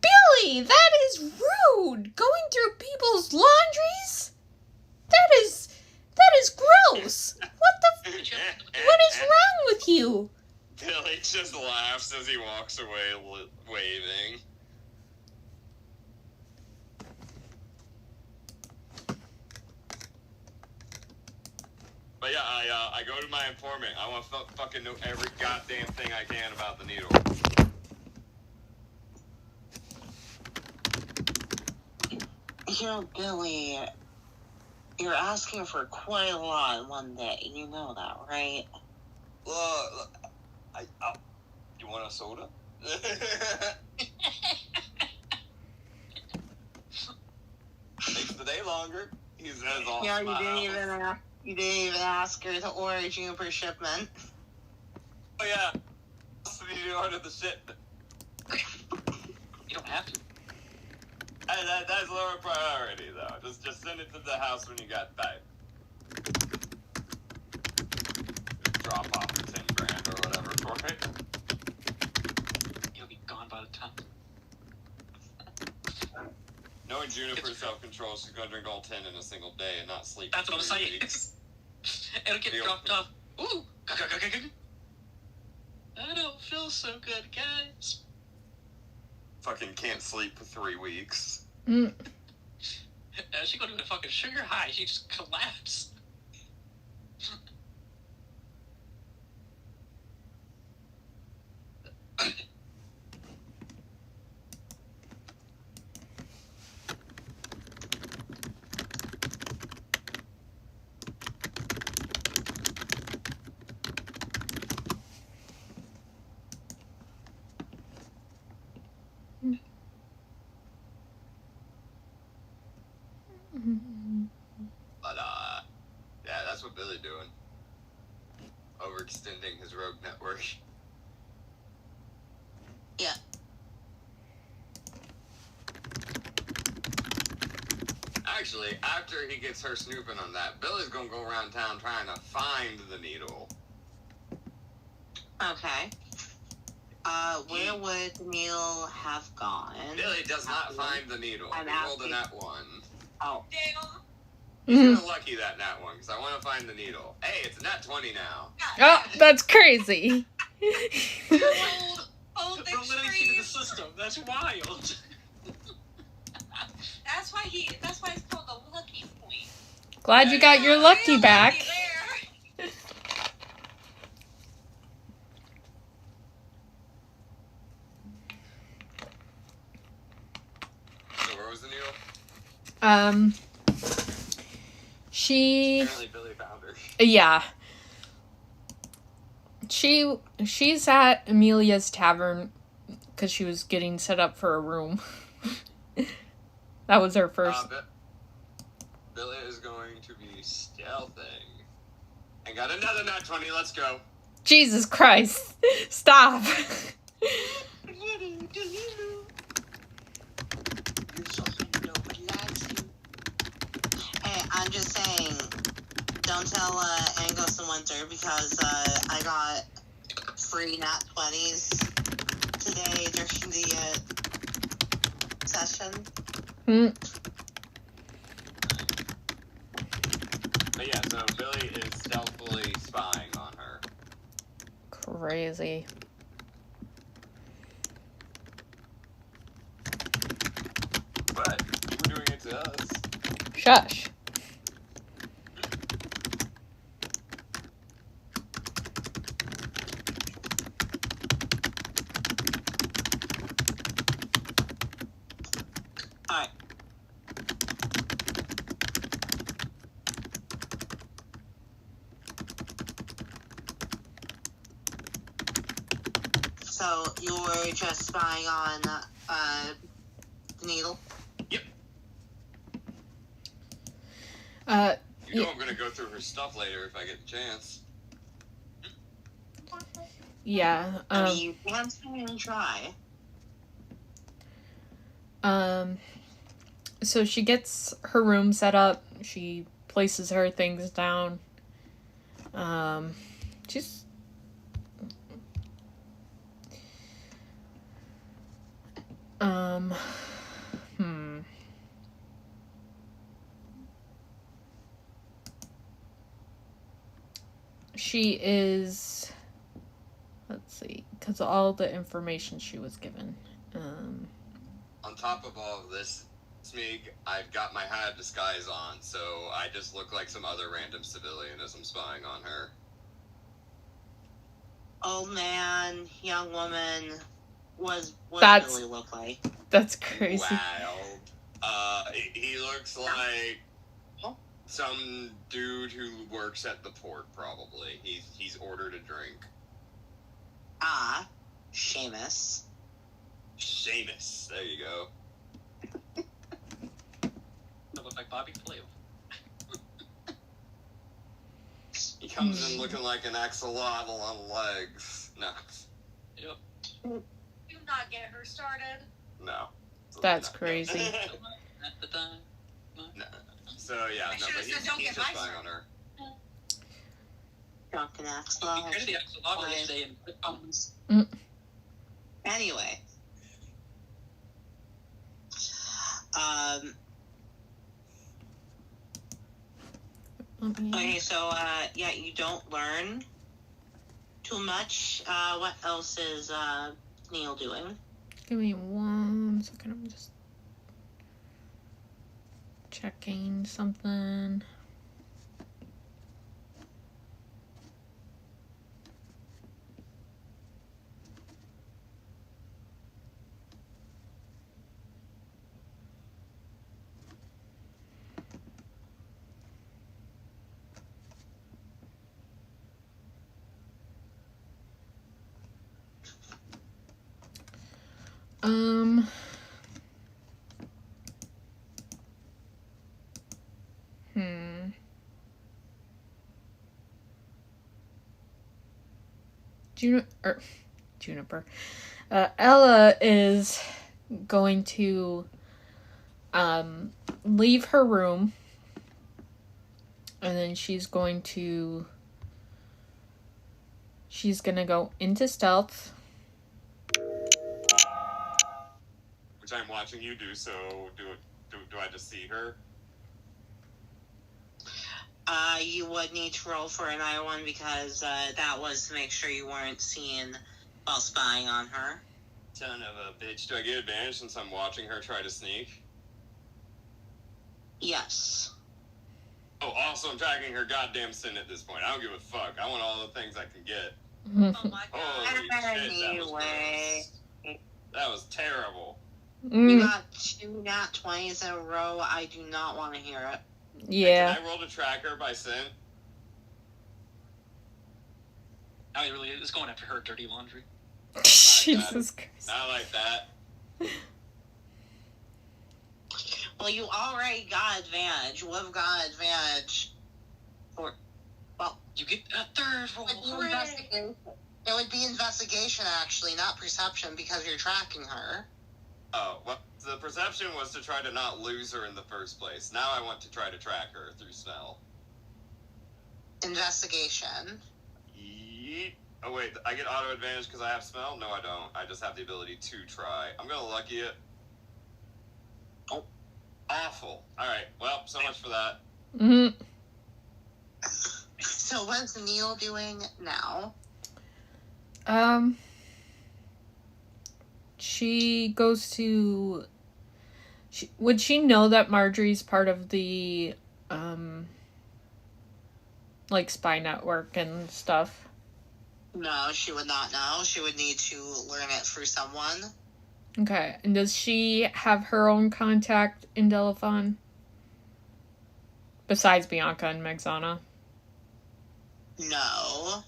Billy, that is rude. Going through people's laundries? That is gross. What is wrong with you? Billy just laughs as he walks away, waving. But yeah, I go to my informant. I want to fucking know every goddamn thing I can about the needle. Billy, you're asking for quite a lot in one day. You know that, right? Look, you want a soda? Makes the day longer. He says all Yeah, smiles. you didn't even ask her to order Juniper shipment. Oh yeah. So you order the shipment. You don't have to. That's lower priority though. Just send it to the house when you got back. Drop off the 10 grand or whatever for it. You'll be gone by the time. Knowing Juniper's self-control, she's gonna drink all 10 in a single day and not sleep. That's what I'm saying. It'll get dropped off. Ooh! I don't feel so good, guys. Fucking can't sleep for 3 weeks. She go to a fucking sugar high. She just collapsed. But, yeah, that's what Billy doing. Overextending his rogue network. Yeah. Actually, after he gets her snooping on that, Billy's gonna go around town trying to find the needle. Okay. Where would the needle have gone? Billy does not find the needle. I'm He rolled a nat 1. Oh. Damn. He's gonna lucky that nat 1, because I want to find the needle. Hey, it's a nat 20 now. Oh, that's crazy. Old The validity to the extreme. system. That's wild. That's why it's called the lucky point. Glad you got your lucky Real back. lucky there. So where was the needle? She, Apparently Billy found her. yeah. She's at Amelia's tavern because she was getting set up for a room. That was her first. Billy is going to be stealthing. And got another nat 20, let's go. Jesus Christ. Stop. Hey, I'm just saying, don't tell Angos and Winter because I got free nat 20s today during the session. But yeah, so Billy is stealthily spying on her. Crazy. But you were doing it to us. Shush. Alright. So, you were just spying on the needle? Yep. You know Yeah. I'm gonna go through her stuff later if I get a chance. Yeah. I mean, you can even try. So she gets her room set up. She places her things down. She's She is, let's see, because all the information she was given. On top of all of this, Smeag, I've got my hive disguise on, so I just look like some other random civilian as I'm spying on her. Old man, young woman, what That's- Billy look like? That's crazy. Wow. He looks like some dude who works at the port, probably. He's ordered a drink. Ah, Seamus. Seamus, there you go. That look like Bobby Flay. He comes in looking like an axolotl on legs. No. Yep. Do not get her started. No. That's No. crazy. At the time. No. So, yeah, I no, should've but said he's don't just get my spying on her. Drunken He axolotl. created the axolotl yesterday and put Anyway. Okay, so, yeah, you don't learn too much. What else is, Neil doing? Give me 1 second. I'm just checking something. Juniper. Ella is going to leave her room, and then she's gonna go into stealth. Which I'm watching you do, so do I just see her? You would need to roll for an I1 because that was to make sure you weren't seen while spying on her. Son of a bitch. Do I get advantage since I'm watching her try to sneak? Yes. Oh, also I'm tracking her goddamn sin at this point. I don't give a fuck. I want all the things I can get. Oh my god. Holy shit, that was Anyway. gross. That was terrible. You got 2 nat 20s in a row. I do not want to hear it. Yeah. Can I roll to track her by sin? Now he really is going after her dirty laundry. Jesus Christ. Not like that. Well, you already got advantage. We've got advantage. You get a third roll. It would be investigation, actually, not perception, because you're tracking her. Oh, well, the perception was to try to not lose her in the first place. Now I want to try to track her through smell. Investigation. Yeet. Oh, wait, I get auto advantage because I have smell? No, I don't. I just have the ability to try. I'm going to lucky it. Oh, awful. All right, well, so much for that. Mm-hmm. So what's Neil doing now? She goes to... would she know that Marjorie's part of the, like, spy network and stuff? No, she would not know. She would need to learn it through someone. Okay, and does she have her own contact in Delafon? Besides Bianca and Megzana? No.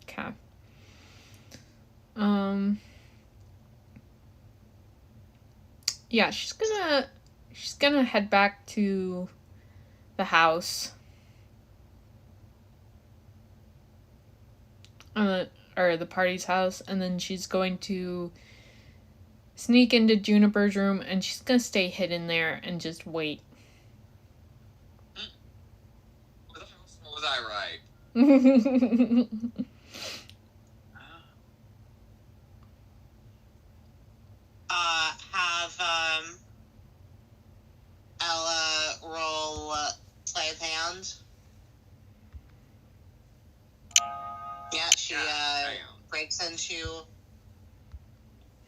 Okay. Yeah, she's gonna head back to the house. Or the party's house, and then she's going to sneak into Juniper's room, and she's gonna stay hidden there and just wait. Was I right? Have Ella roll sleight of hand. Yeah, she breaks into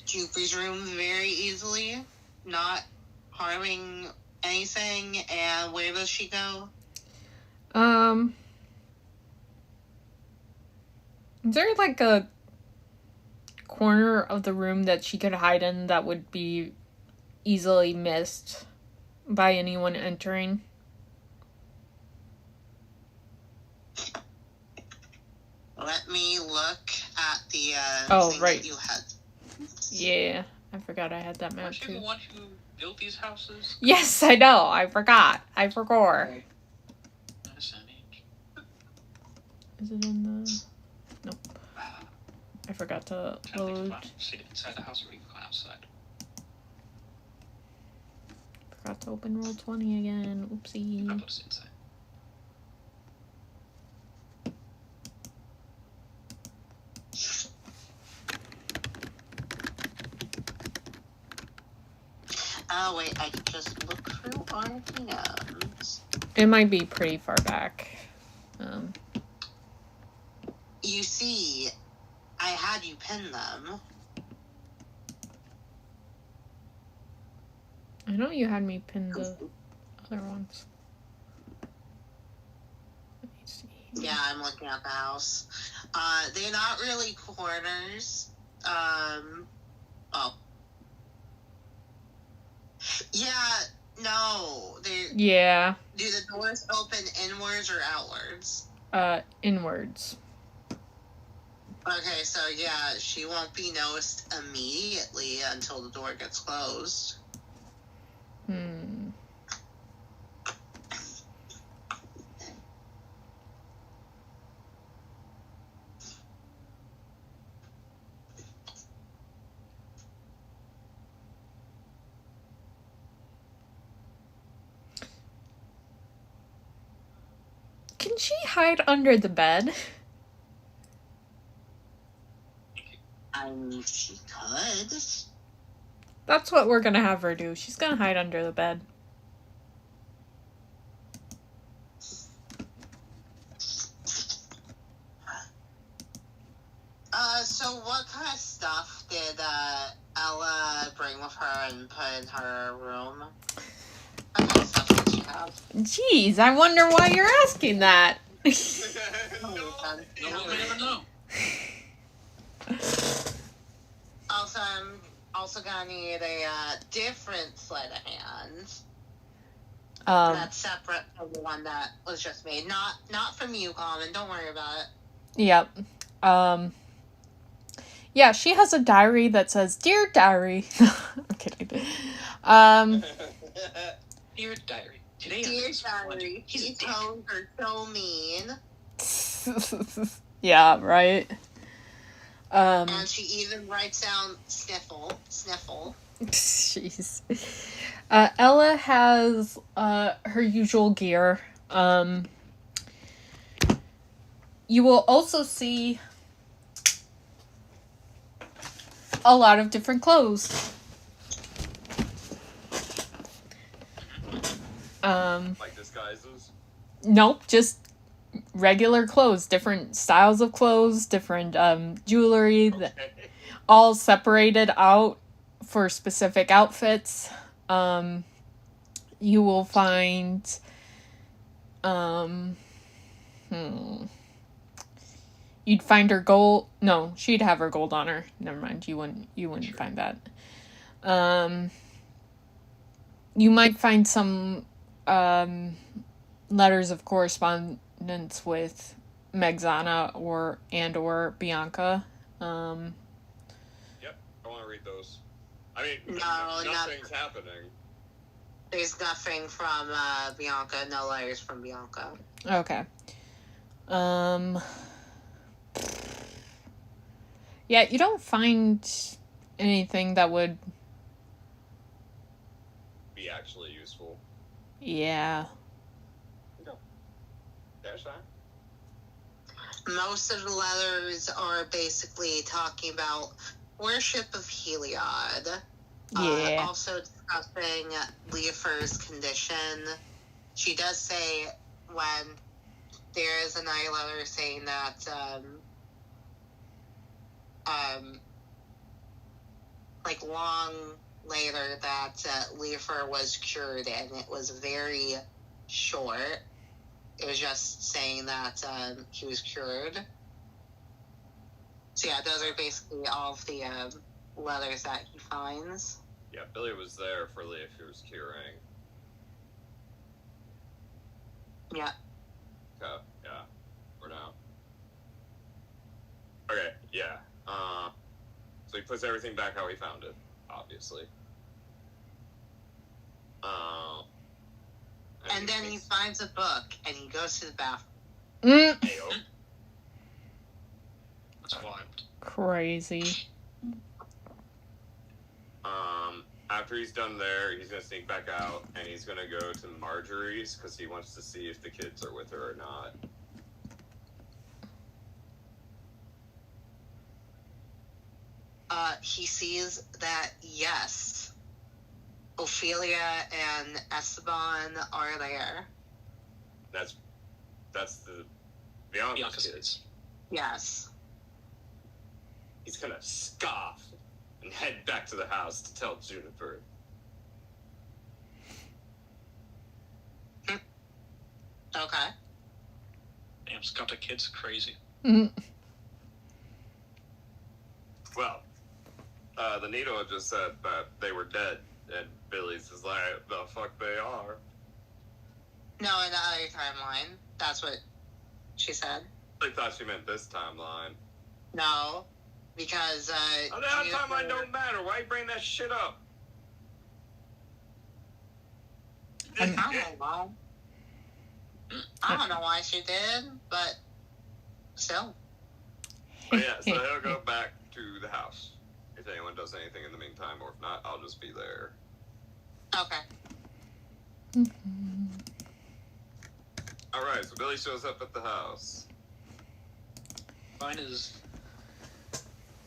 Juniper's room very easily. Not harming anything, and where does she go? Is there like a corner of the room that she could hide in that would be easily missed by anyone entering? Let me look at the thing right. that you had. Yeah, I forgot I had that map Aren't you the too. one who built these houses? Yes, I know. I forgot. I forgot. Yes, I mean, Is it in the... Nope. I forgot to load. See inside the house or you can go outside. Forgot to open Roll20 again. Oopsie. I'll put us inside. Oh, wait, I can just look through our DMs. It might be pretty far back. You see, I had you pin them. I know you had me pin the other ones. Let me see. Yeah, I'm looking at the house. They're not really corners. Yeah, no. Yeah. Do the doors open inwards or outwards? Inwards. Okay, so yeah, she won't be noticed immediately until the door gets closed. Can she hide under the bed? I mean, she could. That's what we're gonna have her do. She's gonna hide under the bed. So what kind of stuff did Ella bring with her and put in her room? What kind of stuff did she have? Jeez, I wonder why you're asking that. You'll never know. Also, I'm also gonna need a different sleight of hand. That's separate from the one that was just made. Not from you, Common. Don't worry about it. Yep. Yeah, she has a diary that says, "Dear Diary." I'm kidding. Dear Diary. Today Dear Diary, these tones are so mean. Yeah, right. And she even writes down sniffle. Jeez. Ella has her usual gear. You will also see a lot of different clothes. Like disguises? Nope, just regular clothes, different styles of clothes, different jewelry, all separated out for specific outfits. You will find you'd find her gold. No, she'd have her gold on her. Never mind. You wouldn't find that. You might find some letters of correspondence with Megzana or Bianca. Yep, I want to read those. I mean, nothing's happening. There's nothing from Bianca. No letters from Bianca. Okay. Yeah, you don't find anything that would be actually useful. Yeah. No. That's fine. Most of the letters are basically talking about worship of Heliod. Yeah. Also discussing Leofer's condition. She does say when there is another letter saying that like long later that Leifer was cured, and it was very short. It was just saying that he was cured. So yeah, those are basically all of the letters that he finds. Yeah, Billy was there for Leifer's curing. Yeah. Okay, yeah. For now. Okay, yeah. So he puts everything back how he found it, obviously. And then he finds a book, and he goes to the bathroom. Ayo. That's wild. Crazy. After he's done there, he's gonna sneak back out, and he's gonna go to Marjorie's, because he wants to see if the kids are with her or not. He sees that, yes, Ophelia and Esteban are there. That's the Bianca's Bianca's kids. kids. Yes. He's gonna scoff and head back to the house to tell Juniper. Okay. Damn, Scott, the kid's crazy. Well, the Needle had just said that they were dead, and Billy's is like, the fuck they are. No, in the other timeline, that's what she said. I thought she meant this timeline. No, because Oh, that timeline don't matter. Why you bring that shit up? I don't know why. I don't know why she did, but still. But yeah, so he'll go back to the house if anyone does anything in the meantime, or if not, I'll just be there. Okay. Alright, so Billy shows up at the house. Mine is.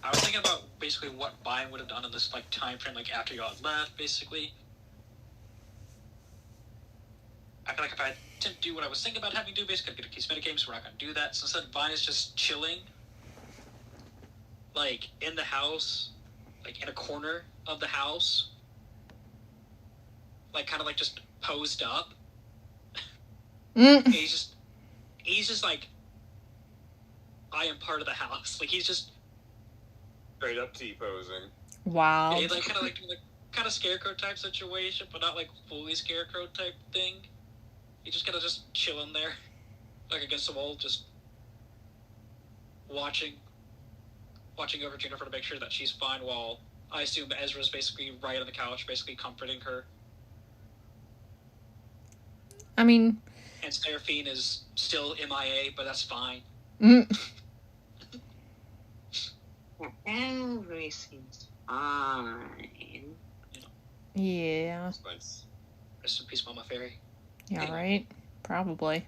I was thinking about basically what Vine would have done in this like time frame, like after y'all had left, basically. I feel like if I didn't do what I was thinking about having to do, basically, I'd get a case metagame, so we're not going to do that. So instead, Vine is just chilling, like, in the house, like, in a corner of the house, like, kind of, like, just posed up. And he's just, like, I am part of the house. Like, he's just... Straight up T-posing. Wow. Yeah, like, kind of, like, kind of scarecrow type situation, but not, like, fully scarecrow type thing. He just kind of just chilling there, like against the wall, just watching over Juniper to make sure that she's fine, while I assume Ezra's basically right on the couch, basically comforting her. I mean... And Seraphine is still MIA, but that's fine. Everything's fine. Yeah. Rest in peace, Mama Fairy. Yeah, right? Probably.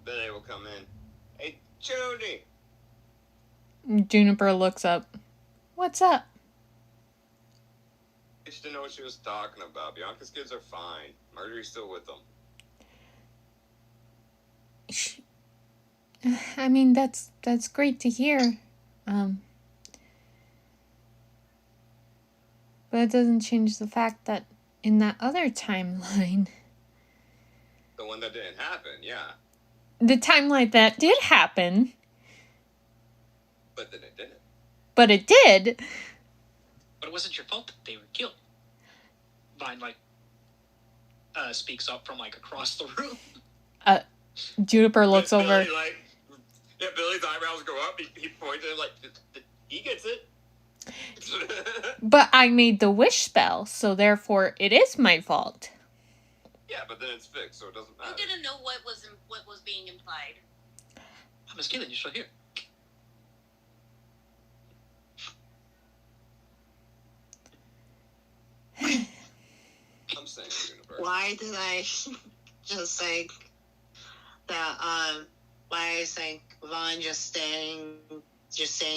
Billy will come in. Hey, Jody! Juniper looks up. What's up? I just didn't know what she was talking about. Bianca's kids are fine. Marjorie's still with them. I mean, that's great to hear. But it doesn't change the fact that in that other timeline... The one that didn't happen, yeah. The timeline that did happen... But then it didn't. But it did! But it wasn't your fault that they were killed. Vine, like, speaks up from, like, across the room. Juniper looks Billy, over... like, yeah, Billy's eyebrows go up. He pointed, like, he gets it. But I made the wish spell, so therefore it is my fault. Yeah, but then it's fixed, so it doesn't matter. You didn't know what was being implied. Miss Caelynn, you're still here. I'm saying Juniper. Why did I just think that, why I think Vaughn just staying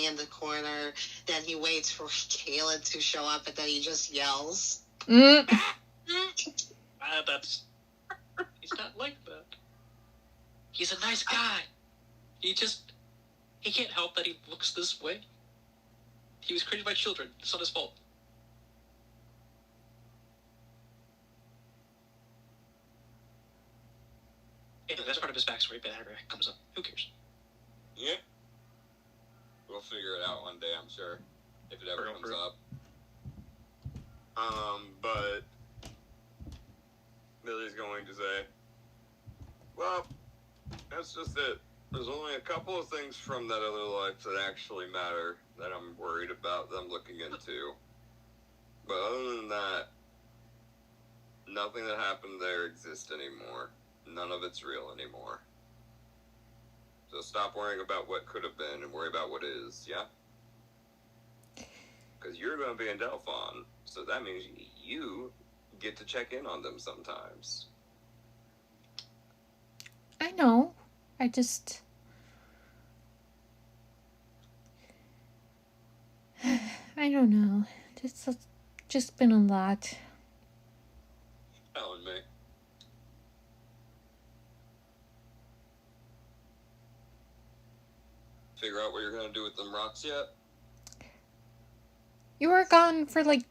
in the corner, then he waits for Caelynn to show up, and then he just yells. That's... He's not like that. He's a nice guy. He just... He can't help that he looks this way. He was created by children. It's not his fault. Anyway, that's part of his backstory, but whenever it comes up, who cares? Yeah. We'll figure it out one day, I'm sure. If it ever comes up. But Billy's going to say, well, that's just it. There's only a couple of things from that other life that actually matter that I'm worried about them looking into. But other than that, nothing that happened there exists anymore. None of it's real anymore. So stop worrying about what could have been and worry about what is, yeah? Because you're going to be in Delphon, so that means you get to check in on them sometimes. I know. I just... I don't know. It's just been a lot. Telling me. Figure out what you're going to do with them rocks yet? You were gone for like,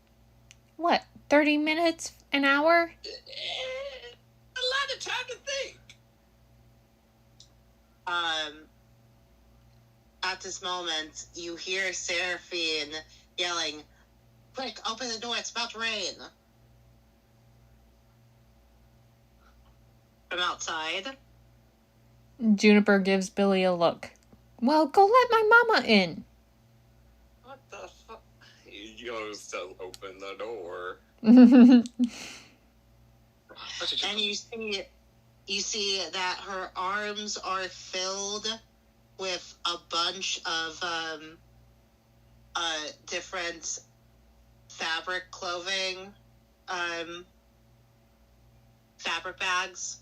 what, 30 minutes? An hour? A lot of time to think. At this moment, you hear Seraphine yelling, "Quick, open the door, it's about to rain." From outside. Juniper gives Billy a look. Well, go let my mama in. What the fuck? He goes to open the door. And you see that her arms are filled with a bunch of different fabric clothing, fabric bags.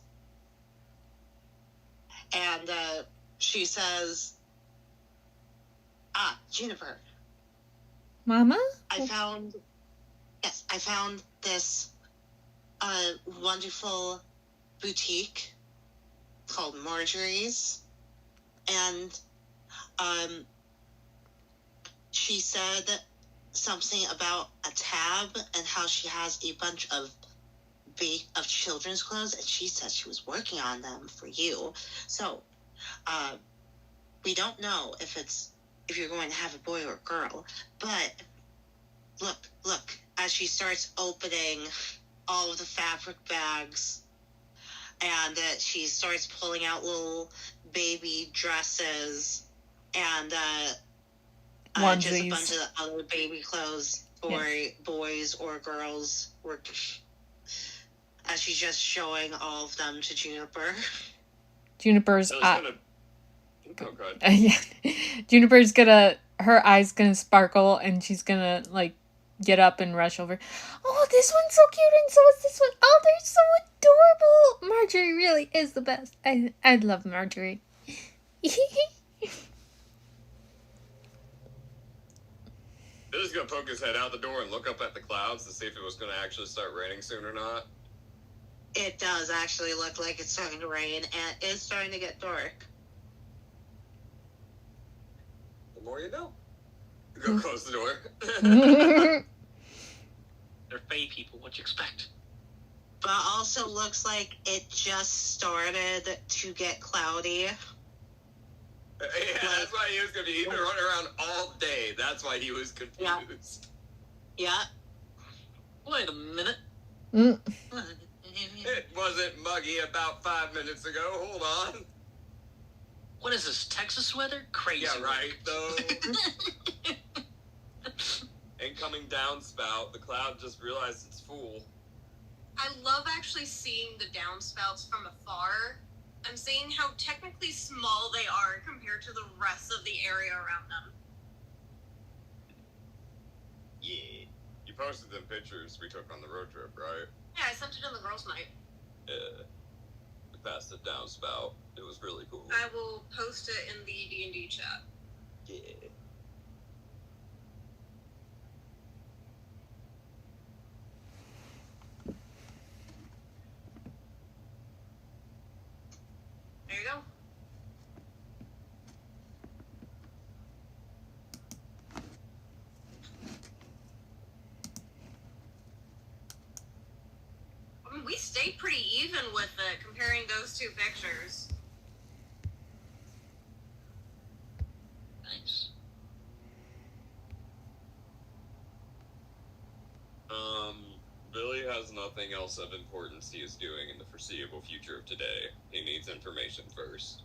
And she says, Juniper. Mama? I found this wonderful boutique called Marjorie's, and she said something about a tab and how she has a bunch of children's clothes, and she said she was working on them for you. So we don't know if you're going to have a boy or a girl, but look as she starts opening all of the fabric bags, and she starts pulling out little baby dresses and just a bunch of other baby clothes for boys or girls, as she's just showing all of them to Juniper. Juniper's yeah. Juniper's gonna, her eyes gonna sparkle, and she's gonna like get up and rush over. Oh, this one's so cute, and so is this one. Oh, they're so adorable. Marjorie really is the best. I love Marjorie. Billy's gonna poke his head out the door and look up at the clouds to see if it was gonna actually start raining soon or not. It does actually look like it's starting to rain, and it's starting to get dark. The more you know. Go close the door. They're Fae people, what you expect? But also looks like it just started to get cloudy. Yeah, that's why he was confused. He's been running around all day. That's why he was confused. Yeah. Wait a minute. It wasn't muggy about 5 minute ago. Hold on. What is this, Texas weather? Crazy. Yeah, right, though. Incoming downspout. The cloud just realized it's full. I love actually seeing the downspouts from afar. I'm seeing how technically small they are compared to the rest of the area around them. Yeah. You posted them pictures we took on the road trip, right? Yeah, I sent it in the girls' night. Yeah. We passed the downspout. It was really cool. I will post it in the D&D chat. Yeah. There you go. we stayed pretty even with it comparing those two pictures. Nice. Billy has nothing else of importance he is doing in the foreseeable future of today. He needs information first.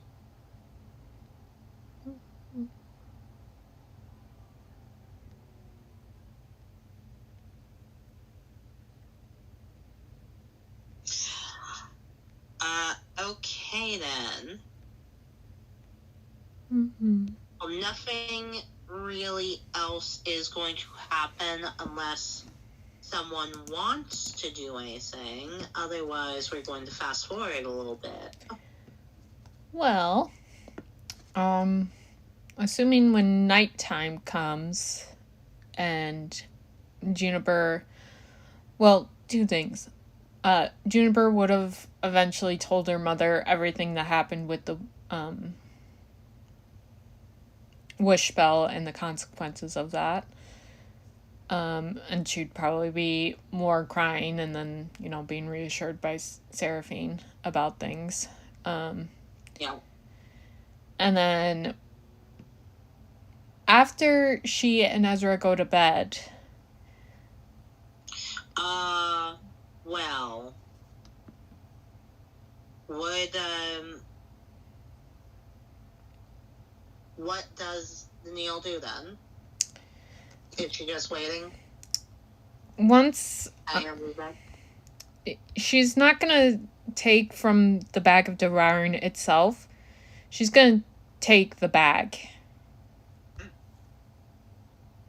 Okay then. Mm-hmm. Well, nothing really else is going to happen unless someone wants to do anything. Otherwise, we're going to fast forward a little bit. Well, assuming when nighttime comes and Juniper, well, two things. Juniper would have eventually told her mother everything that happened with the, wish spell and the consequences of that. And she'd probably be more crying and then, being reassured by Seraphine about things. Yeah. And then after she and Ezra go to bed. Well, what does Neil do then? Is she just waiting? Once she's not gonna take from the bag of devouring itself, she's gonna take the bag.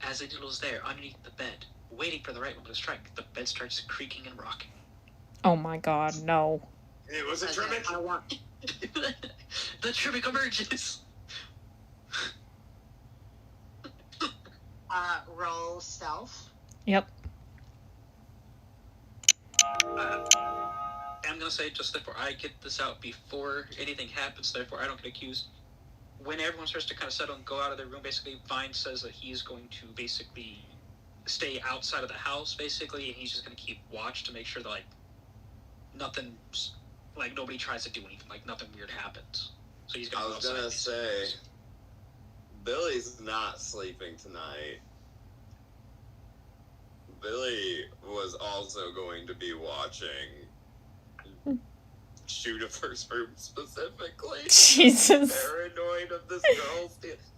As the needle's there underneath the bed, waiting for the right one to strike, the bed starts creaking and rocking. Oh my god, no. It was a Trimic. I want. The Trimic emerges. Roll stealth. Yep. I'm gonna say, just therefore I get this out before anything happens, therefore I don't get accused. When everyone starts to kind of settle and go out of their room, basically, Vine says that he's going to basically stay outside of the house, basically, and he's just going to keep watch to make sure that, nothing's, nobody tries to do anything, nothing weird happens. So he's going to go outside. I was going to say, Billy's not sleeping tonight. Billy was also going to be watching Juniper's room specifically. Jesus. Paranoid of this girl.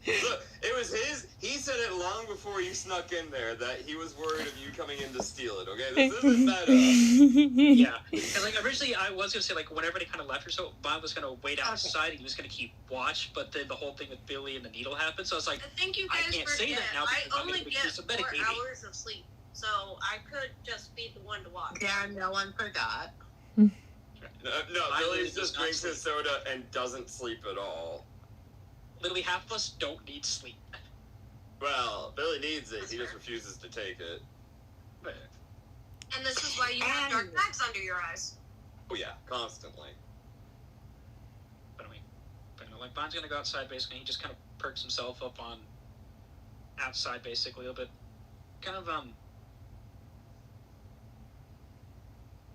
Look, it was his. He said it long before you snuck in there that he was worried of you coming in to steal it. Okay, this isn't meta. Yeah, and originally I was gonna say whenever they kind of left her, so Bob was gonna wait outside and he was gonna keep watch, but then the whole thing with Billy and the needle happened. So I was like, I think you I guys can't forget, say that now I because I'm only gonna get accuse 4 of medicating. hours of sleep, so I could just be the one to watch. Yeah, no one forgot. No, Billy just drinks his soda and doesn't sleep at all. Literally half of us don't need sleep. Well, Billy needs it. He just refuses to take it. And this is why you have dark bags under your eyes. Oh yeah, constantly. But Bond's gonna go outside basically. He just kind of perks himself up on outside basically a little bit. Kind of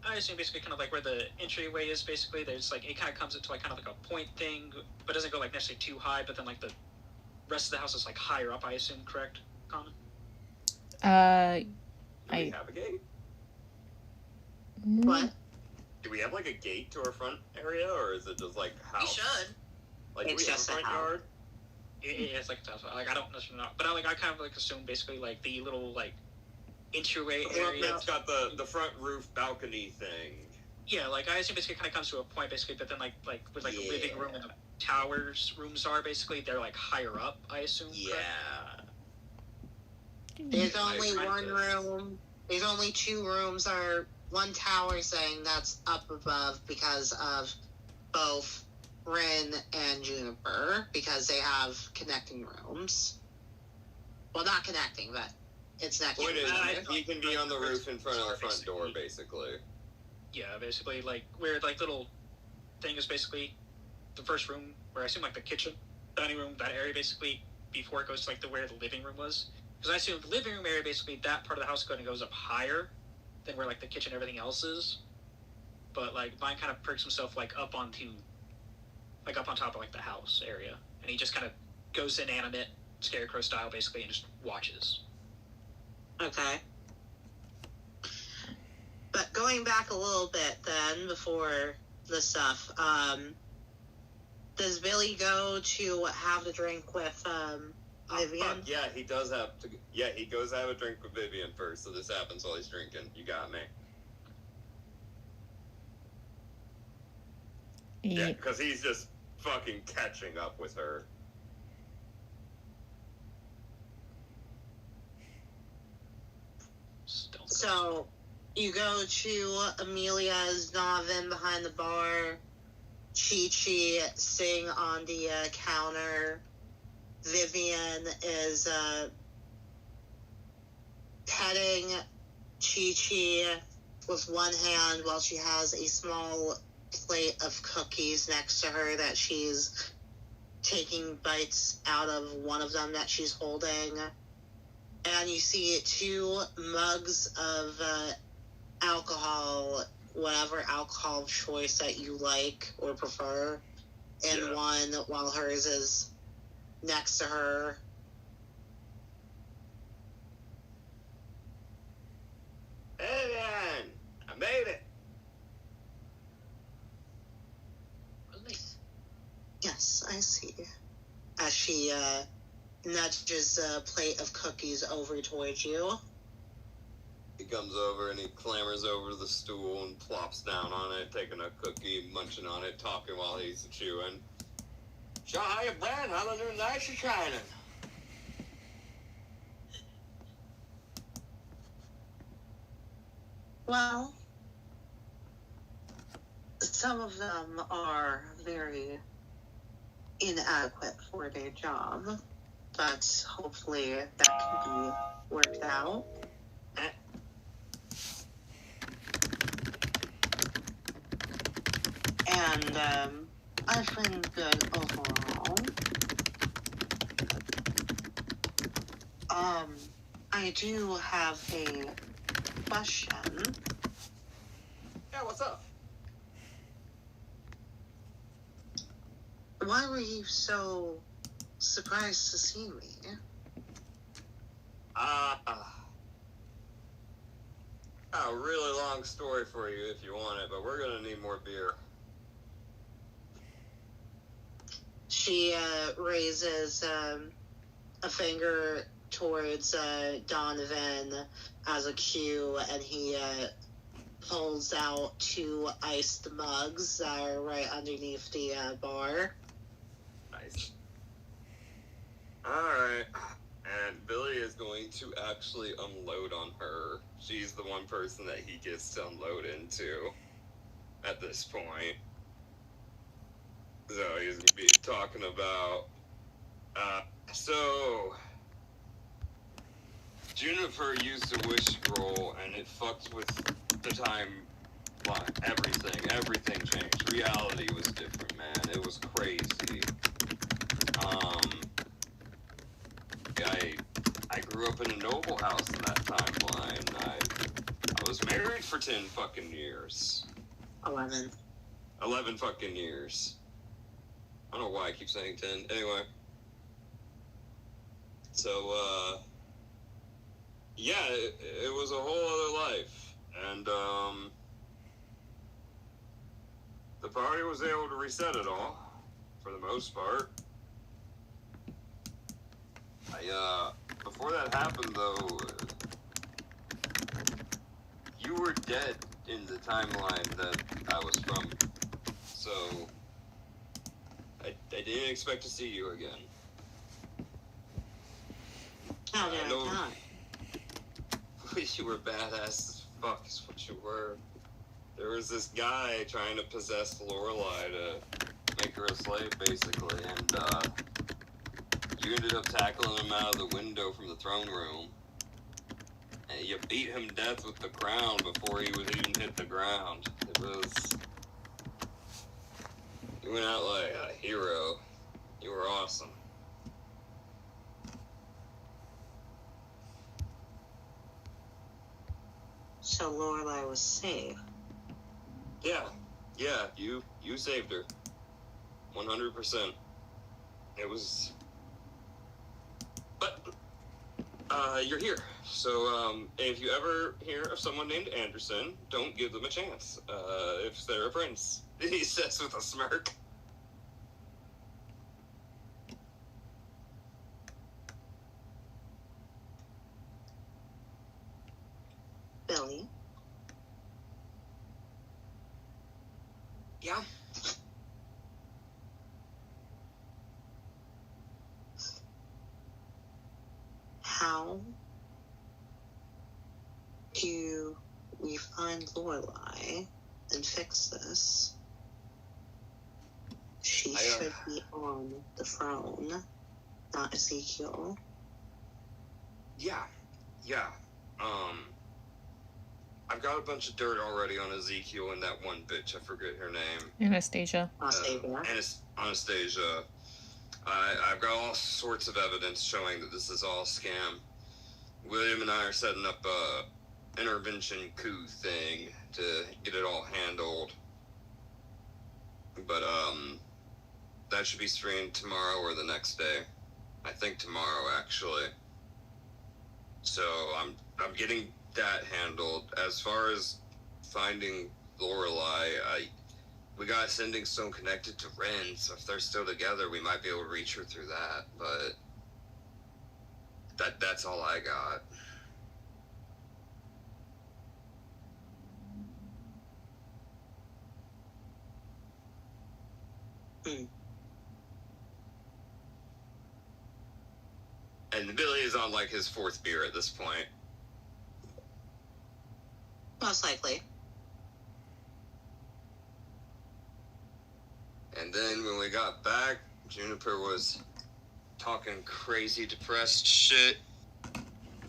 I assume basically kind of where the entryway is basically. There's it kind of comes into kind of a point thing, but doesn't go necessarily too high. But then the rest of the house is higher up. I assume, correct, Common? Do we have a gate? What? Do we have a gate to our front area, or is it just house? You should. Do we have a front yard? It's I don't necessarily know, but I kind of assume basically the little entryway area. It's got the front roof balcony thing. Yeah, I assume basically kind of comes to a point basically, but then where the living room and the towers rooms are basically they're higher up. I assume. Yeah. There's only one room. There's only 2 rooms or one tower saying that's up above because of both Rin and Juniper because they have connecting rooms. Well, not connecting, but it's not. Point is, he can be on the roof in front of the front door, basically. Yeah, basically, where little thing is basically the first room, where I assume the kitchen, dining room, that area basically before it goes to where the living room was. Because I assume the living room area basically that part of the house goes up higher than where the kitchen and everything else is. but like Vine kind of perks himself like up on top of like the house area, and he just kind of goes inanimate, scarecrow style, basically, and just watches. Okay. But going back a little bit then, before the stuff, does Billy go to have a drink with Vivian? Fuck, yeah, he does have to. Yeah, he goes to have a drink with Vivian first, so this happens while he's drinking. You got me. Yeah, because he's just fucking catching up with her. So, you go to Amelia's Noven behind the bar. Chi-Chi sitting on the counter. Vivian is petting Chi-Chi with one hand while she has a small plate of cookies next to her that she's taking bites out of one of them that she's holding. And you see 2 mugs of alcohol, whatever alcohol choice that you like or prefer, in one while hers is next to her. Hey man, I made it. Yes, I see. As she nudges a plate of cookies over towards you. He comes over and he clambers over to the stool and plops down on it, taking a cookie, munching on it, talking while he's chewing. So how you been? How the new nights are shining? Well, some of them are very inadequate for their job, but hopefully that can be worked out. And I've been good overall. I do have a question. Yeah, what's up? Why were you so surprised to see me? A really long story for you if you want it, but we're gonna need more beer. She raises a finger towards Donovan as a cue, and he pulls out 2 iced mugs that are right underneath the bar. Nice. Alright. And Billy is going to actually unload on her. She's the one person that he gets to unload into at this point. So he's going to be talking about, so Juniper used a wish scroll and it fucked with the timeline. Everything changed. Reality was different, man. It was crazy. I grew up in a noble house in that timeline. I was married for 10 fucking years. 11. 11 fucking years. I don't know why I keep saying 10. Anyway. So, yeah, it was a whole other life. And, the party was able to reset it all, for the most part. Before that happened, though, you were dead in the timeline that I was from. So, I didn't expect to see you again. How did I die? You were badass as fuck is what you were. There was this guy trying to possess Lorelei to make her a slave, basically, and, you ended up tackling him out of the window from the throne room. And you beat him to death with the crown before he was even hit the ground. It was... You went out like a hero. You were awesome. So Lorelei was safe. Yeah, you saved her. 100%. It was... But, you're here. So, if you ever hear of someone named Anderson, don't give them a chance. If they're a prince. He says with a smirk. Billy? Yeah? How do we find Lorelai and fix this? She should be on the throne, not Ezekiel. Yeah. I've got a bunch of dirt already on Ezekiel and that one bitch, I forget her name. Anastasia. Anastasia. I've got all sorts of evidence showing that this is all scam. William and I are setting up a intervention coup thing to get it all handled. But, that should be streamed tomorrow or the next day. I think tomorrow, actually. So, I'm getting that handled. As far as finding Lorelai, we got Sending Stone connected to Ren, so if they're still together, we might be able to reach her through that, but that's all I got. And Billy is on, like, his fourth beer at this point. Most likely. And then when we got back, Juniper was talking crazy, depressed shit.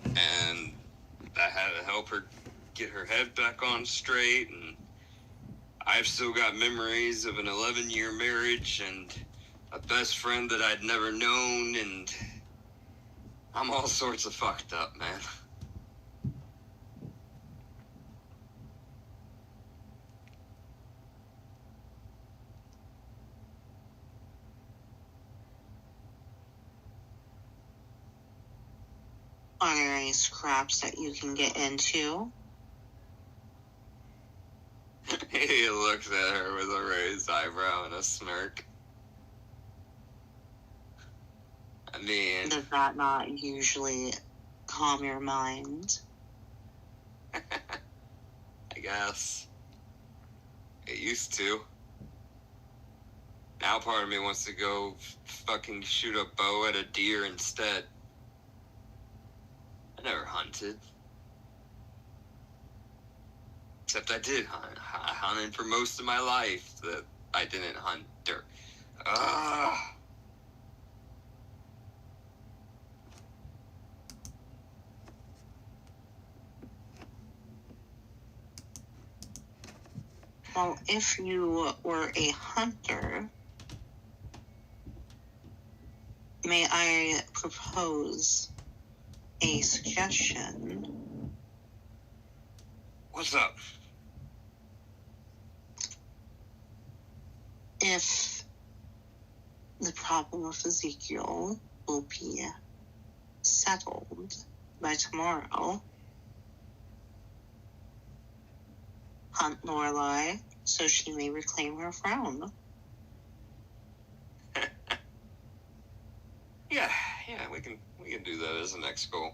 And I had to help her get her head back on straight. And I've still got memories of an 11-year marriage and a best friend that I'd never known. And I'm all sorts of fucked up, man. Are there any scraps that you can get into? He looked at her with a raised eyebrow and a smirk. I mean... Does that not usually calm your mind? I guess. It used to. Now part of me wants to go fucking shoot a bow at a deer instead. I never hunted. Except I did hunt. I hunted for most of my life that I didn't hunt dirt. Well, if you were a hunter, may I propose a suggestion? What's up? If the problem with Ezekiel will be settled by tomorrow, hunt Lorelai so she may reclaim her throne. Yeah, we can do that as the next goal.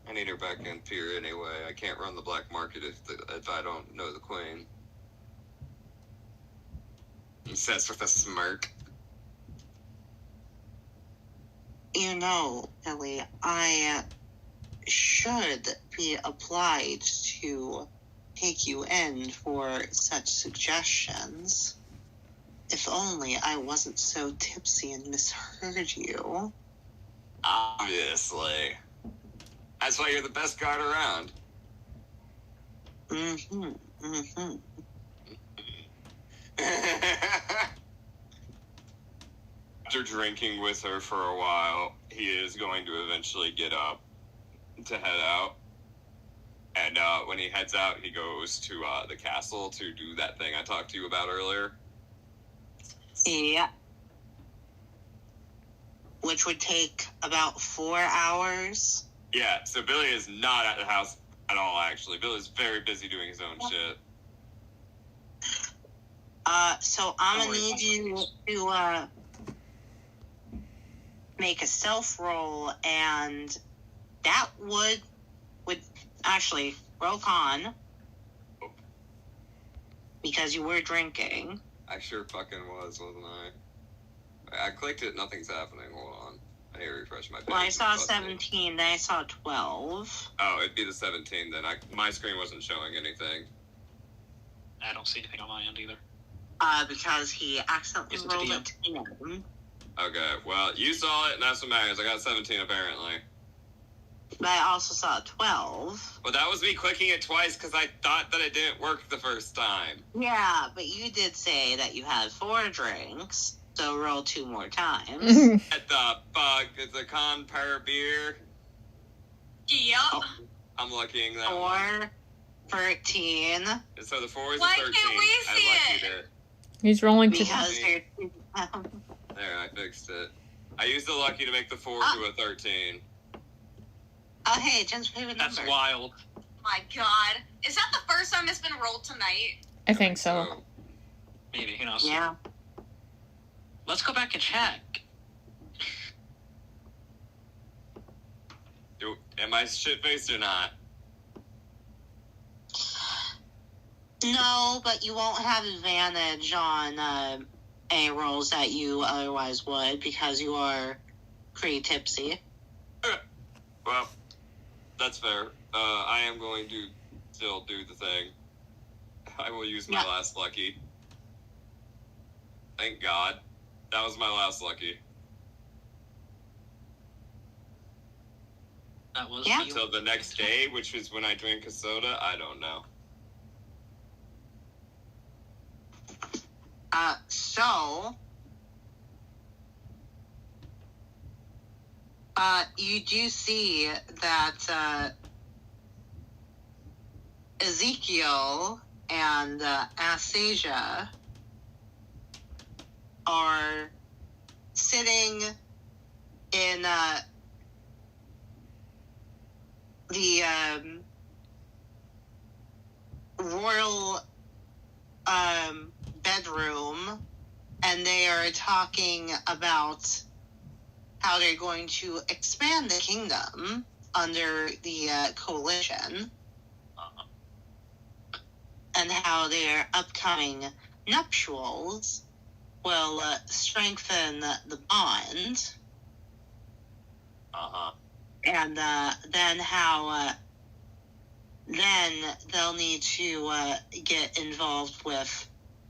I need her back in Pier anyway. I can't run the black market if I don't know the queen. He says with a smirk. You know, Ellie, I should be obliged to take you in for such suggestions. If only I wasn't so tipsy and misheard you. Obviously. That's why you're the best guard around. After drinking with her for a while, he is going to eventually get up to head out. And when he heads out, he goes to the castle to do that thing I talked to you about earlier. Yeah. Which would take about 4 hours. Yeah, so Billy is not at the house at all, actually. Billy's very busy doing his own shit. So I'm gonna need you to make a stealth roll, and that would actually roll con, because you were drinking. I sure fucking was, wasn't I? I clicked it, nothing's happening. Hold on. I need to refresh my page. Well, I saw 17, then I saw 12. Oh, it'd be the 17 then. My screen wasn't showing anything. I don't see anything on my end either. Because he accidentally Is it rolled the a 10. Okay, well, you saw it, and that's what matters. I got 17, apparently. But I also saw a 12. Well, that was me clicking it twice, because I thought that it didn't work the first time. Yeah, but you did say that you had 4 drinks, so roll 2 more times. What the fuck? It's a con per beer? Yep. Oh. I'm looking that 4, 13. So the 4 is Why a 13. can't we see I luckied it? it. He's rolling to... Because they're... There, I fixed it. I used the lucky to make the 4 to a 13. Oh, hey, Jen's favorite number. That's wild. My God. Is that the first time it's been rolled tonight? I think so. Maybe, who knows? Yeah. Let's go back and check. Am I shit-faced or not? No, but you won't have advantage on any rolls that you otherwise would, because you are pretty tipsy. Well, that's fair. I am going to still do the thing. I will use my last lucky. Thank God. That was my last lucky. That was Yeah. Until the next day, which is when I drink a soda, I don't know. So, you do see that, Ezekiel and, Asasia are sitting in, the, royal, bedroom, and they are talking about how they're going to expand the kingdom under the coalition, and how their upcoming nuptials will strengthen the bond, and then how then they'll need to get involved with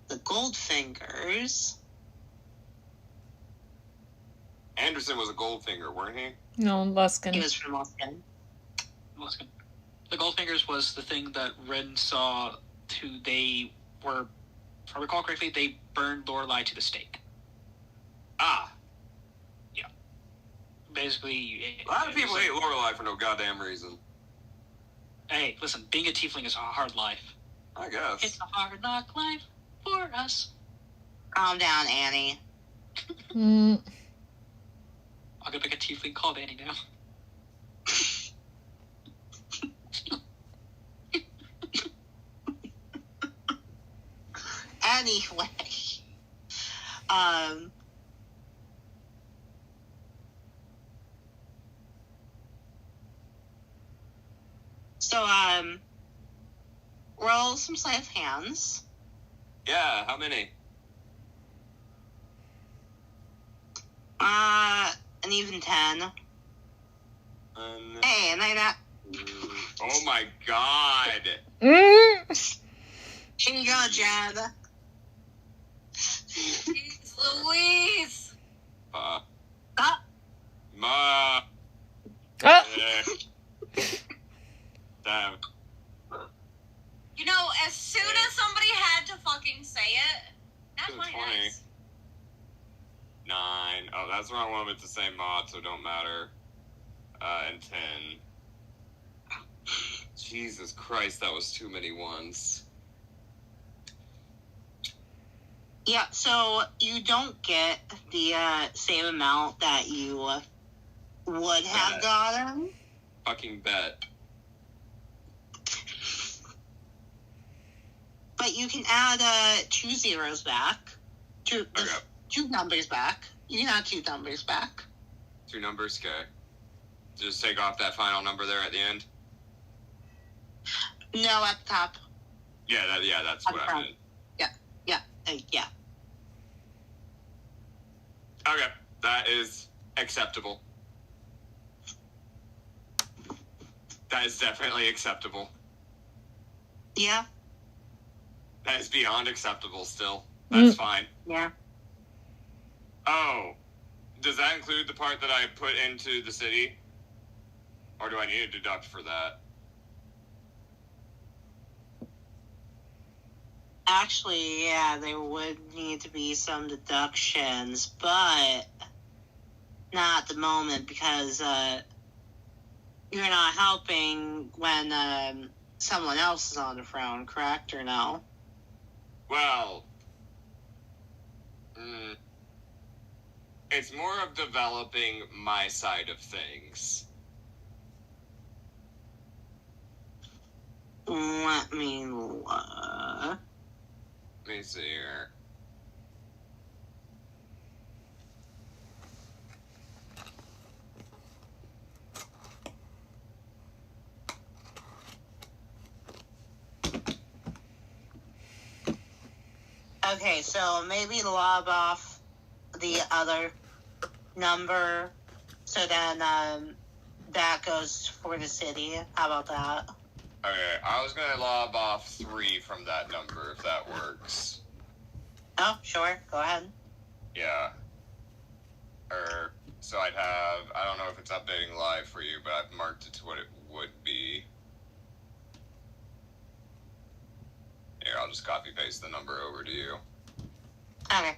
the Goldfingers. Anderson was a Goldfinger, weren't he? No, Luskin. He was from Luskin. The Goldfingers was the thing that Ren saw they were, if I recall correctly, they burned Lorelei to the stake. Ah. Yeah. Basically... A lot of people hate Lorelei for no goddamn reason. Hey, listen, being a tiefling is a hard life. I guess. It's a hard knock life for us. Calm down, Annie. Mm. I'm gonna make a tiefling called Annie now. Anyway. So, roll some sleight of hands. Yeah, how many? An even 10. Hey, and I got... Oh my God! Mm. Here you go, Jen. Jeez Louise! Ah. Ma! Ah. Damn. You know, as soon as somebody had to fucking say it, that's my 20. ass. 9. Oh, that's the wrong one with the same mod, so don't matter. And 10. Jesus Christ, that was too many ones. Yeah, so you don't get the same amount that you would have gotten. Fucking bet. But you can add 2 zeros back. Two numbers back. You can add 2 numbers back. 2 numbers, okay. Just take off that final number there at the end? No, at the top. Yeah, that's what I meant. Yeah. Okay, that is acceptable. That is definitely acceptable. Yeah. That is beyond acceptable still. That's fine. Yeah. Oh, does that include the part that I put into the city? Or do I need to deduct for that? Actually, yeah, there would need to be some deductions, but not at the moment because you're not helping when someone else is on the throne, correct or no? Well, it's more of developing my side of things. Let me look. Let me see here. Okay, so maybe lob off the other number, so then that goes for the city. How about that? Okay, I was gonna lob off 3 from that number, if that works. Oh, sure. Go ahead. Yeah. So I'd have, I don't know if it's updating live for you, but I've marked it to what it would be. Here, I'll just copy paste the number over to you. Okay.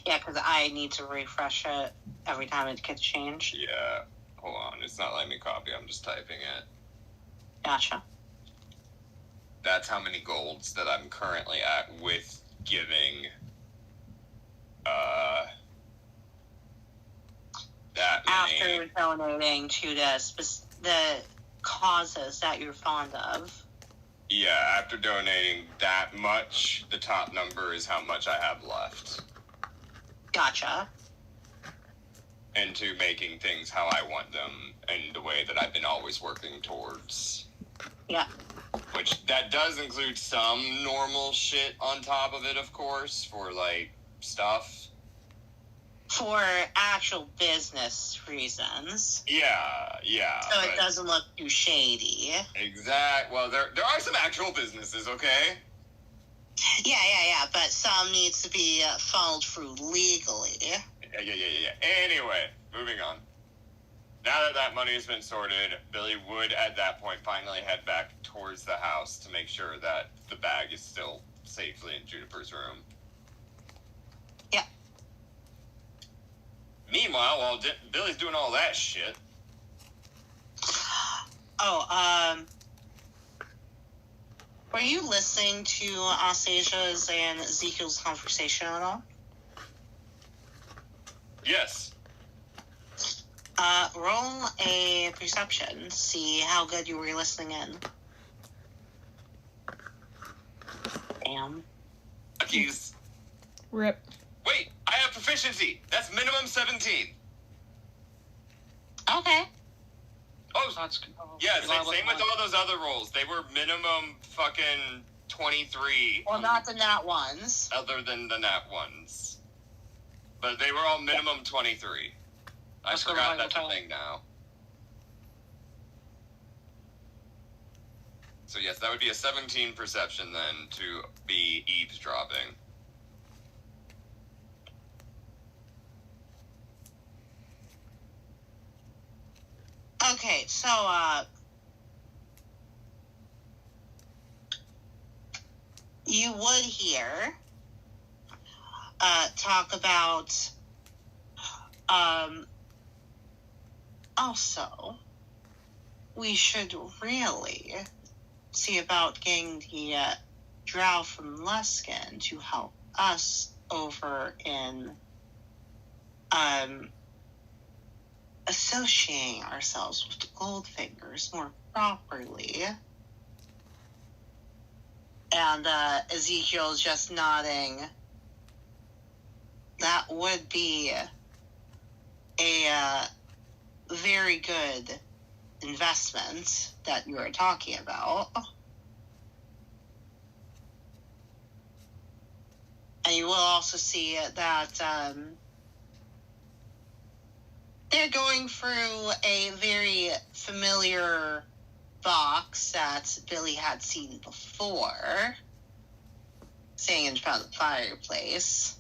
Yeah, because I need to refresh it every time it gets changed. Yeah. Hold on, it's not letting me copy, I'm just typing it. Gotcha. That's how many golds that I'm currently at with giving that many. After donating to the causes that you're fond of. Yeah, after donating that much, the top number is how much I have left. Gotcha. Into making things how I want them in the way that I've been always working towards. Yeah. Which, that does include some normal shit on top of it, of course, for, like, stuff. For actual business reasons. Yeah. So it doesn't look too shady. Well, there are some actual businesses, okay? Yeah. But some needs to be followed through legally. Yeah. Anyway, moving on. Now that money has been sorted, Billy would, at that point, finally head back towards the house to make sure that the bag is still safely in Juniper's room. Yeah. Meanwhile, while Billy's doing all that shit... were you listening to Astasia's and Ezekiel's conversation at all? Yes. Roll a perception. See how good you were listening in. Damn. Jeez. Rip. Wait, I have proficiency. That's minimum 17. Okay. Oh, That's good. yeah, same with all those other rolls. They were minimum fucking 23. Well, not the nat ones. Other than the nat ones. But they were all minimum 23. I forgot that's a thing now. So yes, that would be a 17 perception then to be eavesdropping. Okay, so, you would hear, talk about, also, we should really see about getting the drow from Luskin to help us over in associating ourselves with the Goldfingers more properly. And Ezekiel's just nodding. That would be a very good investment that you are talking about. And you will also see that they're going through a very familiar box that Billy had seen before, sitting in front of the fireplace.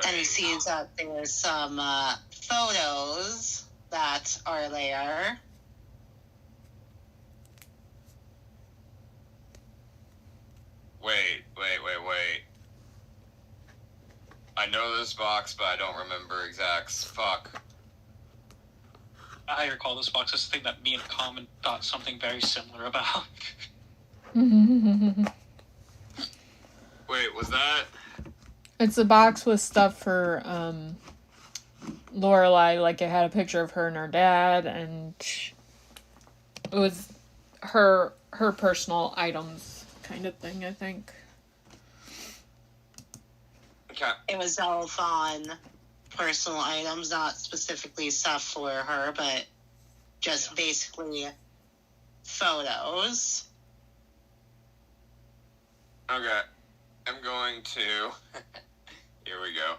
And he sees that there's some photos that are there. Wait. I know this box, but I don't remember exacts. Fuck. I recall this box as the thing that me and Common thought something very similar about. Wait, was that? It's a box with stuff for Lorelai. Like, it had a picture of her and her dad, and it was her personal items kind of thing, I think. Okay. It was all on personal items, not specifically stuff for her, but just basically photos. Okay. I'm going to... Here we go.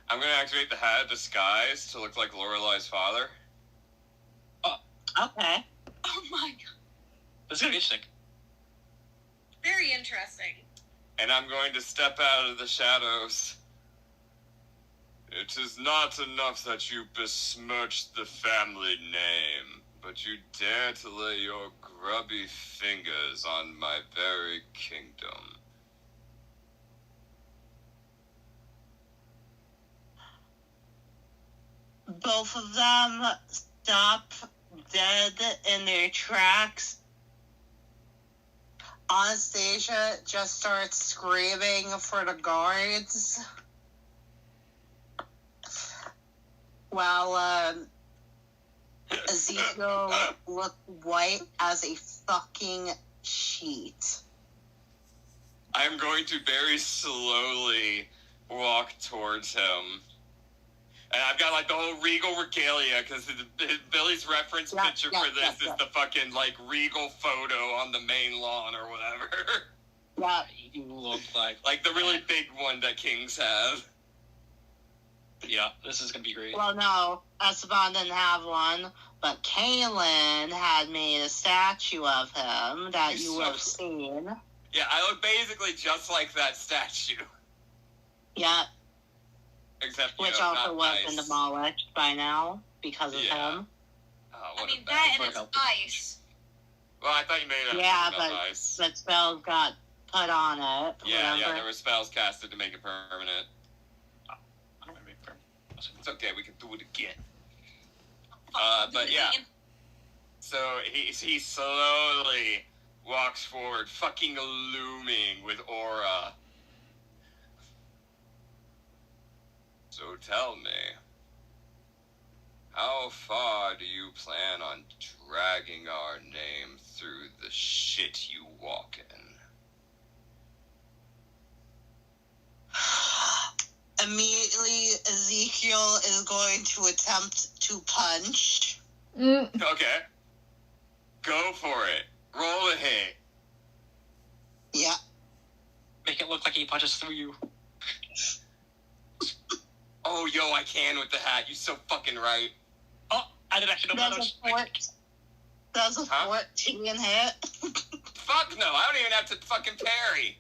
I'm going to activate the hat of disguise to look like Lorelai's father. Okay. Oh my god. This is going to be interesting. Very interesting. And I'm going to step out of the shadows. It is not enough that you besmirched the family name, but you dare to lay your grubby fingers on my very kingdom. Both of them stop dead in their tracks. Anastasia just starts screaming for the guards, while Ezekiel looked white as a fucking sheet. I am going to very slowly walk towards him. And I've got, like, the whole regal regalia, because Billy's reference picture for this is the fucking, like, regal photo on the main lawn or whatever. Yeah. You look like... Like, the really big one that kings have. Yeah, this is going to be great. Well, no, Esteban didn't have one, but Caelynn had made a statue of him that you would have seen. Yeah, I look basically just like that statue. Yeah. Except, Which also would have been demolished by now because of him. Oh, I mean, that and it's ice. Well, I thought you made it ice. But spells got put on it. Yeah, remember? there were spells casted to make it permanent. I don't remember it permanent. It's okay, we can do it again. But yeah. So he slowly walks forward, fucking looming with aura. So tell me, how far do you plan on dragging our name through the shit you walk in? Immediately, Ezekiel is going to attempt to punch. Okay. Go for it. Roll a hit. Yeah. Make it look like he punches through you. Oh, yo, I can with the hat. You're so fucking right. Oh, I didn't actually know that. That's a 14 hit. Fuck no, I don't even have to fucking parry.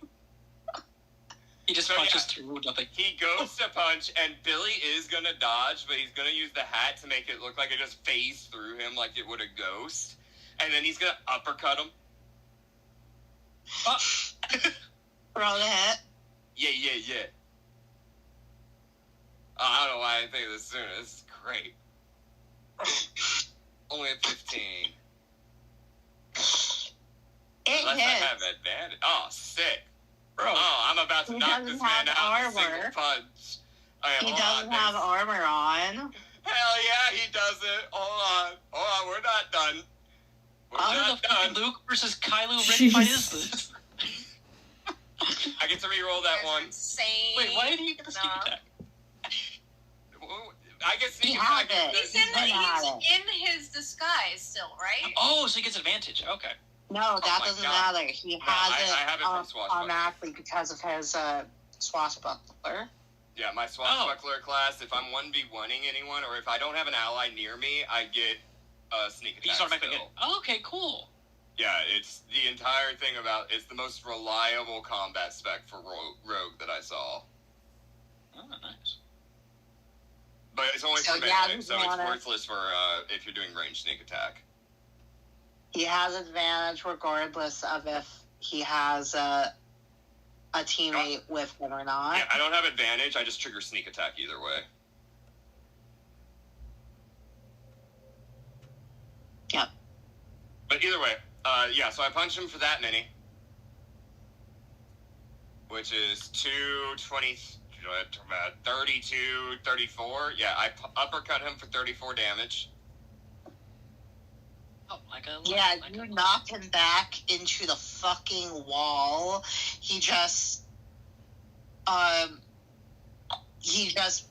He just punches through nothing. He goes to punch, and Billy is gonna dodge, but he's gonna use the hat to make it look like it just phased through him like it would a ghost. And then he's gonna uppercut him. Roll the hit. Yeah. I don't know why I think this soon. This is great. Only at 15. Unless I have advantage. Oh, sick. Bro. Oh, I'm about to knock this man out with a single punch. He doesn't have armor on. Hell yeah, he doesn't. Hold on, we're not done. We're not done. Luke versus Kylo Ren fight is this? I get to re-roll that one. Insane. Wait, why did he get the sneak attack? I get sneak He attack. had it. He's in his disguise still, right? Oh, so he gets advantage. Okay. No, that my doesn't God. matter. He No, has I have it from it Swashbuckler. automatically because of his Swashbuckler. Yeah, my Swashbuckler class, if I'm 1v1ing anyone, or if I don't have an ally near me, I get sneak attack. You just automatically still. get. Oh, okay, cool. Yeah, it's the entire thing about, it's the most reliable combat spec for Rogue that I saw. Oh, nice. But it's only So, for yeah, melee, so it's worthless for if you're doing ranged sneak attack. He has advantage regardless of if he has a teammate with him or not. Yeah, I don't have advantage, I just trigger sneak attack either way. Yep. But either way, yeah, so I punch him for that many. Which is 220, 32, 34. Yeah, I uppercut him for 34 damage. Oh, Yeah, you knock him back into the fucking wall. He just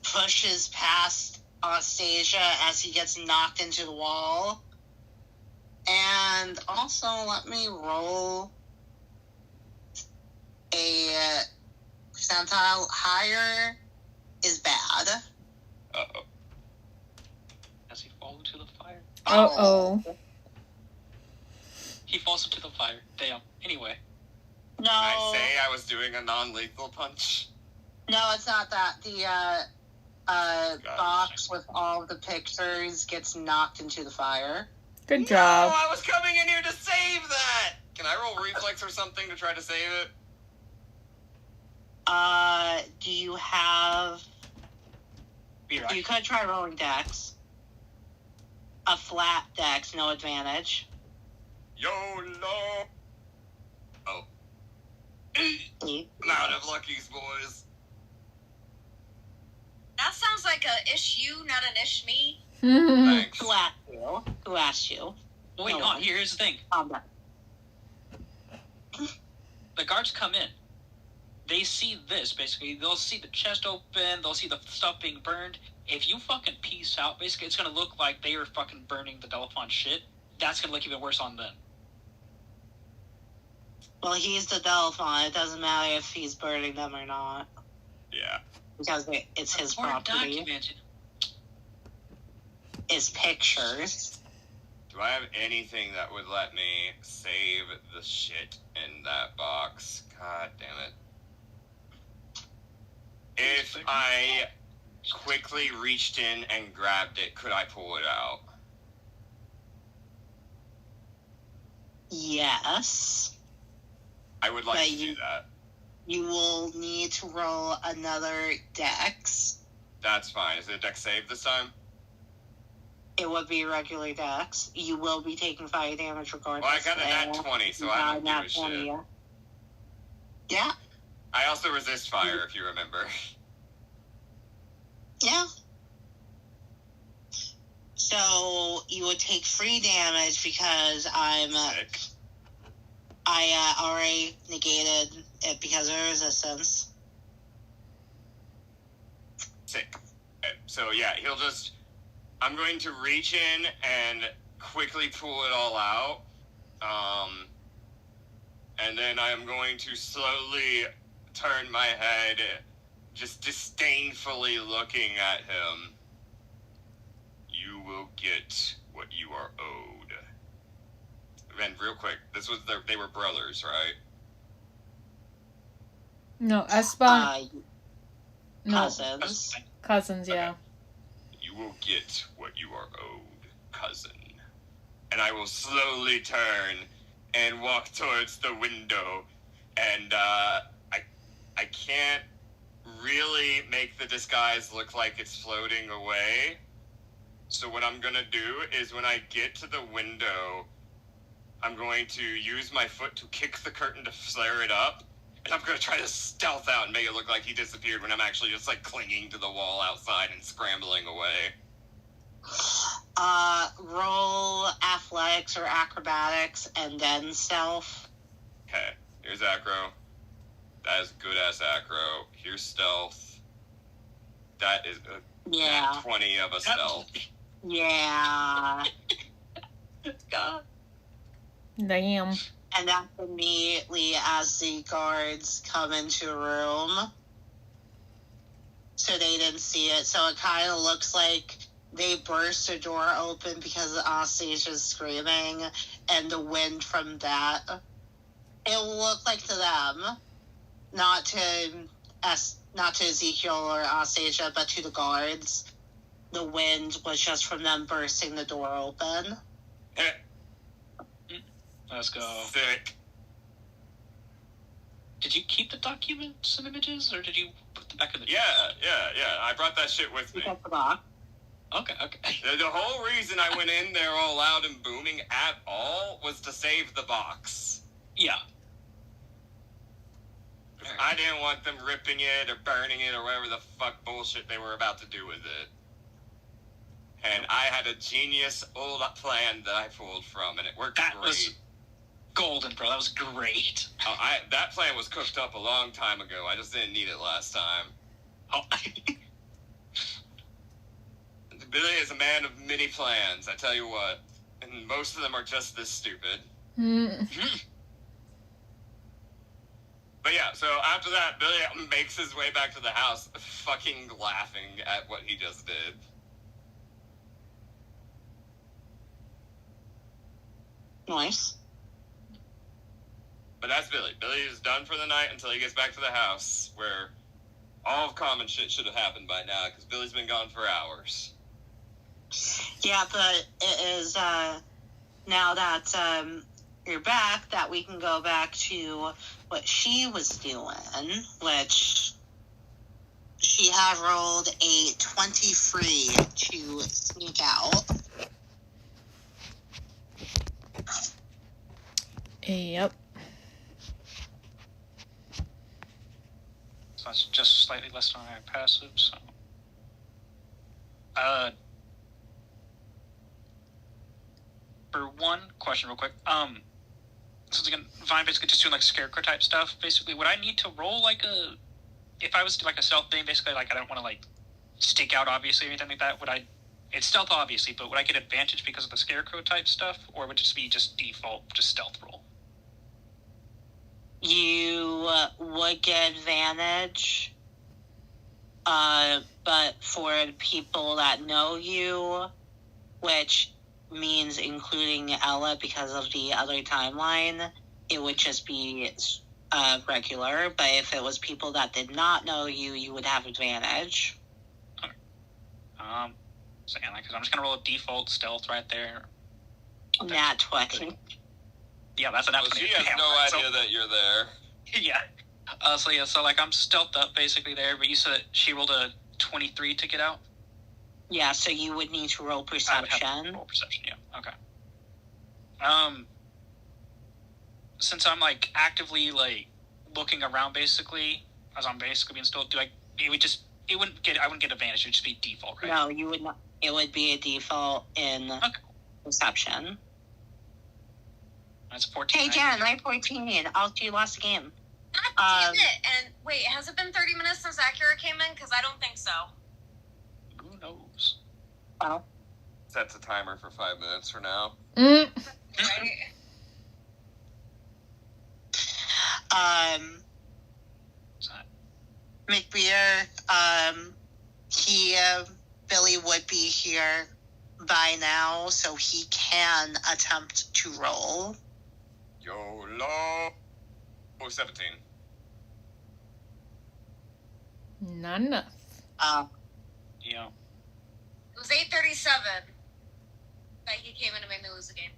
pushes past Anastasia as he gets knocked into the wall. And also, let me roll a percentile. Higher is bad. Uh-oh. Does he fall into the fire? Uh-oh. He falls into the fire. Damn. Anyway. No. Can I say I was doing a non-lethal punch? No, it's not that. The box with all the pictures gets knocked into the fire. Good job. No, I was coming in here to save that! Can I roll reflex or something to try to save it? Do you have... Be You could try rolling dex. A flat dex, no advantage. YOLO! Oh. I'm out of luckies, boys. That sounds like a ish you, not an ish me. Thanks. Who asked you? Who asked you? Well, wait, No no, one. here's the thing. The guards come in. They see this, basically. They'll see the chest open. They'll see the stuff being burned. If you fucking peace out, basically, it's gonna look like they are fucking burning the Delphon shit. That's gonna look even worse on them. Well, he's the Delphon. It doesn't matter if he's burning them or not. Yeah. Because it's his Or property. documented. It's pictures. Do I have anything that would let me save the shit in that box? God damn it. If I quickly reached in and grabbed it, could I pull it out? Yes. I would like But to do that. You will need to roll another dex. That's fine. Is it a dex save this time? It would be regular dex. You will be taking fire damage regardless. Well, I got a nat 20, so I don't give a shit. Yeah. I also resist fire, if you remember. Yeah. So you would take 3 damage because Sick. I already negated it because of resistance. Sick. Okay, so yeah, he'll just... I'm going to reach in and quickly pull it all out. And then I'm going to slowly turn my head, just disdainfully looking at him. You will get what you are owed. And real quick, they were brothers, right? No, Espan. No, Cousins. cousins, yeah. Okay. You will get what you are owed, cousin. And I will slowly turn and walk towards the window. And I can't really make the disguise look like it's floating away. So what I'm gonna do is when I get to the window, I'm going to use my foot to kick the curtain to flare it up. And I'm gonna try to stealth out and make it look like he disappeared when I'm actually just like clinging to the wall outside and scrambling away. Roll athletics or acrobatics and then stealth. Okay, here's acro. That is good ass acro. Here's stealth. That is a Yeah. 20 of a stealth. Yeah. God. Damn. And that's immediately as the guards come into a room. So they didn't see it. So it kind of looks like they burst the door open because Anastasia's screaming, and the wind from that. It will look like to them, not to Ezekiel or Anastasia, but to the guards. The wind was just from them bursting the door open. Let's go. Sick. Did you keep the documents and images, or did you put them back in the... Yeah. I brought that shit with me. You got the box. Okay. The whole reason I went in there all loud and booming at all was to save the box. Yeah. I didn't want them ripping it or burning it or whatever the fuck bullshit they were about to do with it. And I had a genius old plan that I pulled from, and it worked That great. was golden, bro. That was great. That plan was cooked up a long time ago. I just didn't need it last time. Oh. Billy is a man of many plans, I tell you what. And most of them are just this stupid. But yeah, so after that, Billy makes his way back to the house, fucking laughing at what he just did. Nice. But that's Billy. Billy is done for the night until he gets back to the house, where all of common shit should have happened by now, because Billy's been gone for hours. Yeah, but it is, now that, you're back, that we can go back to what she was doing, which she had rolled a 20 free to sneak out. Yep. So that's just slightly less than my passive, so... For one question real quick, since again, Vine basically just doing like scarecrow type stuff, basically, would I need to roll like a... If I was to do like a stealth thing, basically, like I don't want to like stick out obviously or anything like that, would I... It's stealth obviously, but would I get advantage because of the scarecrow type stuff, or would it just be just default, just stealth roll? You would get advantage, but for people that know you, which means including Ella because of the other timeline, it would just be regular. But if it was people that did not know you, you would have advantage. Okay. So yeah, because I'm just gonna roll a default stealth right there. Nat 20. Yeah, that's an Well, she has no idea that you're there. Yeah. So like I'm stealthed up basically there, but you said she rolled a 23 to get out? Yeah, so you would need to roll I would have perception. to roll perception, yeah. Okay. Since I'm like actively like looking around basically, as I'm basically being stealth, I wouldn't get advantage, it would just be default, right? No, you would not. It would be a default in perception. That's 14. Hey, Jen, I'm 14. You lost the game. God damn it! And wait, has it been 30 minutes since Acura came in? Because I don't think so. Who knows? Well, Sets a timer for 5 minutes for now. Right? McBeer, Billy would be here by now, so he can attempt to roll. YOLO. 17. Not enough. Yeah. It was 8:37 that he came in and made me lose the game.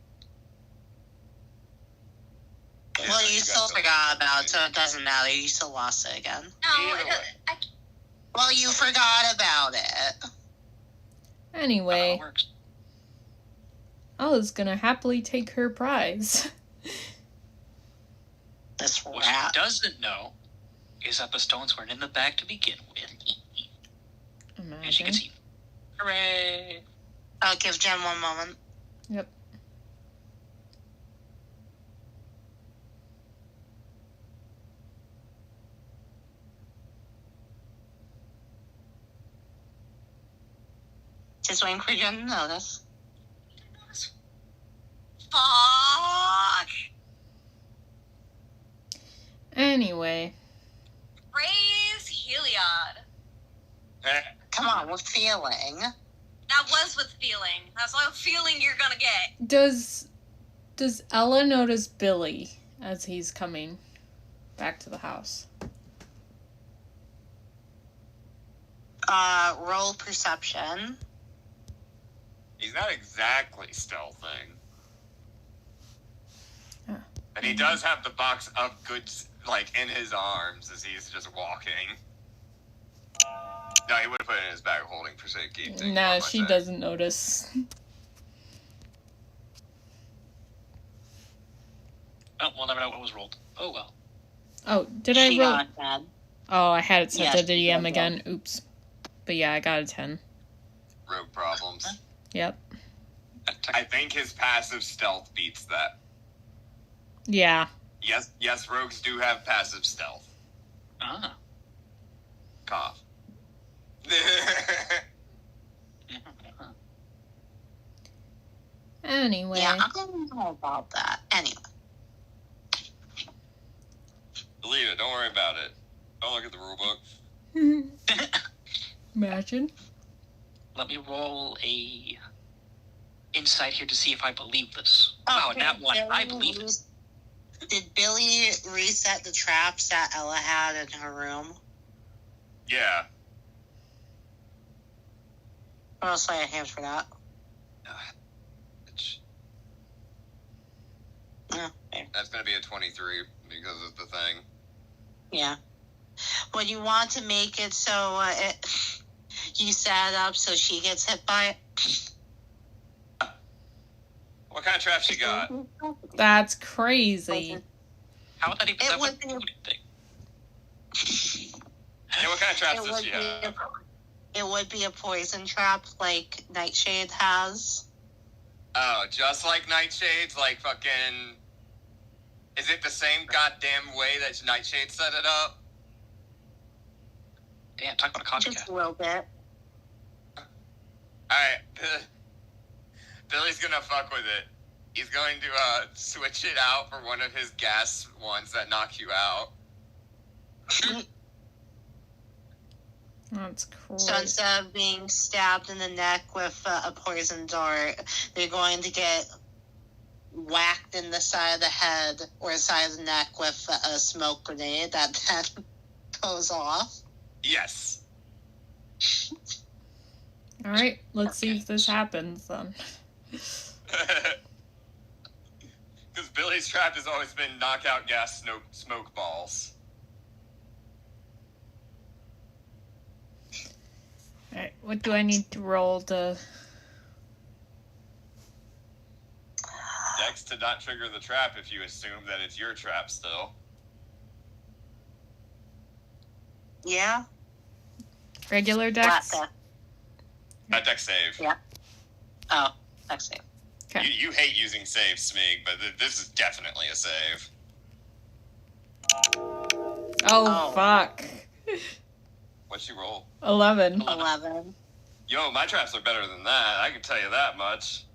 Well, you still forgot about it, so it doesn't matter. You still lost it again. No, Either way. Well, you forgot about it. Anyway, Works. Ella's gonna happily take her prize. This What she rat. doesn't know is that the stones weren't in the bag to begin with. And she Imagine. can see. Hooray! I'll give Jen one moment. Yep. Just waiting for Jen to notice. Fuck! Anyway. Praise Heliod. Come on, we're feeling. That was with feeling. That's what feeling you're gonna get. Does Ella notice Billy as he's coming back to the house? Roll perception. He's not exactly stealthing. Huh. And he does have the box of goods, like, in his arms as he's just walking. No, he would have put it in his bag holding for safekeeping. Nah, she doesn't notice. Oh, we'll never know what was rolled. Oh well. Oh, did I She roll? got that. Oh, I had it set Yes, to the she DM got again. Oops. But yeah, I got a 10. Rogue problems. Yep. I think his passive stealth beats that. Yeah. Yes, rogues do have passive stealth. Ah. Cough. Anyway. Yeah, I don't know about that. Anyway. Believe it, don't worry about it. Don't look at the rule book. Imagine. Let me roll a insight here to see if I believe this. Wow, Okay, that one. I Billy believe it. Did Billy reset the traps that Ella had in her room? Yeah. What else do I have for that? Yeah, fair. That's going to be a 23 because of the thing. Yeah. Well, you want to make it so you set it up so she gets hit by it. What kind of trap she got? That's crazy. How would that even It that would would do anything? Yeah, what kind of traps It does would she be have? it would be a poison trap like Nightshade has. Oh, just like Nightshades? Like fucking... Is it the same goddamn way that Nightshade set it up? Damn, talk about a Just copycat. a little bit. Alright. Billy's gonna fuck with it. He's going to switch it out for one of his gas ones that knock you out. That's So crazy. instead of being stabbed in the neck with a poison dart, they're going to get whacked in the side of the head or the side of the neck with a smoke grenade that then goes off. Yes. Alright, let's see if this happens then. Because Billy's trap has always been knockout gas smoke balls. Alright, what do I need to roll to... Dex to not trigger the trap if you assume that it's your trap still. Yeah? Regular dex? Flat deck. Dex save. Yeah. Oh, that's it. Okay. You hate using save, Smeag, but this is definitely a save. Oh, fuck. What'd you roll? 11. 11. Yo, my traps are better than that. I can tell you that much.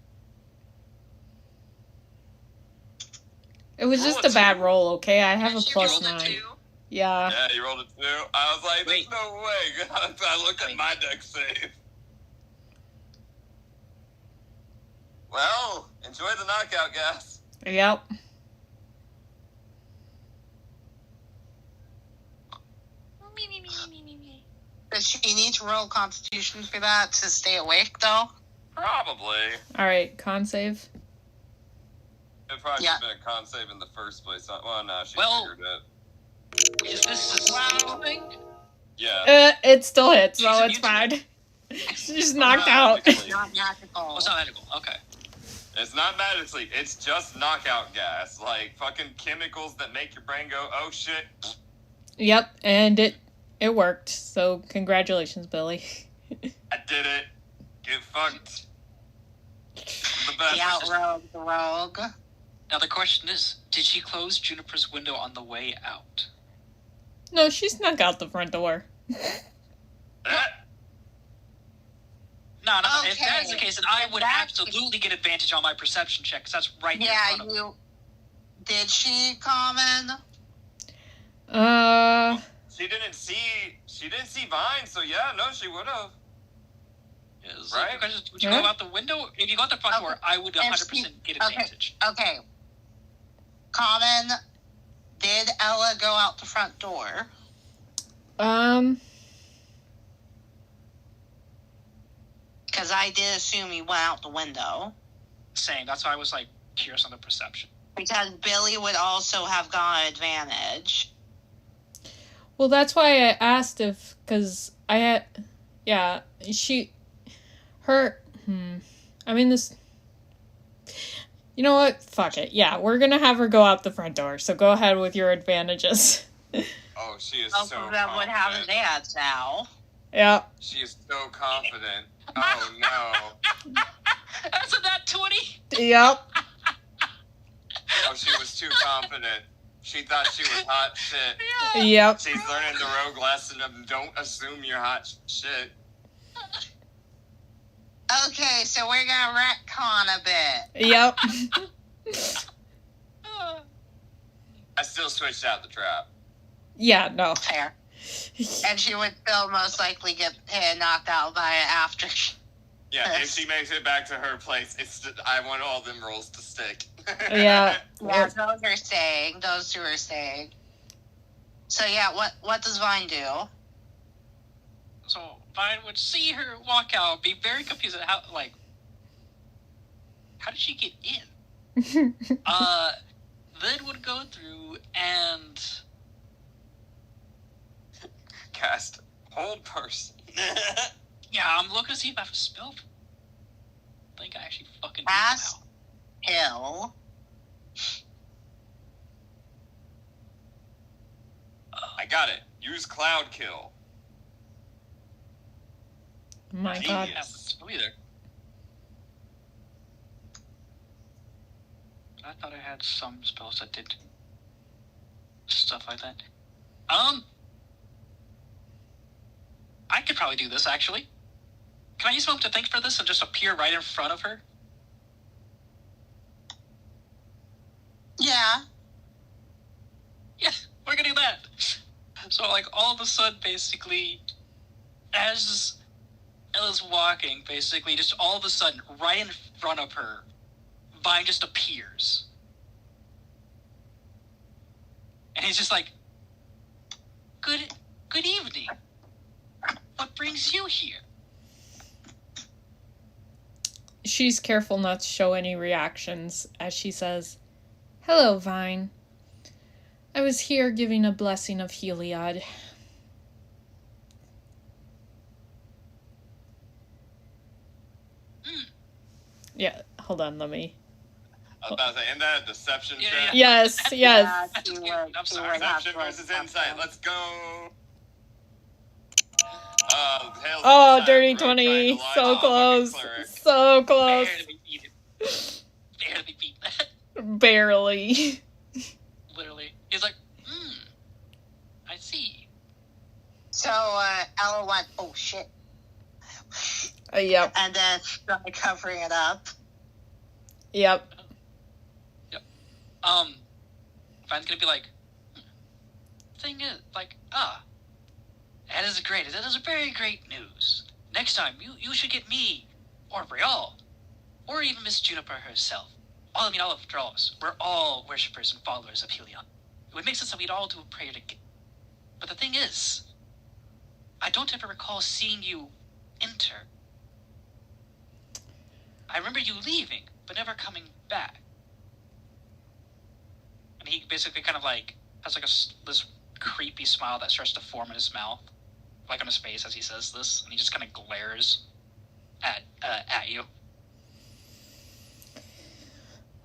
It was Roll just a a bad two. roll, okay? I have a She plus rolled a 9. 2. Yeah. Yeah, you rolled a 2. I was like, there's Wait. no way. I looked at my dex save. Well, enjoy the knockout gas. Yep. Does she need to roll Constitution for that to stay awake, though? Probably. Alright, con save. It probably Yeah. should have been a con save in the first place. Well, no, she Well- figured it. Is this a save thing? Yeah. It still hits, so She's it's immune to fine. She's knocked out. Magically. Not magical. Oh, it's not magical. Okay. It's not magically. It's just knockout gas. Like, fucking chemicals that make your brain go, oh shit. Yep, and it worked. So congratulations, Billy. I did it. Get fucked. I'm the best. The outrogue the rogue. Now the question is, did she close Juniper's window on the way out? No, she snuck out the front door. No. If Okay. that is the case, then I would That's- absolutely get advantage on my perception check, because that's right there in Yeah, front of me. you. Did she, Common? She didn't see Vine, so yeah, no, she would have. Is, Right? Would you go out the window? If you go out the front Okay. door, I would 100% get advantage. Okay. Common, did Ella go out the front door? Because I did assume he went out the window. Same. That's why I was like curious on the perception. Because Billy would also have gotten advantage. Well, that's why I asked if, because I had, I mean, this, you know what? Fuck it. Yeah, we're gonna have her go out the front door, so go ahead with your advantages. Oh, she is Both so of them would have confident. advantage now. Yeah. She is so confident. Oh no. That's a nat 20! Yep. Oh, she was too confident. She thought she was hot shit. Yep. She's learning the rogue lesson of don't assume you're hot shit. Okay, so we're gonna retcon a bit. Yep. I still switched out the trap. Yeah, no. Fair. And she would still most likely get knocked out by it after. Yeah, if she makes it back to her place, I want all them rolls to stick. Yeah. Yeah, those are staying. Those two are staying. So yeah, what does Vine do? So Vine would see her walk out, be very confused at how did she get in? Then would go through and Cast Hold Person. yeah, I'm looking to see if I have a spell. I think I actually fucking do Cast now. Hill. I got it. Use Cloud Kill. My God. Yeah, but either. I thought I had some spells that did stuff like that. I could probably do this, actually. Can I use Smoke to think for this and just appear right in front of her? Yeah. Yeah, we're gonna do that. So, all of a sudden, basically, as Ella's walking, basically, just all of a sudden, right in front of her, Vine just appears. And he's just like, Good evening. What brings you here? She's careful not to show any reactions as she says, "Hello, Vine. I was here giving a blessing of Heliod." Yeah, hold on, let me. I was about to say, isn't that a deception Yeah, check? Yes, yes. Yeah, she would, I'm she sorry. would have Deception to versus have insight. them. Let's go. Hell's Oh, inside. dirty Rogue trying to 20. lie So to close. fucking Cleric. So close. Barely beat it. Barely beat that. Barely. Literally. He's like, I see. So Ella went, oh shit, Yep. and then started covering it up. Yep. Vine's gonna be like, thing is, that is great. That is very great news. Next time, you should get me, or Breral, or even Miss Juniper herself. All of us. We're all worshippers and followers of Heliod. It would make sense that we'd all do a prayer together. But the thing is, I don't ever recall seeing you enter. I remember you leaving, but never coming back. And he basically kind of has this creepy smile that starts to form in his mouth. like on his face as he says this, and he just kind of glares at you.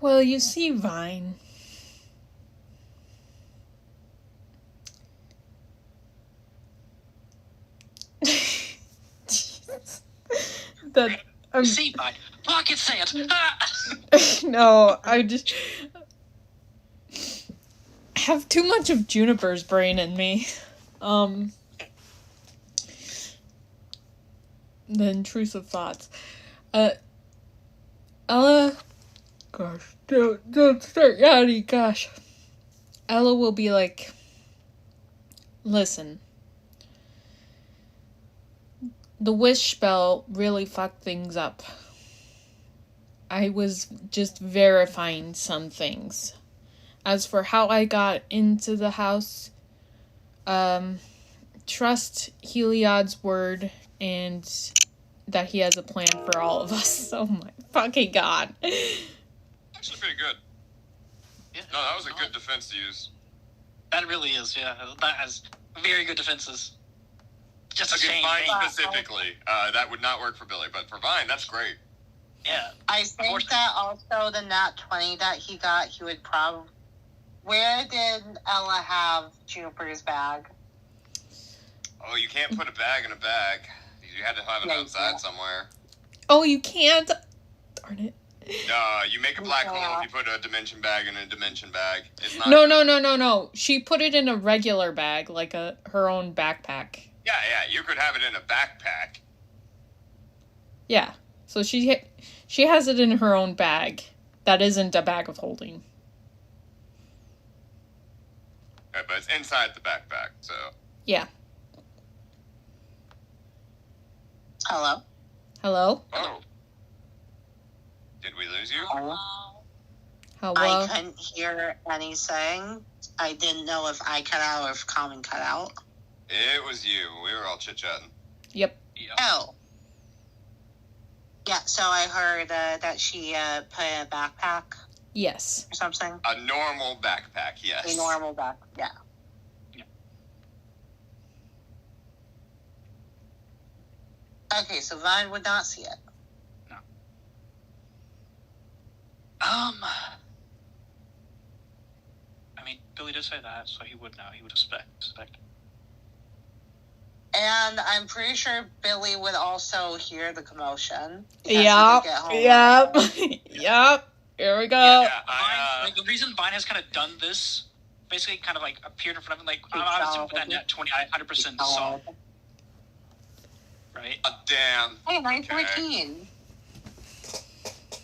Well, you see, Vine. That See, Vine, pocket sand. no, I just have too much of Juniper's brain in me. The intrusive thoughts. Ella, gosh, don't start yawning, gosh. Ella will be like, listen, the wish spell really fucked things up. I was just verifying some things. As for how I got into the house, trust Heliod's word and that he has a plan for all of us. Oh my fucking god. Actually pretty good. Yeah, No, that was a good defense to use. That really is, yeah. That has very good defenses. Just a Okay, shame. Vine specifically, that would not work for Billy, but for Vine, that's great. Yeah. I think that also the nat 20 that he got, he would probably... Where did Ella have Juniper's bag? Oh, you can't put a bag in a bag. You had to have it Yeah, you outside can't. somewhere. Oh, you can't? Darn it. You make a black hole if you put a dimension bag in a dimension bag. It's not No. She put it in a regular bag, like her own backpack. Yeah, you could have it in a backpack. Yeah. So she has it in her own bag. That isn't a bag of holding. Okay, but it's inside the backpack, so... Yeah. Hello? Hello? Oh. Did we lose you? Hello? Hello? I couldn't hear anything. I didn't know if I cut out or if Common cut out. It was you. We were all chit-chatting. Yep. Yeah. Oh. Yeah, so I heard that she put in a backpack Yes. or something. A normal backpack, yes. A normal backpack, yeah. Okay, so Vine would not see it. No. I mean, Billy did say that, so he would know. He would expect. And I'm pretty sure Billy would also hear the commotion. because he Yep. did get home. Yep. Yep. Here we go. Yeah, Vine, like, the reason Vine has kind of done this, basically kind of like appeared in front of him, like, obviously with that net 20, I 100% saw, right? Damn. Hey, nice Okay. 14.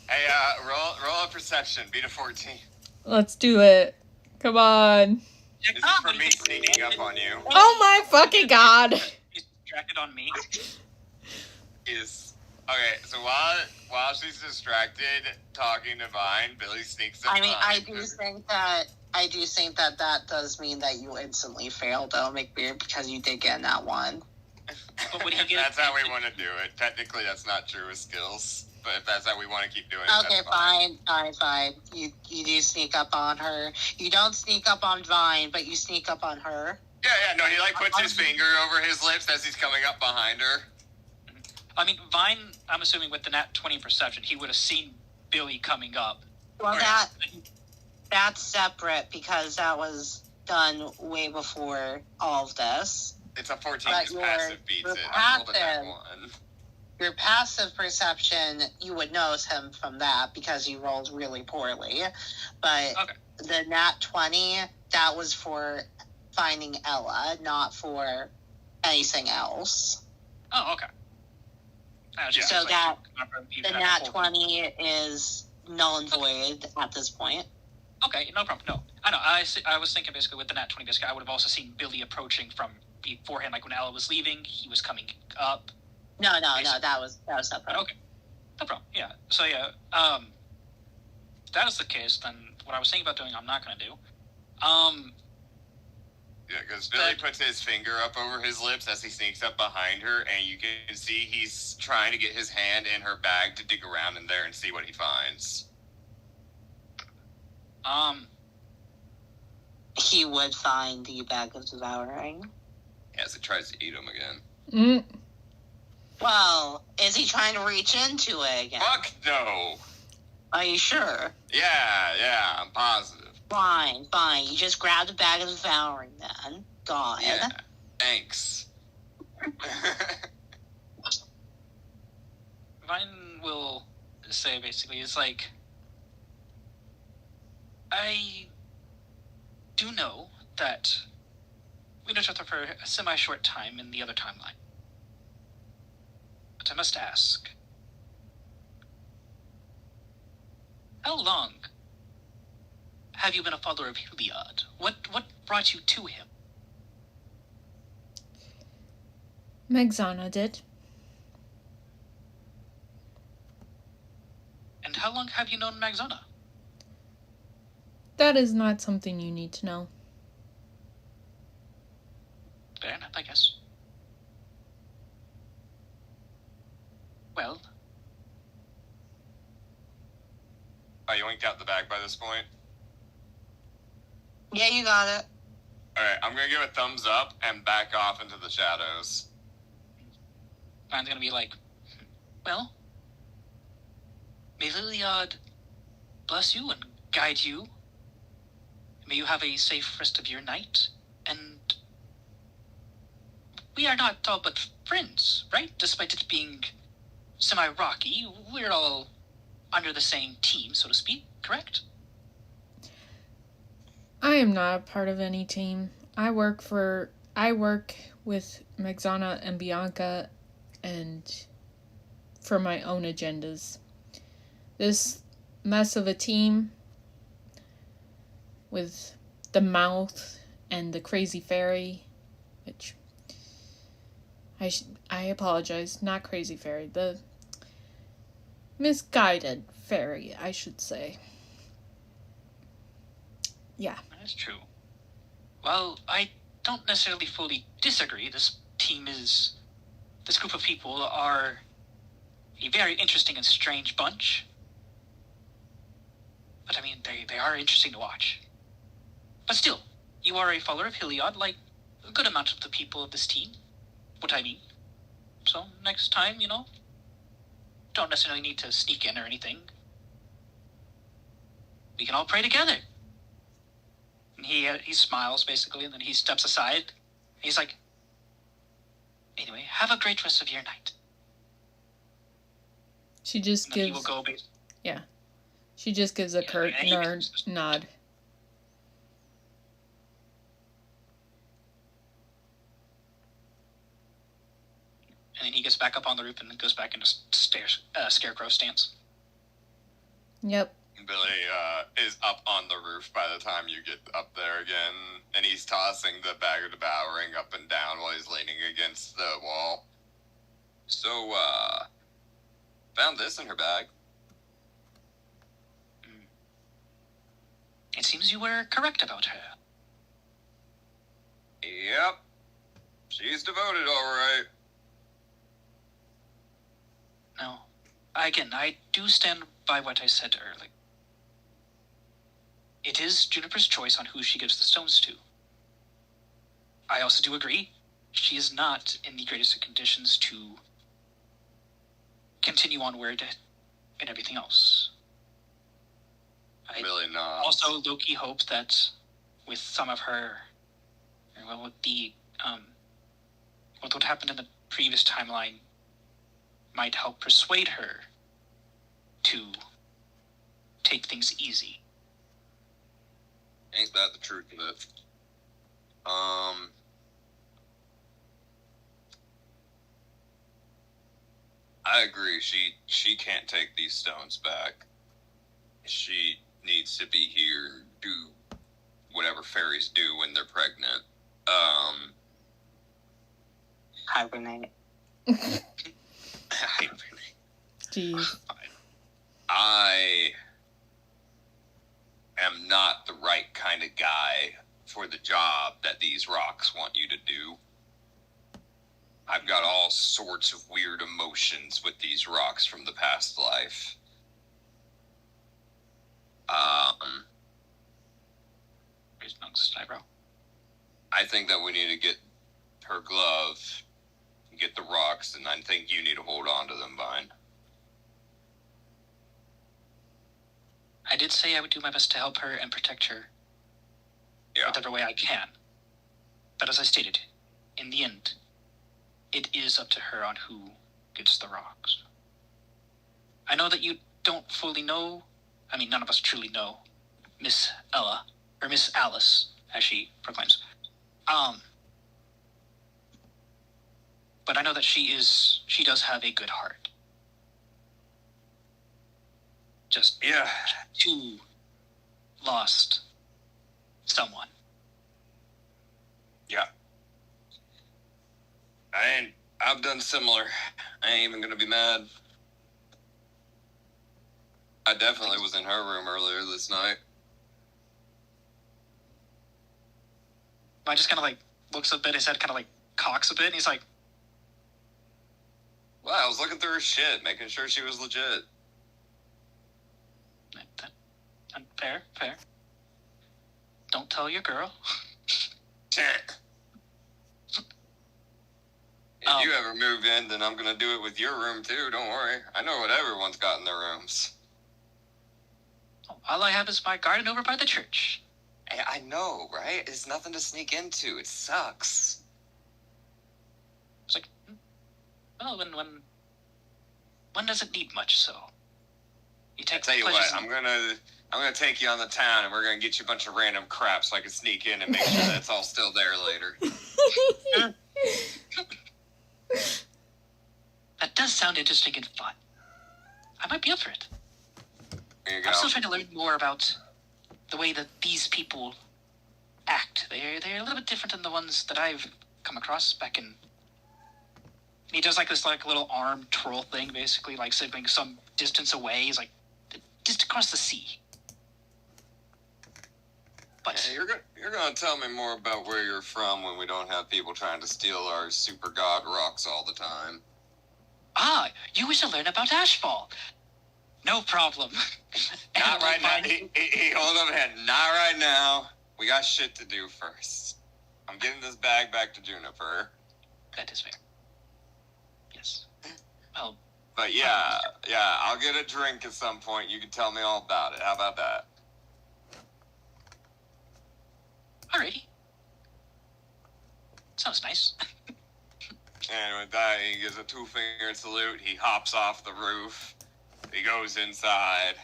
Hey, roll a perception. Beat a 14. Let's do it. Come on. This is for me sneaking up on you. Oh my fucking god. He's distracted on me. Okay, so while she's distracted talking to Vine, Billy sneaks up I mean, I behind do her. think that does mean that you instantly failed, though, McBeer, because you did get that one. But when he gets, That's how we want to do it. Technically, that's not true with skills, but if that's how we want to keep doing it, Okay, that's fine. fine. You do sneak up on her. You don't sneak up on Vine, but you sneak up on her. Yeah, no, he like puts his finger over his lips as he's coming up behind her. I mean, Vine, I'm assuming with the nat 20 perception, he would have seen Billy coming up. Well, Right. that's separate because that was done way before all of this. It's a 14 But because passive beats your it. I rolled a nat passive- 1. Your passive perception, you would notice him from that because you rolled really poorly. But Okay. the nat 20, that was for finding Ella, not for anything else. Oh, okay. So that the nat 20 is null and void at this point. Okay, no problem. No, I know. I was thinking basically with the nat 20 basically, I would have also seen Billy approaching from beforehand, like when Ella was leaving, he was coming up. No, that was separate. Okay, no problem. Yeah. So yeah, if that is the case, then what I was thinking about doing, I'm not going to do. Yeah, because Billy puts his finger up over his lips as he sneaks up behind her, and you can see he's trying to get his hand in her bag to dig around in there and see what he finds. He would find the bag of devouring. As it tries to eat him again. Mm. Well, is he trying to reach into it again? Fuck no. Are you sure? Yeah, I'm positive. Fine. You just grabbed a bag of devouring then. Got it. Yeah, thanks. Vine will say basically, it's like, I do know that we know each other for a semi-short time in the other timeline. But I must ask, how long have you been a follower of Heliod? What brought you to him? Megzana did. And how long have you known Megzana? That is not something you need to know. Fair enough, I guess. Well, I yoinked out the bag by this point. Yeah, you got it. Alright, I'm gonna give a thumbs up and back off into the shadows. Vine's gonna be like, well, may Heliod bless you and guide you. May you have a safe rest of your night, and we are not all but friends, right? Despite it being semi-rocky, we're all under the same team, so to speak, correct? I am not a part of any team. I work with Megzana and Bianca and for my own agendas. This mess of a team with the mouth and the crazy fairy, which I apologize, not crazy fairy, the misguided fairy, I should say. Yeah. That's true. Well, I don't necessarily fully disagree. This group of people are a very interesting and strange bunch. But I mean, they are interesting to watch. But still, you are a follower of Heliod, like a good amount of the people of this team. What I mean. So, next time, don't necessarily need to sneak in or anything. We can all pray together. And he smiles, basically, and then he steps aside. He's like, anyway, have a great rest of your night. She just And then gives... he will go... Yeah. She just gives a curt nod. And then he gets back up on the roof and then goes back into scarecrow stance. Yep. Billy is up on the roof by the time you get up there again, and he's tossing the bag of devouring up and down while he's leaning against the wall. So, found this in her bag. It seems you were correct about her. Yep. She's devoted, all right. No. Again, I do stand by what I said earlier. It is Juniper's choice on who she gives the stones to. I also do agree, she is not in the greatest of conditions to continue onward and everything else. I Really not. also low-key hope that with some of her, well, with the, what happened in the previous timeline might help persuade her to take things easy. Ain't that the truth of it? I agree. She can't take these stones back. She needs to be here and do whatever fairies do when they're pregnant. Hibernate. Jeez. I am not the right kind of guy for the job that these rocks want you to do. I've got all sorts of weird emotions with these rocks from the past life. Where's Monk's eyebrow? I think that we need to get her glove, get the rocks, and I think you need to hold on to them, Vine. I did say I would do my best to help her and protect her. Yeah. Whatever way I can. But as I stated, in the end, it is up to her on who gets the rocks. I know that you don't fully know, I mean, none of us truly know, Miss Ella, or Miss Alice, as she proclaims. But I know that she does have a good heart. Just too lost someone. Yeah. I've done similar. I ain't even gonna be mad. I definitely was in her room earlier this night. I just kind of like looks a bit, his head kind of like cocks a bit, and he's like, Well, I was looking through her shit, making sure she was legit. Fair. Don't tell your girl. If you ever move in, then I'm gonna do it with your room too, don't worry. I know what everyone's got in their rooms. All I have is my garden over by the church. Hey, I know, right? It's nothing to sneak into. It sucks. It's like, well, when does it need much, so? You take I tell you what, pleasures I'm gonna take you on the town, and we're gonna get you a bunch of random crap so I can sneak in and make sure that it's all still there later. That does sound interesting and fun. I might be up for it. There you go. I'm still trying to learn more about the way that these people act. They're a little bit different than the ones that I've come across back in. And he does like this like little arm twirl thing, basically, like sitting some distance away. He's like just across the sea. But Yeah, you're gonna tell me more about where you're from when we don't have people trying to steal our super god rocks all the time. You wish to learn about Ashfall. No problem. Not right now. He hold up hand. Not right now. We got shit to do first. I'm getting this bag back to Juniper. That is fair. Yes. Well, But yeah, I'll get a drink at some point. You can tell me all about it. How about that? alrighty. Sounds nice. And with that, he gives a 2-finger salute. He hops off the roof. He goes inside.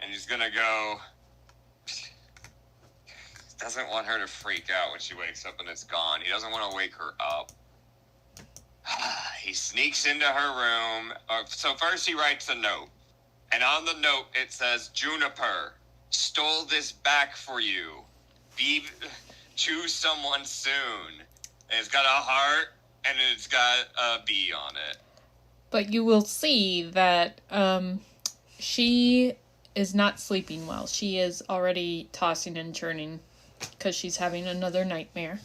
And he's gonna go... Doesn't want her to freak out when she wakes up and it's gone. He doesn't want to wake her up. He sneaks into her room. So first he writes a note. And on the note it says, Juniper, stole this back for you. Choose someone soon. And it's got a heart and it's got a bee on it. But you will see that she is not sleeping well. She is already tossing and turning because she's having another nightmare.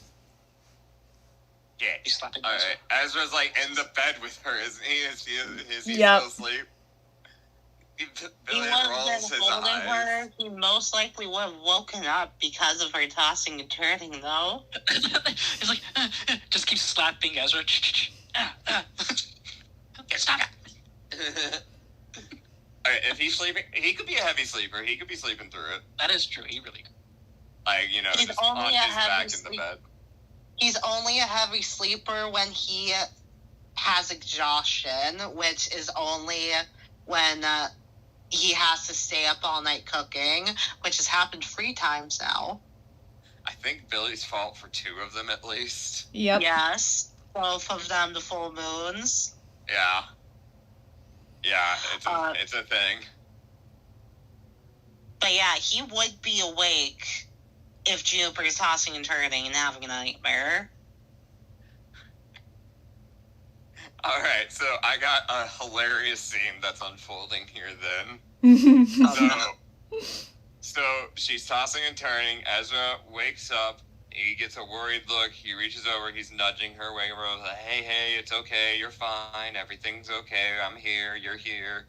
Yeah, He's slapping all Ezra. right. Ezra's like in the bed with her, isn't he? Is he Yep. still asleep? He Billy would have rolls been his holding eyes. her. He most likely would have woken up because of her tossing and turning, though. It's like, just keeps slapping Ezra. Stop it. Alright, if he's sleeping, he could be a heavy sleeper. He could be sleeping through it. That is true. He really could. Like, you know, He's just only on a his heavy back in the sleep- bed. He's only a heavy sleeper when he has exhaustion, which is only when he has to stay up all night cooking, which has happened 3 times now. I think Billy's fault for 2 of them at least. Yep. Yes, both of them the full moons. Yeah. Yeah, it's a thing. But yeah, he would be awake if Juniper is tossing and turning and having a nightmare. Alright, so I got a hilarious scene that's unfolding here then. So she's tossing and turning. Ezra wakes up. He gets a worried look. He reaches over. He's nudging her way. Like, hey, it's okay. You're fine. Everything's okay. I'm here. You're here.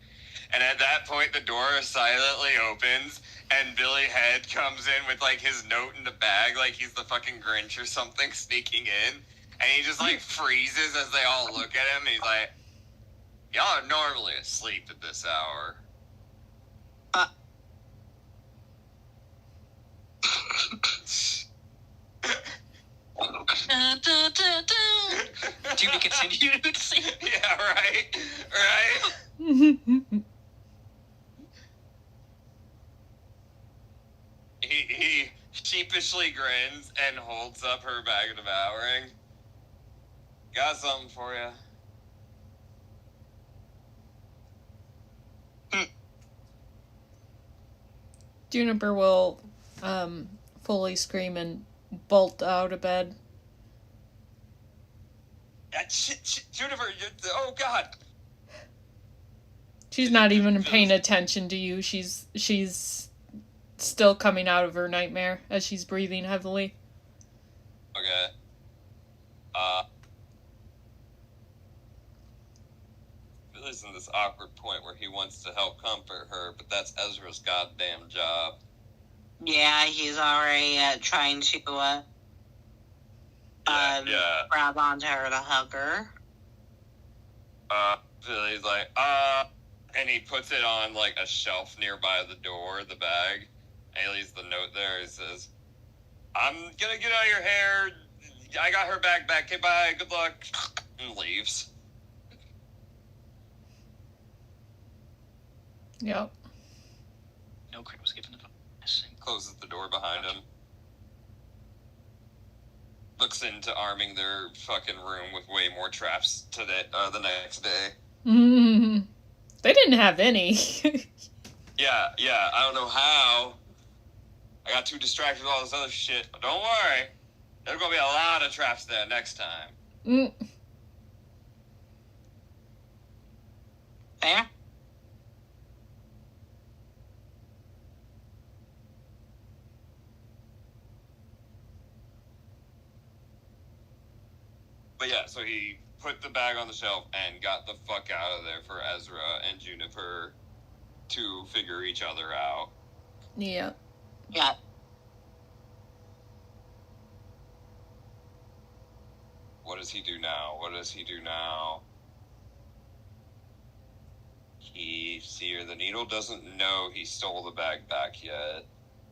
And at that point, the door silently opens, and Billy Head comes in with, like, his note in the bag, like he's the fucking Grinch or something, sneaking in. And he just, like, freezes as they all look at him, and he's like, y'all are normally asleep at this hour. Dun, dun, dun, dun. To be continued. Yeah, right? Right? He sheepishly grins and holds up her bag of devouring. Got something for you. Juniper will fully scream and bolt out of bed. Shit, Juniper, oh god. She's not even paying attention to you. She's still coming out of her nightmare as she's breathing heavily. Okay. Billy's in this awkward point where he wants to help comfort her, but that's Ezra's goddamn job. Yeah, he's already trying to grab onto her to hug her. Billy's like, and he puts it on, like, a shelf nearby the door, the bag. And he leaves the note there. He says, I'm gonna get out of your hair. I got her bag back. Okay, bye. Good luck. And leaves. Yep. No credit was given to them. Closes the door behind him. Looks into arming their fucking room with way more traps today, the next day. They didn't have any. Yeah, I don't know how. I got too distracted with all this other shit. But don't worry. There's gonna be a lot of traps there next time. Fair? But yeah, so he put the bag on the shelf and got the fuck out of there for Ezra and Juniper to figure each other out. Yeah. Yeah. What does he do now? The Needle doesn't know he stole the bag back yet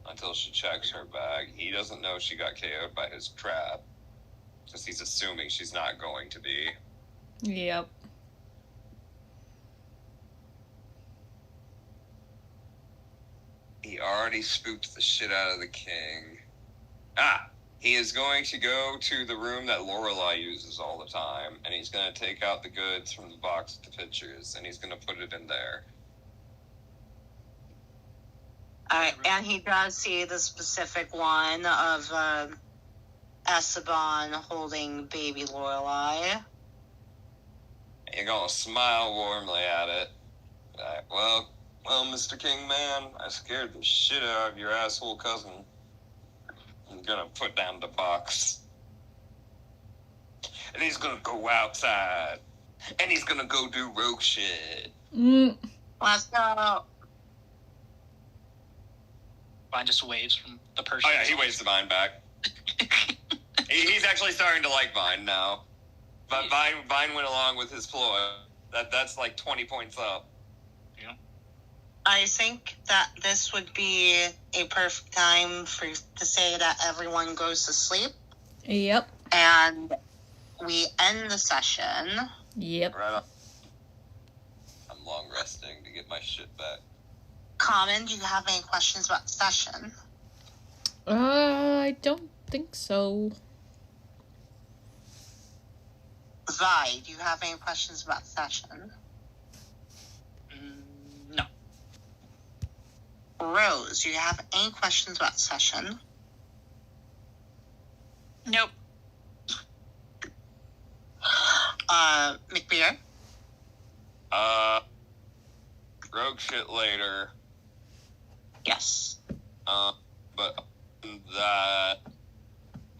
until she checks her bag. He doesn't know she got KO'd by his trap because he's assuming she's not going to be. Yep. He already spooked the shit out of the king. He is going to go to the room that Lorelei uses all the time, and he's going to take out the goods from the box with the pictures, and he's going to put it in there. And he does see the specific one of Esteban holding baby Lorelei. You're going to smile warmly at it. Well, Mr. King Man, I scared the shit out of your asshole cousin. I'm gonna put down the box. And he's gonna go outside. And he's gonna go do rogue shit. Let's go. Vine just waves from the person. Oh yeah, he waves the Vine back. He's actually starting to like Vine now. But Vine went along with his ploy. That's like 20 points up. Yeah. I think that this would be a perfect time to say that everyone goes to sleep. Yep. And we end the session. Yep. Right on. I'm long resting to get my shit back. Common, do you have any questions about the session? I don't think so. Vi, do you have any questions about the session? No. Rose, do you have any questions about the session? Nope. McBeer? Rogue shit later. Yes. But that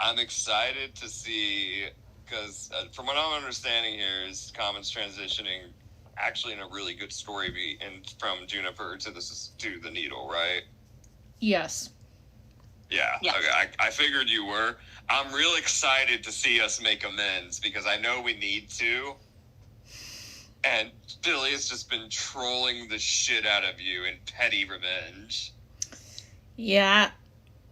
I'm excited to see, because from what I'm understanding here is Common's transitioning actually in a really good story beat and from Juniper to the Needle, right? Yes. Yeah. Yes. Okay. I figured you were. I'm real excited to see us make amends because I know we need to. And Billy has just been trolling the shit out of you in petty revenge. Yeah.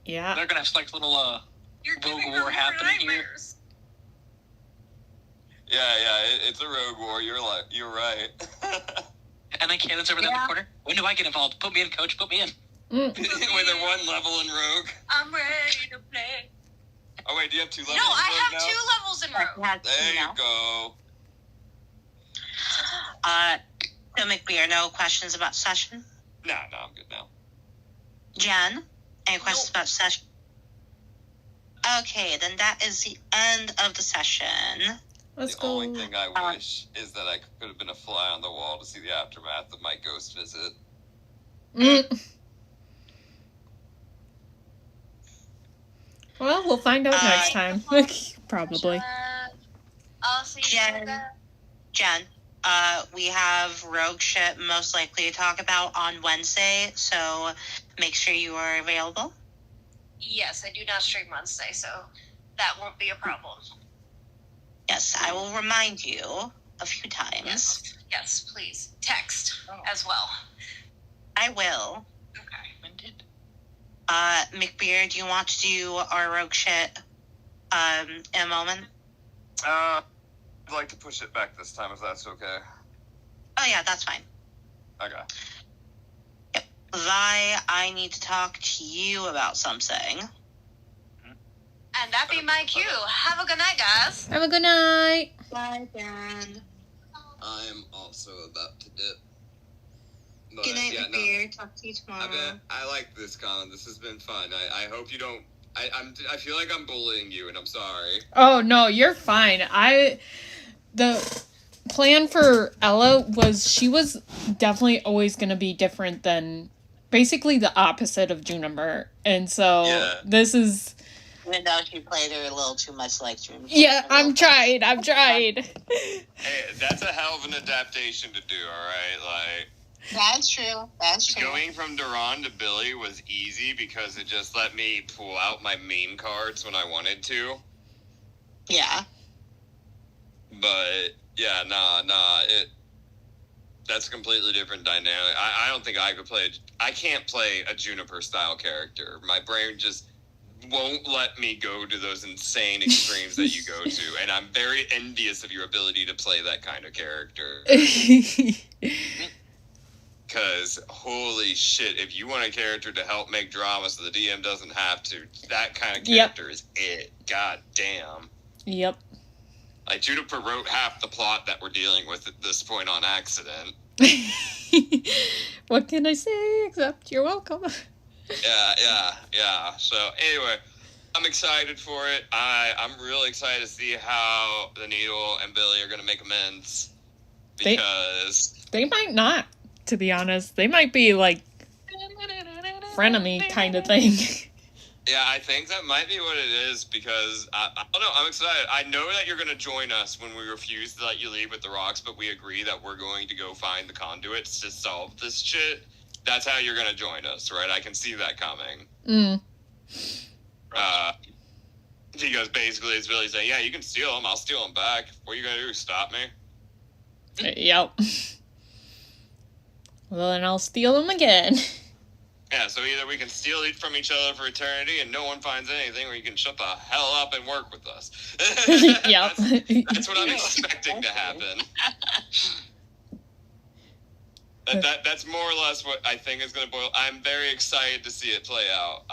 Yeah. They're gonna have like little You're rogue giving war her happening here. nightmares. Yeah, it's a rogue war. You're right. And then Caelynn's over there in the corner. When do I get involved? Put me in, coach. Put me in. When they're one level in rogue. I'm ready to play. Oh wait, do you have 2 levels? No, in I rogue have now? 2 levels in rogue. There you go. So McBeer, no questions about session? No, I'm good now. Jen, any questions about session? Okay, then that is the end of the session. Let's the go. only thing I wish is that I could have been a fly on the wall to see the aftermath of my ghost visit. Well, we'll find out next time. Probably. I'll see you then. Jen, we have rogue shit most likely to talk about on Wednesday, so make sure you are available. Yes, I do not stream Wednesday, so that won't be a problem. Yes, I will remind you a few times. Yes, please. Text as well. I will. Okay. When did? McBeer, do you want to do our rogue shit in a moment? I'd like to push it back this time if that's okay. Oh yeah, that's fine. Okay. Vi, I need to talk to you about something. And that be my cue. Have a good night, guys. Have a good night. Bye, Jen. I'm also about to dip. But, Good night, yeah, McBeer. Talk to you tomorrow. I like this, Colin. This has been fun. I hope you don't... I feel like I'm bullying you, and I'm sorry. Oh, no, you're fine. The plan for Ella was she was definitely always going to be different than basically the opposite of Juniper. And so this is... Even though she played her a little too much like Juniper. Yeah, I'm tried. Hey, that's a hell of an adaptation to do, alright? Like... That's true. That's true. Going from Duran to Billy was easy because it just let me pull out my meme cards when I wanted to. Yeah. But, yeah, that's a completely different dynamic. I don't think I could play... I can't play a Juniper-style character. My brain just won't let me go to those insane extremes that you go to, and I'm very envious of your ability to play that kind of character. Because, holy shit, if you want a character to help make drama so the DM doesn't have to, that kind of character is it. God damn. Yep. Like, Juniper wrote half the plot that we're dealing with at this point on accident. What can I say except you're welcome? Yeah. So, anyway, I'm excited for it. I'm really excited to see how the Needle and Billy are going to make amends. Because... They might not. To be honest, they might be like frenemy kind of thing. Yeah, I think that might be what it is because I don't know. I'm excited. I know that you're going to join us when we refuse to let you leave with the rocks, but we agree that we're going to go find the conduits to solve this shit. That's how you're going to join us, right? I can see that coming. Because basically it's really saying, yeah, you can steal them. I'll steal them back. What are you going to do? Stop me? Yep. Well, then I'll steal them again. Yeah, so either we can steal it from each other for eternity and no one finds anything, or you can shut the hell up and work with us. Yep. That's what I'm expecting to happen. That's more or less what I think is going to boil. I'm very excited to see it play out.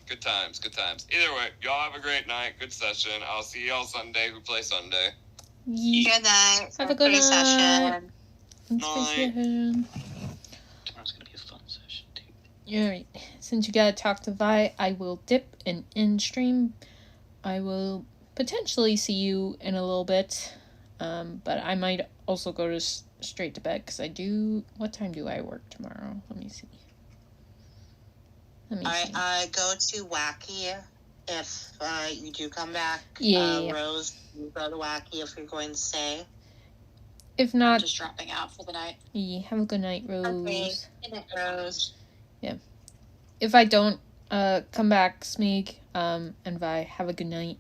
Good times. Either way, y'all have a great night. Good session. I'll see y'all Sunday who play Sunday. Good night. Have a good night. Session. Night. Tomorrow's gonna be a fun session too. Alright, since you gotta talk to Vi, I will dip and end stream. I will potentially see you in a little bit, but I might also go straight to bed, because I do... What time do I work tomorrow? Let me see. I go to Wacky if you do come back. Yeah. Rose, you go to Wacky if you're going to stay. If not... I'm just dropping out for the night. Yeah, have a good night, Rose. Okay. Good night, Rose. Yeah. If I don't come back, Smeag, and Vi. Have a good night.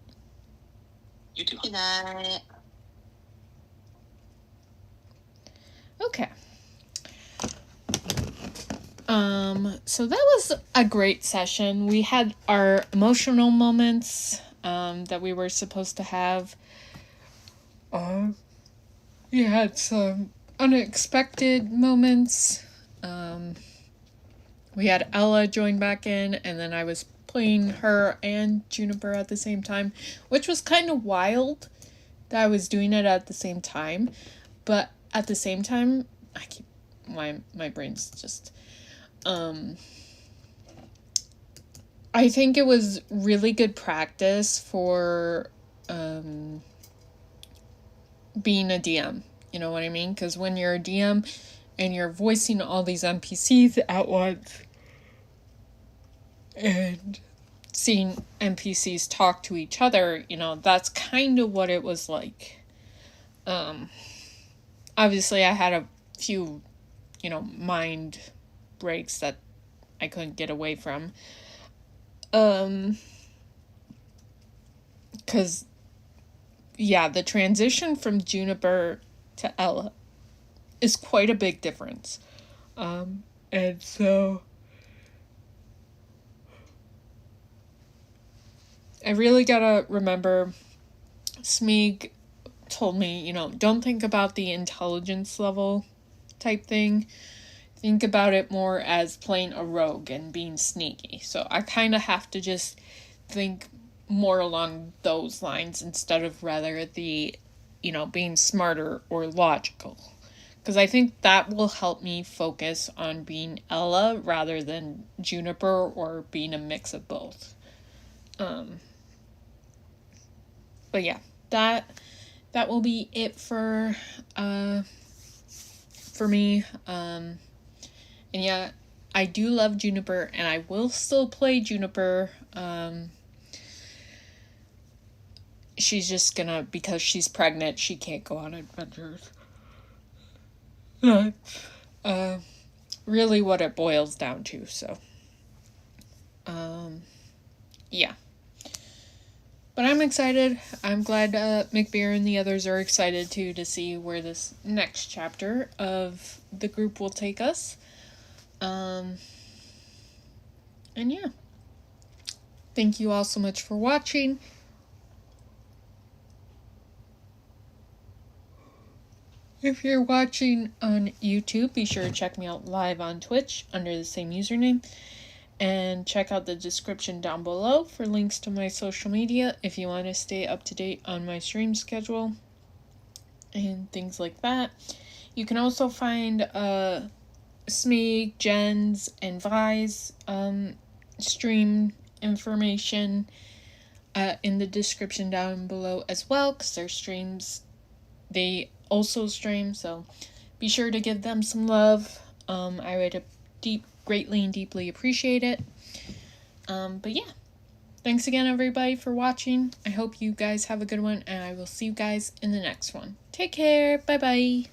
You too. Good night. Okay. So that was a great session. We had our emotional moments, that we were supposed to have. We had some unexpected moments. We had Ella join back in, and then I was playing her and Juniper at the same time, which was kind of wild that I was doing it at the same time. But at the same time, my brain's just, I think it was really good practice for, being a DM. You know what I mean? Because when you're a DM and you're voicing all these NPCs at once and seeing NPCs talk to each other, you know, that's kind of what it was like. Obviously I had a few, you know, mind breaks that I couldn't get away from. Because, yeah, the transition from Juniper to Ella is quite a big difference. And so I really gotta remember, Smeag told me, you know, don't think about the intelligence level type thing. Think about it more as playing a rogue and being sneaky. So I kind of have to just think more along those lines instead of rather the, you know, being smarter or logical. Because I think that will help me focus on being Ella rather than Juniper or being a mix of both. But yeah, that will be it for me. And yeah, I do love Juniper, and I will still play Juniper. She's just gonna, because she's pregnant, she can't go on adventures. That's really what it boils down to, so. Yeah. But I'm excited. I'm glad McBeer and the others are excited too to see where this next chapter of the group will take us. And yeah. Thank you all so much for watching. If you're watching on YouTube, be sure to check me out live on Twitch under the same username. And check out the description down below for links to my social media if you want to stay up to date on my stream schedule and things like that. You can also find Smeag, Jen's, and Vi's stream information in the description down below as well, because their streams, they also stream, so be sure to give them some love. I would greatly and deeply appreciate it. But yeah, thanks again everybody for watching. I hope you guys have a good one, and I will see you guys in the next one. Take care. Bye bye.